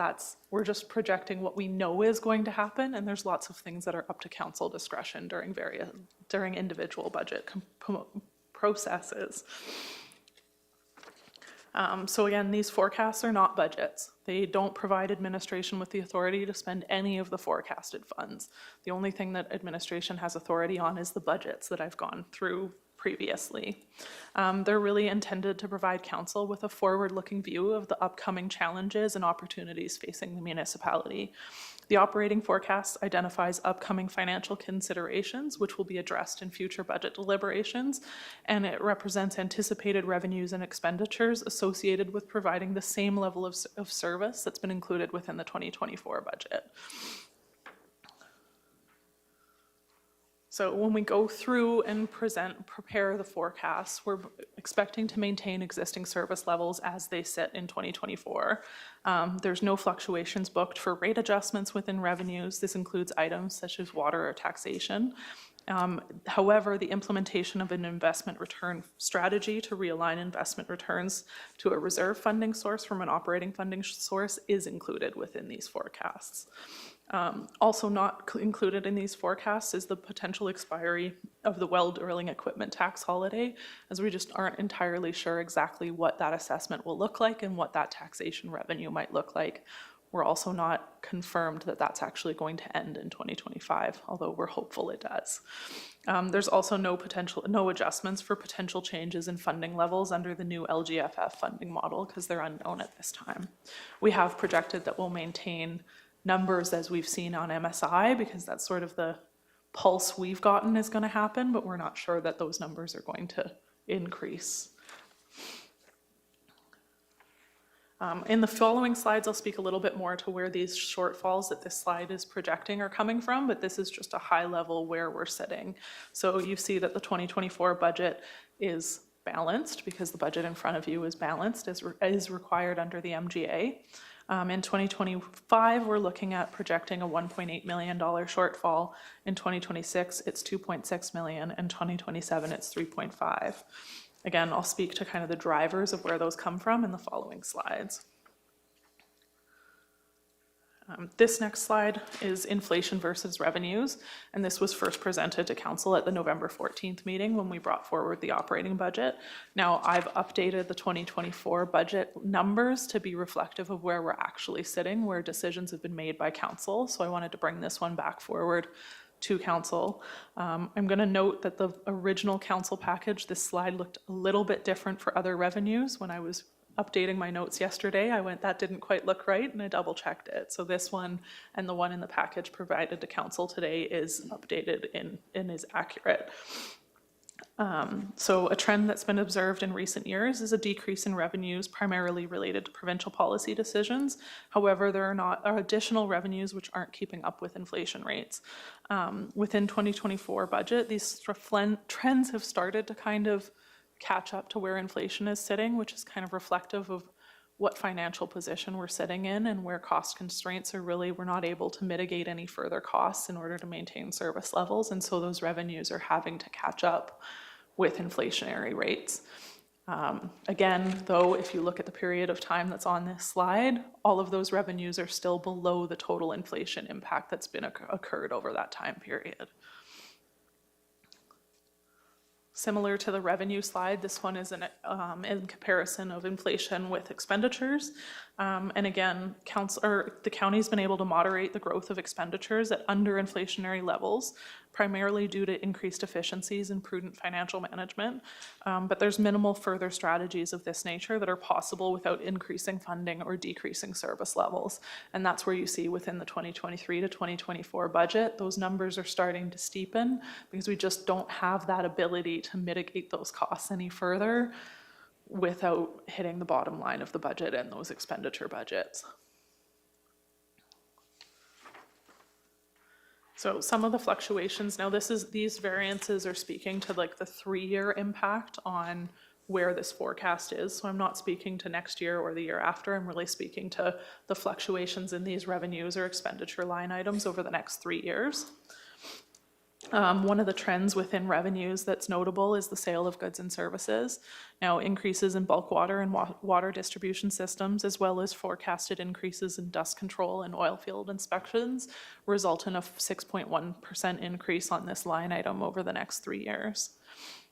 we're just projecting what we know is going to happen, and there's lots of things that are up to council discretion during individual budget processes. So again, these forecasts are not budgets. They don't provide administration with the authority to spend any of the forecasted funds. The only thing that administration has authority on is the budgets that I've gone through previously. They're really intended to provide council with a forward-looking view of the upcoming challenges and opportunities facing the municipality. The operating forecast identifies upcoming financial considerations, which will be addressed in future budget deliberations, and it represents anticipated revenues and expenditures associated with providing the same level of service that's been included within the 2024 budget. So when we go through and prepare the forecasts, we're expecting to maintain existing service levels as they sit in 2024. There's no fluctuations booked for rate adjustments within revenues. This includes items such as water or taxation. However, the implementation of an investment return strategy to realign investment returns to a reserve funding source from an operating funding source is included within these forecasts. Also not included in these forecasts is the potential expiry of the well drilling equipment tax holiday, as we just aren't entirely sure exactly what that assessment will look like and what that taxation revenue might look like. We're also not confirmed that that's actually going to end in 2025, although we're hopeful it does. There's also no adjustments for potential changes in funding levels under the new LGFF funding model, because they're unknown at this time. We have projected that we'll maintain numbers as we've seen on MSI, because that's sort of the pulse we've gotten is going to happen, but we're not sure that those numbers are going to increase. In the following slides, I'll speak a little bit more to where these shortfalls that this slide is projecting are coming from, but this is just a high level where we're sitting. So you see that the 2024 budget is balanced, because the budget in front of you is balanced as is required under the MGA. In 2025, we're looking at projecting a $1.8 million shortfall. In 2026, it's 2.6 million, and 2027, it's 3.5. Again, I'll speak to kind of the drivers of where those come from in the following slides. This next slide is inflation versus revenues, and this was first presented to council at the November 14th meeting when we brought forward the operating budget. Now, I've updated the 2024 budget numbers to be reflective of where we're actually sitting, where decisions have been made by council, so I wanted to bring this one back forward to council. I'm going to note that the original council package, this slide looked a little bit different for other revenues. When I was updating my notes yesterday, I went, that didn't quite look right, and I double checked it. So this one and the one in the package provided to council today is updated and is accurate. So a trend that's been observed in recent years is a decrease in revenues primarily related to provincial policy decisions. However, there are additional revenues which aren't keeping up with inflation rates. Within 2024 budget, these trends have started to kind of catch up to where inflation is sitting, which is kind of reflective of what financial position we're sitting in and where cost constraints are really, we're not able to mitigate any further costs in order to maintain service levels. And so those revenues are having to catch up with inflationary rates. Again, though, if you look at the period of time that's on this slide, all of those revenues are still below the total inflation impact that's been occurred over that time period. Similar to the revenue slide, this one is in comparison of inflation with expenditures. And again, the county's been able to moderate the growth of expenditures at under inflationary levels, primarily due to increased efficiencies and prudent financial management. But there's minimal further strategies of this nature that are possible without increasing funding or decreasing service levels. And that's where you see within the 2023 to 2024 budget, those numbers are starting to steepen because we just don't have that ability to mitigate those costs any further without hitting the bottom line of the budget and those expenditure budgets. So some of the fluctuations, now these variances are speaking to like the 3-year impact on where this forecast is. So I'm not speaking to next year or the year after. I'm really speaking to the fluctuations in these revenues or expenditure line items over the next 3 years. One of the trends within revenues that's notable is the sale of goods and services. Now, increases in bulk water and water distribution systems, as well as forecasted increases in dust control and oil field inspections, result in a 6.1% increase on this line item over the next 3 years.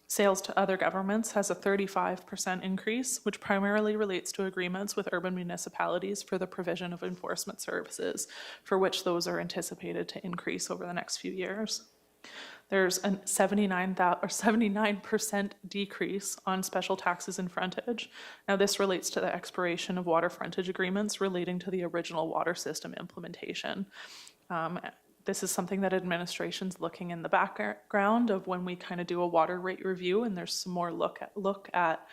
Sales to other governments has a 35% increase, which primarily relates to agreements with urban municipalities for the provision of enforcement services, for which those are anticipated to increase over the next few years. There's a 79% decrease on special taxes and frontage. Now, this relates to the expiration of water frontage agreements relating to the original water system implementation. This is something that administration's looking in the background of when we kind of do a water rate review, and there's some more look at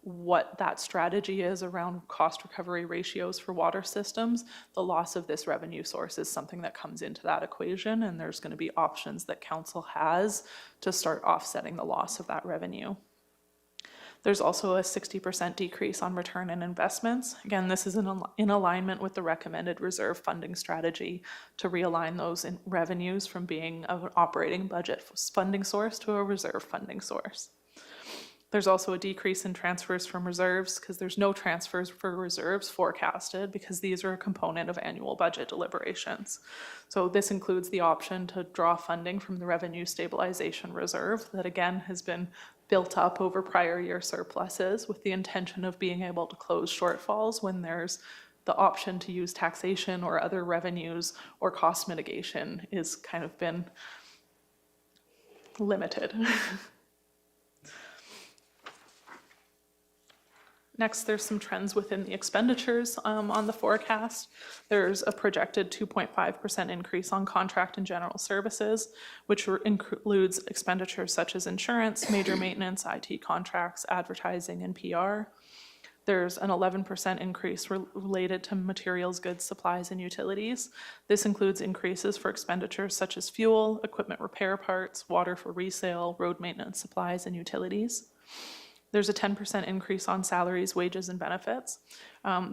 what that strategy is around cost recovery ratios for water systems. The loss of this revenue source is something that comes into that equation, and there's going to be options that council has to start offsetting the loss of that revenue. There's also a 60% decrease on return on investments. Again, this is in alignment with the recommended reserve funding strategy to realign those revenues from being an operating budget funding source to a reserve funding source. There's also a decrease in transfers from reserves because there's no transfers for reserves forecasted because these are a component of annual budget deliberations. So this includes the option to draw funding from the Revenue Stabilization Reserve that again has been built up over prior year surpluses with the intention of being able to close shortfalls when there's the option to use taxation or other revenues or cost mitigation is kind of been limited. Next, there's some trends within the expenditures on the forecast. There's a projected 2.5% increase on contract and general services, which includes expenditures such as insurance, major maintenance, IT contracts, advertising, and PR. There's an 11% increase related to materials, goods, supplies, and utilities. This includes increases for expenditures such as fuel, equipment repair parts, water for resale, road maintenance supplies, and utilities. There's a 10% increase on salaries, wages, and benefits.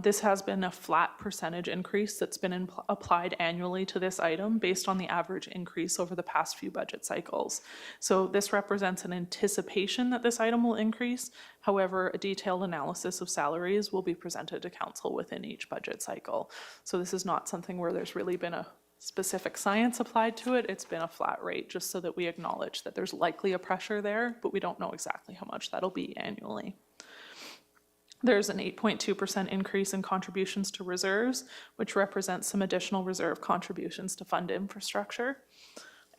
This has been a flat percentage increase that's been applied annually to this item based on the average increase over the past few budget cycles. So this represents an anticipation that this item will increase. However, a detailed analysis of salaries will be presented to council within each budget cycle. So this is not something where there's really been a specific science applied to it. It's been a flat rate just so that we acknowledge that there's likely a pressure there, but we don't know exactly how much that'll be annually. There's an 8.2% increase in contributions to reserves, which represents some additional reserve contributions to fund infrastructure.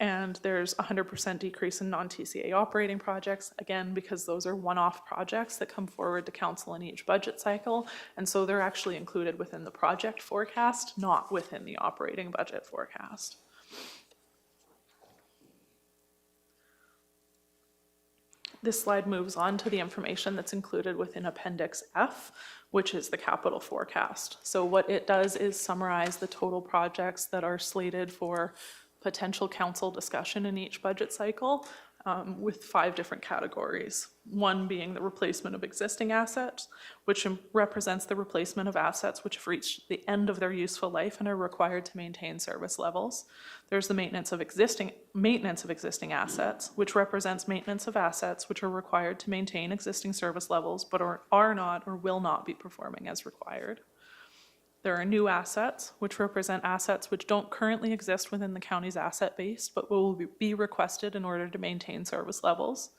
And there's a 100% decrease in non-TCA operating projects, again, because those are one-off projects that come forward to council in each budget cycle. And so they're actually included within the project forecast, not within the operating budget forecast. This slide moves on to the information that's included within Appendix F, which is the capital forecast. So what it does is summarize the total projects that are slated for potential council discussion in each budget cycle with 5 different categories. One being the replacement of existing assets, which represents the replacement of assets which have reached the end of their useful life and are required to maintain service levels. There's the maintenance of existing assets, which represents maintenance of assets which are required to maintain existing service levels but are not or will not be performing as required. There are new assets, which represent assets which don't currently exist within the county's asset base, but will be requested in order to maintain service levels.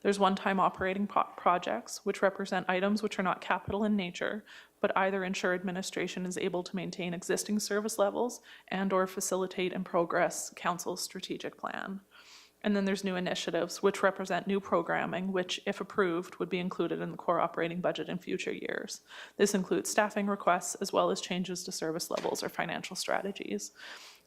There's one-time operating projects, which represent items which are not capital in nature, but either ensure administration is able to maintain existing service levels and/or facilitate and progress council's strategic plan. And then there's new initiatives, which represent new programming, which, if approved, would be included in the core operating budget in future years. This includes staffing requests, as well as changes to service levels or financial strategies.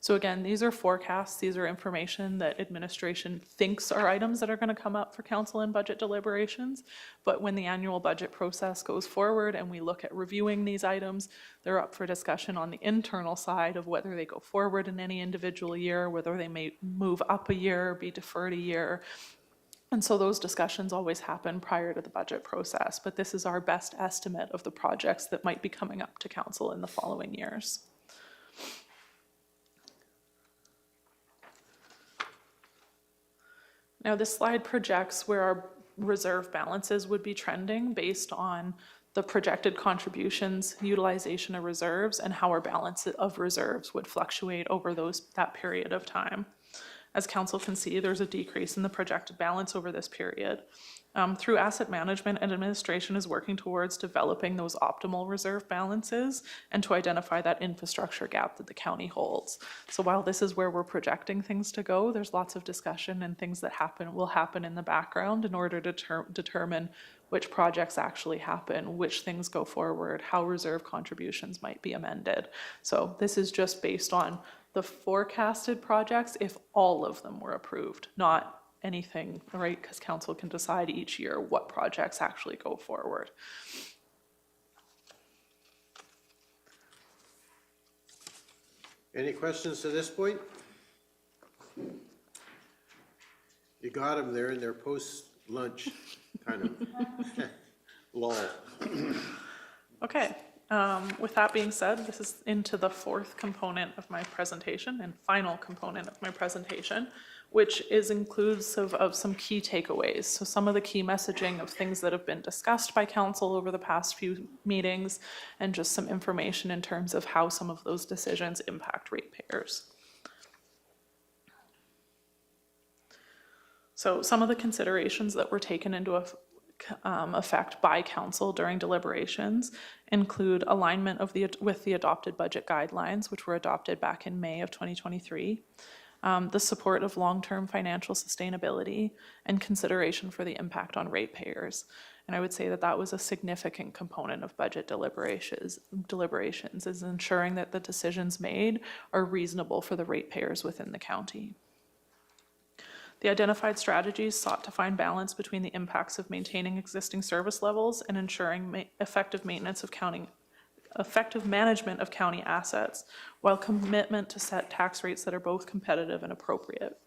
So again, these are forecasts, these are information that administration thinks are items that are going to come up for council in budget deliberations. But when the annual budget process goes forward and we look at reviewing these items, they're up for discussion on the internal side of whether they go forward in any individual year, whether they may move up a year, be deferred a year. And so those discussions always happen prior to the budget process, but this is our best estimate of the projects that might be coming up to council in the following years. Now, this slide projects where our reserve balances would be trending based on the projected contributions, utilization of reserves, and how our balance of reserves would fluctuate over that period of time. As council can see, there's a decrease in the projected balance over this period. Through asset management, and administration is working towards developing those optimal reserve balances and to identify that infrastructure gap that the county holds. So while this is where we're projecting things to go, there's lots of discussion and things that will happen in the background in order to determine which projects actually happen, which things go forward, how reserve contributions might be amended. So this is just based on the forecasted projects if all of them were approved, not anything, right? Because council can decide each year what projects actually go forward. Any questions to this point? You got them there in their post-lunch kind of lull. Okay, with that being said, this is into the 4th component of my presentation and final component of my presentation, which is inclusive of some key takeaways. So some of the key messaging of things that have been discussed by council over the past few meetings, and just some information in terms of how some of those decisions impact ratepayers. So some of the considerations that were taken into effect by council during deliberations include alignment with the adopted budget guidelines, which were adopted back in May of 2023, the support of long-term financial sustainability, and consideration for the impact on ratepayers. And I would say that that was a significant component of budget deliberations is ensuring that the decisions made are reasonable for the ratepayers within the county. The identified strategies sought to find balance between the impacts of maintaining existing service levels and ensuring effective management of county assets, while commitment to set tax rates that are both competitive and appropriate.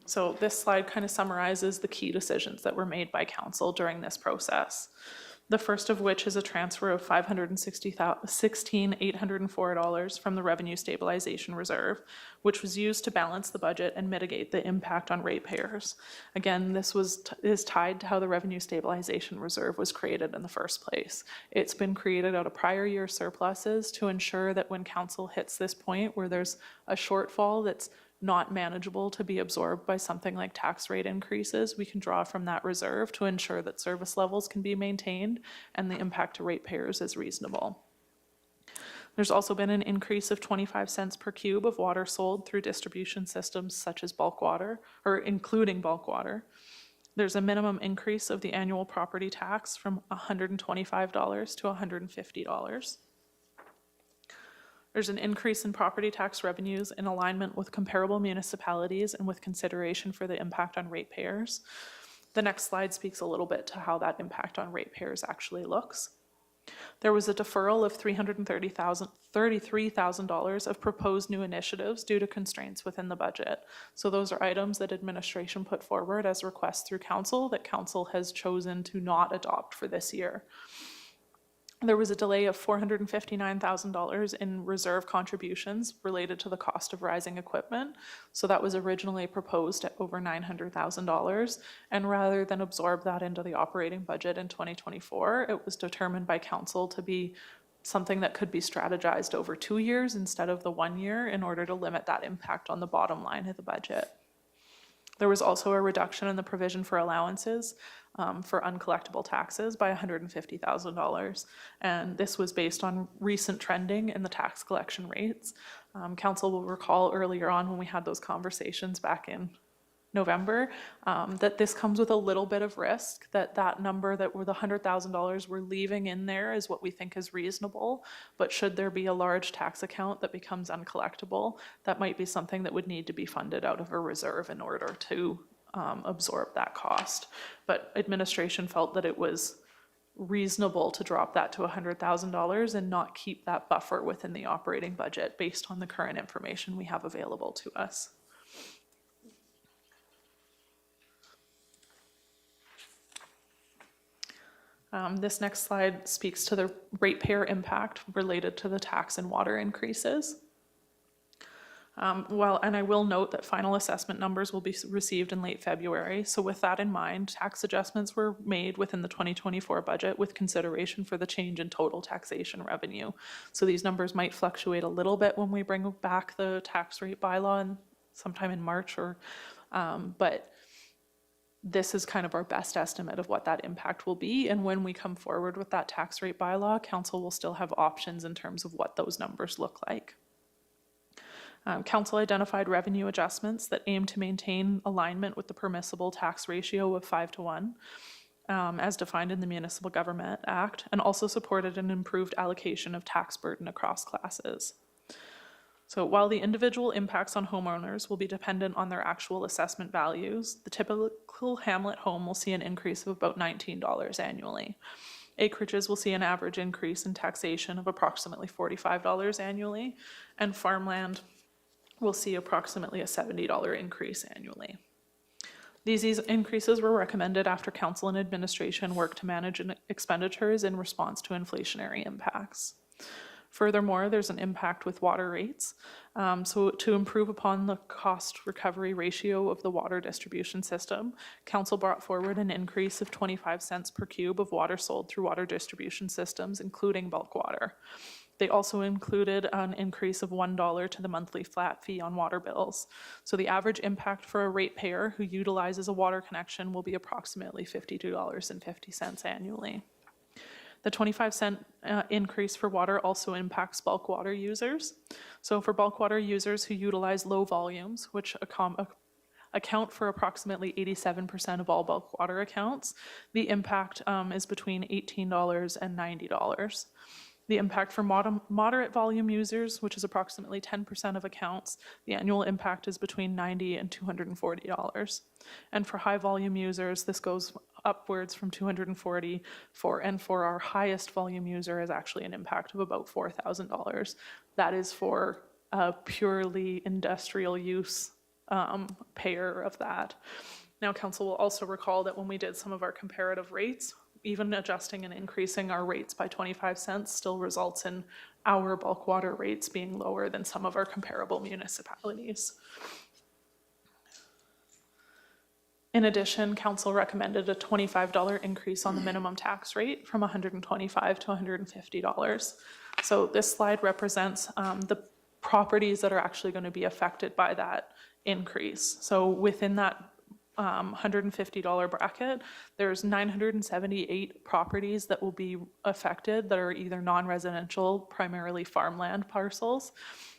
So this slide kind of summarizes the key decisions that were made by council during this process. The first of which is a transfer of $16,804 from the Revenue Stabilization Reserve, which was used to balance the budget and mitigate the impact on ratepayers. Again, this is tied to how the Revenue Stabilization Reserve was created in the first place. It's been created out of prior year surpluses to ensure that when council hits this point where there's a shortfall that's not manageable to be absorbed by something like tax rate increases, we can draw from that reserve to ensure that service levels can be maintained and the impact to ratepayers is reasonable. There's also been an increase of 25 cents per cube of water sold through distribution systems such as bulk water, or including bulk water. There's a minimum increase of the annual property tax from $125 to $150. There's an increase in property tax revenues in alignment with comparable municipalities and with consideration for the impact on ratepayers. The next slide speaks a little bit to how that impact on ratepayers actually looks. There was a deferral of $33,000 of proposed new initiatives due to constraints within the budget. So those are items that administration put forward as requests through council that council has chosen to not adopt for this year. There was a delay of $459,000 in reserve contributions related to the cost of rising equipment. So that was originally proposed at over $900,000. And rather than absorb that into the operating budget in 2024, it was determined by council to be something that could be strategized over 2 years instead of the 1 year in order to limit that impact on the bottom line of the budget. There was also a reduction in the provision for allowances for uncollectible taxes by $150,000. And this was based on recent trending in the tax collection rates. Council will recall earlier on when we had those conversations back in November, that this comes with a little bit of risk, that number that were the $100,000 we're leaving in there is what we think is reasonable. But should there be a large tax account that becomes uncollectible, that might be something that would need to be funded out of a reserve in order to absorb that cost. But administration felt that it was reasonable to drop that to $100,000 and not keep that buffer within the operating budget based on the current information we have available to us. This next slide speaks to the ratepayer impact related to the tax and water increases. And I will note that final assessment numbers will be received in late February. So with that in mind, tax adjustments were made within the 2024 budget with consideration for the change in total taxation revenue. So these numbers might fluctuate a little bit when we bring back the tax rate bylaw sometime in March, but this is kind of our best estimate of what that impact will be. And when we come forward with that tax rate bylaw, council will still have options in terms of what those numbers look like. Council identified revenue adjustments that aim to maintain alignment with the permissible tax ratio of 5:1, as defined in the Municipal Government Act, and also supported an improved allocation of tax burden across classes. So while the individual impacts on homeowners will be dependent on their actual assessment values, the typical hamlet home will see an increase of about $19 annually. Acreages will see an average increase in taxation of approximately $45 annually, and farmland will see approximately a $70 increase annually. These increases were recommended after council and administration worked to manage expenditures in response to inflationary impacts. Furthermore, there's an impact with water rates. So to improve upon the cost recovery ratio of the water distribution system, council brought forward an increase of 25 cents per cube of water sold through water distribution systems, including bulk water. They also included an increase of $1 to the monthly flat fee on water bills. So the average impact for a ratepayer who utilizes a water connection will be approximately $52.50 annually. The 25-cent increase for water also impacts bulk water users. So for bulk water users who utilize low volumes, which account for approximately 87% of all bulk water accounts, the impact is between $18 and $90. The impact for moderate volume users, which is approximately 10% of accounts, the annual impact is between $90 and $240. And for high volume users, this goes upwards from $240, and for our highest volume user is actually an impact of about $4,000. That is for purely industrial use payer of that. Now, council will also recall that when we did some of our comparative rates, even adjusting and increasing our rates by 25 cents still results in our bulk water rates being lower than some of our comparable municipalities. In addition, council recommended a $25 increase on the minimum tax rate from $125 to $150. So this slide represents the properties that are actually going to be affected by that increase. So within that $150 bracket, there's 978 properties that will be affected that are either non-residential, primarily farmland parcels.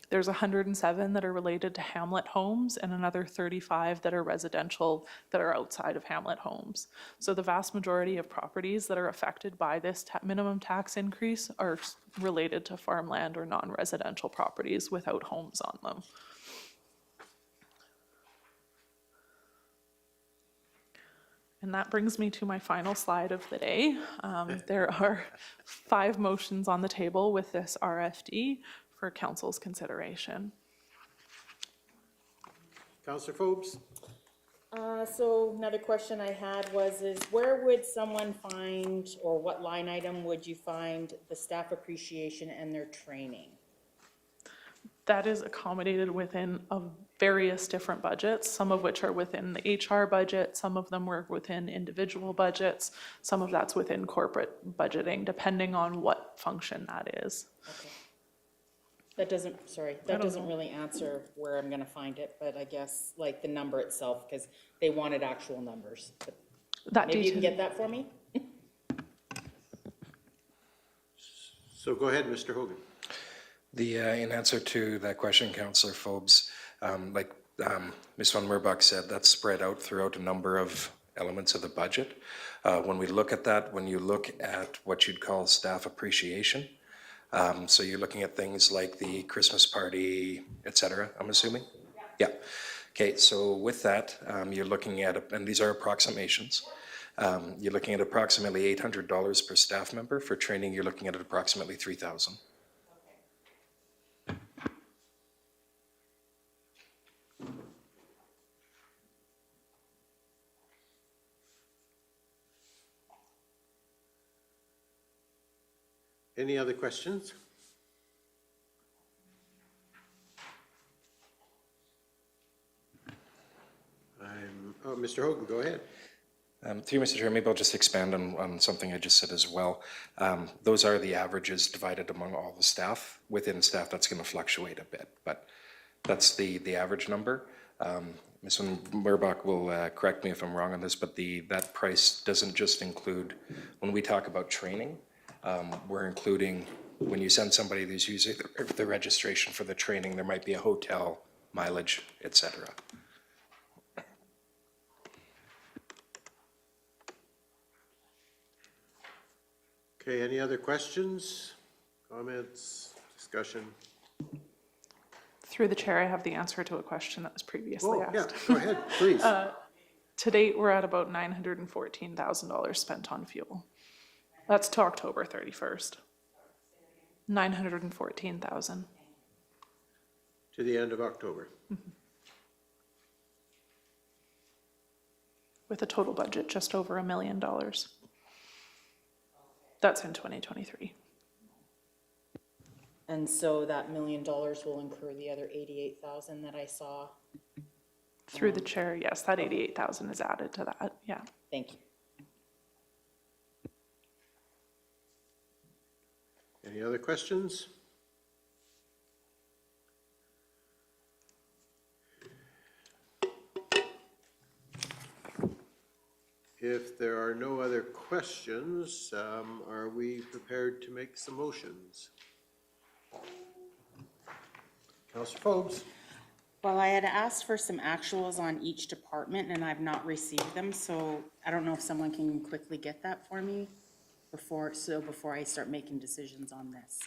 There's 107 that are related to hamlet homes and another 35 that are residential that are outside of hamlet homes. So the vast majority of properties that are affected by this minimum tax increase are related to farmland or non-residential properties without homes on them. And that brings me to my final slide of the day. There are 5 motions on the table with this RFD for council's consideration. Councillor Forbes? So another question I had was, where would someone find, or what line item would you find the staff appreciation and their training? That is accommodated within various different budgets, some of which are within the HR budget, some of them were within individual budgets, some of that's within corporate budgeting, depending on what function that is. Okay. That doesn't really answer where I'm gonna find it, but I guess like the number itself, because they wanted actual numbers. But maybe you can get that for me? So go ahead, Mr. Hogan. In answer to that question, Councillor Forbes, like Ms. Van Merbach said, that's spread out throughout a number of elements of the budget. When we look at that, when you look at what you'd call staff appreciation, so you're looking at things like the Christmas party, et cetera, I'm assuming? Yeah. Okay, so with that, you're looking at, and these are approximations, you're looking at approximately $800 per staff member. For training, you're looking at approximately $3,000. Any other questions? Mr. Hogan, go ahead. Through Mr. Chair, maybe I'll just expand on something I just said as well. Those are the averages divided among all the staff. Within staff, that's going to fluctuate a bit, but that's the average number. Ms. Van Merbach will correct me if I'm wrong on this, but that price doesn't just include, when we talk about training, we're including, when you send somebody who's using the registration for the training, there might be a hotel, mileage, et cetera. Okay, any other questions, comments, discussion? Through the chair, I have the answer to a question that was previously asked. Yeah, go ahead, please. To date, we're at about $914,000 spent on fuel. That's to October 31st. 914,000. To the end of October. Mm-hmm. With a total budget just over $1 million. That's in 2023. And so that $1 million will incur the other 88,000 that I saw? Through the chair, yes, that 88,000 is added to that, yeah. Thank you. Any other questions? If there are no other questions, are we prepared to make some motions? Councillor Forbes. Well, I had asked for some actuals on each department and I've not received them, so I don't know if someone can quickly get that for me before I start making decisions on this.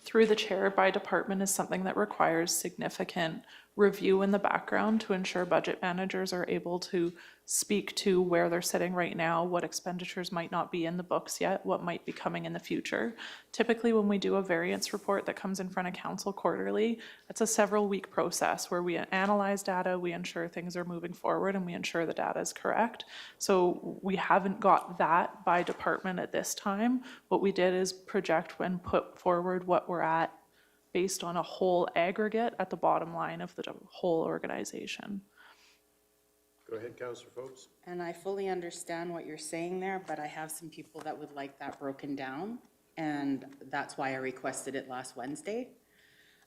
Through the chair, by department is something that requires significant review in the background to ensure budget managers are able to speak to where they're sitting right now, what expenditures might not be in the books yet, what might be coming in the future. Typically, when we do a variance report that comes in front of council quarterly, it's a several-week process where we analyze data, we ensure things are moving forward, and we ensure the data is correct. So we haven't got that by department at this time. What we did is project and put forward what we're at based on a whole aggregate at the bottom line of the whole organization. Go ahead, Councillor Forbes. And I fully understand what you're saying there, but I have some people that would like that broken down, and that's why I requested it last Wednesday.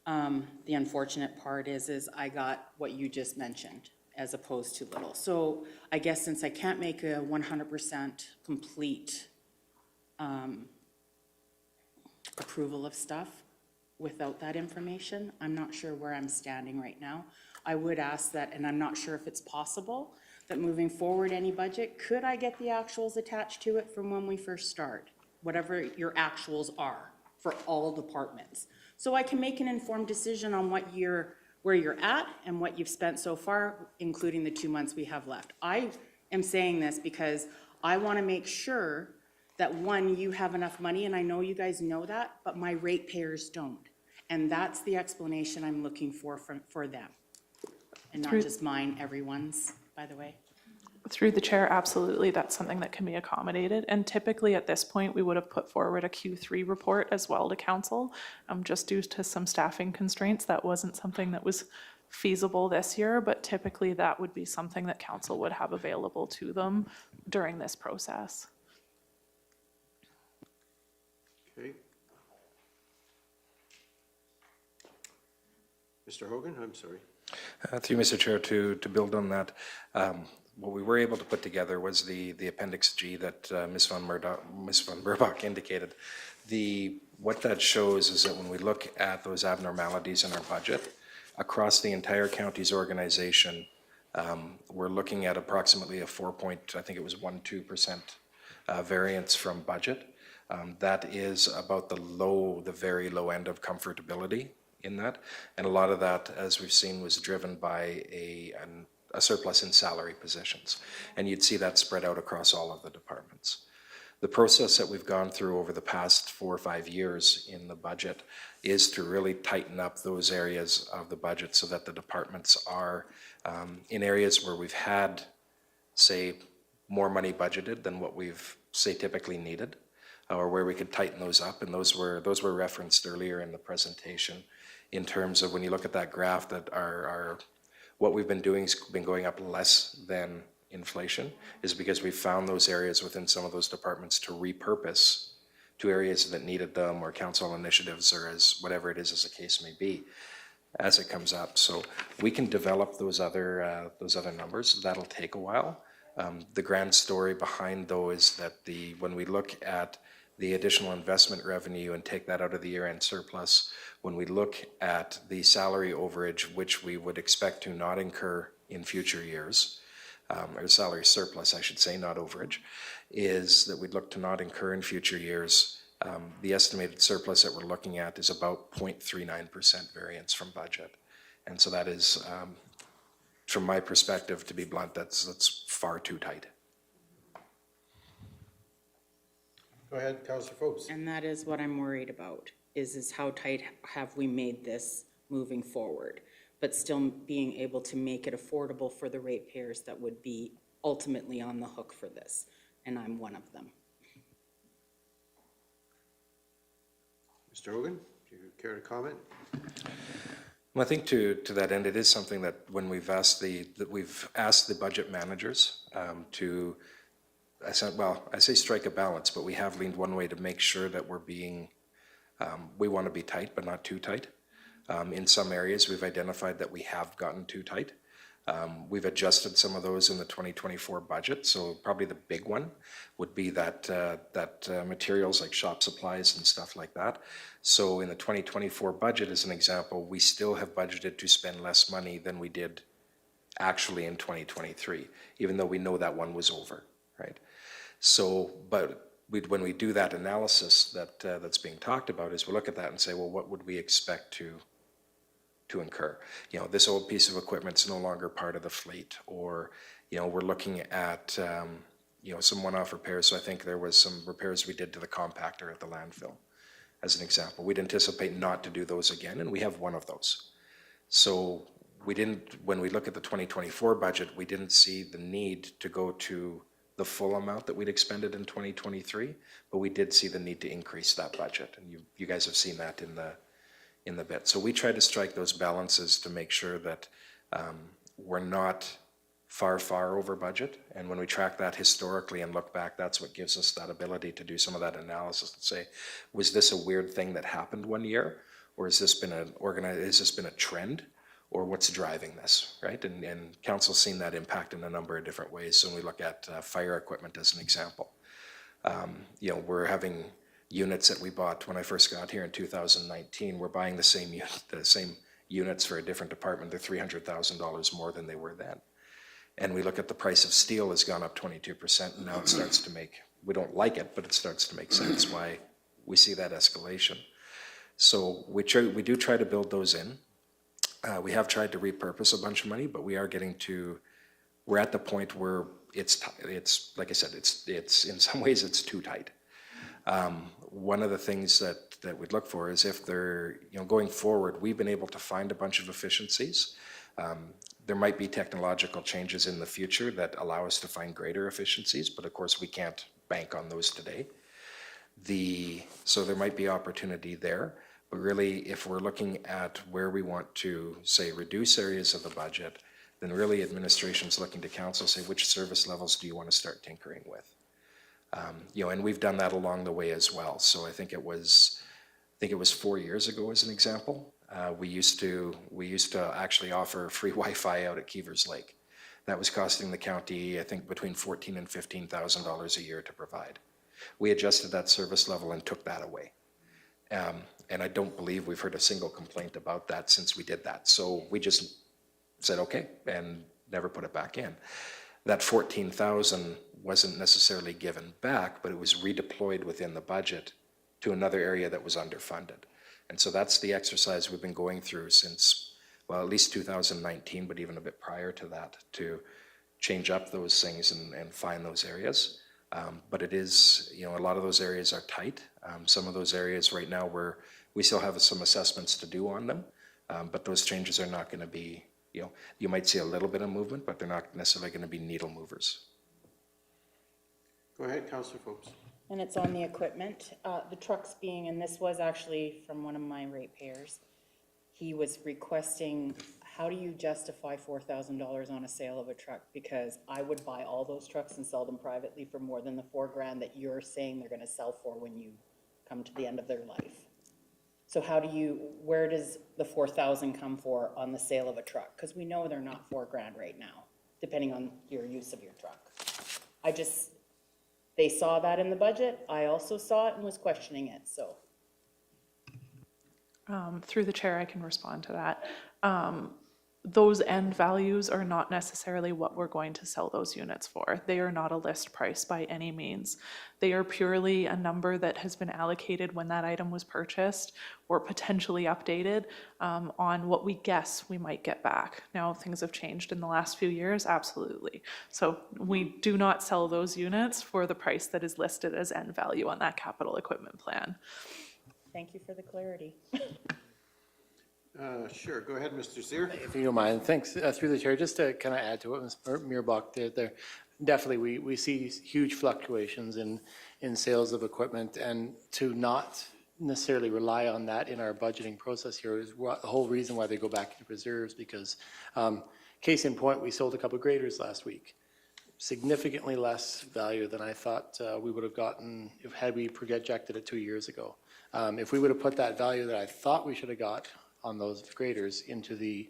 The unfortunate part is I got what you just mentioned as opposed to little. So I guess since I can't make a 100% complete approval of stuff without that information, I'm not sure where I'm standing right now. I would ask that, and I'm not sure if it's possible, that moving forward any budget, could I get the actuals attached to it from when we first start? Whatever your actuals are for all departments. So I can make an informed decision on what where you're at and what you've spent so far, including the 2 months we have left. I am saying this because I want to make sure that one, you have enough money, and I know you guys know that, but my ratepayers don't. And that's the explanation I'm looking for them. And not just mine, everyone's, by the way. Through the chair, absolutely, that's something that can be accommodated. And typically at this point, we would have put forward a Q3 report as well to council. Just due to some staffing constraints, that wasn't something that was feasible this year, but typically that would be something that council would have available to them during this process. Okay. Mr. Hogan, I'm sorry. Through Mr. Chair, to build on that, what we were able to put together was the Appendix G that Ms. Van Burbach indicated. What that shows is that when we look at those abnormalities in our budget, across the entire county's organization, we're looking at approximately a 4.12% variance from budget. That is about the very low end of comfortability in that. And a lot of that, as we've seen, was driven by a surplus in salary positions. And you'd see that spread out across all of the departments. The process that we've gone through over the past 4 or 5 years in the budget is to really tighten up those areas of the budget so that the departments are in areas where we've had, say, more money budgeted than what we've, say, typically needed, or where we could tighten those up. And those were referenced earlier in the presentation in terms of when you look at that graph that what we've been doing has been going up less than inflation, is because we found those areas within some of those departments to repurpose to areas that needed them, or council initiatives, or as whatever it is as the case may be, as it comes up. So we can develop those other numbers. That'll take a while. The grand story behind though is that when we look at the additional investment revenue and take that out of the year-end surplus, when we look at the salary overage, which we would expect to not incur in future years, or salary surplus, I should say, not overage, is that we'd look to not incur in future years. The estimated surplus that we're looking at is about 0.39% variance from budget. And so that is, from my perspective, to be blunt, that's far too tight. Go ahead, Councillor Forbes. And that is what I'm worried about, is how tight have we made this moving forward, but still being able to make it affordable for the ratepayers that would be ultimately on the hook for this, and I'm one of them. Mr. Hogan, do you care to comment? Well, I think to that end, it is something that when we've asked the budget managers to, I say strike a balance, but we have leaned one way to make sure that we want to be tight, but not too tight. In some areas, we've identified that we have gotten too tight. We've adjusted some of those in the 2024 budget. So probably the big one would be that materials like shop supplies and stuff like that. So in the 2024 budget, as an example, we still have budgeted to spend less money than we did actually in 2023, even though we know that one was over, right? So, but when we do that analysis that's being talked about, is we look at that and say, well, what would we expect to incur. You know, this old piece of equipment's no longer part of the fleet, or, you know, we're looking at, you know, some one-off repairs. So I think there was some repairs we did to the compactor at the landfill, as an example. We'd anticipate not to do those again, and we have one of those. So we didn't, when we look at the 2024 budget, we didn't see the need to go to the full amount that we'd expended in 2023, but we did see the need to increase that budget, and you guys have seen that in the bit. So we try to strike those balances to make sure that we're not far over budget, and when we track that historically and look back, that's what gives us that ability to do some of that analysis and say, was this a weird thing that happened one year, or has this been a trend, or what's driving this, right? And council's seen that impact in a number of different ways. So when we look at fire equipment as an example, you know, we're having units that we bought when I first got here in 2019. We're buying the same units for a different department. They're $300,000 more than they were then. And we look at the price of steel has gone up 22%, and now it starts to make, we don't like it, but it starts to make sense why we see that escalation. So we do try to build those in. We have tried to repurpose a bunch of money, but we are getting to, we're at the point where it's like I said, it's in some ways it's too tight. One of the things that we'd look for is if they're, you know, going forward, we've been able to find a bunch of efficiencies. There might be technological changes in the future that allow us to find greater efficiencies, but of course we can't bank on those today. So there might be opportunity there, but really if we're looking at where we want to, say, reduce areas of the budget, then really administration's looking to council, say, which service levels do you want to start tinkering with? You know, and we've done that along the way as well. So I think it was 4 years ago as an example. We used to actually offer free Wi-Fi out at Keevers Lake. That was costing the county, I think, between $14,000 and $15,000 a year to provide. We adjusted that service level and took that away. And I don't believe we've heard a single complaint about that since we did that. So we just said, okay, and never put it back in. That $14,000 wasn't necessarily given back, but it was redeployed within the budget to another area that was underfunded. And so that's the exercise we've been going through since, well, at least 2019, but even a bit prior to that, to change up those things and find those areas. But it is, you know, a lot of those areas are tight. Some of those areas right now we still have some assessments to do on them, but those changes are not going to be, you know, you might see a little bit of movement, but they're not necessarily going to be needle movers. Go ahead, Councillor Phopes. And it's on the equipment, the trucks being, and this was actually from one of my ratepayers. He was requesting, how do you justify $4,000 on a sale of a truck? Because I would buy all those trucks and sell them privately for more than the $4,000 that you're saying they're gonna sell for when you come to the end of their life. So where does the $4,000 come for on the sale of a truck? Because we know they're not $4,000 right now, depending on your use of your truck. They saw that in the budget. I also saw it and was questioning it, so. Through the chair, I can respond to that. Those end values are not necessarily what we're going to sell those units for. They are not a list price by any means. They are purely a number that has been allocated when that item was purchased or potentially updated on what we guess we might get back. Now, if things have changed in the last few years, absolutely. So we do not sell those units for the price that is listed as end value on that capital equipment plan. Thank you for the clarity. Sure, go ahead, Mr. Zier. If you don't mind, thanks. Through the chair, just to kind of add to what Ms. Mirbach did there, definitely we see huge fluctuations in sales of equipment, and to not necessarily rely on that in our budgeting process here is the whole reason why they go back into reserves, because case in point, we sold a couple of graders last week. Significantly less value than I thought we would have gotten had we projected it 2 years ago. If we would have put that value that I thought we should have got on those graders into the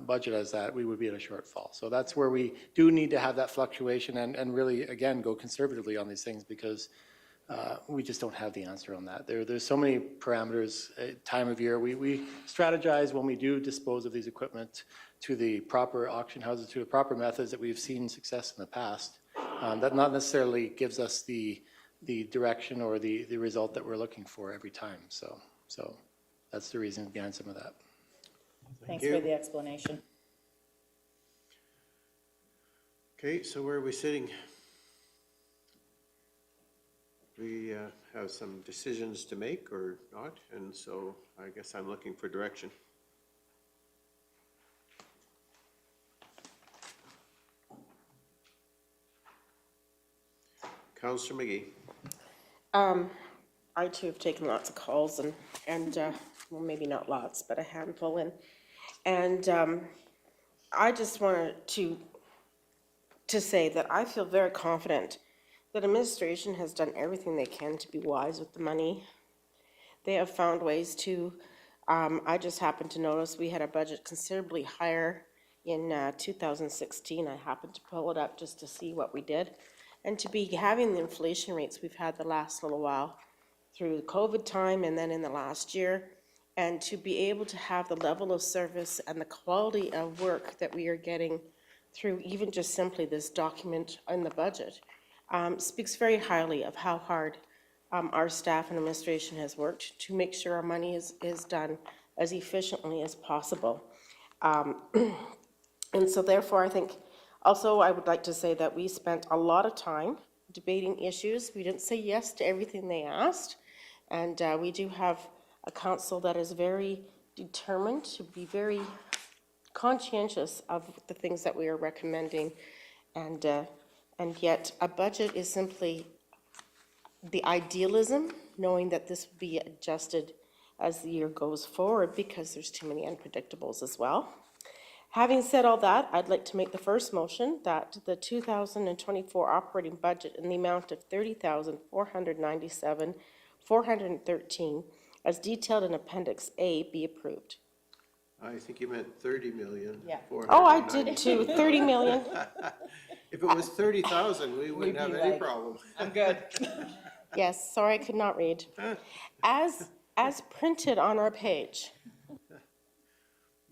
budget as that, we would be at a shortfall. So that's where we do need to have that fluctuation and really, again, go conservatively on these things, because we just don't have the answer on that. There's so many parameters, time of year. We strategize when we do dispose of these equipment to the proper auction houses, to the proper methods that we've seen success in the past. That not necessarily gives us the direction or the result that we're looking for every time. So that's the reason behind some of that. Thanks you. for the explanation. Okay, so where are we sitting? We have some decisions to make or not, and so I guess I'm looking for direction. Councillor McGee. I too have taken lots of calls and well, maybe not lots, but a handful, and I just wanted to say that I feel very confident that administration has done everything they can to be wise with the money. They have found ways to, I just happened to notice we had a budget considerably higher in 2016. I happened to pull it up just to see what we did. And to be having the inflation rates we've had the last little while through the COVID time and then in the last year, and to be able to have the level of service and the quality of work that we are getting through even just simply this document in the budget, speaks very highly of how hard our staff and administration has worked to make sure our money is done as efficiently as possible. And so therefore, I think, also I would like to say that we spent a lot of time debating issues. We didn't say yes to everything they asked. And we do have a council that is very determined to be very conscientious of the things that we are recommending. And yet a budget is simply the idealism, knowing that this will be adjusted as the year goes forward because there's too many unpredictables as well. Having said all that, I'd like to make the first motion that the 2024 operating budget in the amount of $30,497,413 as detailed in Appendix A be approved. I think you meant 30 million. Yeah. Oh, I did too, 30 million. If it was 30,000, we wouldn't have any problem. I'm good. Yes, sorry, I could not read. As printed on our page.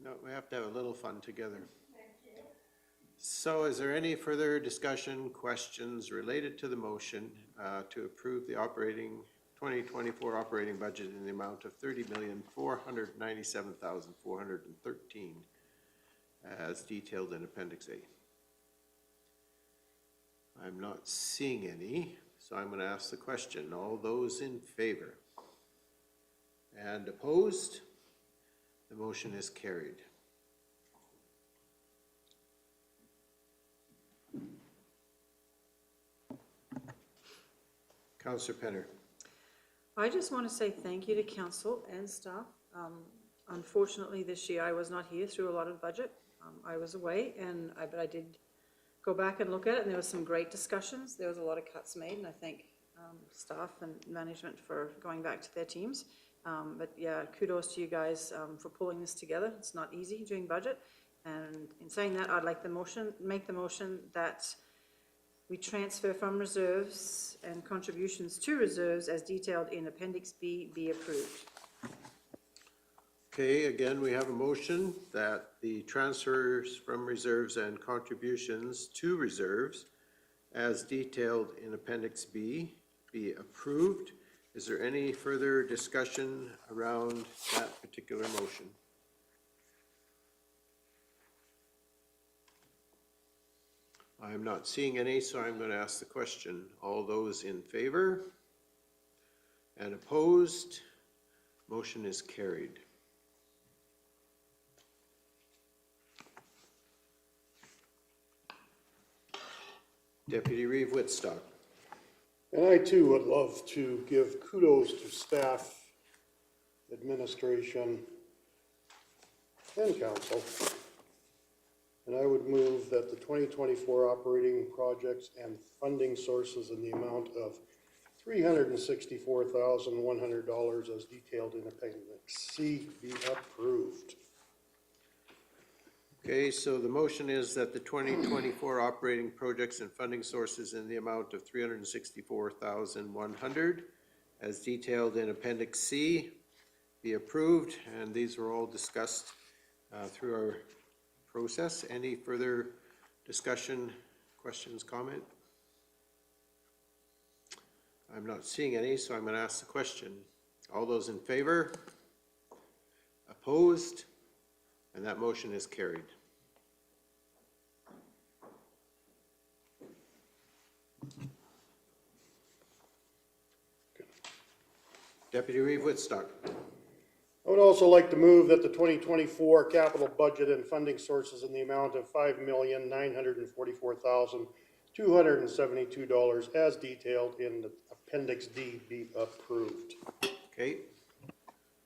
No, we have to have a little fun together. So is there any further discussion, questions related to the motion to approve the 2024 operating budget in the amount of $30,497,413 as detailed in Appendix A? I'm not seeing any, so I'm going to ask the question. All those in favor? And opposed? The motion is carried. Councillor Penner. I just want to say thank you to council and staff. Unfortunately, this year I was not here through a lot of budget. I was away, but I did go back and look at it, and there was some great discussions. There was a lot of cuts made, and I thank staff and management for going back to their teams. But yeah, kudos to you guys for pulling this together. It's not easy doing budget. And in saying that, I'd like make the motion that we transfer from reserves and contributions to reserves as detailed in Appendix B be approved. Okay, again, we have a motion that the transfers from reserves and contributions to reserves as detailed in Appendix B be approved. Is there any further discussion around that particular motion? I am not seeing any, so I'm going to ask the question. All those in favor and opposed? Motion is carried. Deputy Reeve Whitstock. And I too would love to give kudos to staff, administration, and council. And I would move that the 2024 operating projects and funding sources in the amount of $364,100 as detailed in Appendix C be approved. Okay, so the motion is that the 2024 operating projects and funding sources in the amount of $364,100 as detailed in Appendix C be approved, and these were all discussed through our process. Any further discussion, questions, comment? I'm not seeing any, so I'm going to ask the question. All those in favor? Opposed? And that motion is carried. Deputy Reeve Woodstock. I would also like to move that the 2024 capital budget and funding sources in the amount of $5,944,272 as detailed in the Appendix D be approved. Okay.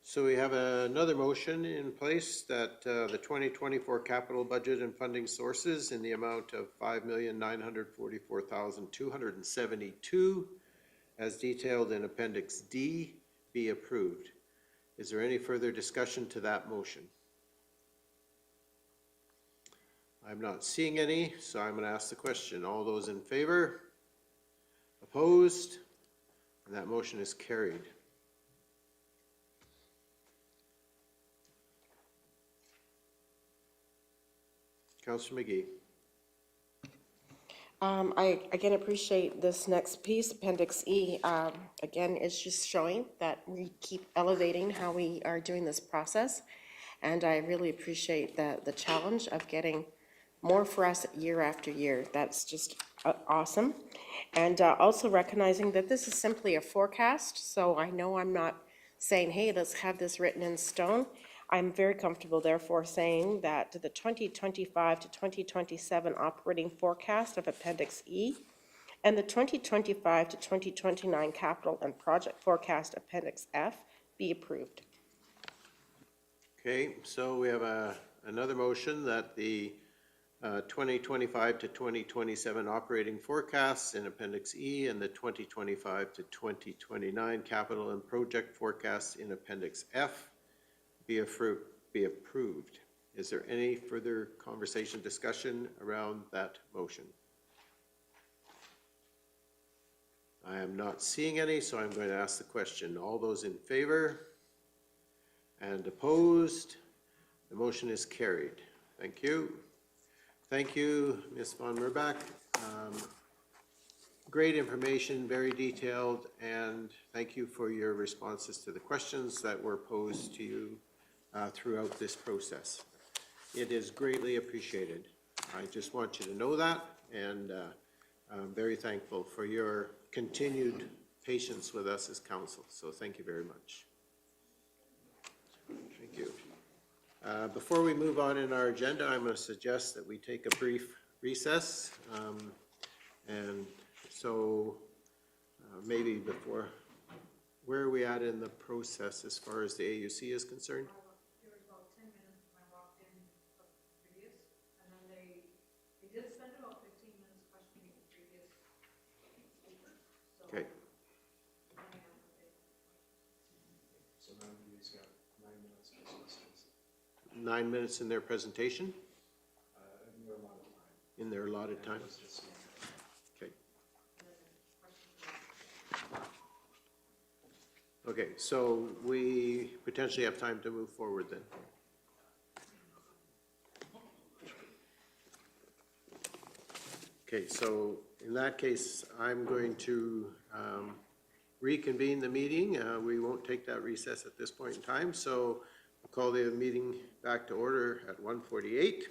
So we have another motion in place that the 2024 capital budget and funding sources in the amount of $5,944,272 as detailed in Appendix D be approved. Is there any further discussion to that motion? I'm not seeing any, so I'm going to ask the question. All those in favor? Opposed? And that motion is carried. Councillor McGee. I again appreciate this next piece, Appendix E. Again, it's just showing that we keep elevating how we are doing this process. And I really appreciate the challenge of getting more for us year after year. That's just awesome. And also recognizing that this is simply a forecast. So I know I'm not saying, hey, let's have this written in stone. I'm very comfortable, therefore, saying that the 2025 to 2027 operating forecast of Appendix E and the 2025 to 2029 capital and project forecast Appendix F be approved. Okay, so we have another motion that the 2025 to 2027 operating forecasts in Appendix E and the 2025 to 2029 capital and project forecasts in Appendix F be approved. Is there any further conversation, discussion around that motion? I am not seeing any, so I'm going to ask the question. All those in favor and opposed? The motion is carried. Thank you. Thank you, Ms. von Merbach. Great information, very detailed, and thank you for your responses to the questions that were posed to you throughout this process. It is greatly appreciated. I just want you to know that, and I'm very thankful for your continued patience with us as council. So thank you very much. Thank you. Before we move on in our agenda, I'm going to suggest that we take a brief recess. And so maybe before, where are we at in the process as far as the AUC is concerned? There was about 10 minutes when I walked in previous, and then they did spend about 15 minutes questioning the previous speaker. So Okay. So now we've got 9 minutes for questions. 9 minutes in their presentation? In their allotted time. In their allotted time? Okay. Okay, so we potentially have time to move forward then. Okay, so in that case, I'm going to reconvene the meeting. We won't take that recess at this point in time, so we'll call the meeting back to order at 1:48.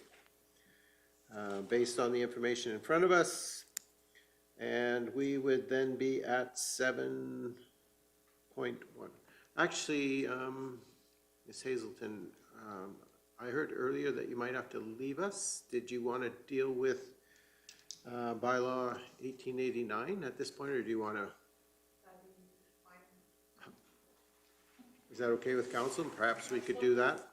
Based on the information in front of us, and we would then be at 7.1. Actually, Ms. Hazelton, I heard earlier that you might have to leave us. Did you want to deal with Bylaw 1889 at this point, or do you want to? Is that okay with council? Perhaps we could do that.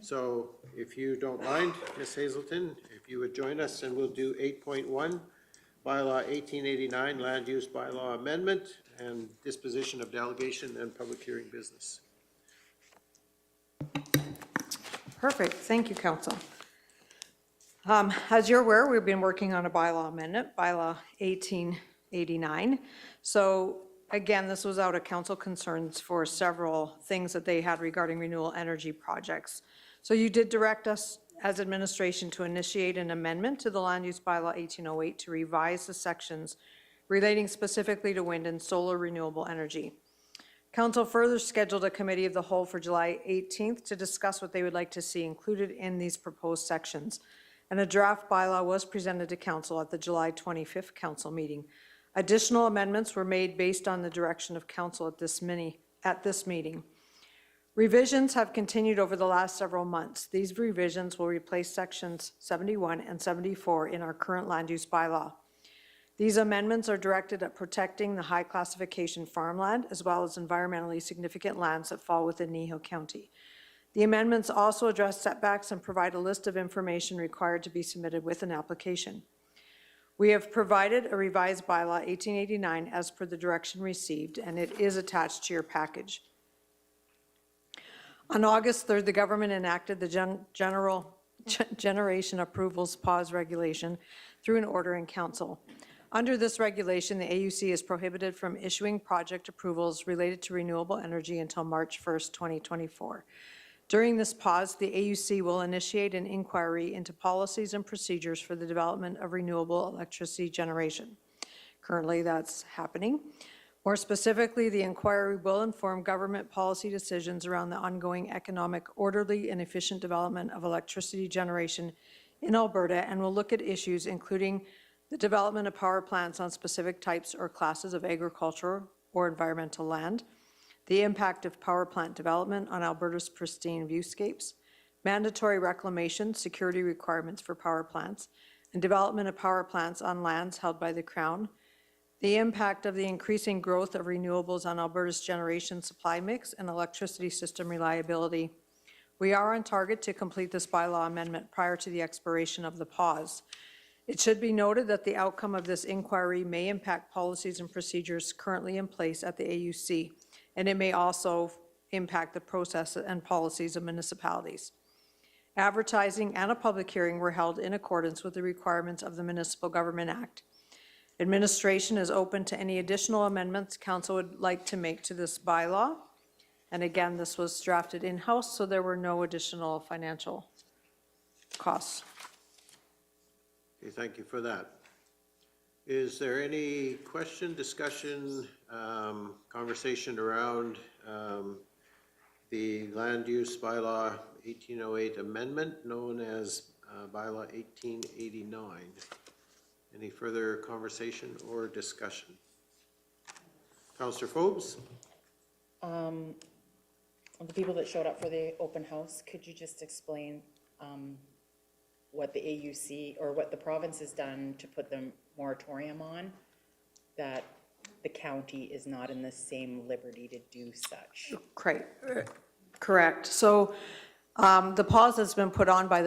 So if you don't mind, Ms. Hazelton, if you would join us, and we'll do 8.1, Bylaw 1889, Land Use Bylaw Amendment, and Disposition of Delegation and Public Hearing Business. Perfect, thank you, council. As you're aware, we've been working on a bylaw amendment, Bylaw 1889. So again, this was out of council concerns for several things that they had regarding renewable energy projects. So you did direct us as administration to initiate an amendment to the Land Use Bylaw 1808 to revise the sections relating specifically to wind and solar renewable energy. Council further scheduled a committee of the whole for July 18th to discuss what they would like to see included in these proposed sections. And a draft bylaw was presented to council at the July 25th council meeting. Additional amendments were made based on the direction of council at this meeting. Revisions have continued over the last several months. These revisions will replace sections 71 and 74 in our current land use bylaw. These amendments are directed at protecting the high classification farmland as well as environmentally significant lands that fall within Kneehill County. The amendments also address setbacks and provide a list of information required to be submitted with an application. We have provided a revised bylaw 1889 as per the direction received, and it is attached to your package. On August 3rd, the government enacted the Generation Approvals Pause Regulation through an order in council. Under this regulation, the AUC is prohibited from issuing project approvals related to renewable energy until March 1st, 2024. During this pause, the AUC will initiate an inquiry into policies and procedures for the development of renewable electricity generation. Currently, that's happening. More specifically, the inquiry will inform government policy decisions around the ongoing economic, orderly, and efficient development of electricity generation in Alberta and will look at issues including the development of power plants on specific types or classes of agricultural or environmental land, the impact of power plant development on Alberta's pristine viewscapes, mandatory reclamation, security requirements for power plants, and development of power plants on lands held by the Crown, the impact of the increasing growth of renewables on Alberta's generation supply mix and electricity system reliability. We are on target to complete this bylaw amendment prior to the expiration of the pause. It should be noted that the outcome of this inquiry may impact policies and procedures currently in place at the AUC, and it may also impact the process and policies of municipalities. Advertising and a public hearing were held in accordance with the requirements of the Municipal Government Act. Administration is open to any additional amendments council would like to make to this bylaw. And again, this was drafted in-house, so there were no additional financial costs. Okay, thank you for that. Is there any question, discussion, conversation around the land use bylaw 1808 amendment known as bylaw 1889? Any further conversation or discussion? Councillor Forbes? The people that showed up for the open house, could you just explain what the AUC or what the province has done to put the moratorium on, that the county is not in the same liberty to do such? Correct. So the pause has been put on by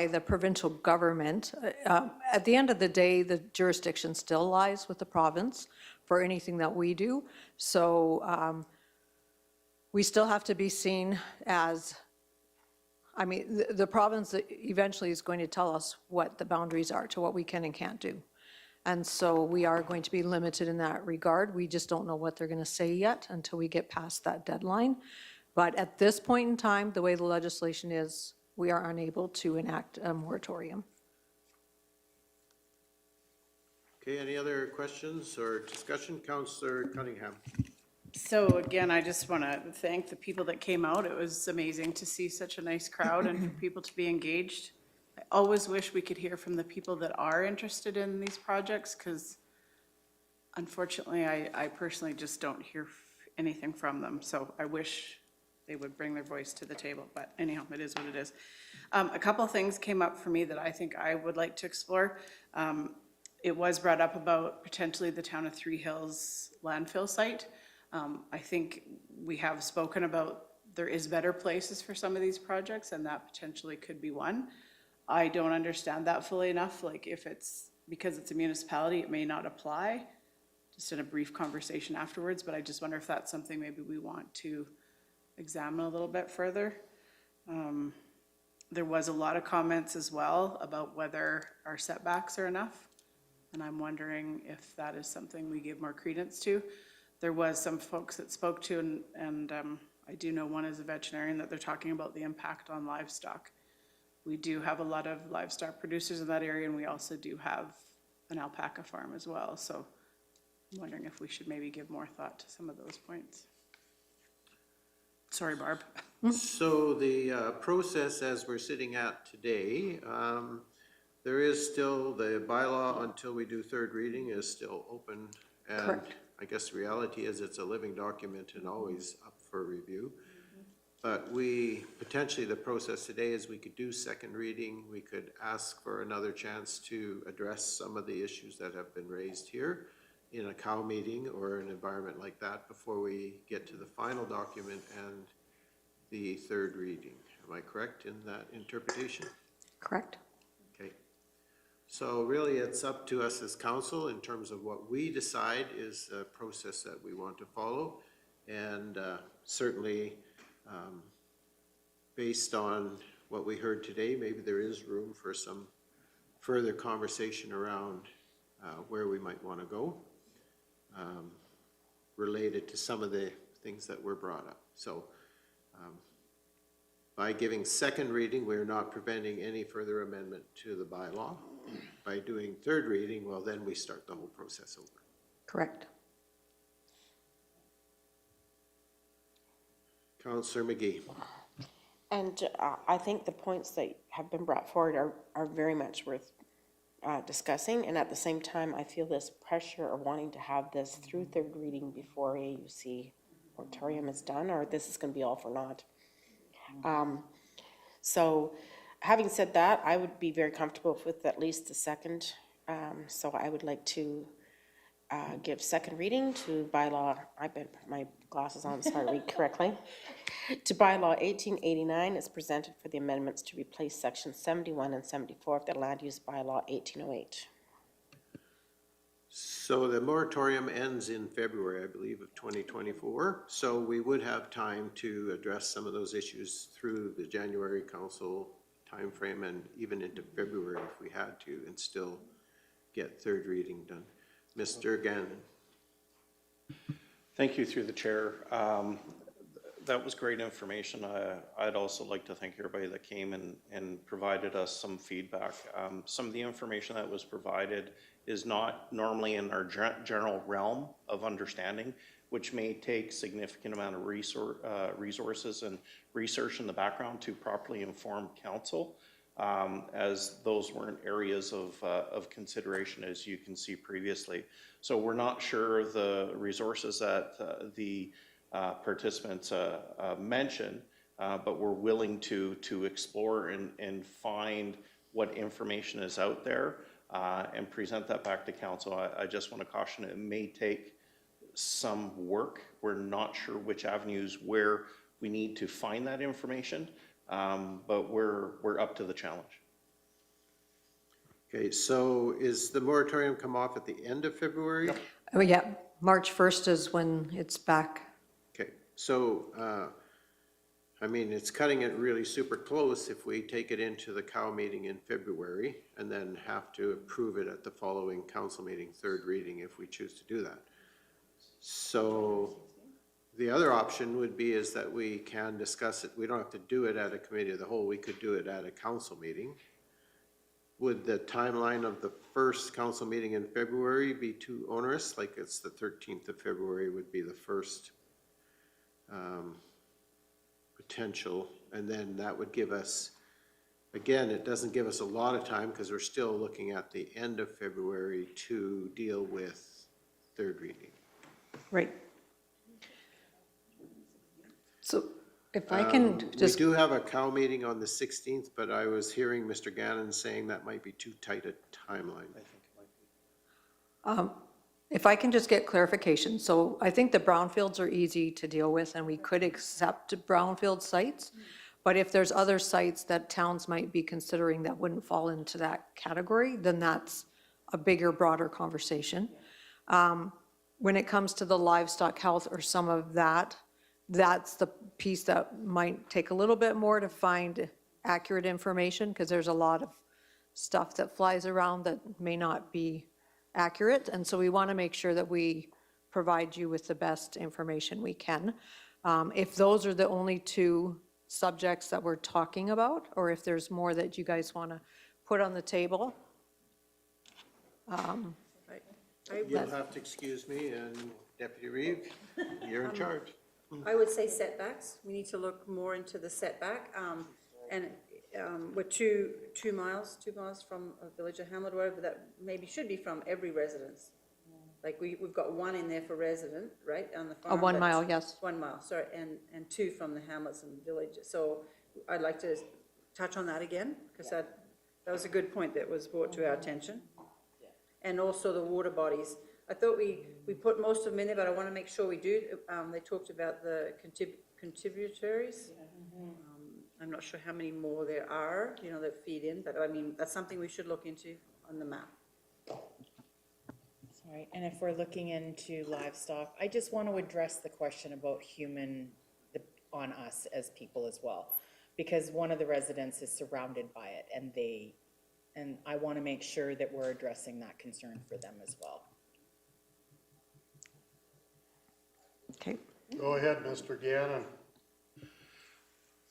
the provincial government. At the end of the day, the jurisdiction still lies with the province for anything that we do. So we still have to be seen as, I mean, the province eventually is going to tell us what the boundaries are to what we can and can't do. And so we are going to be limited in that regard. We just don't know what they're going to say yet until we get past that deadline. But at this point in time, the way the legislation is, we are unable to enact a moratorium. Okay, any other questions or discussion? Councillor Cunningham. So again, I just want to thank the people that came out. It was amazing to see such a nice crowd and for people to be engaged. I always wish we could hear from the people that are interested in these projects, because unfortunately, I personally just don't hear anything from them. So I wish they would bring their voice to the table, but anyhow, it is what it is. A couple of things came up for me that I think I would like to explore. It was brought up about potentially the town of Three Hills landfill site. I think we have spoken about there is better places for some of these projects, and that potentially could be one. I don't understand that fully enough. Like, if it's because it's a municipality, it may not apply. Just in a brief conversation afterwards, but I just wonder if that's something maybe we want to examine a little bit further. There was a lot of comments as well about whether our setbacks are enough, and I'm wondering if that is something we give more credence to. There was some folks that spoke to, and I do know one is a veterinarian, that they're talking about the impact on livestock. We do have a lot of livestock producers in that area, and we also do have an alpaca farm as well. So I'm wondering if we should maybe give more thought to some of those points. Sorry, Barb. So the process as we're sitting at today, there is still, the bylaw until we do third reading is still open. And Correct. I guess the reality is it's a living document and always up for review. But we, potentially the process today is we could do second reading. We could ask for another chance to address some of the issues that have been raised here in a cow meeting or an environment like that before we get to the final document and the third reading. Am I correct in that interpretation? Correct. Okay. So really it's up to us as council in terms of what we decide is the process that we want to follow. And certainly based on what we heard today, maybe there is room for some further conversation around where we might want to go related to some of the things that were brought up. So by giving second reading, we're not preventing any further amendment to the bylaw. By doing third reading, well, then we start the whole process over. Correct. Councillor McGee. And I think the points that have been brought forward are very much worth discussing. And at the same time, I feel this pressure of wanting to have this through third reading before AUC moratorium is done, or this is going to be all for naught. So having said that, I would be very comfortable with at least the second. So I would like to give second reading to bylaw, I bet my glasses on so I read correctly, to bylaw 1889 is presented for the amendments to replace sections 71 and 74 of the land use bylaw 1808. So the moratorium ends in February, I believe, of 2024. So we would have time to address some of those issues through the January council timeframe and even into February if we had to, and still get third reading done. Mr. Gannon. Thank you through the chair. That was great information. I'd also like to thank everybody that came and provided us some feedback. Some of the information that was provided is not normally in our general realm of understanding, which may take significant amount of resources and research in the background to properly inform council, as those weren't areas of consideration, as you can see previously. So we're not sure the resources that the participants mentioned, but we're willing to explore and find what information is out there and present that back to council. I just want to caution it may take some work. We're not sure which avenues where we need to find that information, but we're up to the challenge. Okay, so is the moratorium come off at the end of February? Oh, yeah, March 1st is when it's back. Okay, so I mean, it's cutting it really super close if we take it into the cow meeting in February and then have to approve it at the following council meeting, third reading, if we choose to do that. So the other option would be is that we can discuss it. We don't have to do it at a committee of the whole. We could do it at a council meeting. Would the timeline of the first council meeting in February be too onerous? Like it's the 13th of February would be the first potential, and then that would give us, again, it doesn't give us a lot of time because we're still looking at the end of February to deal with third reading. Right. So if I can just. We do have a cow meeting on the 16th, but I was hearing Mr. Gannon saying that might be too tight a timeline. I think it might be. If I can just get clarification, so I think the brownfields are easy to deal with and we could accept brownfield sites, but if there's other sites that towns might be considering that wouldn't fall into that category, then that's a bigger, broader conversation. When it comes to the livestock health or some of that, that's the piece that might take a little bit more to find accurate information because there's a lot of stuff that flies around that may not be accurate, and so we want to make sure that we provide you with the best information we can. If those are the only two subjects that we're talking about, or if there's more that you guys want to put on the table. You'll have to excuse me, and Deputy Reeve, you're in charge. I would say setbacks. We need to look more into the setback. And we're two miles from a village or hamlet, whatever, that maybe should be from every residence. Like we've got one in there for resident, right, on the farm. 1 but- mile, yes. 1 mile, sorry, and 2 from the hamlets and villages. So I'd like to touch on that again, because that was a good point that was brought to our attention. And also the water bodies. I thought we put most of them in there, but I want to make sure we do. They talked about the contributaries. I'm not sure how many more there are, you know, that feed in, but I mean, that's something we should look into on the map. Sorry, and if we're looking into livestock, I just want to address the question about on us as people as well. Because one of the residents is surrounded by it, and I want to make sure that we're addressing that concern for them as well. Okay. Go ahead, Mr. Gannon.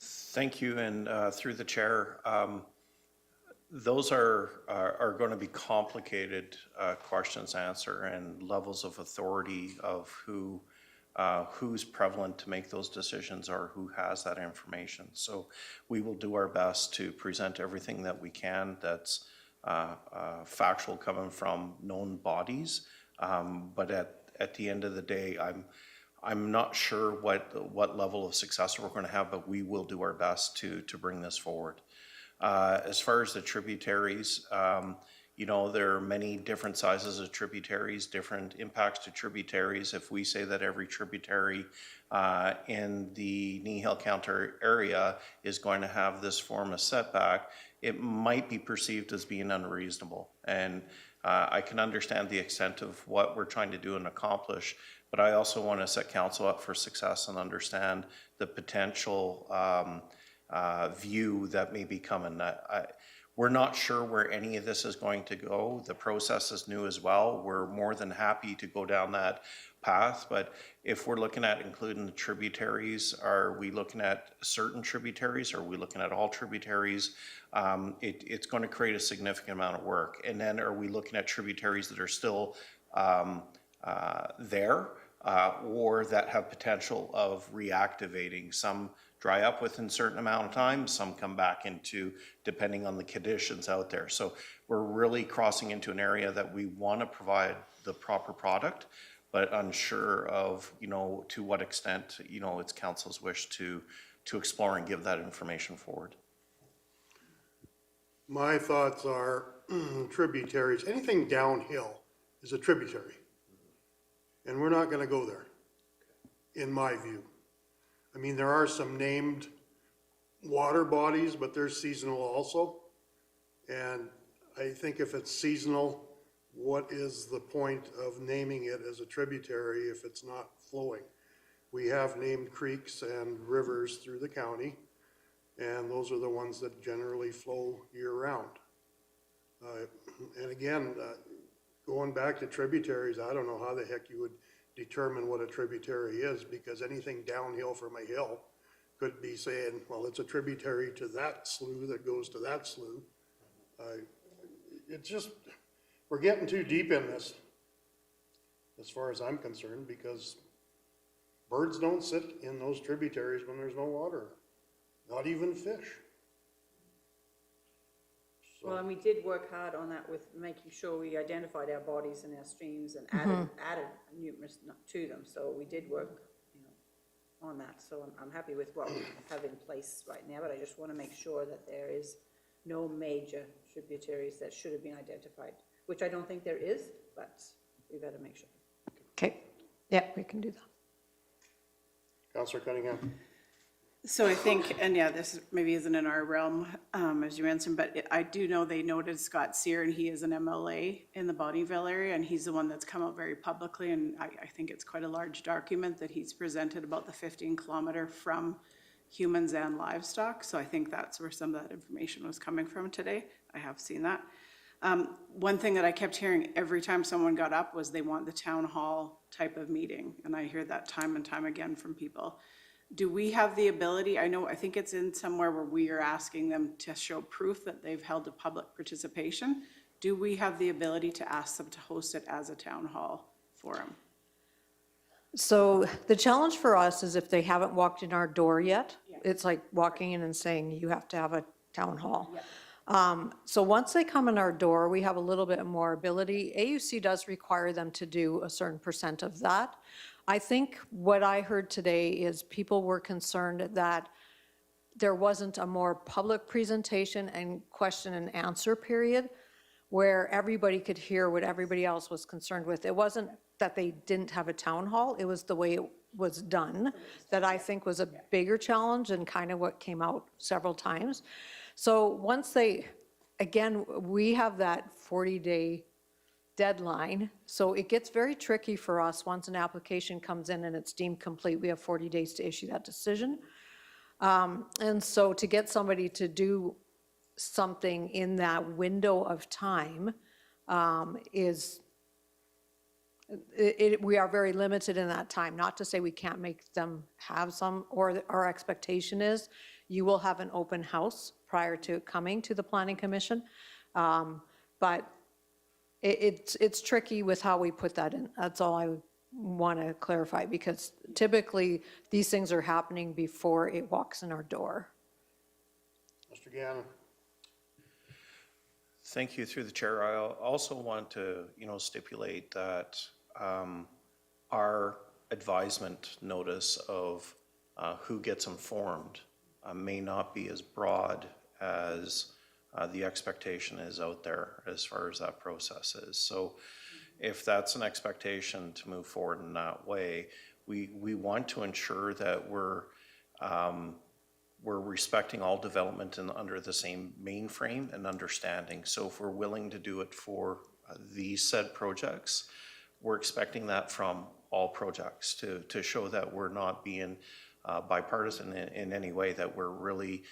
Thank you, and through the chair, those are going to be complicated questions to answer, and levels of authority of who's prevalent to make those decisions or who has that information. So we will do our best to present everything that we can that's factual coming from known bodies. But at the end of the day, I'm not sure what level of success we're going to have, but we will do our best to bring this forward. As far as the tributaries, you know, there are many different sizes of tributaries, different impacts to tributaries. If we say that every tributary in the Kneehill County area is going to have this form of setback, it might be perceived as being unreasonable. And I can understand the extent of what we're trying to do and accomplish, but I also want to set council up for success and understand the potential view that may be coming. We're not sure where any of this is going to go. The process is new as well. We're more than happy to go down that path, but if we're looking at including the tributaries, are we looking at certain tributaries? Are we looking at all tributaries? It's going to create a significant amount of work. And then are we looking at tributaries that are still there or that have potential of reactivating? Some dry up within a certain amount of time, some come back into, depending on the conditions out there. So we're really crossing into an area that we want to provide the proper product, but unsure of, you know, to what extent, you know, it's council's wish to explore and give that information forward. My thoughts are tributaries, anything downhill is a tributary. And we're not gonna go there, in my view. I mean, there are some named water bodies, but they're seasonal also. And I think if it's seasonal, what is the point of naming it as a tributary if it's not flowing? We have named creeks and rivers through the county, and those are the ones that generally flow year-round. And again, going back to tributaries, I don't know how the heck you would determine what a tributary is, because anything downhill from a hill could be saying, well, it's a tributary to that slough that goes to that slough. It's just, we're getting too deep in this, as far as I'm concerned, because birds don't sit in those tributaries when there's no water, not even fish. Well, and we did work hard on that with making sure we identified our bodies and our streams and added numerous to them. So we did work, you know, on that. So I'm happy with what we have in place right now, but I just want to make sure that there is no major tributaries that should have been identified, which I don't think there is, but we better make sure. Okay, yeah, we can do that. Councillor Cunningham. So I think, and yeah, this maybe isn't in our realm, as you mentioned, but I do know they noted Scott Sear, and he is an MLA in the Bonnyville area, and he's the one that's come out very publicly, and I think it's quite a large document that he's presented about the 15-kilometer from humans and livestock. So I think that's where some of that information was coming from today. I have seen that. One thing that I kept hearing every time someone got up was they want the town hall type of meeting, and I hear that time and time again from people. Do we have the ability, I think it's in somewhere where we are asking them to show proof that they've held a public participation. Do we have the ability to ask them to host it as a town hall forum? So the challenge for us is if they haven't walked in our door yet, it's like walking in and saying, you have to have a town hall. So once they come in our door, we have a little bit more ability. AUC does require them to do a certain percent of that. I think what I heard today is people were concerned that there wasn't a more public presentation and question and answer period where everybody could hear what everybody else was concerned with. It wasn't that they didn't have a town hall, it was the way it was done that I think was a bigger challenge and kind of what came out several times. So once they, again, we have that 40-day deadline, so it gets very tricky for us once an application comes in and it's deemed complete. We have 40 days to issue that decision. And so to get somebody to do something in that window of time we are very limited in that time. Not to say we can't make them have some, or our expectation is you will have an open house prior to coming to the Planning Commission. But it's tricky with how we put that in. That's all I want to clarify, because typically these things are happening before it walks in our door. Mr. Gannon. Thank you. Through the chair, I also want to, stipulate that our advisement notice of who gets informed may not be as broad as the expectation is out there as far as that process is. So if that's an expectation to move forward in that way, we want to ensure that we're respecting all development under the same mainframe and understanding. So if we're willing to do it for these said projects, we're expecting that from all projects to show that we're not being bipartisan in any way, that we're really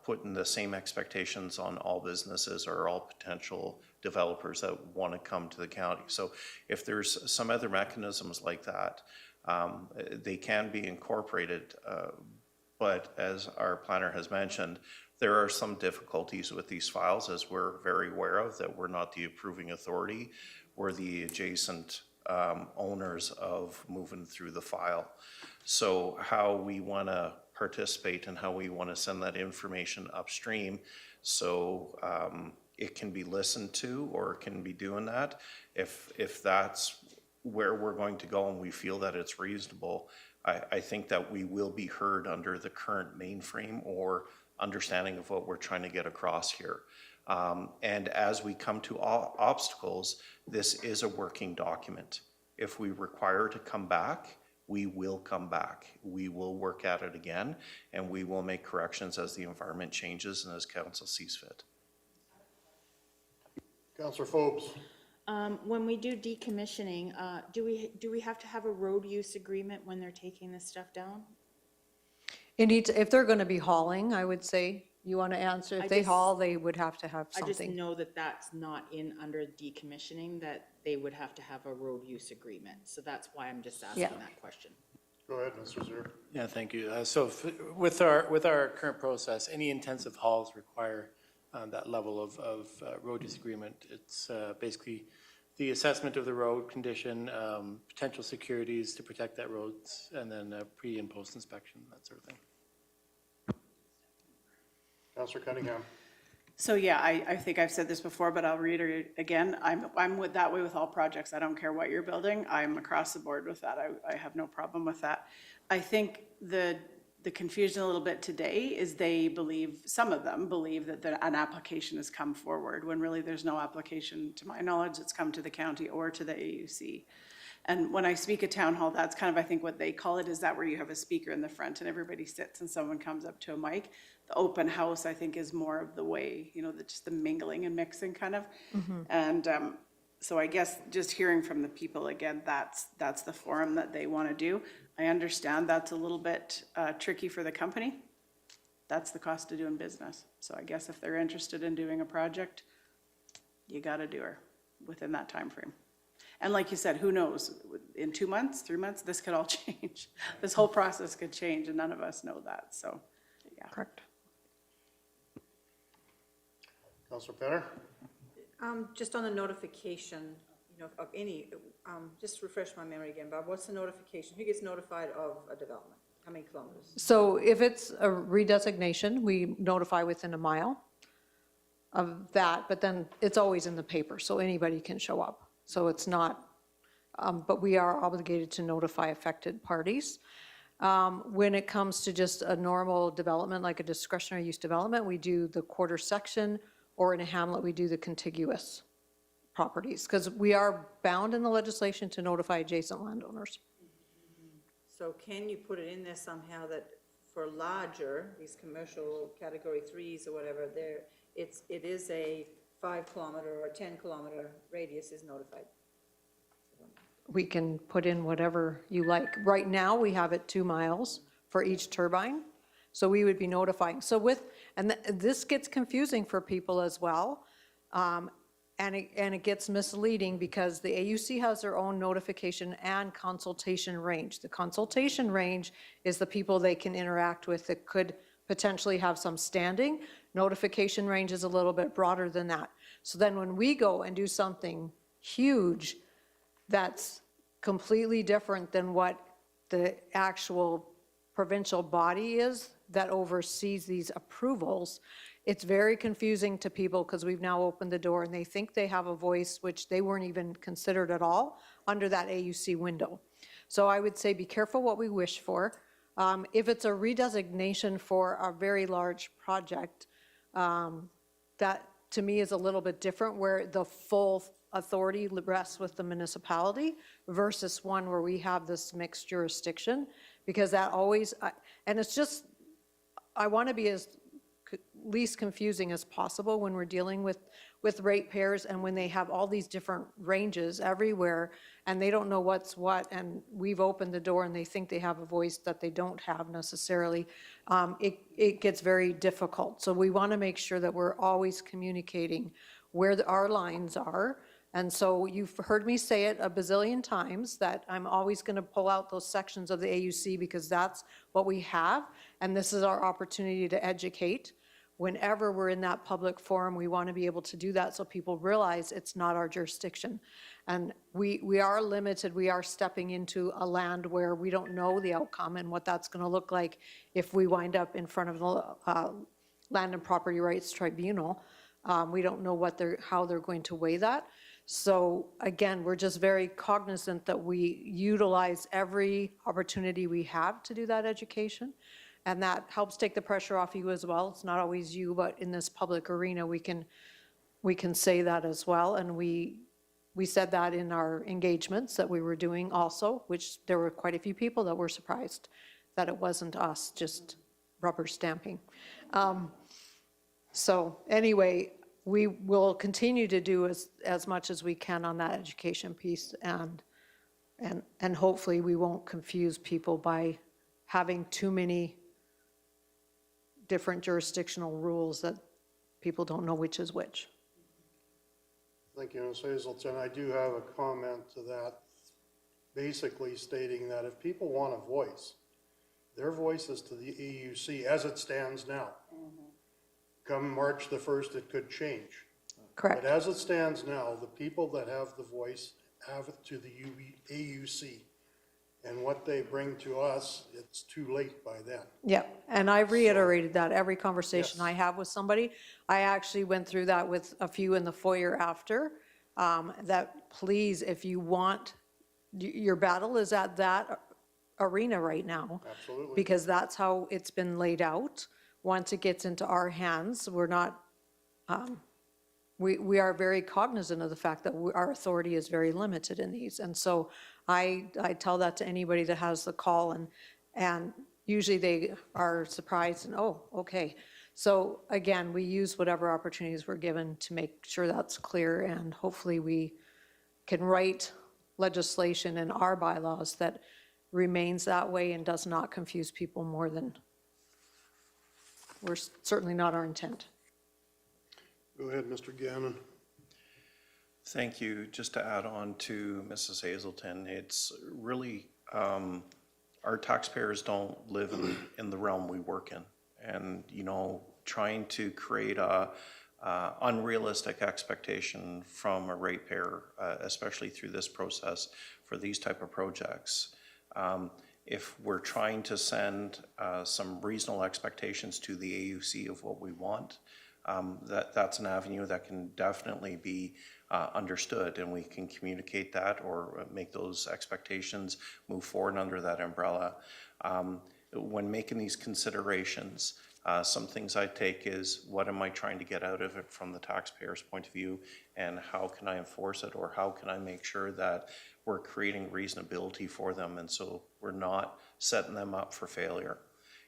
putting the same expectations on all businesses or all potential developers that want to come to the county. So if there's some other mechanisms like that, they can be incorporated. But as our planner has mentioned, there are some difficulties with these files, as we're very aware of, that we're not the approving authority. We're the adjacent owners of moving through the file. So how we want to participate and how we want to send that information upstream so it can be listened to, or can be doing that, if that's where we're going to go and we feel that it's reasonable, I think that we will be heard under the current mainframe or understanding of what we're trying to get across here. And as we come to obstacles, this is a working document. If we require to come back, we will come back. We will work at it again, and we will make corrections as the environment changes and as council sees fit. Councillor Forbes. When we do decommissioning, do we have to have a road use agreement when they're taking this stuff down? If they're going to be hauling, I would say, you want to answer, if they haul, they would have to have I just something. know that that's not under decommissioning, that they would have to have a road use agreement. So that's why I'm just asking that question. Go ahead, Mr. Zerr. Yeah, thank you. So with our current process, any intensive hauls require that level of road use agreement. It's basically the assessment of the road condition, potential securities to protect that roads, and then pre and post inspection, that sort of thing. Councillor Cunningham. So yeah, I think I've said this before, but I'll reiterate again. I'm with that way with all projects. I don't care what you're building. I'm across the board with that. I have no problem with that. I think the confusion a little bit today is some of them believe that an application has come forward, when really there's no application, to my knowledge, that's come to the county or to the AUC. And when I speak at town hall, that's kind of, I think what they call it, is that where you have a speaker in the front and everybody sits and someone comes up to a mic. The open house, I think, is more of the way, just the mingling and mixing kind of. And so I guess just hearing from the people, again, that's the forum that they want to do. I understand that's a little bit tricky for the company. That's the cost of doing business. So I guess if they're interested in doing a project, you got to do her within that time frame. And like you said, who knows, in 2 months, 3 months, this could all change. This whole process could change and none of us know that, so, yeah. Correct. Councillor Penner. Just on the notification, know, of any, just refresh my memory again, Bob, what's the notification? Who gets notified of a development? How many kilometers? So if it's a redesignation, we notify within a mile of that, but then it's always in the paper, so anybody can show up. So it's not, but we are obligated to notify affected parties. When it comes to just a normal development, like a discretionary use development, we do the quarter section, or in a hamlet, we do the contiguous properties, because we are bound in the legislation to notify adjacent landowners. So can you put it in there somehow that for larger, these commercial category 3s or whatever, it is a 5-kilometer or 10-kilometer radius is notified? We can put in whatever you like. Right now, we have it 2 miles for each turbine, so we would be notifying. So this gets confusing for people as well, and it gets misleading because the AUC has their own notification and consultation range. The consultation range is the people they can interact with that could potentially have some standing. Notification range is a little bit broader than that. So then when we go and do something huge that's completely different than what the actual provincial body is that oversees these approvals, it's very confusing to people because we've now opened the door and they think they have a voice which they weren't even considered at all under that AUC window. So I would say be careful what we wish for. If it's a redesignation for a very large project, that to me is a little bit different, where the full authority rests with the municipality versus one where we have this mixed jurisdiction, because that always, and it's just, I want to be as least confusing as possible when we're dealing with ratepayers and when they have all these different ranges everywhere and they don't know what's what, and we've opened the door and they think they have a voice that they don't have necessarily. It gets very difficult. So we want to make sure that we're always communicating where our lines are. And so you've heard me say it a bazillion times that I'm always going to pull out those sections of the AUC because that's what we have, and this is our opportunity to educate. Whenever we're in that public forum, we want to be able to do that so people realize it's not our jurisdiction. And we are limited. We are stepping into a land where we don't know the outcome and what that's going to look like if we wind up in front of the Land and Property Rights Tribunal. We don't know how they're going to weigh that. So again, we're just very cognizant that we utilize every opportunity we have to do that education. And that helps take the pressure off you as well. It's not always you, but in this public arena, we can say that as well. And we said that in our engagements that we were doing also, which there were quite a few people that were surprised that it wasn't us just rubber stamping. So anyway, we will continue to do as much as we can on that education piece, and hopefully we won't confuse people by having too many different jurisdictional rules that people don't know which is which. Thank you, Ms. Hazelton. I do have a comment to that, basically stating that if people want a voice, their voice is to the AUC as it stands now. Come March the 1st, it could change. Correct. But as it stands now, the people that have the voice have it to the AUC. And what they bring to us, it's too late by then. Yeah, and I reiterated that every conversation I have with somebody. I actually went through that with a few in the foyer after, that please, if you want, your battle is at that arena right now. Absolutely. Because that's how it's been laid out. Once it gets into our hands, we're not, we are very cognizant of the fact that our authority is very limited in these. And so I tell that to anybody that has the call, and usually they are surprised and, oh, okay. So again, we use whatever opportunities we're given to make sure that's clear, and hopefully we can write legislation in our bylaws that remains that way and does not confuse people more than we're certainly not our intent. Go ahead, Mr. Gannon. Thank you. Just to add on to Mrs. Hazelton, it's really, our taxpayers don't live in the realm we work in. And, you know, trying to create a unrealistic expectation from a ratepayer, especially through this process for these type of projects. If we're trying to send some reasonable expectations to the AUC of what we want, that's an avenue that can definitely be understood, and we can communicate that or make those expectations move forward under that umbrella. When making these considerations, some things I take is, what am I trying to get out of it from the taxpayer's point of view, and how can I enforce it, or how can I make sure that we're creating reasonability for them, and so we're not setting them up for failure.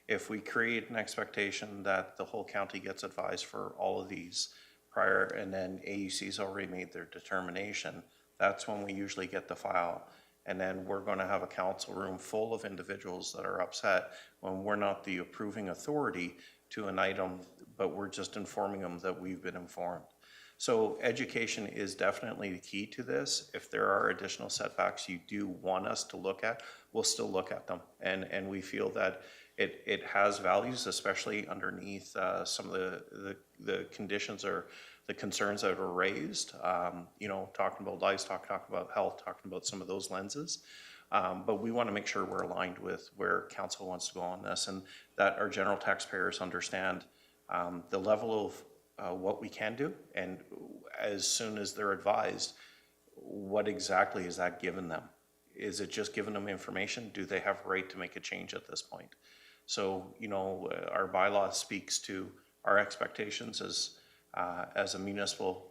If we create an expectation that the whole county gets advised for all of these prior, and then AUC's already made their determination, that's when we usually get the file. And then we're going to have a council room full of individuals that are upset when we're not the approving authority to an item, but we're just informing them that we've been informed. So education is definitely the key to this. If there are additional setbacks you do want us to look at, we'll still look at them. And we feel that it has values, especially underneath some of the conditions or the concerns that were raised, you know, talking about livestock, talking about health, talking about some of those lenses. But we want to make sure we're aligned with where council wants to go on this, and that our general taxpayers understand the level of what we can do, and as soon as they're advised, what exactly is that given them? Is it just giving them information? Do they have a right to make a change at this point? So, you know, our bylaw speaks to our expectations as a municipal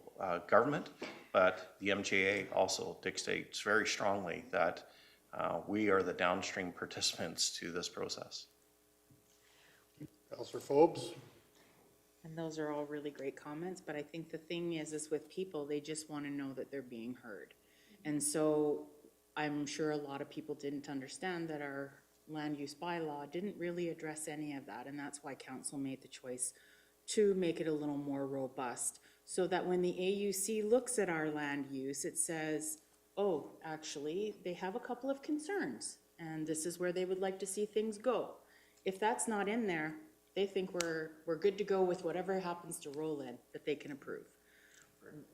government, but the MJA also dictates very strongly that we are the downstream participants to this process. Councillor Forbes? And those are all really great comments, but I think the thing is with people, they just want to know that they're being heard. And so I'm sure a lot of people didn't understand that our land use bylaw didn't really address any of that, and that's why council made the choice to make it a little more robust, so that when the AUC looks at our land use, it says, oh, actually, they have a couple of concerns, and this is where they would like to see things go. If that's not in there, they think we're good to go with whatever happens to roll in that they can approve.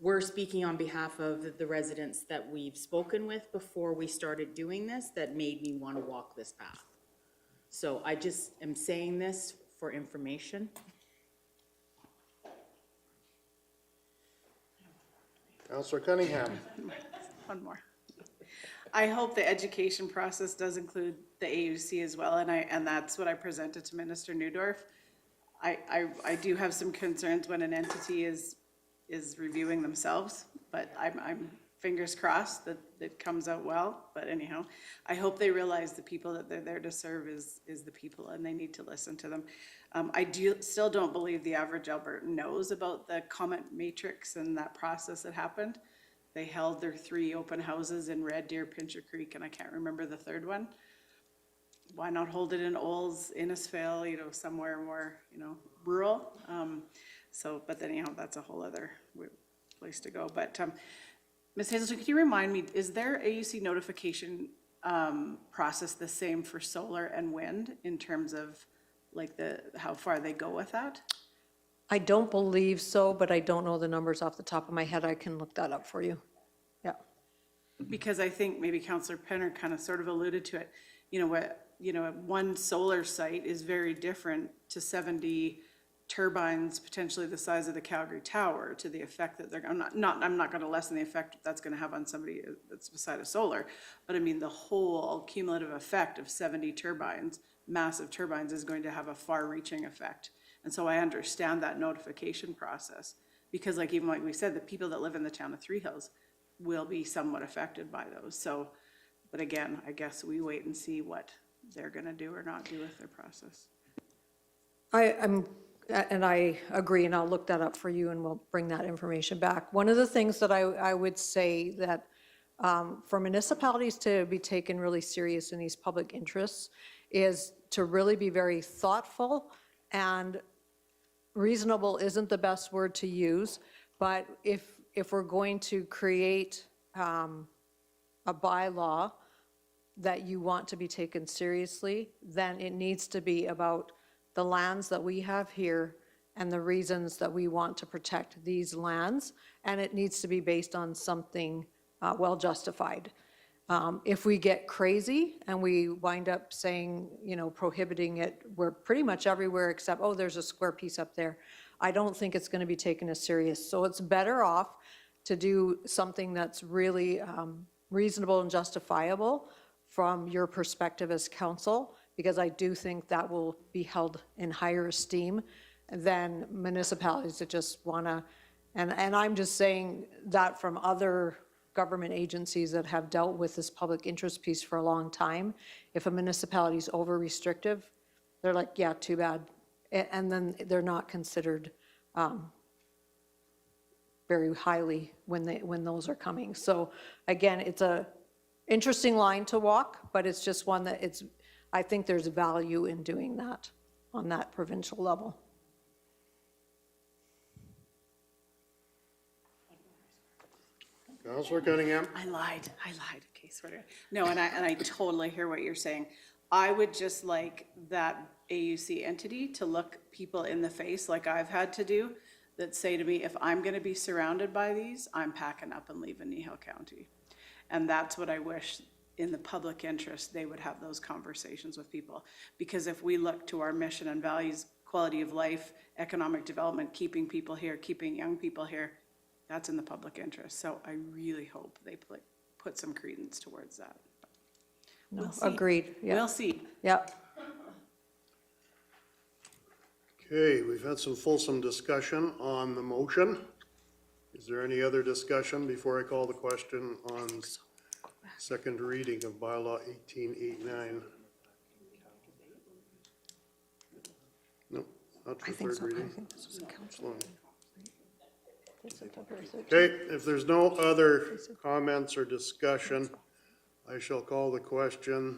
We're speaking on behalf of the residents that we've spoken with before we started doing this that made me want to walk this path. So I just am saying this for information. Councillor Cunningham? One more. I hope the education process does include the AUC as well, and that's what I presented to Minister Neudorf. I do have some concerns when an entity is reviewing themselves, but I'm fingers crossed that it comes out well. But anyhow, I hope they realize the people that they're there to serve is the people, and they need to listen to them. I still don't believe the average Albertan knows about the comment matrix and that process that happened. They held their 3 open houses in Red Deer, Pincher Creek, and I can't remember the third one. Why not hold it in Olds, Innisfail, you know, somewhere more, you know, rural? But then, you know, that's a whole other place to go. But Ms. Hazelton, could you remind me, is their AUC notification process the same for solar and wind in terms of like how far they go with that? I don't believe so, but I don't know the numbers off the top of my head. I can look that up for you. Yeah. Because I think maybe Councillor Penner kind of sort of alluded to it. One solar site is very different to 70 turbines, potentially the size of the Calgary Tower, to the effect that I'm not going to lessen the effect that's going to have on somebody that's beside a solar, but I mean the whole cumulative effect of 70 turbines, massive turbines, is going to have a far-reaching effect. And so I understand that notification process, because even like we said, the people that live in the town of Three Hills will be somewhat affected by those. So, but again, I guess we wait and see what they're going to do or not do with their process. And I agree, and I'll look that up for you, and we'll bring that information back. One of the things that I would say that for municipalities to be taken really serious in these public interests is to really be very thoughtful, and reasonable isn't the best word to use, but if we're going to create a bylaw that you want to be taken seriously, then it needs to be about the lands that we have here and the reasons that we want to protect these lands, and it needs to be based on something well justified. If we get crazy and we wind up saying, you know, prohibiting it, we're pretty much everywhere except, oh, there's a square piece up there, I don't think it's going to be taken as serious. So it's better off to do something that's really reasonable and justifiable from your perspective as council, because I do think that will be held in higher esteem than municipalities that just want to, and I'm just saying that from other government agencies that have dealt with this public interest piece for a long time. If a municipality is over restrictive, they're like, yeah, too bad. And then they're not considered very highly when those are coming. So again, it's a interesting line to walk, but it's just one that I think there's value in doing that on that provincial level. Councillor Cunningham? I lied, okay, sort of. No, and I totally hear what you're saying. I would just like that AUC entity to look people in the face like I've had to do, that say to me, if I'm gonna be surrounded by these, I'm packing up and leaving Kneehill County. And that's what I wish, in the public interest, they would have those conversations with people. Because if we look to our mission and values, quality of life, economic development, keeping people here, keeping young people here, that's in the public interest. So I really hope they put some credence towards that. No, We'll see. agreed. Yeah. We'll see. Yep. Okay, we've had some fulsome discussion on the motion. Is there any other discussion before I call the question on second reading of bylaw 1889? No, not for third reading. I think this was a council. Okay, if there's no other comments or discussion, I shall call the question.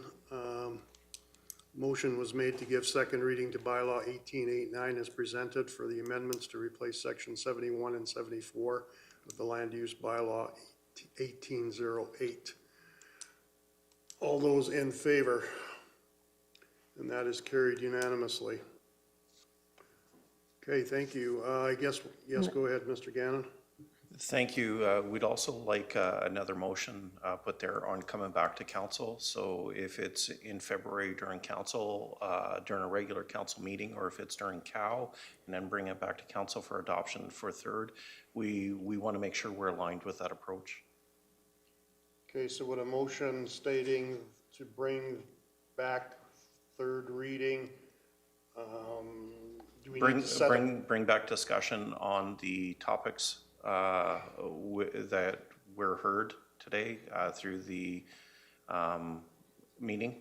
Motion was made to give second reading to bylaw 1889 as presented for the amendments to replace section 71 and 74 of the land use bylaw 1808. All those in favor? And that is carried unanimously. Okay, thank you. I guess, yes, go ahead, Mr. Gannon. Thank you. We'd also like another motion put there on coming back to council. So if it's in February during council, during a regular council meeting, or if it's during COW, and then bring it back to council for adoption for third, we want to make sure we're aligned with that approach. Okay, so with a motion stating to bring back third reading, do we need to set bring back discussion on the topics that were heard today through the meeting,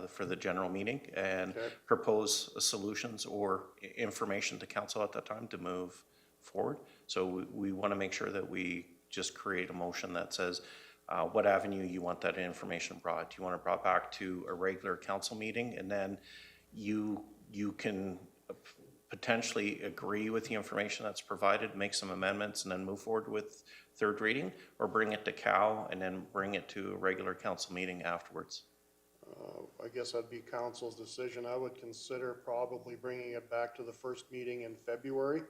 for the general meeting, and propose solutions or information to council at that time to move forward. So we want to make sure that we just create a motion that says what avenue you want that information brought. Do you want it brought back to a regular council meeting, and then you can potentially agree with the information that's provided, make some amendments, and then move forward with third reading, or bring it to COW and then bring it to a regular council meeting afterwards? I guess that'd be council's decision. I would consider probably bringing it back to the first meeting in February.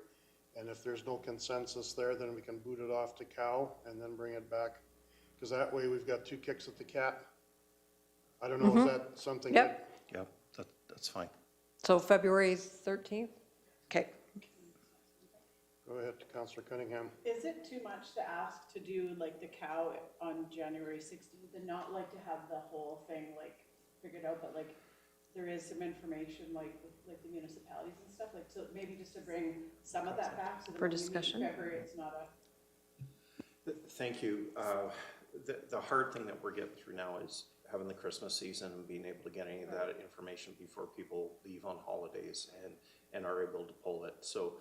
And if there's no consensus there, then we can boot it off to COW and then bring it back. Because that way we've got two kicks at the cat. I don't know, is that something? Yep. Yeah, that's fine. So February 13th? Okay. Go ahead, Councillor Cunningham. Is it too much to ask to do like the cow on January 16th and not like to have the whole thing like figured out, but like there is some information like with like the municipalities and stuff, like so maybe just to bring some of that back so that for when we meet in discussion. February it's not a. Thank you. The hard thing that we're getting through now is having the Christmas season and being able to get any of that information before people leave on holidays and are able to pull it. So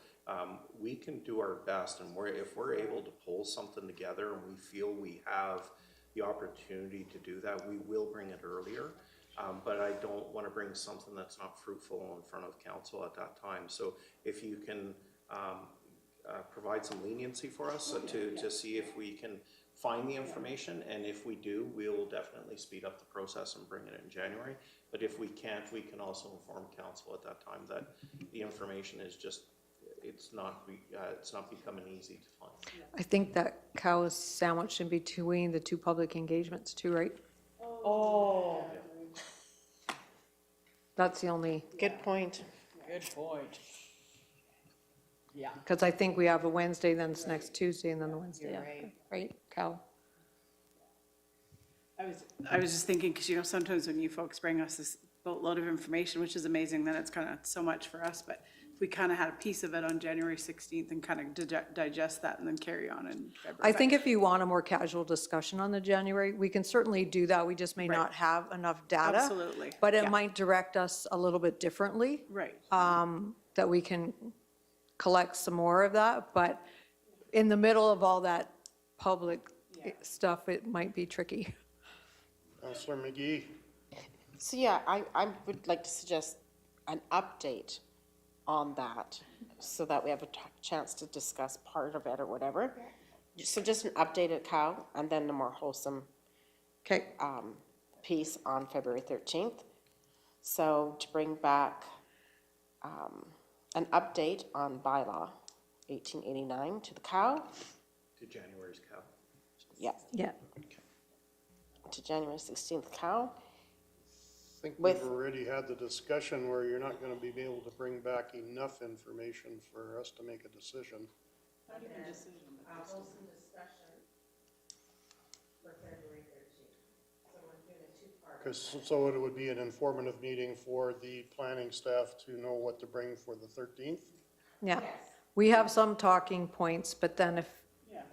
we can do our best, and if we're able to pull something together and we feel we have the opportunity to do that, we will bring it earlier. But I don't want to bring something that's not fruitful in front of council at that time. So if you can provide some leniency for us to see if we can find the information, and if we do, we'll definitely speed up the process and bring it in January. But if we can't, we can also inform council at that time that the information is just, it's not becoming easy to find. I think that cow is sandwiched in between the two public engagements too, right? Oh. That's the only, Good point. Good point. Yeah. because I think we have a Wednesday, then it's next Tuesday, and then the Wednesday You're after, right, cow? I was just thinking, because, you know, sometimes when you folks bring us this boatload of information, which is amazing, then it's kind of so much for us, but if we kind of had a piece of it on January 16th and kind of digest that and then carry on in February. I think if you want a more casual discussion on the January, we can certainly do that. We just may Right. not have enough data. Absolutely. But it Yeah. might direct us a little bit differently. Right. That we can collect some more of that. But in the middle of all that public stuff, it might be tricky. Councillor McGee? So yeah, I would like to suggest an update on that so that we have a chance to discuss part of it or whatever. So just an updated cow and then a more wholesome Okay. piece on February 13th. So to bring back an update on bylaw 1889 to the cow. To January's cow. Yeah. Yeah. To January 16th cow. I think we've already had the discussion where you're not gonna be able to bring back enough information for us to make a decision. Not even a decision. Wholesome discussion for February 13th. So we're doing a two-part. Because, so it would be an informative meeting for the planning staff to know what to bring for the 13th? Yeah. We have some talking points, but then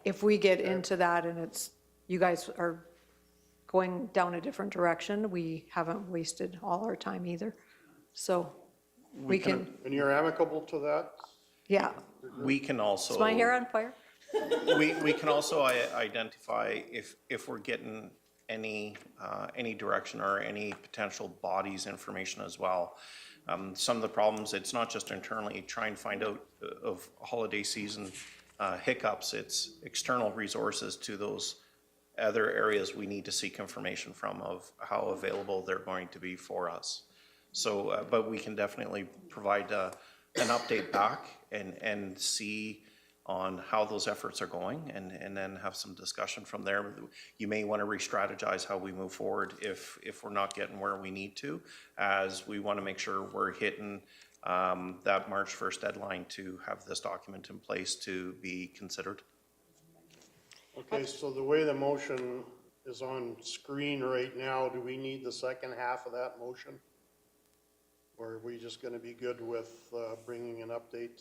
if we get into that and it's, you guys are going down a different direction, we haven't wasted all our time either. So we can, And you're amicable to that? yeah. We can also. Is my hair on fire? We can also identify if we're getting any direction or any potential bodies information as well. Some of the problems, it's not just internally trying to find out of holiday season hiccups, it's external resources to those other areas we need to seek information from of how available they're going to be for us. So, but we can definitely provide an update back and see on how those efforts are going and then have some discussion from there. You may want to re-strategize how we move forward if we're not getting where we need to, as we want to make sure we're hitting that March 1st deadline to have this document in place to be considered. Okay, so the way the motion is on screen right now, do we need the second half of that motion? Or are we just gonna be good with bringing an update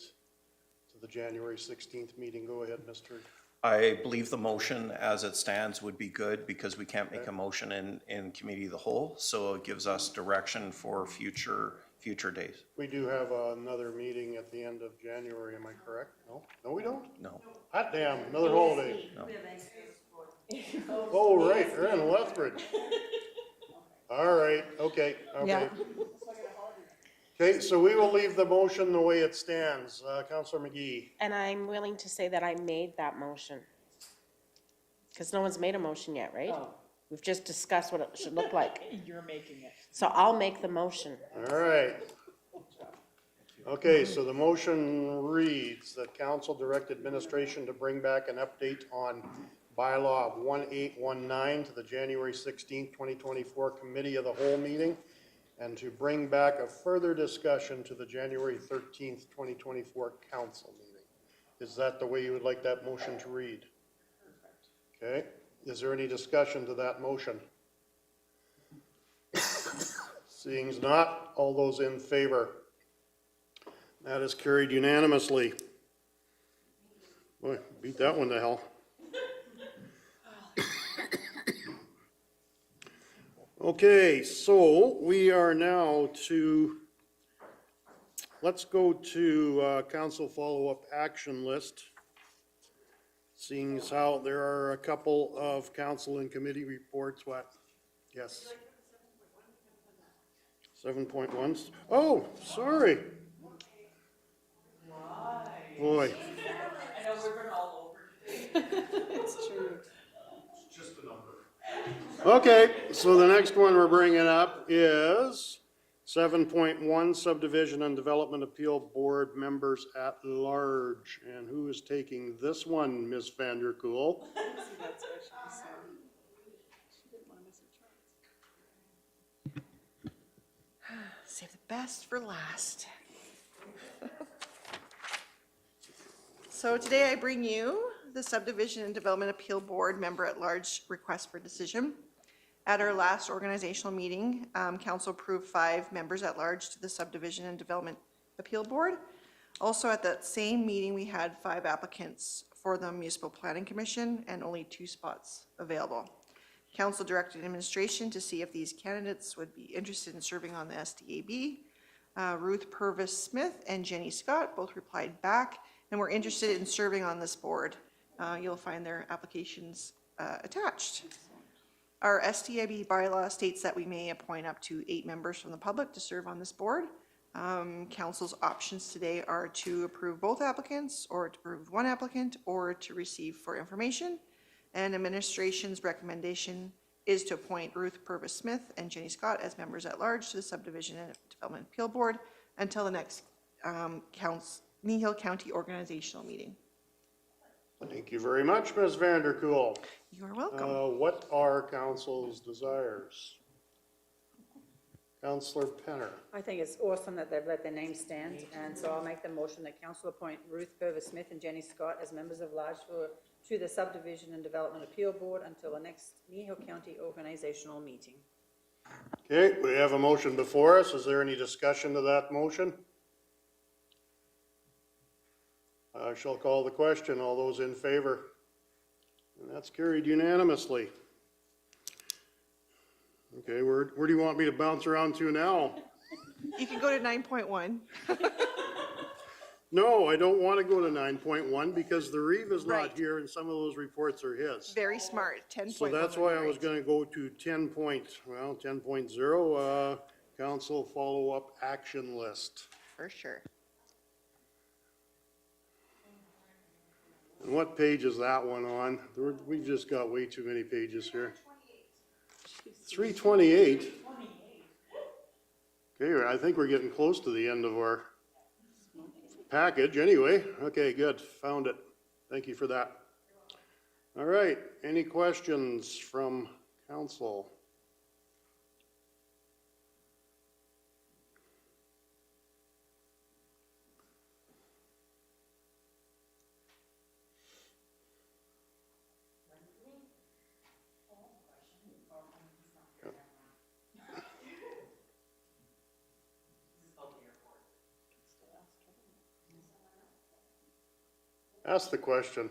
to the January 16th meeting? Go ahead, Mr. I believe the motion as it stands would be good because we can't make a motion in committee of the whole, so it gives us direction for future days. We do have another meeting at the end of January, am I correct? No? No, we don't? No. Hot damn, another holiday. No. Oh, right, we're in Lethbridge. All right, okay, Yeah. okay. Okay, so we will leave the motion the way it stands. Councillor McGee? And I'm willing to say that I made that motion. Because no one's made a motion yet, right? We've just discussed what it should look like. You're making it. So I'll make the motion. All right. Okay, so the motion reads that council direct administration to bring back an update on bylaw 1819 to the January 16th, 2024 committee of the whole meeting, and to bring back a further discussion to the January 13th, 2024 council meeting. Is that the way you would like that motion to read? Okay, is there any discussion to that motion? Seeing as not, all those in favor? That is carried unanimously. Boy, beat that one to hell. Okay, so we are now to, let's go to council follow-up action list. Seeing as how there are a couple of council and committee reports, what? Yes. 7.1. Oh, sorry. Boy. I know we've been all over today. It's true. It's just a number. Okay, so the next one we're bringing up is 7.1 Subdivision and Development Appeal Board Members at Large. And who is taking this one, Ms. Vanderkool? Save the best for last. So today I bring you the Subdivision and Development Appeal Board Member at Large request for decision. At our last organizational meeting, council approved 5 members at large to the Subdivision and Development Appeal Board. Also at that same meeting, we had 5 applicants for the Municipal Planning Commission and only 2 spots available. Council directed administration to see if these candidates would be interested in serving on the SDAB. Ruth Purvis-Smith and Jenny Scott both replied back and were interested in serving on this board. You'll find their applications attached. Our SDAB bylaw states that we may appoint up to 8 members from the public to serve on this board. Council's options today are to approve both applicants, or to approve one applicant, or to receive for information. And administration's recommendation is to appoint Ruth Purvis-Smith and Jenny Scott as members at large to the Subdivision and Development Appeal Board until the next Kneehill County organizational meeting. Thank you very much, Ms. Vanderkool. You are welcome. What are council's desires? Councillor Penner. I think it's awesome that they've let their name stand, and so I'll make the motion that council appoint Ruth Purvis-Smith and Jenny Scott as members of large to the Subdivision and Development Appeal Board until the next Kneehill County organizational meeting. Okay, we have a motion before us. Is there any discussion to that motion? I shall call the question. All those in favor? And that's carried unanimously. Okay, where do you want me to bounce around to now? You can go to 9.1. No, I don't want to go to 9.1 because the Reeve is not Right. here and some of those reports are his. Very smart, 10.1. So that's why I was going to go to 10.0, council follow-up action list. For sure. And what page is that one on? We've just got way too many pages here. 328. Okay, I think we're getting close to the end of our package anyway. Okay, good, found it. Thank you for that. All right, any questions from council? Ask the question.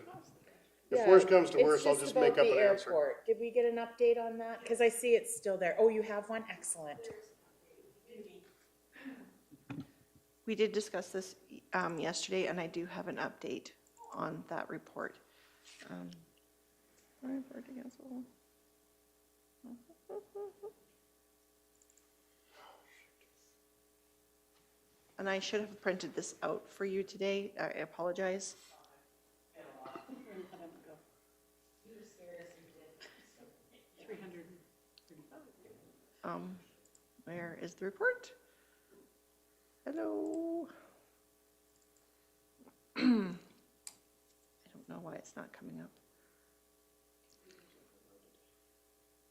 If worse comes to worse, I'll just make up an answer. Did we get an update on that? Because I see it's still there. Oh, you have one? Excellent. We did discuss this yesterday, and I do have an update on that report. Report to council. And I should have printed this out for you today. I apologize. Where is the report? Hello. I don't know why it's not coming up.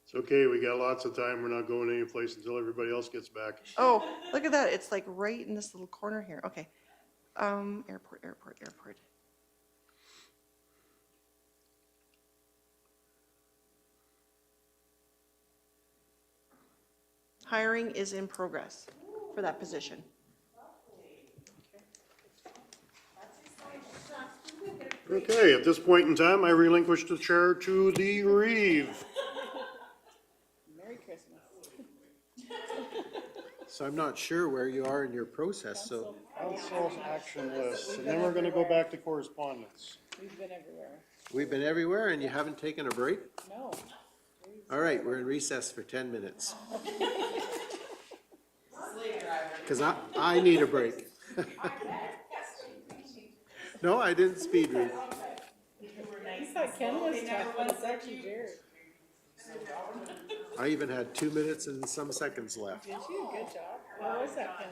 It's okay, we got lots of time. We're not going any place until everybody else gets back. Oh, look at that. It's like right in this little corner here. Okay. Airport. Hiring is in progress for that position. Okay, at this point in time, I relinquish the chair to the Reeve. Merry Christmas. So I'm not sure where you are in your process, so. Council action list, and then we're gonna go back to correspondence. We've been everywhere. We've been everywhere and you haven't taken a break? No. All right, we're in recess for 10 minutes. Because I need a break. No, I didn't speed read. I thought Ken was tough, but it's actually Jared. I even had 2 minutes and some seconds left. Did you? Good job. What was that, Ken?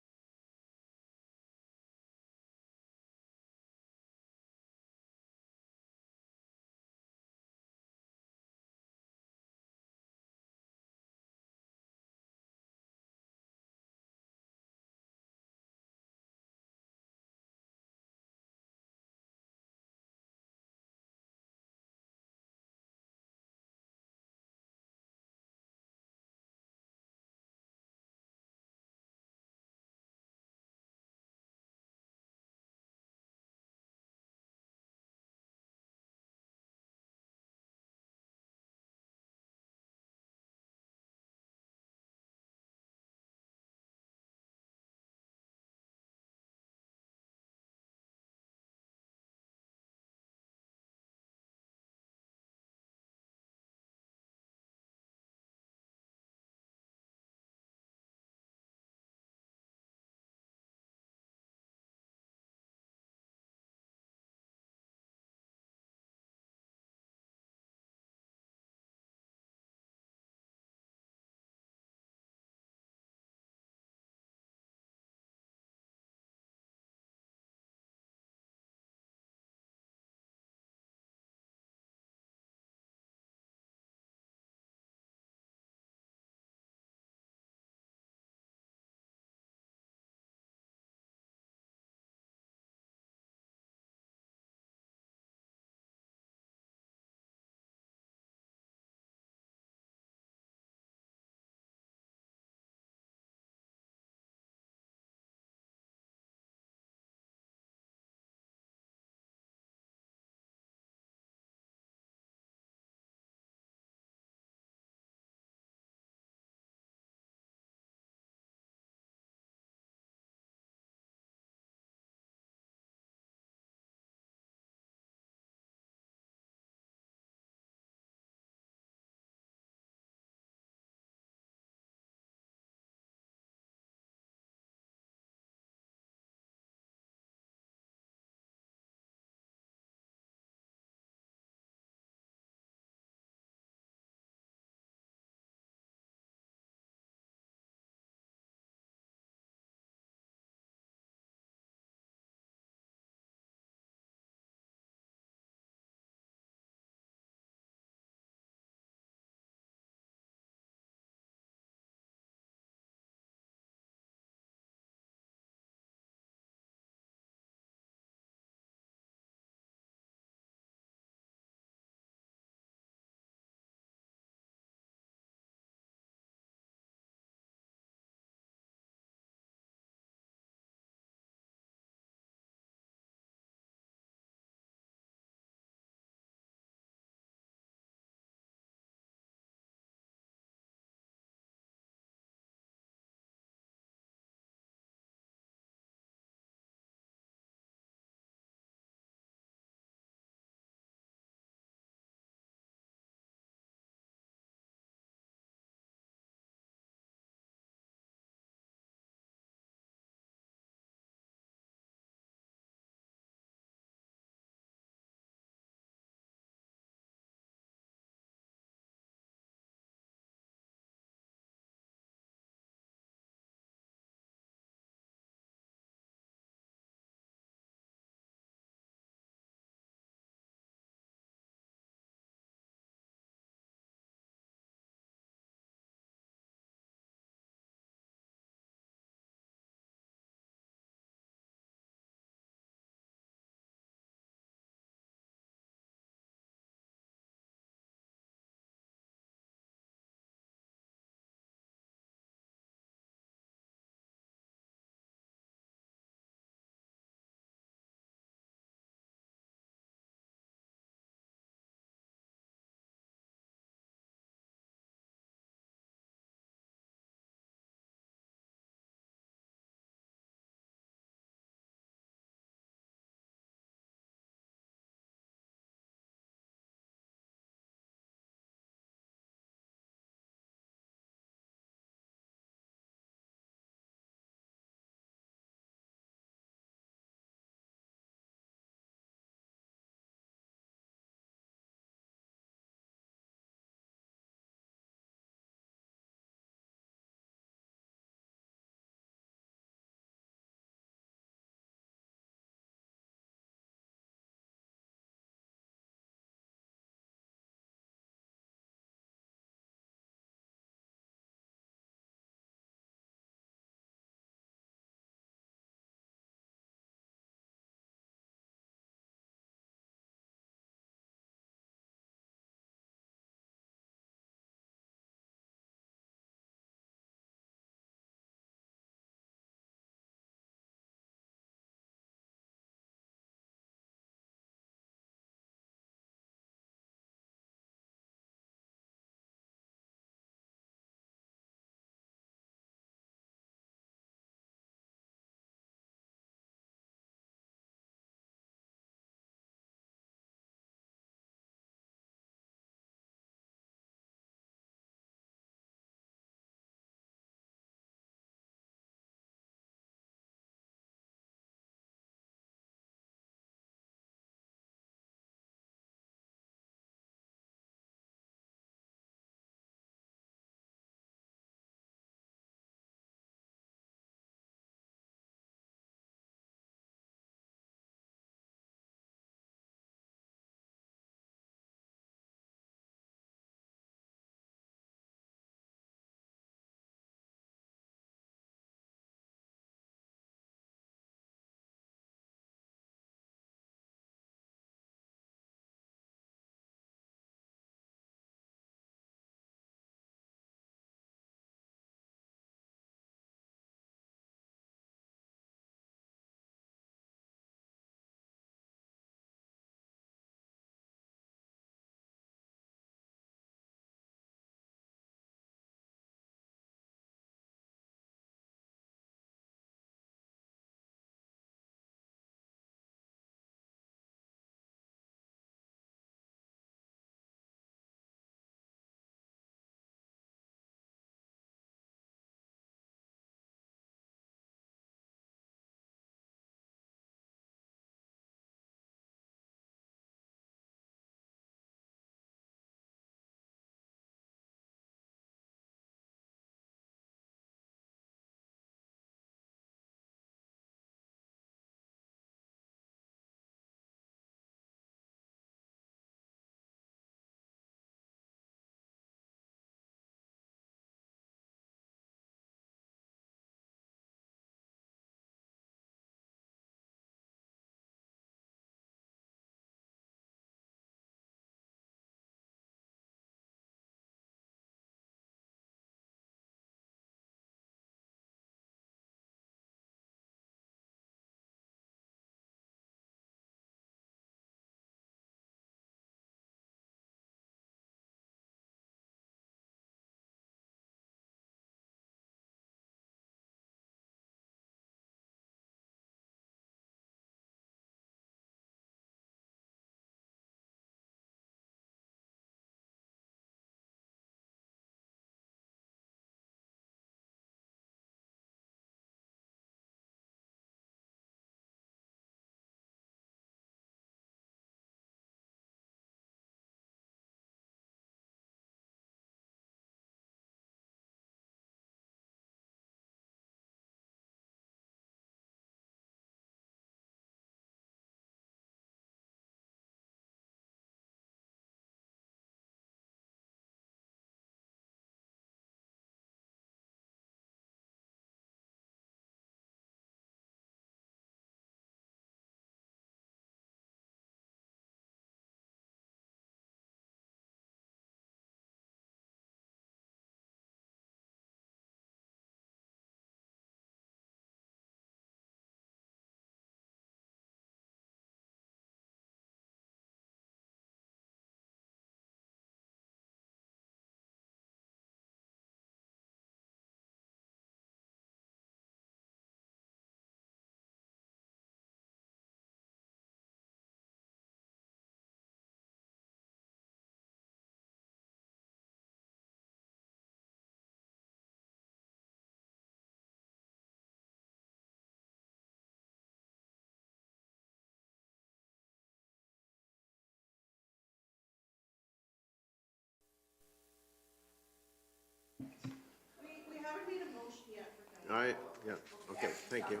Yeah, okay, thank you.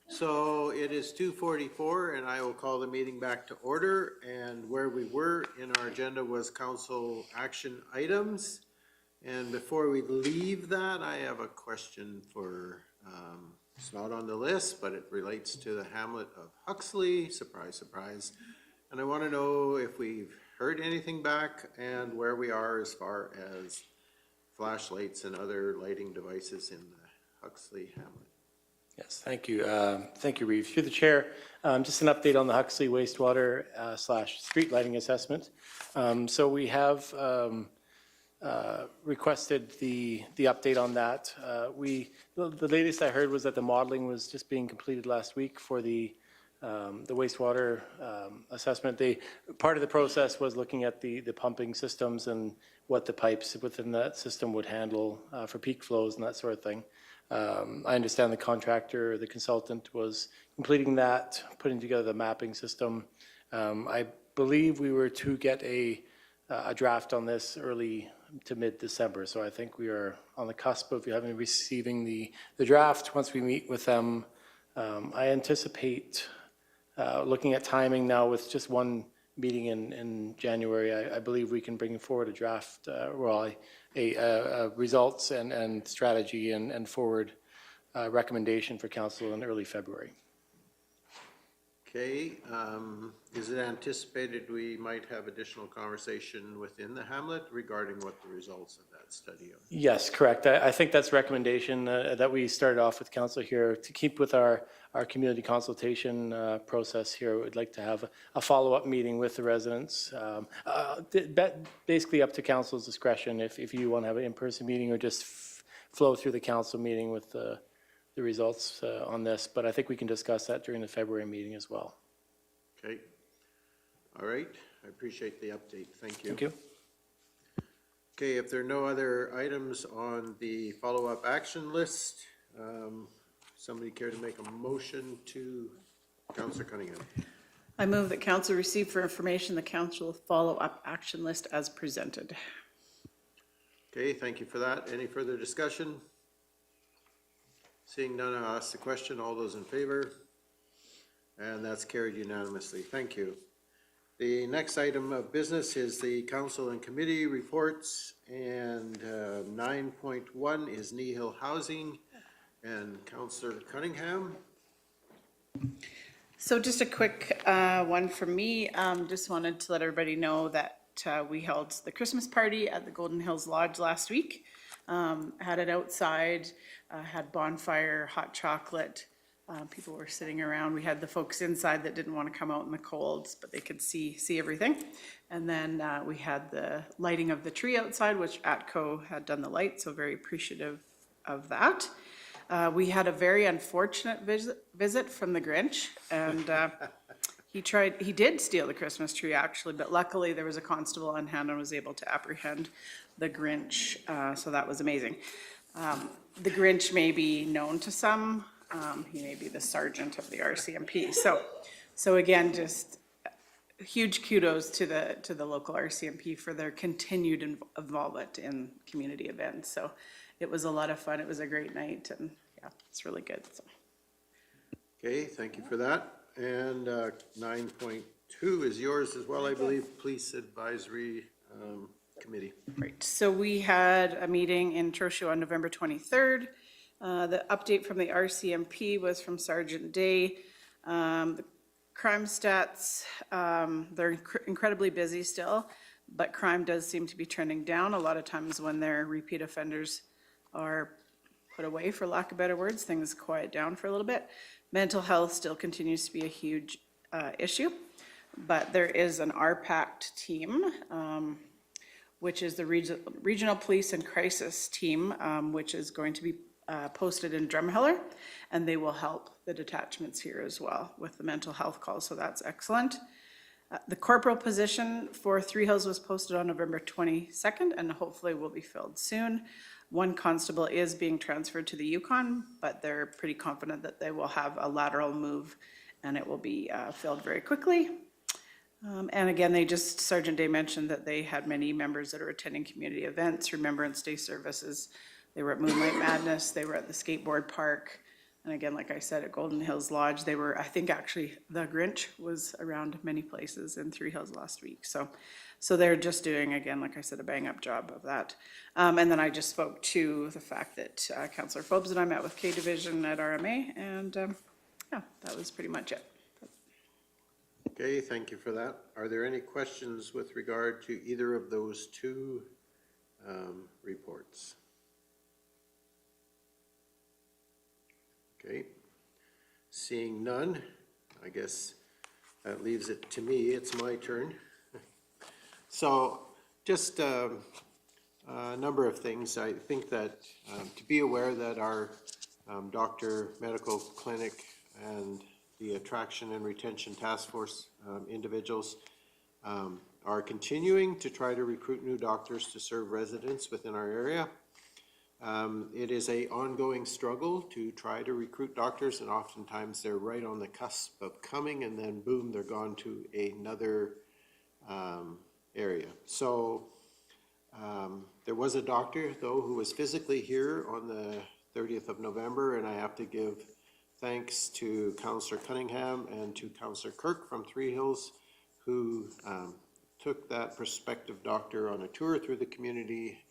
So it is 2:44 and I will call the meeting back to order. And where we were in our agenda was council action items. And before we leave that, I have a question for, it's not on the list, but it relates to the hamlet of Huxley, surprise, surprise. And I want to know if we've heard anything back and where we are as far as flashlights and other lighting devices in the Huxley hamlet. Yes, thank you. Thank you, Reeve. Through the chair, just an update on the Huxley wastewater / street lighting assessment. So we have requested the update on that. The latest I heard was that the modeling was just being completed last week for the wastewater assessment. Part of the process was looking at the pumping systems and what the pipes within that system would handle for peak flows and that sort of thing. I understand the contractor, the consultant was completing that, putting together the mapping system. I believe we were to get a draft on this early to mid-December, so I think we are on the cusp of receiving the draft once we meet with them. I anticipate looking at timing now with just one meeting in January, I believe we can bring forward a draft, results and strategy and forward recommendation for council in early February. Okay, is it anticipated we might have additional conversation within the hamlet regarding what the results of that study are? Yes, correct. I think that's a recommendation that we started off with council here to keep with our community consultation process here. We'd like to have a follow-up meeting with the residents. Basically up to council's discretion if you want to have an in-person meeting or just flow through the council meeting with the results on this, but I think we can discuss that during the February meeting as well. Okay, all right, I appreciate the update, thank you. Thank you. Okay, if there are no other items on the follow-up action list, somebody care to make a motion to Councillor Cunningham? I move that council receive for information the council follow-up action list as presented. Okay, thank you for that. Any further discussion? Seeing none, I'll ask the question. All those in favor? And that's carried unanimously. Thank you. The next item of business is the council and committee reports, and 9.1 is Kneehill Housing, and Councillor Cunningham. So just a quick one from me. Just wanted to let everybody know that we held the Christmas party at the Golden Hills Lodge last week. Had it outside, had bonfire, hot chocolate. People were sitting around. We had the folks inside that didn't want to come out in the colds, but they could see everything. And then we had the lighting of the tree outside, which ATCO had done the light, so very appreciative of that. We had a very unfortunate visit from the Grinch, and he did steal the Christmas tree actually, but luckily there was a constable on hand and was able to apprehend the Grinch, so that was amazing. The Grinch may be known to some. He may be the sergeant of the RCMP. So again, just huge kudos to the local RCMP for their continued involvement in community events. So it was a lot of fun. It was a great night, and yeah, it's really good. So. Okay, thank you for that. And 9.2 is yours as well, I believe, Police Advisory Committee. Right, so we had a meeting in Trochu on November 23rd. The update from the RCMP was from Sergeant Day. The crime stats, they're incredibly busy still, but crime does seem to be trending down. A lot of times when their repeat offenders are put away, for lack of better words, things quiet down for a little bit. Mental health still continues to be a huge issue, but there is an RPACT team, which is the Regional Police and Crisis Team, which is going to be posted in Drumheller, and they will help the detachments here as well with the mental health calls, so that's excellent. The corporal position for Three Hills was posted on November 22nd and hopefully will be filled soon. One constable is being transferred to the Yukon, but they're pretty confident that they will have a lateral move and it will be filled very quickly. And again, Sergeant Day mentioned that they had many members that are attending community events, Remembrance Day services. They were at Moonlight Madness, they were at the skateboard park, and again, like I said, at Golden Hills Lodge, they were, I think actually, the Grinch was around many places in Three Hills last week, so they're just doing, again, like I said, a bang-up job of that. And then I just spoke to the fact that Councillor Phobes and I met with K Division at RMA, and yeah, that was pretty much it. Okay, thank you for that. Are there any questions with regard to either of those two reports? Okay, seeing none, I guess that leaves it to me. It's my turn. So just a number of things. I think that to be aware that our doctor medical clinic and the Attraction and Retention Task Force individuals are continuing to try to recruit new doctors to serve residents within our area. It is an ongoing struggle to try to recruit doctors, and oftentimes they're right on the cusp of coming, and then boom, they're gone to another area. So there was a doctor, though, who was physically here on the 30th of November, and I have to give thanks to Councillor Cunningham and to Councillor Kirk from Three Hills, who took that prospective doctor on a tour through the community,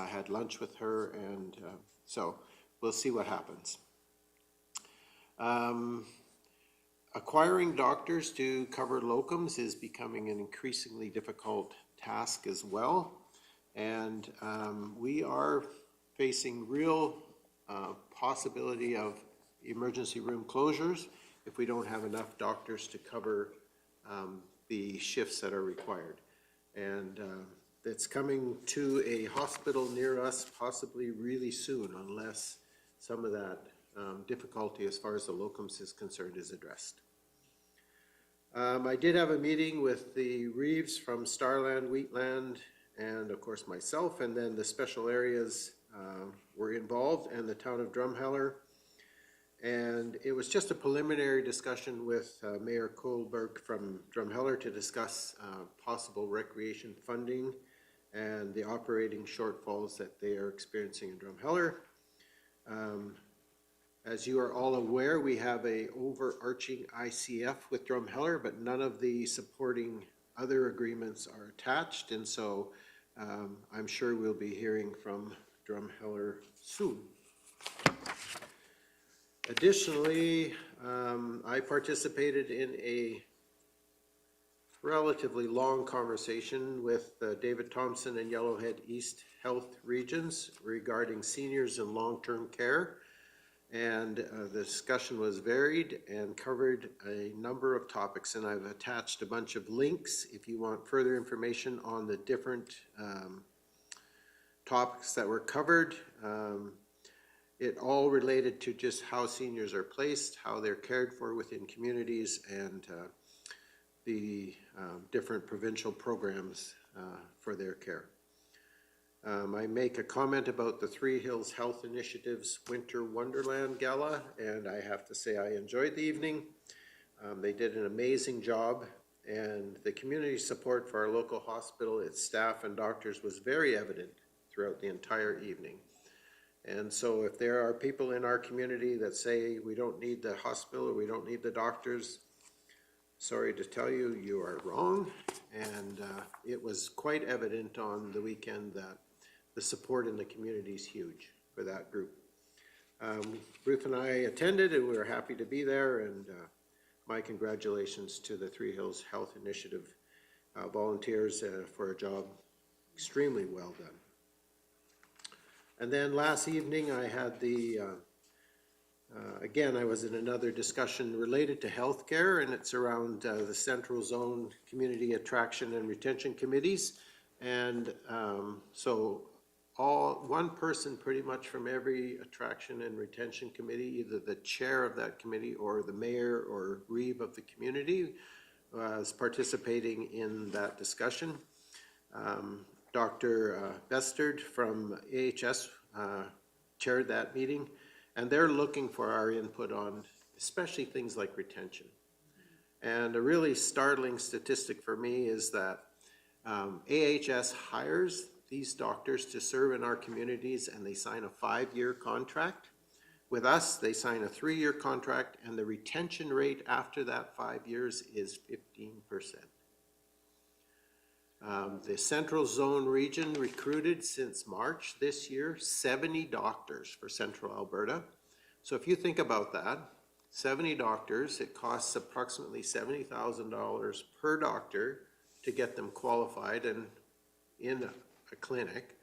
had lunch with her, and so we'll see what happens. Acquiring doctors to cover locums is becoming an increasingly difficult task as well, and we are facing real possibility of emergency room closures if we don't have enough doctors to cover the shifts that are required. And it's coming to a hospital near us possibly really soon, unless some of that difficulty as far as the locums is concerned is addressed. I did have a meeting with the Reeves from Starland, Wheatland, and of course myself, and then the special areas were involved, and the town of Drumheller. And it was just a preliminary discussion with Mayor Kohlberg from Drumheller to discuss possible recreation funding and the operating shortfalls that they are experiencing in Drumheller. As you are all aware, we have a overarching ICF with Drumheller, but none of the supporting other agreements are attached, and so I'm sure we'll be hearing from Drumheller soon. Additionally, I participated in a relatively long conversation with David Thompson and Yellowhead East Health Regions regarding seniors and long-term care. And the discussion was varied and covered a number of topics, and I've attached a bunch of links if you want further information on the different topics that were covered. It all related to just how seniors are placed, how they're cared for within communities, and the different provincial programs for their care. I make a comment about the Three Hills Health Initiative's Winter Wonderland Gala, and I have to say I enjoyed the evening. They did an amazing job, and the community support for our local hospital, its staff and doctors was very evident throughout the entire evening. And so if there are people in our community that say we don't need the hospital or we don't need the doctors, sorry to tell you, you are wrong. And it was quite evident on the weekend that the support in the community is huge for that group. Ruth and I attended, and we were happy to be there, and my congratulations to the Three Hills Health Initiative volunteers for a job extremely well done. And then last evening I had the, again, I was in another discussion related to healthcare, and it's around the Central Zone Community Attraction and Retention Committees. And so one person pretty much from every attraction and retention committee, either the chair of that committee or the mayor or reeve of the community, was participating in that discussion. Dr. Bestard from AHS chaired that meeting, and they're looking for our input on especially things like retention. And a really startling statistic for me is that AHS hires these doctors to serve in our communities, and they sign a 5-year contract. With us, they sign a 3-year contract, and the retention rate after that 5 years is 15%. The Central Zone region recruited since March this year 70 doctors for Central Alberta. So if you think about that, 70 doctors, it costs approximately $70,000 per doctor to get them qualified and in a clinic.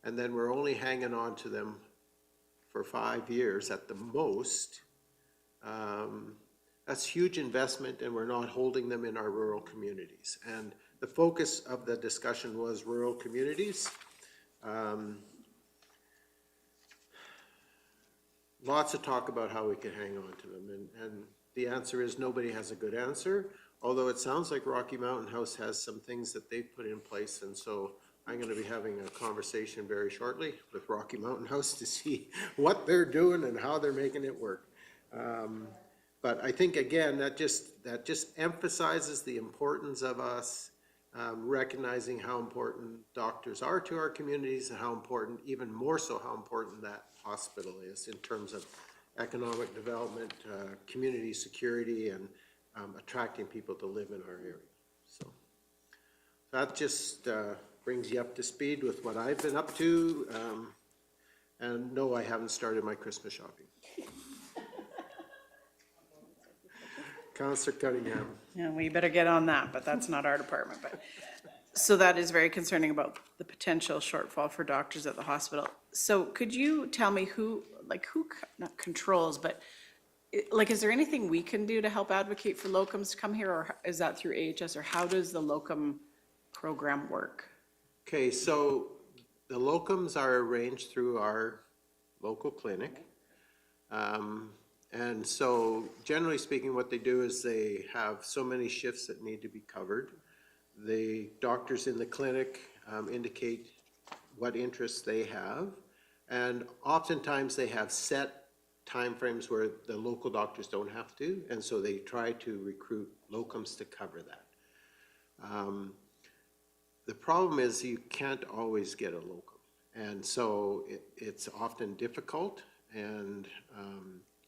And then we're only hanging on to them for 5 years at the most. That's huge investment, and we're not holding them in our rural communities. And the focus of the discussion was rural communities. Lots of talk about how we can hang on to them, and the answer is nobody has a good answer, although it sounds like Rocky Mountain House has some things that they've put in place, and so I'm going to be having a conversation very shortly with Rocky Mountain House to see what they're doing and how they're making it work. But I think, again, that just emphasizes the importance of us recognizing how important doctors are to our communities, and how important, even more so, how important that hospital is in terms of economic development, community security, and attracting people to live in our area. So that just brings you up to speed with what I've been up to. And no, I haven't started my Christmas shopping. Councillor Cunningham. Yeah, we better get on that, but that's not our department. But so that is very concerning about the potential shortfall for doctors at the hospital. So could you tell me who not controls, but is there anything we can do to help advocate for locums to come here, or is that through AHS, or how does the locum program work? Okay, so the locums are arranged through our local clinic. And so generally speaking, what they do is they have so many shifts that need to be covered. The doctors in the clinic indicate what interests they have. And oftentimes they have set timeframes where the local doctors don't have to. And so they try to recruit locums to cover that. The problem is you can't always get a locum. And so it's often difficult. And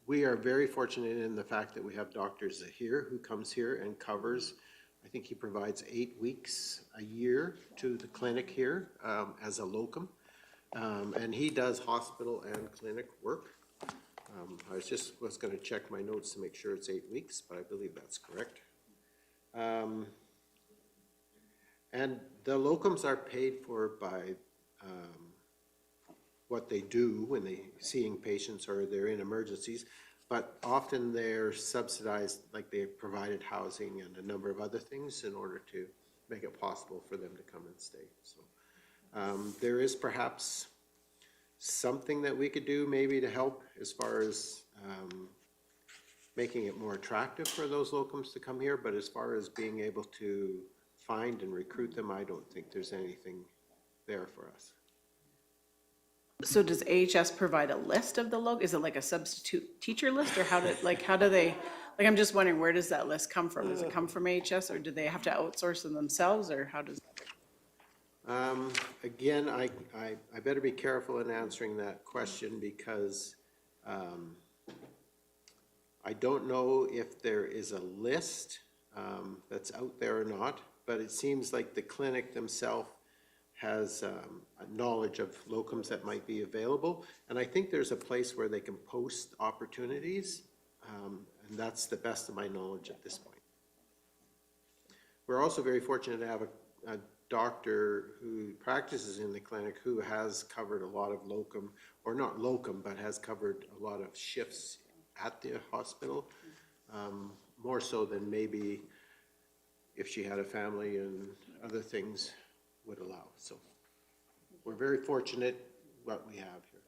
we are very fortunate in the fact that we have doctors here who comes here and covers. I think he provides 8 weeks a year to the clinic here as a locum. And he does hospital and clinic work. I was going to check my notes to make sure it's 8 weeks, but I believe that's correct. And the locums are paid for by what they do when they're seeing patients or they're in emergencies, but often they're subsidized, like they've provided housing and a number of other things in order to make it possible for them to come and stay. So there is perhaps something that we could do maybe to help as far as making it more attractive for those locums to come here, but as far as being able to find and recruit them, I don't think there's anything there for us. So does AHS provide a list of the is it like a substitute teacher list, or how do they, I'm just wondering, where does that list come from? Does it come from AHS, or do they have to outsource them themselves, or how does that? Again, I better be careful in answering that question, because I don't know if there is a list that's out there or not, but it seems like the clinic themselves has a knowledge of locums that might be available. And I think there's a place where they can post opportunities, and that's the best of my knowledge at this point. We're also very fortunate to have a doctor who practices in the clinic who has covered a lot of locum, or not locum, but has covered a lot of shifts at the hospital, more so than maybe if she had a family and other things would allow. So we're very fortunate what we have here.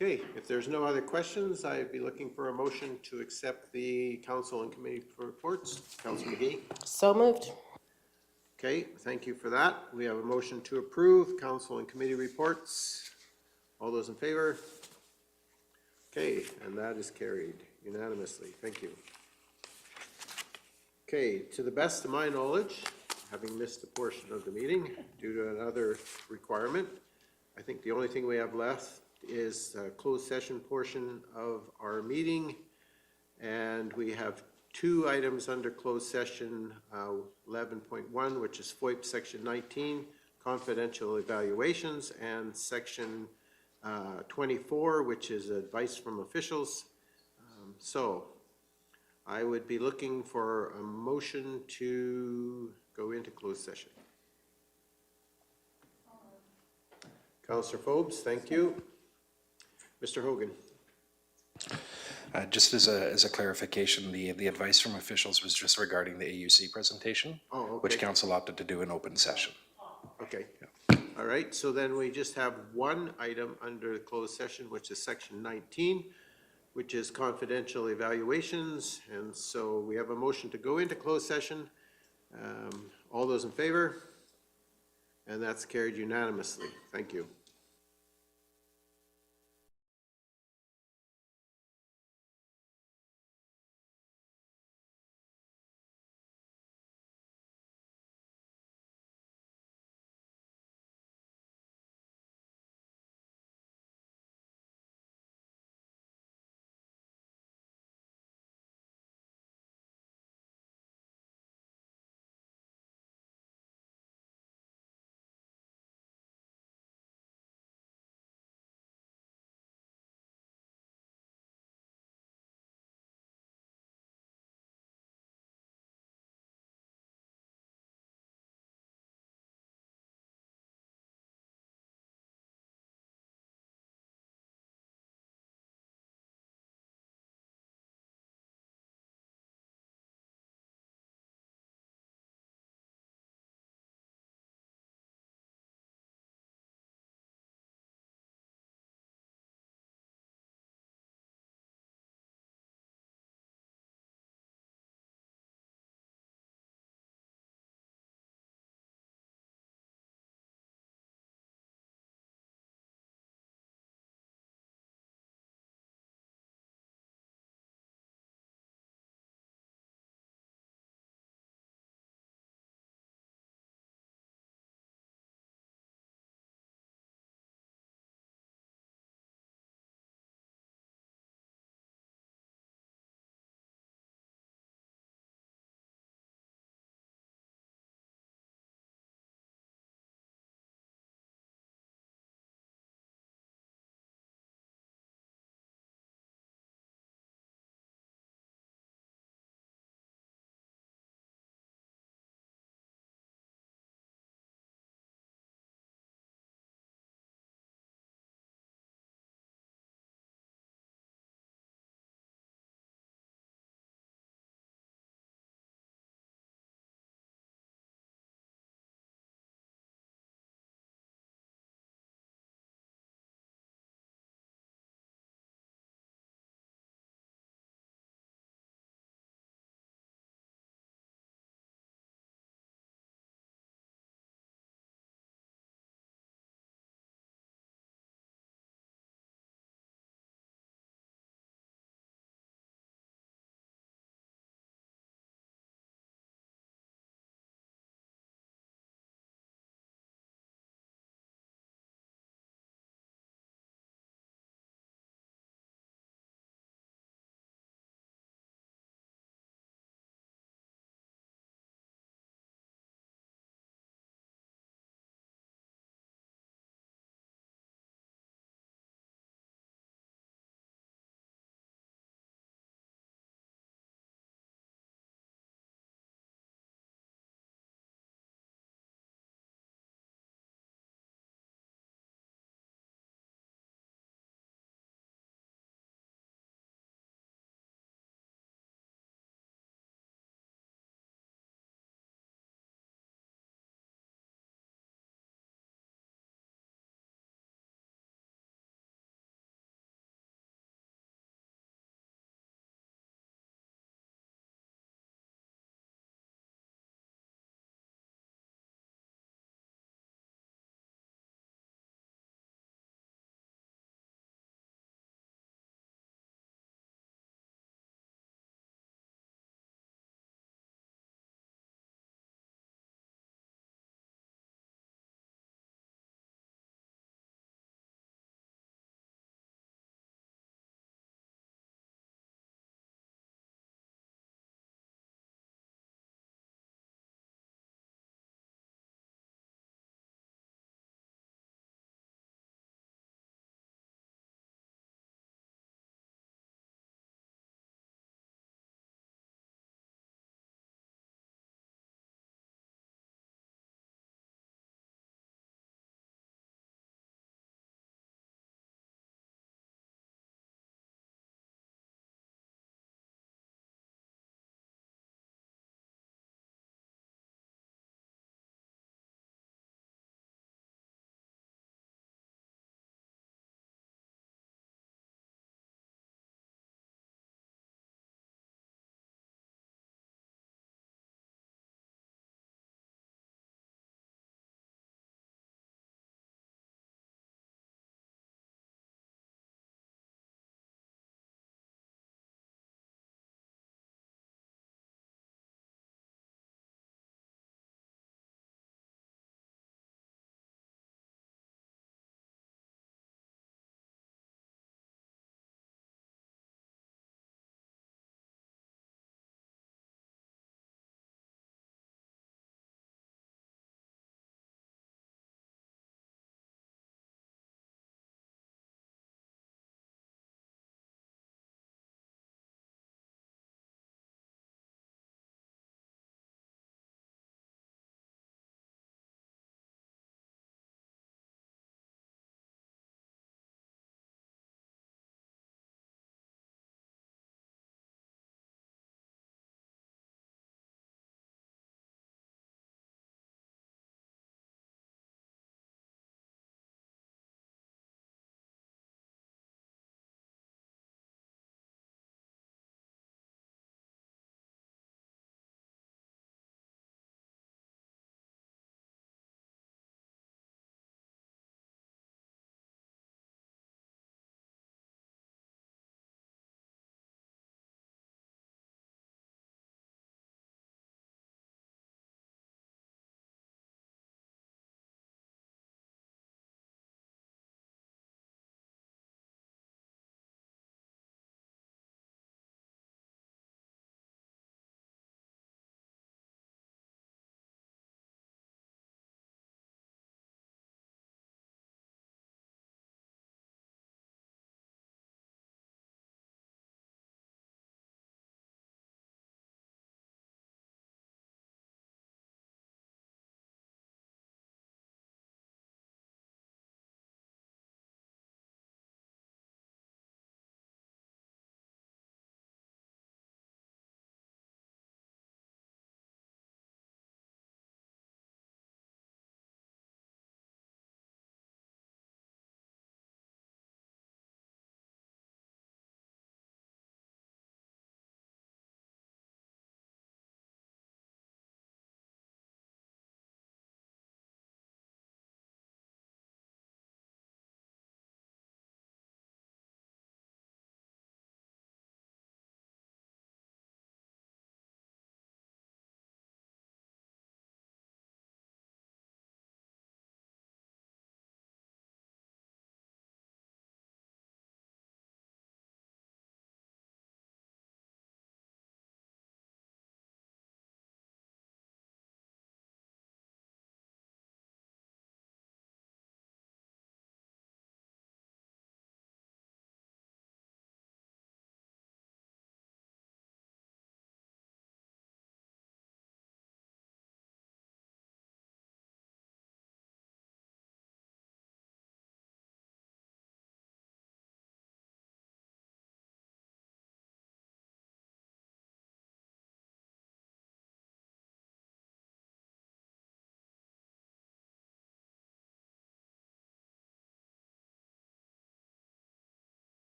Okay, if there's no other questions, I'd be looking for a motion to accept the council and committee reports. Councilor McGee? So moved. Okay, thank you for that. We have a motion to approve council and committee reports. All those in favor? Okay, and that is carried unanimously. Thank you. Okay, to the best of my knowledge, having missed a portion of the meeting due to another requirement, I think the only thing we have left is the closed session portion of our meeting. And we have two items under closed session, 11.1, which is FOIP Section 19, confidential evaluations, and Section 24, which is advice from officials. So I would be looking for a motion to go into closed session. Councillor Forbes, thank you. Mr. Hogan. Just as a clarification, the advice from officials was just regarding the AUC presentation, which council opted to do in open session. Okay. All right, so then we just have one item under the closed session, which is Section 19, which is confidential evaluations. And so we have a motion to go into closed session. All those in favor? And that's carried unanimously. Thank you.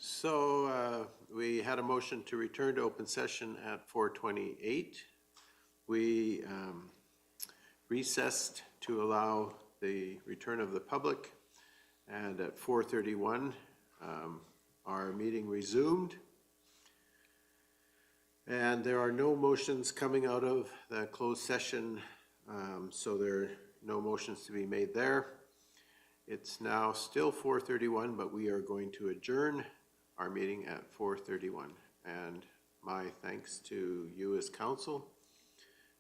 So we had a motion to return to open session at 4:28. We recessed to allow the return of the public, and at 4:31, our meeting resumed. And there are no motions coming out of the closed session, so there are no motions to be made there. It's now still 4:31, but we are going to adjourn our meeting at 4:31. And my thanks to you as council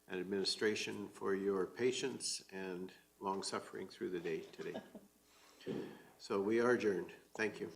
and administration for your patience and long suffering through the day today. So we are adjourned. Thank you.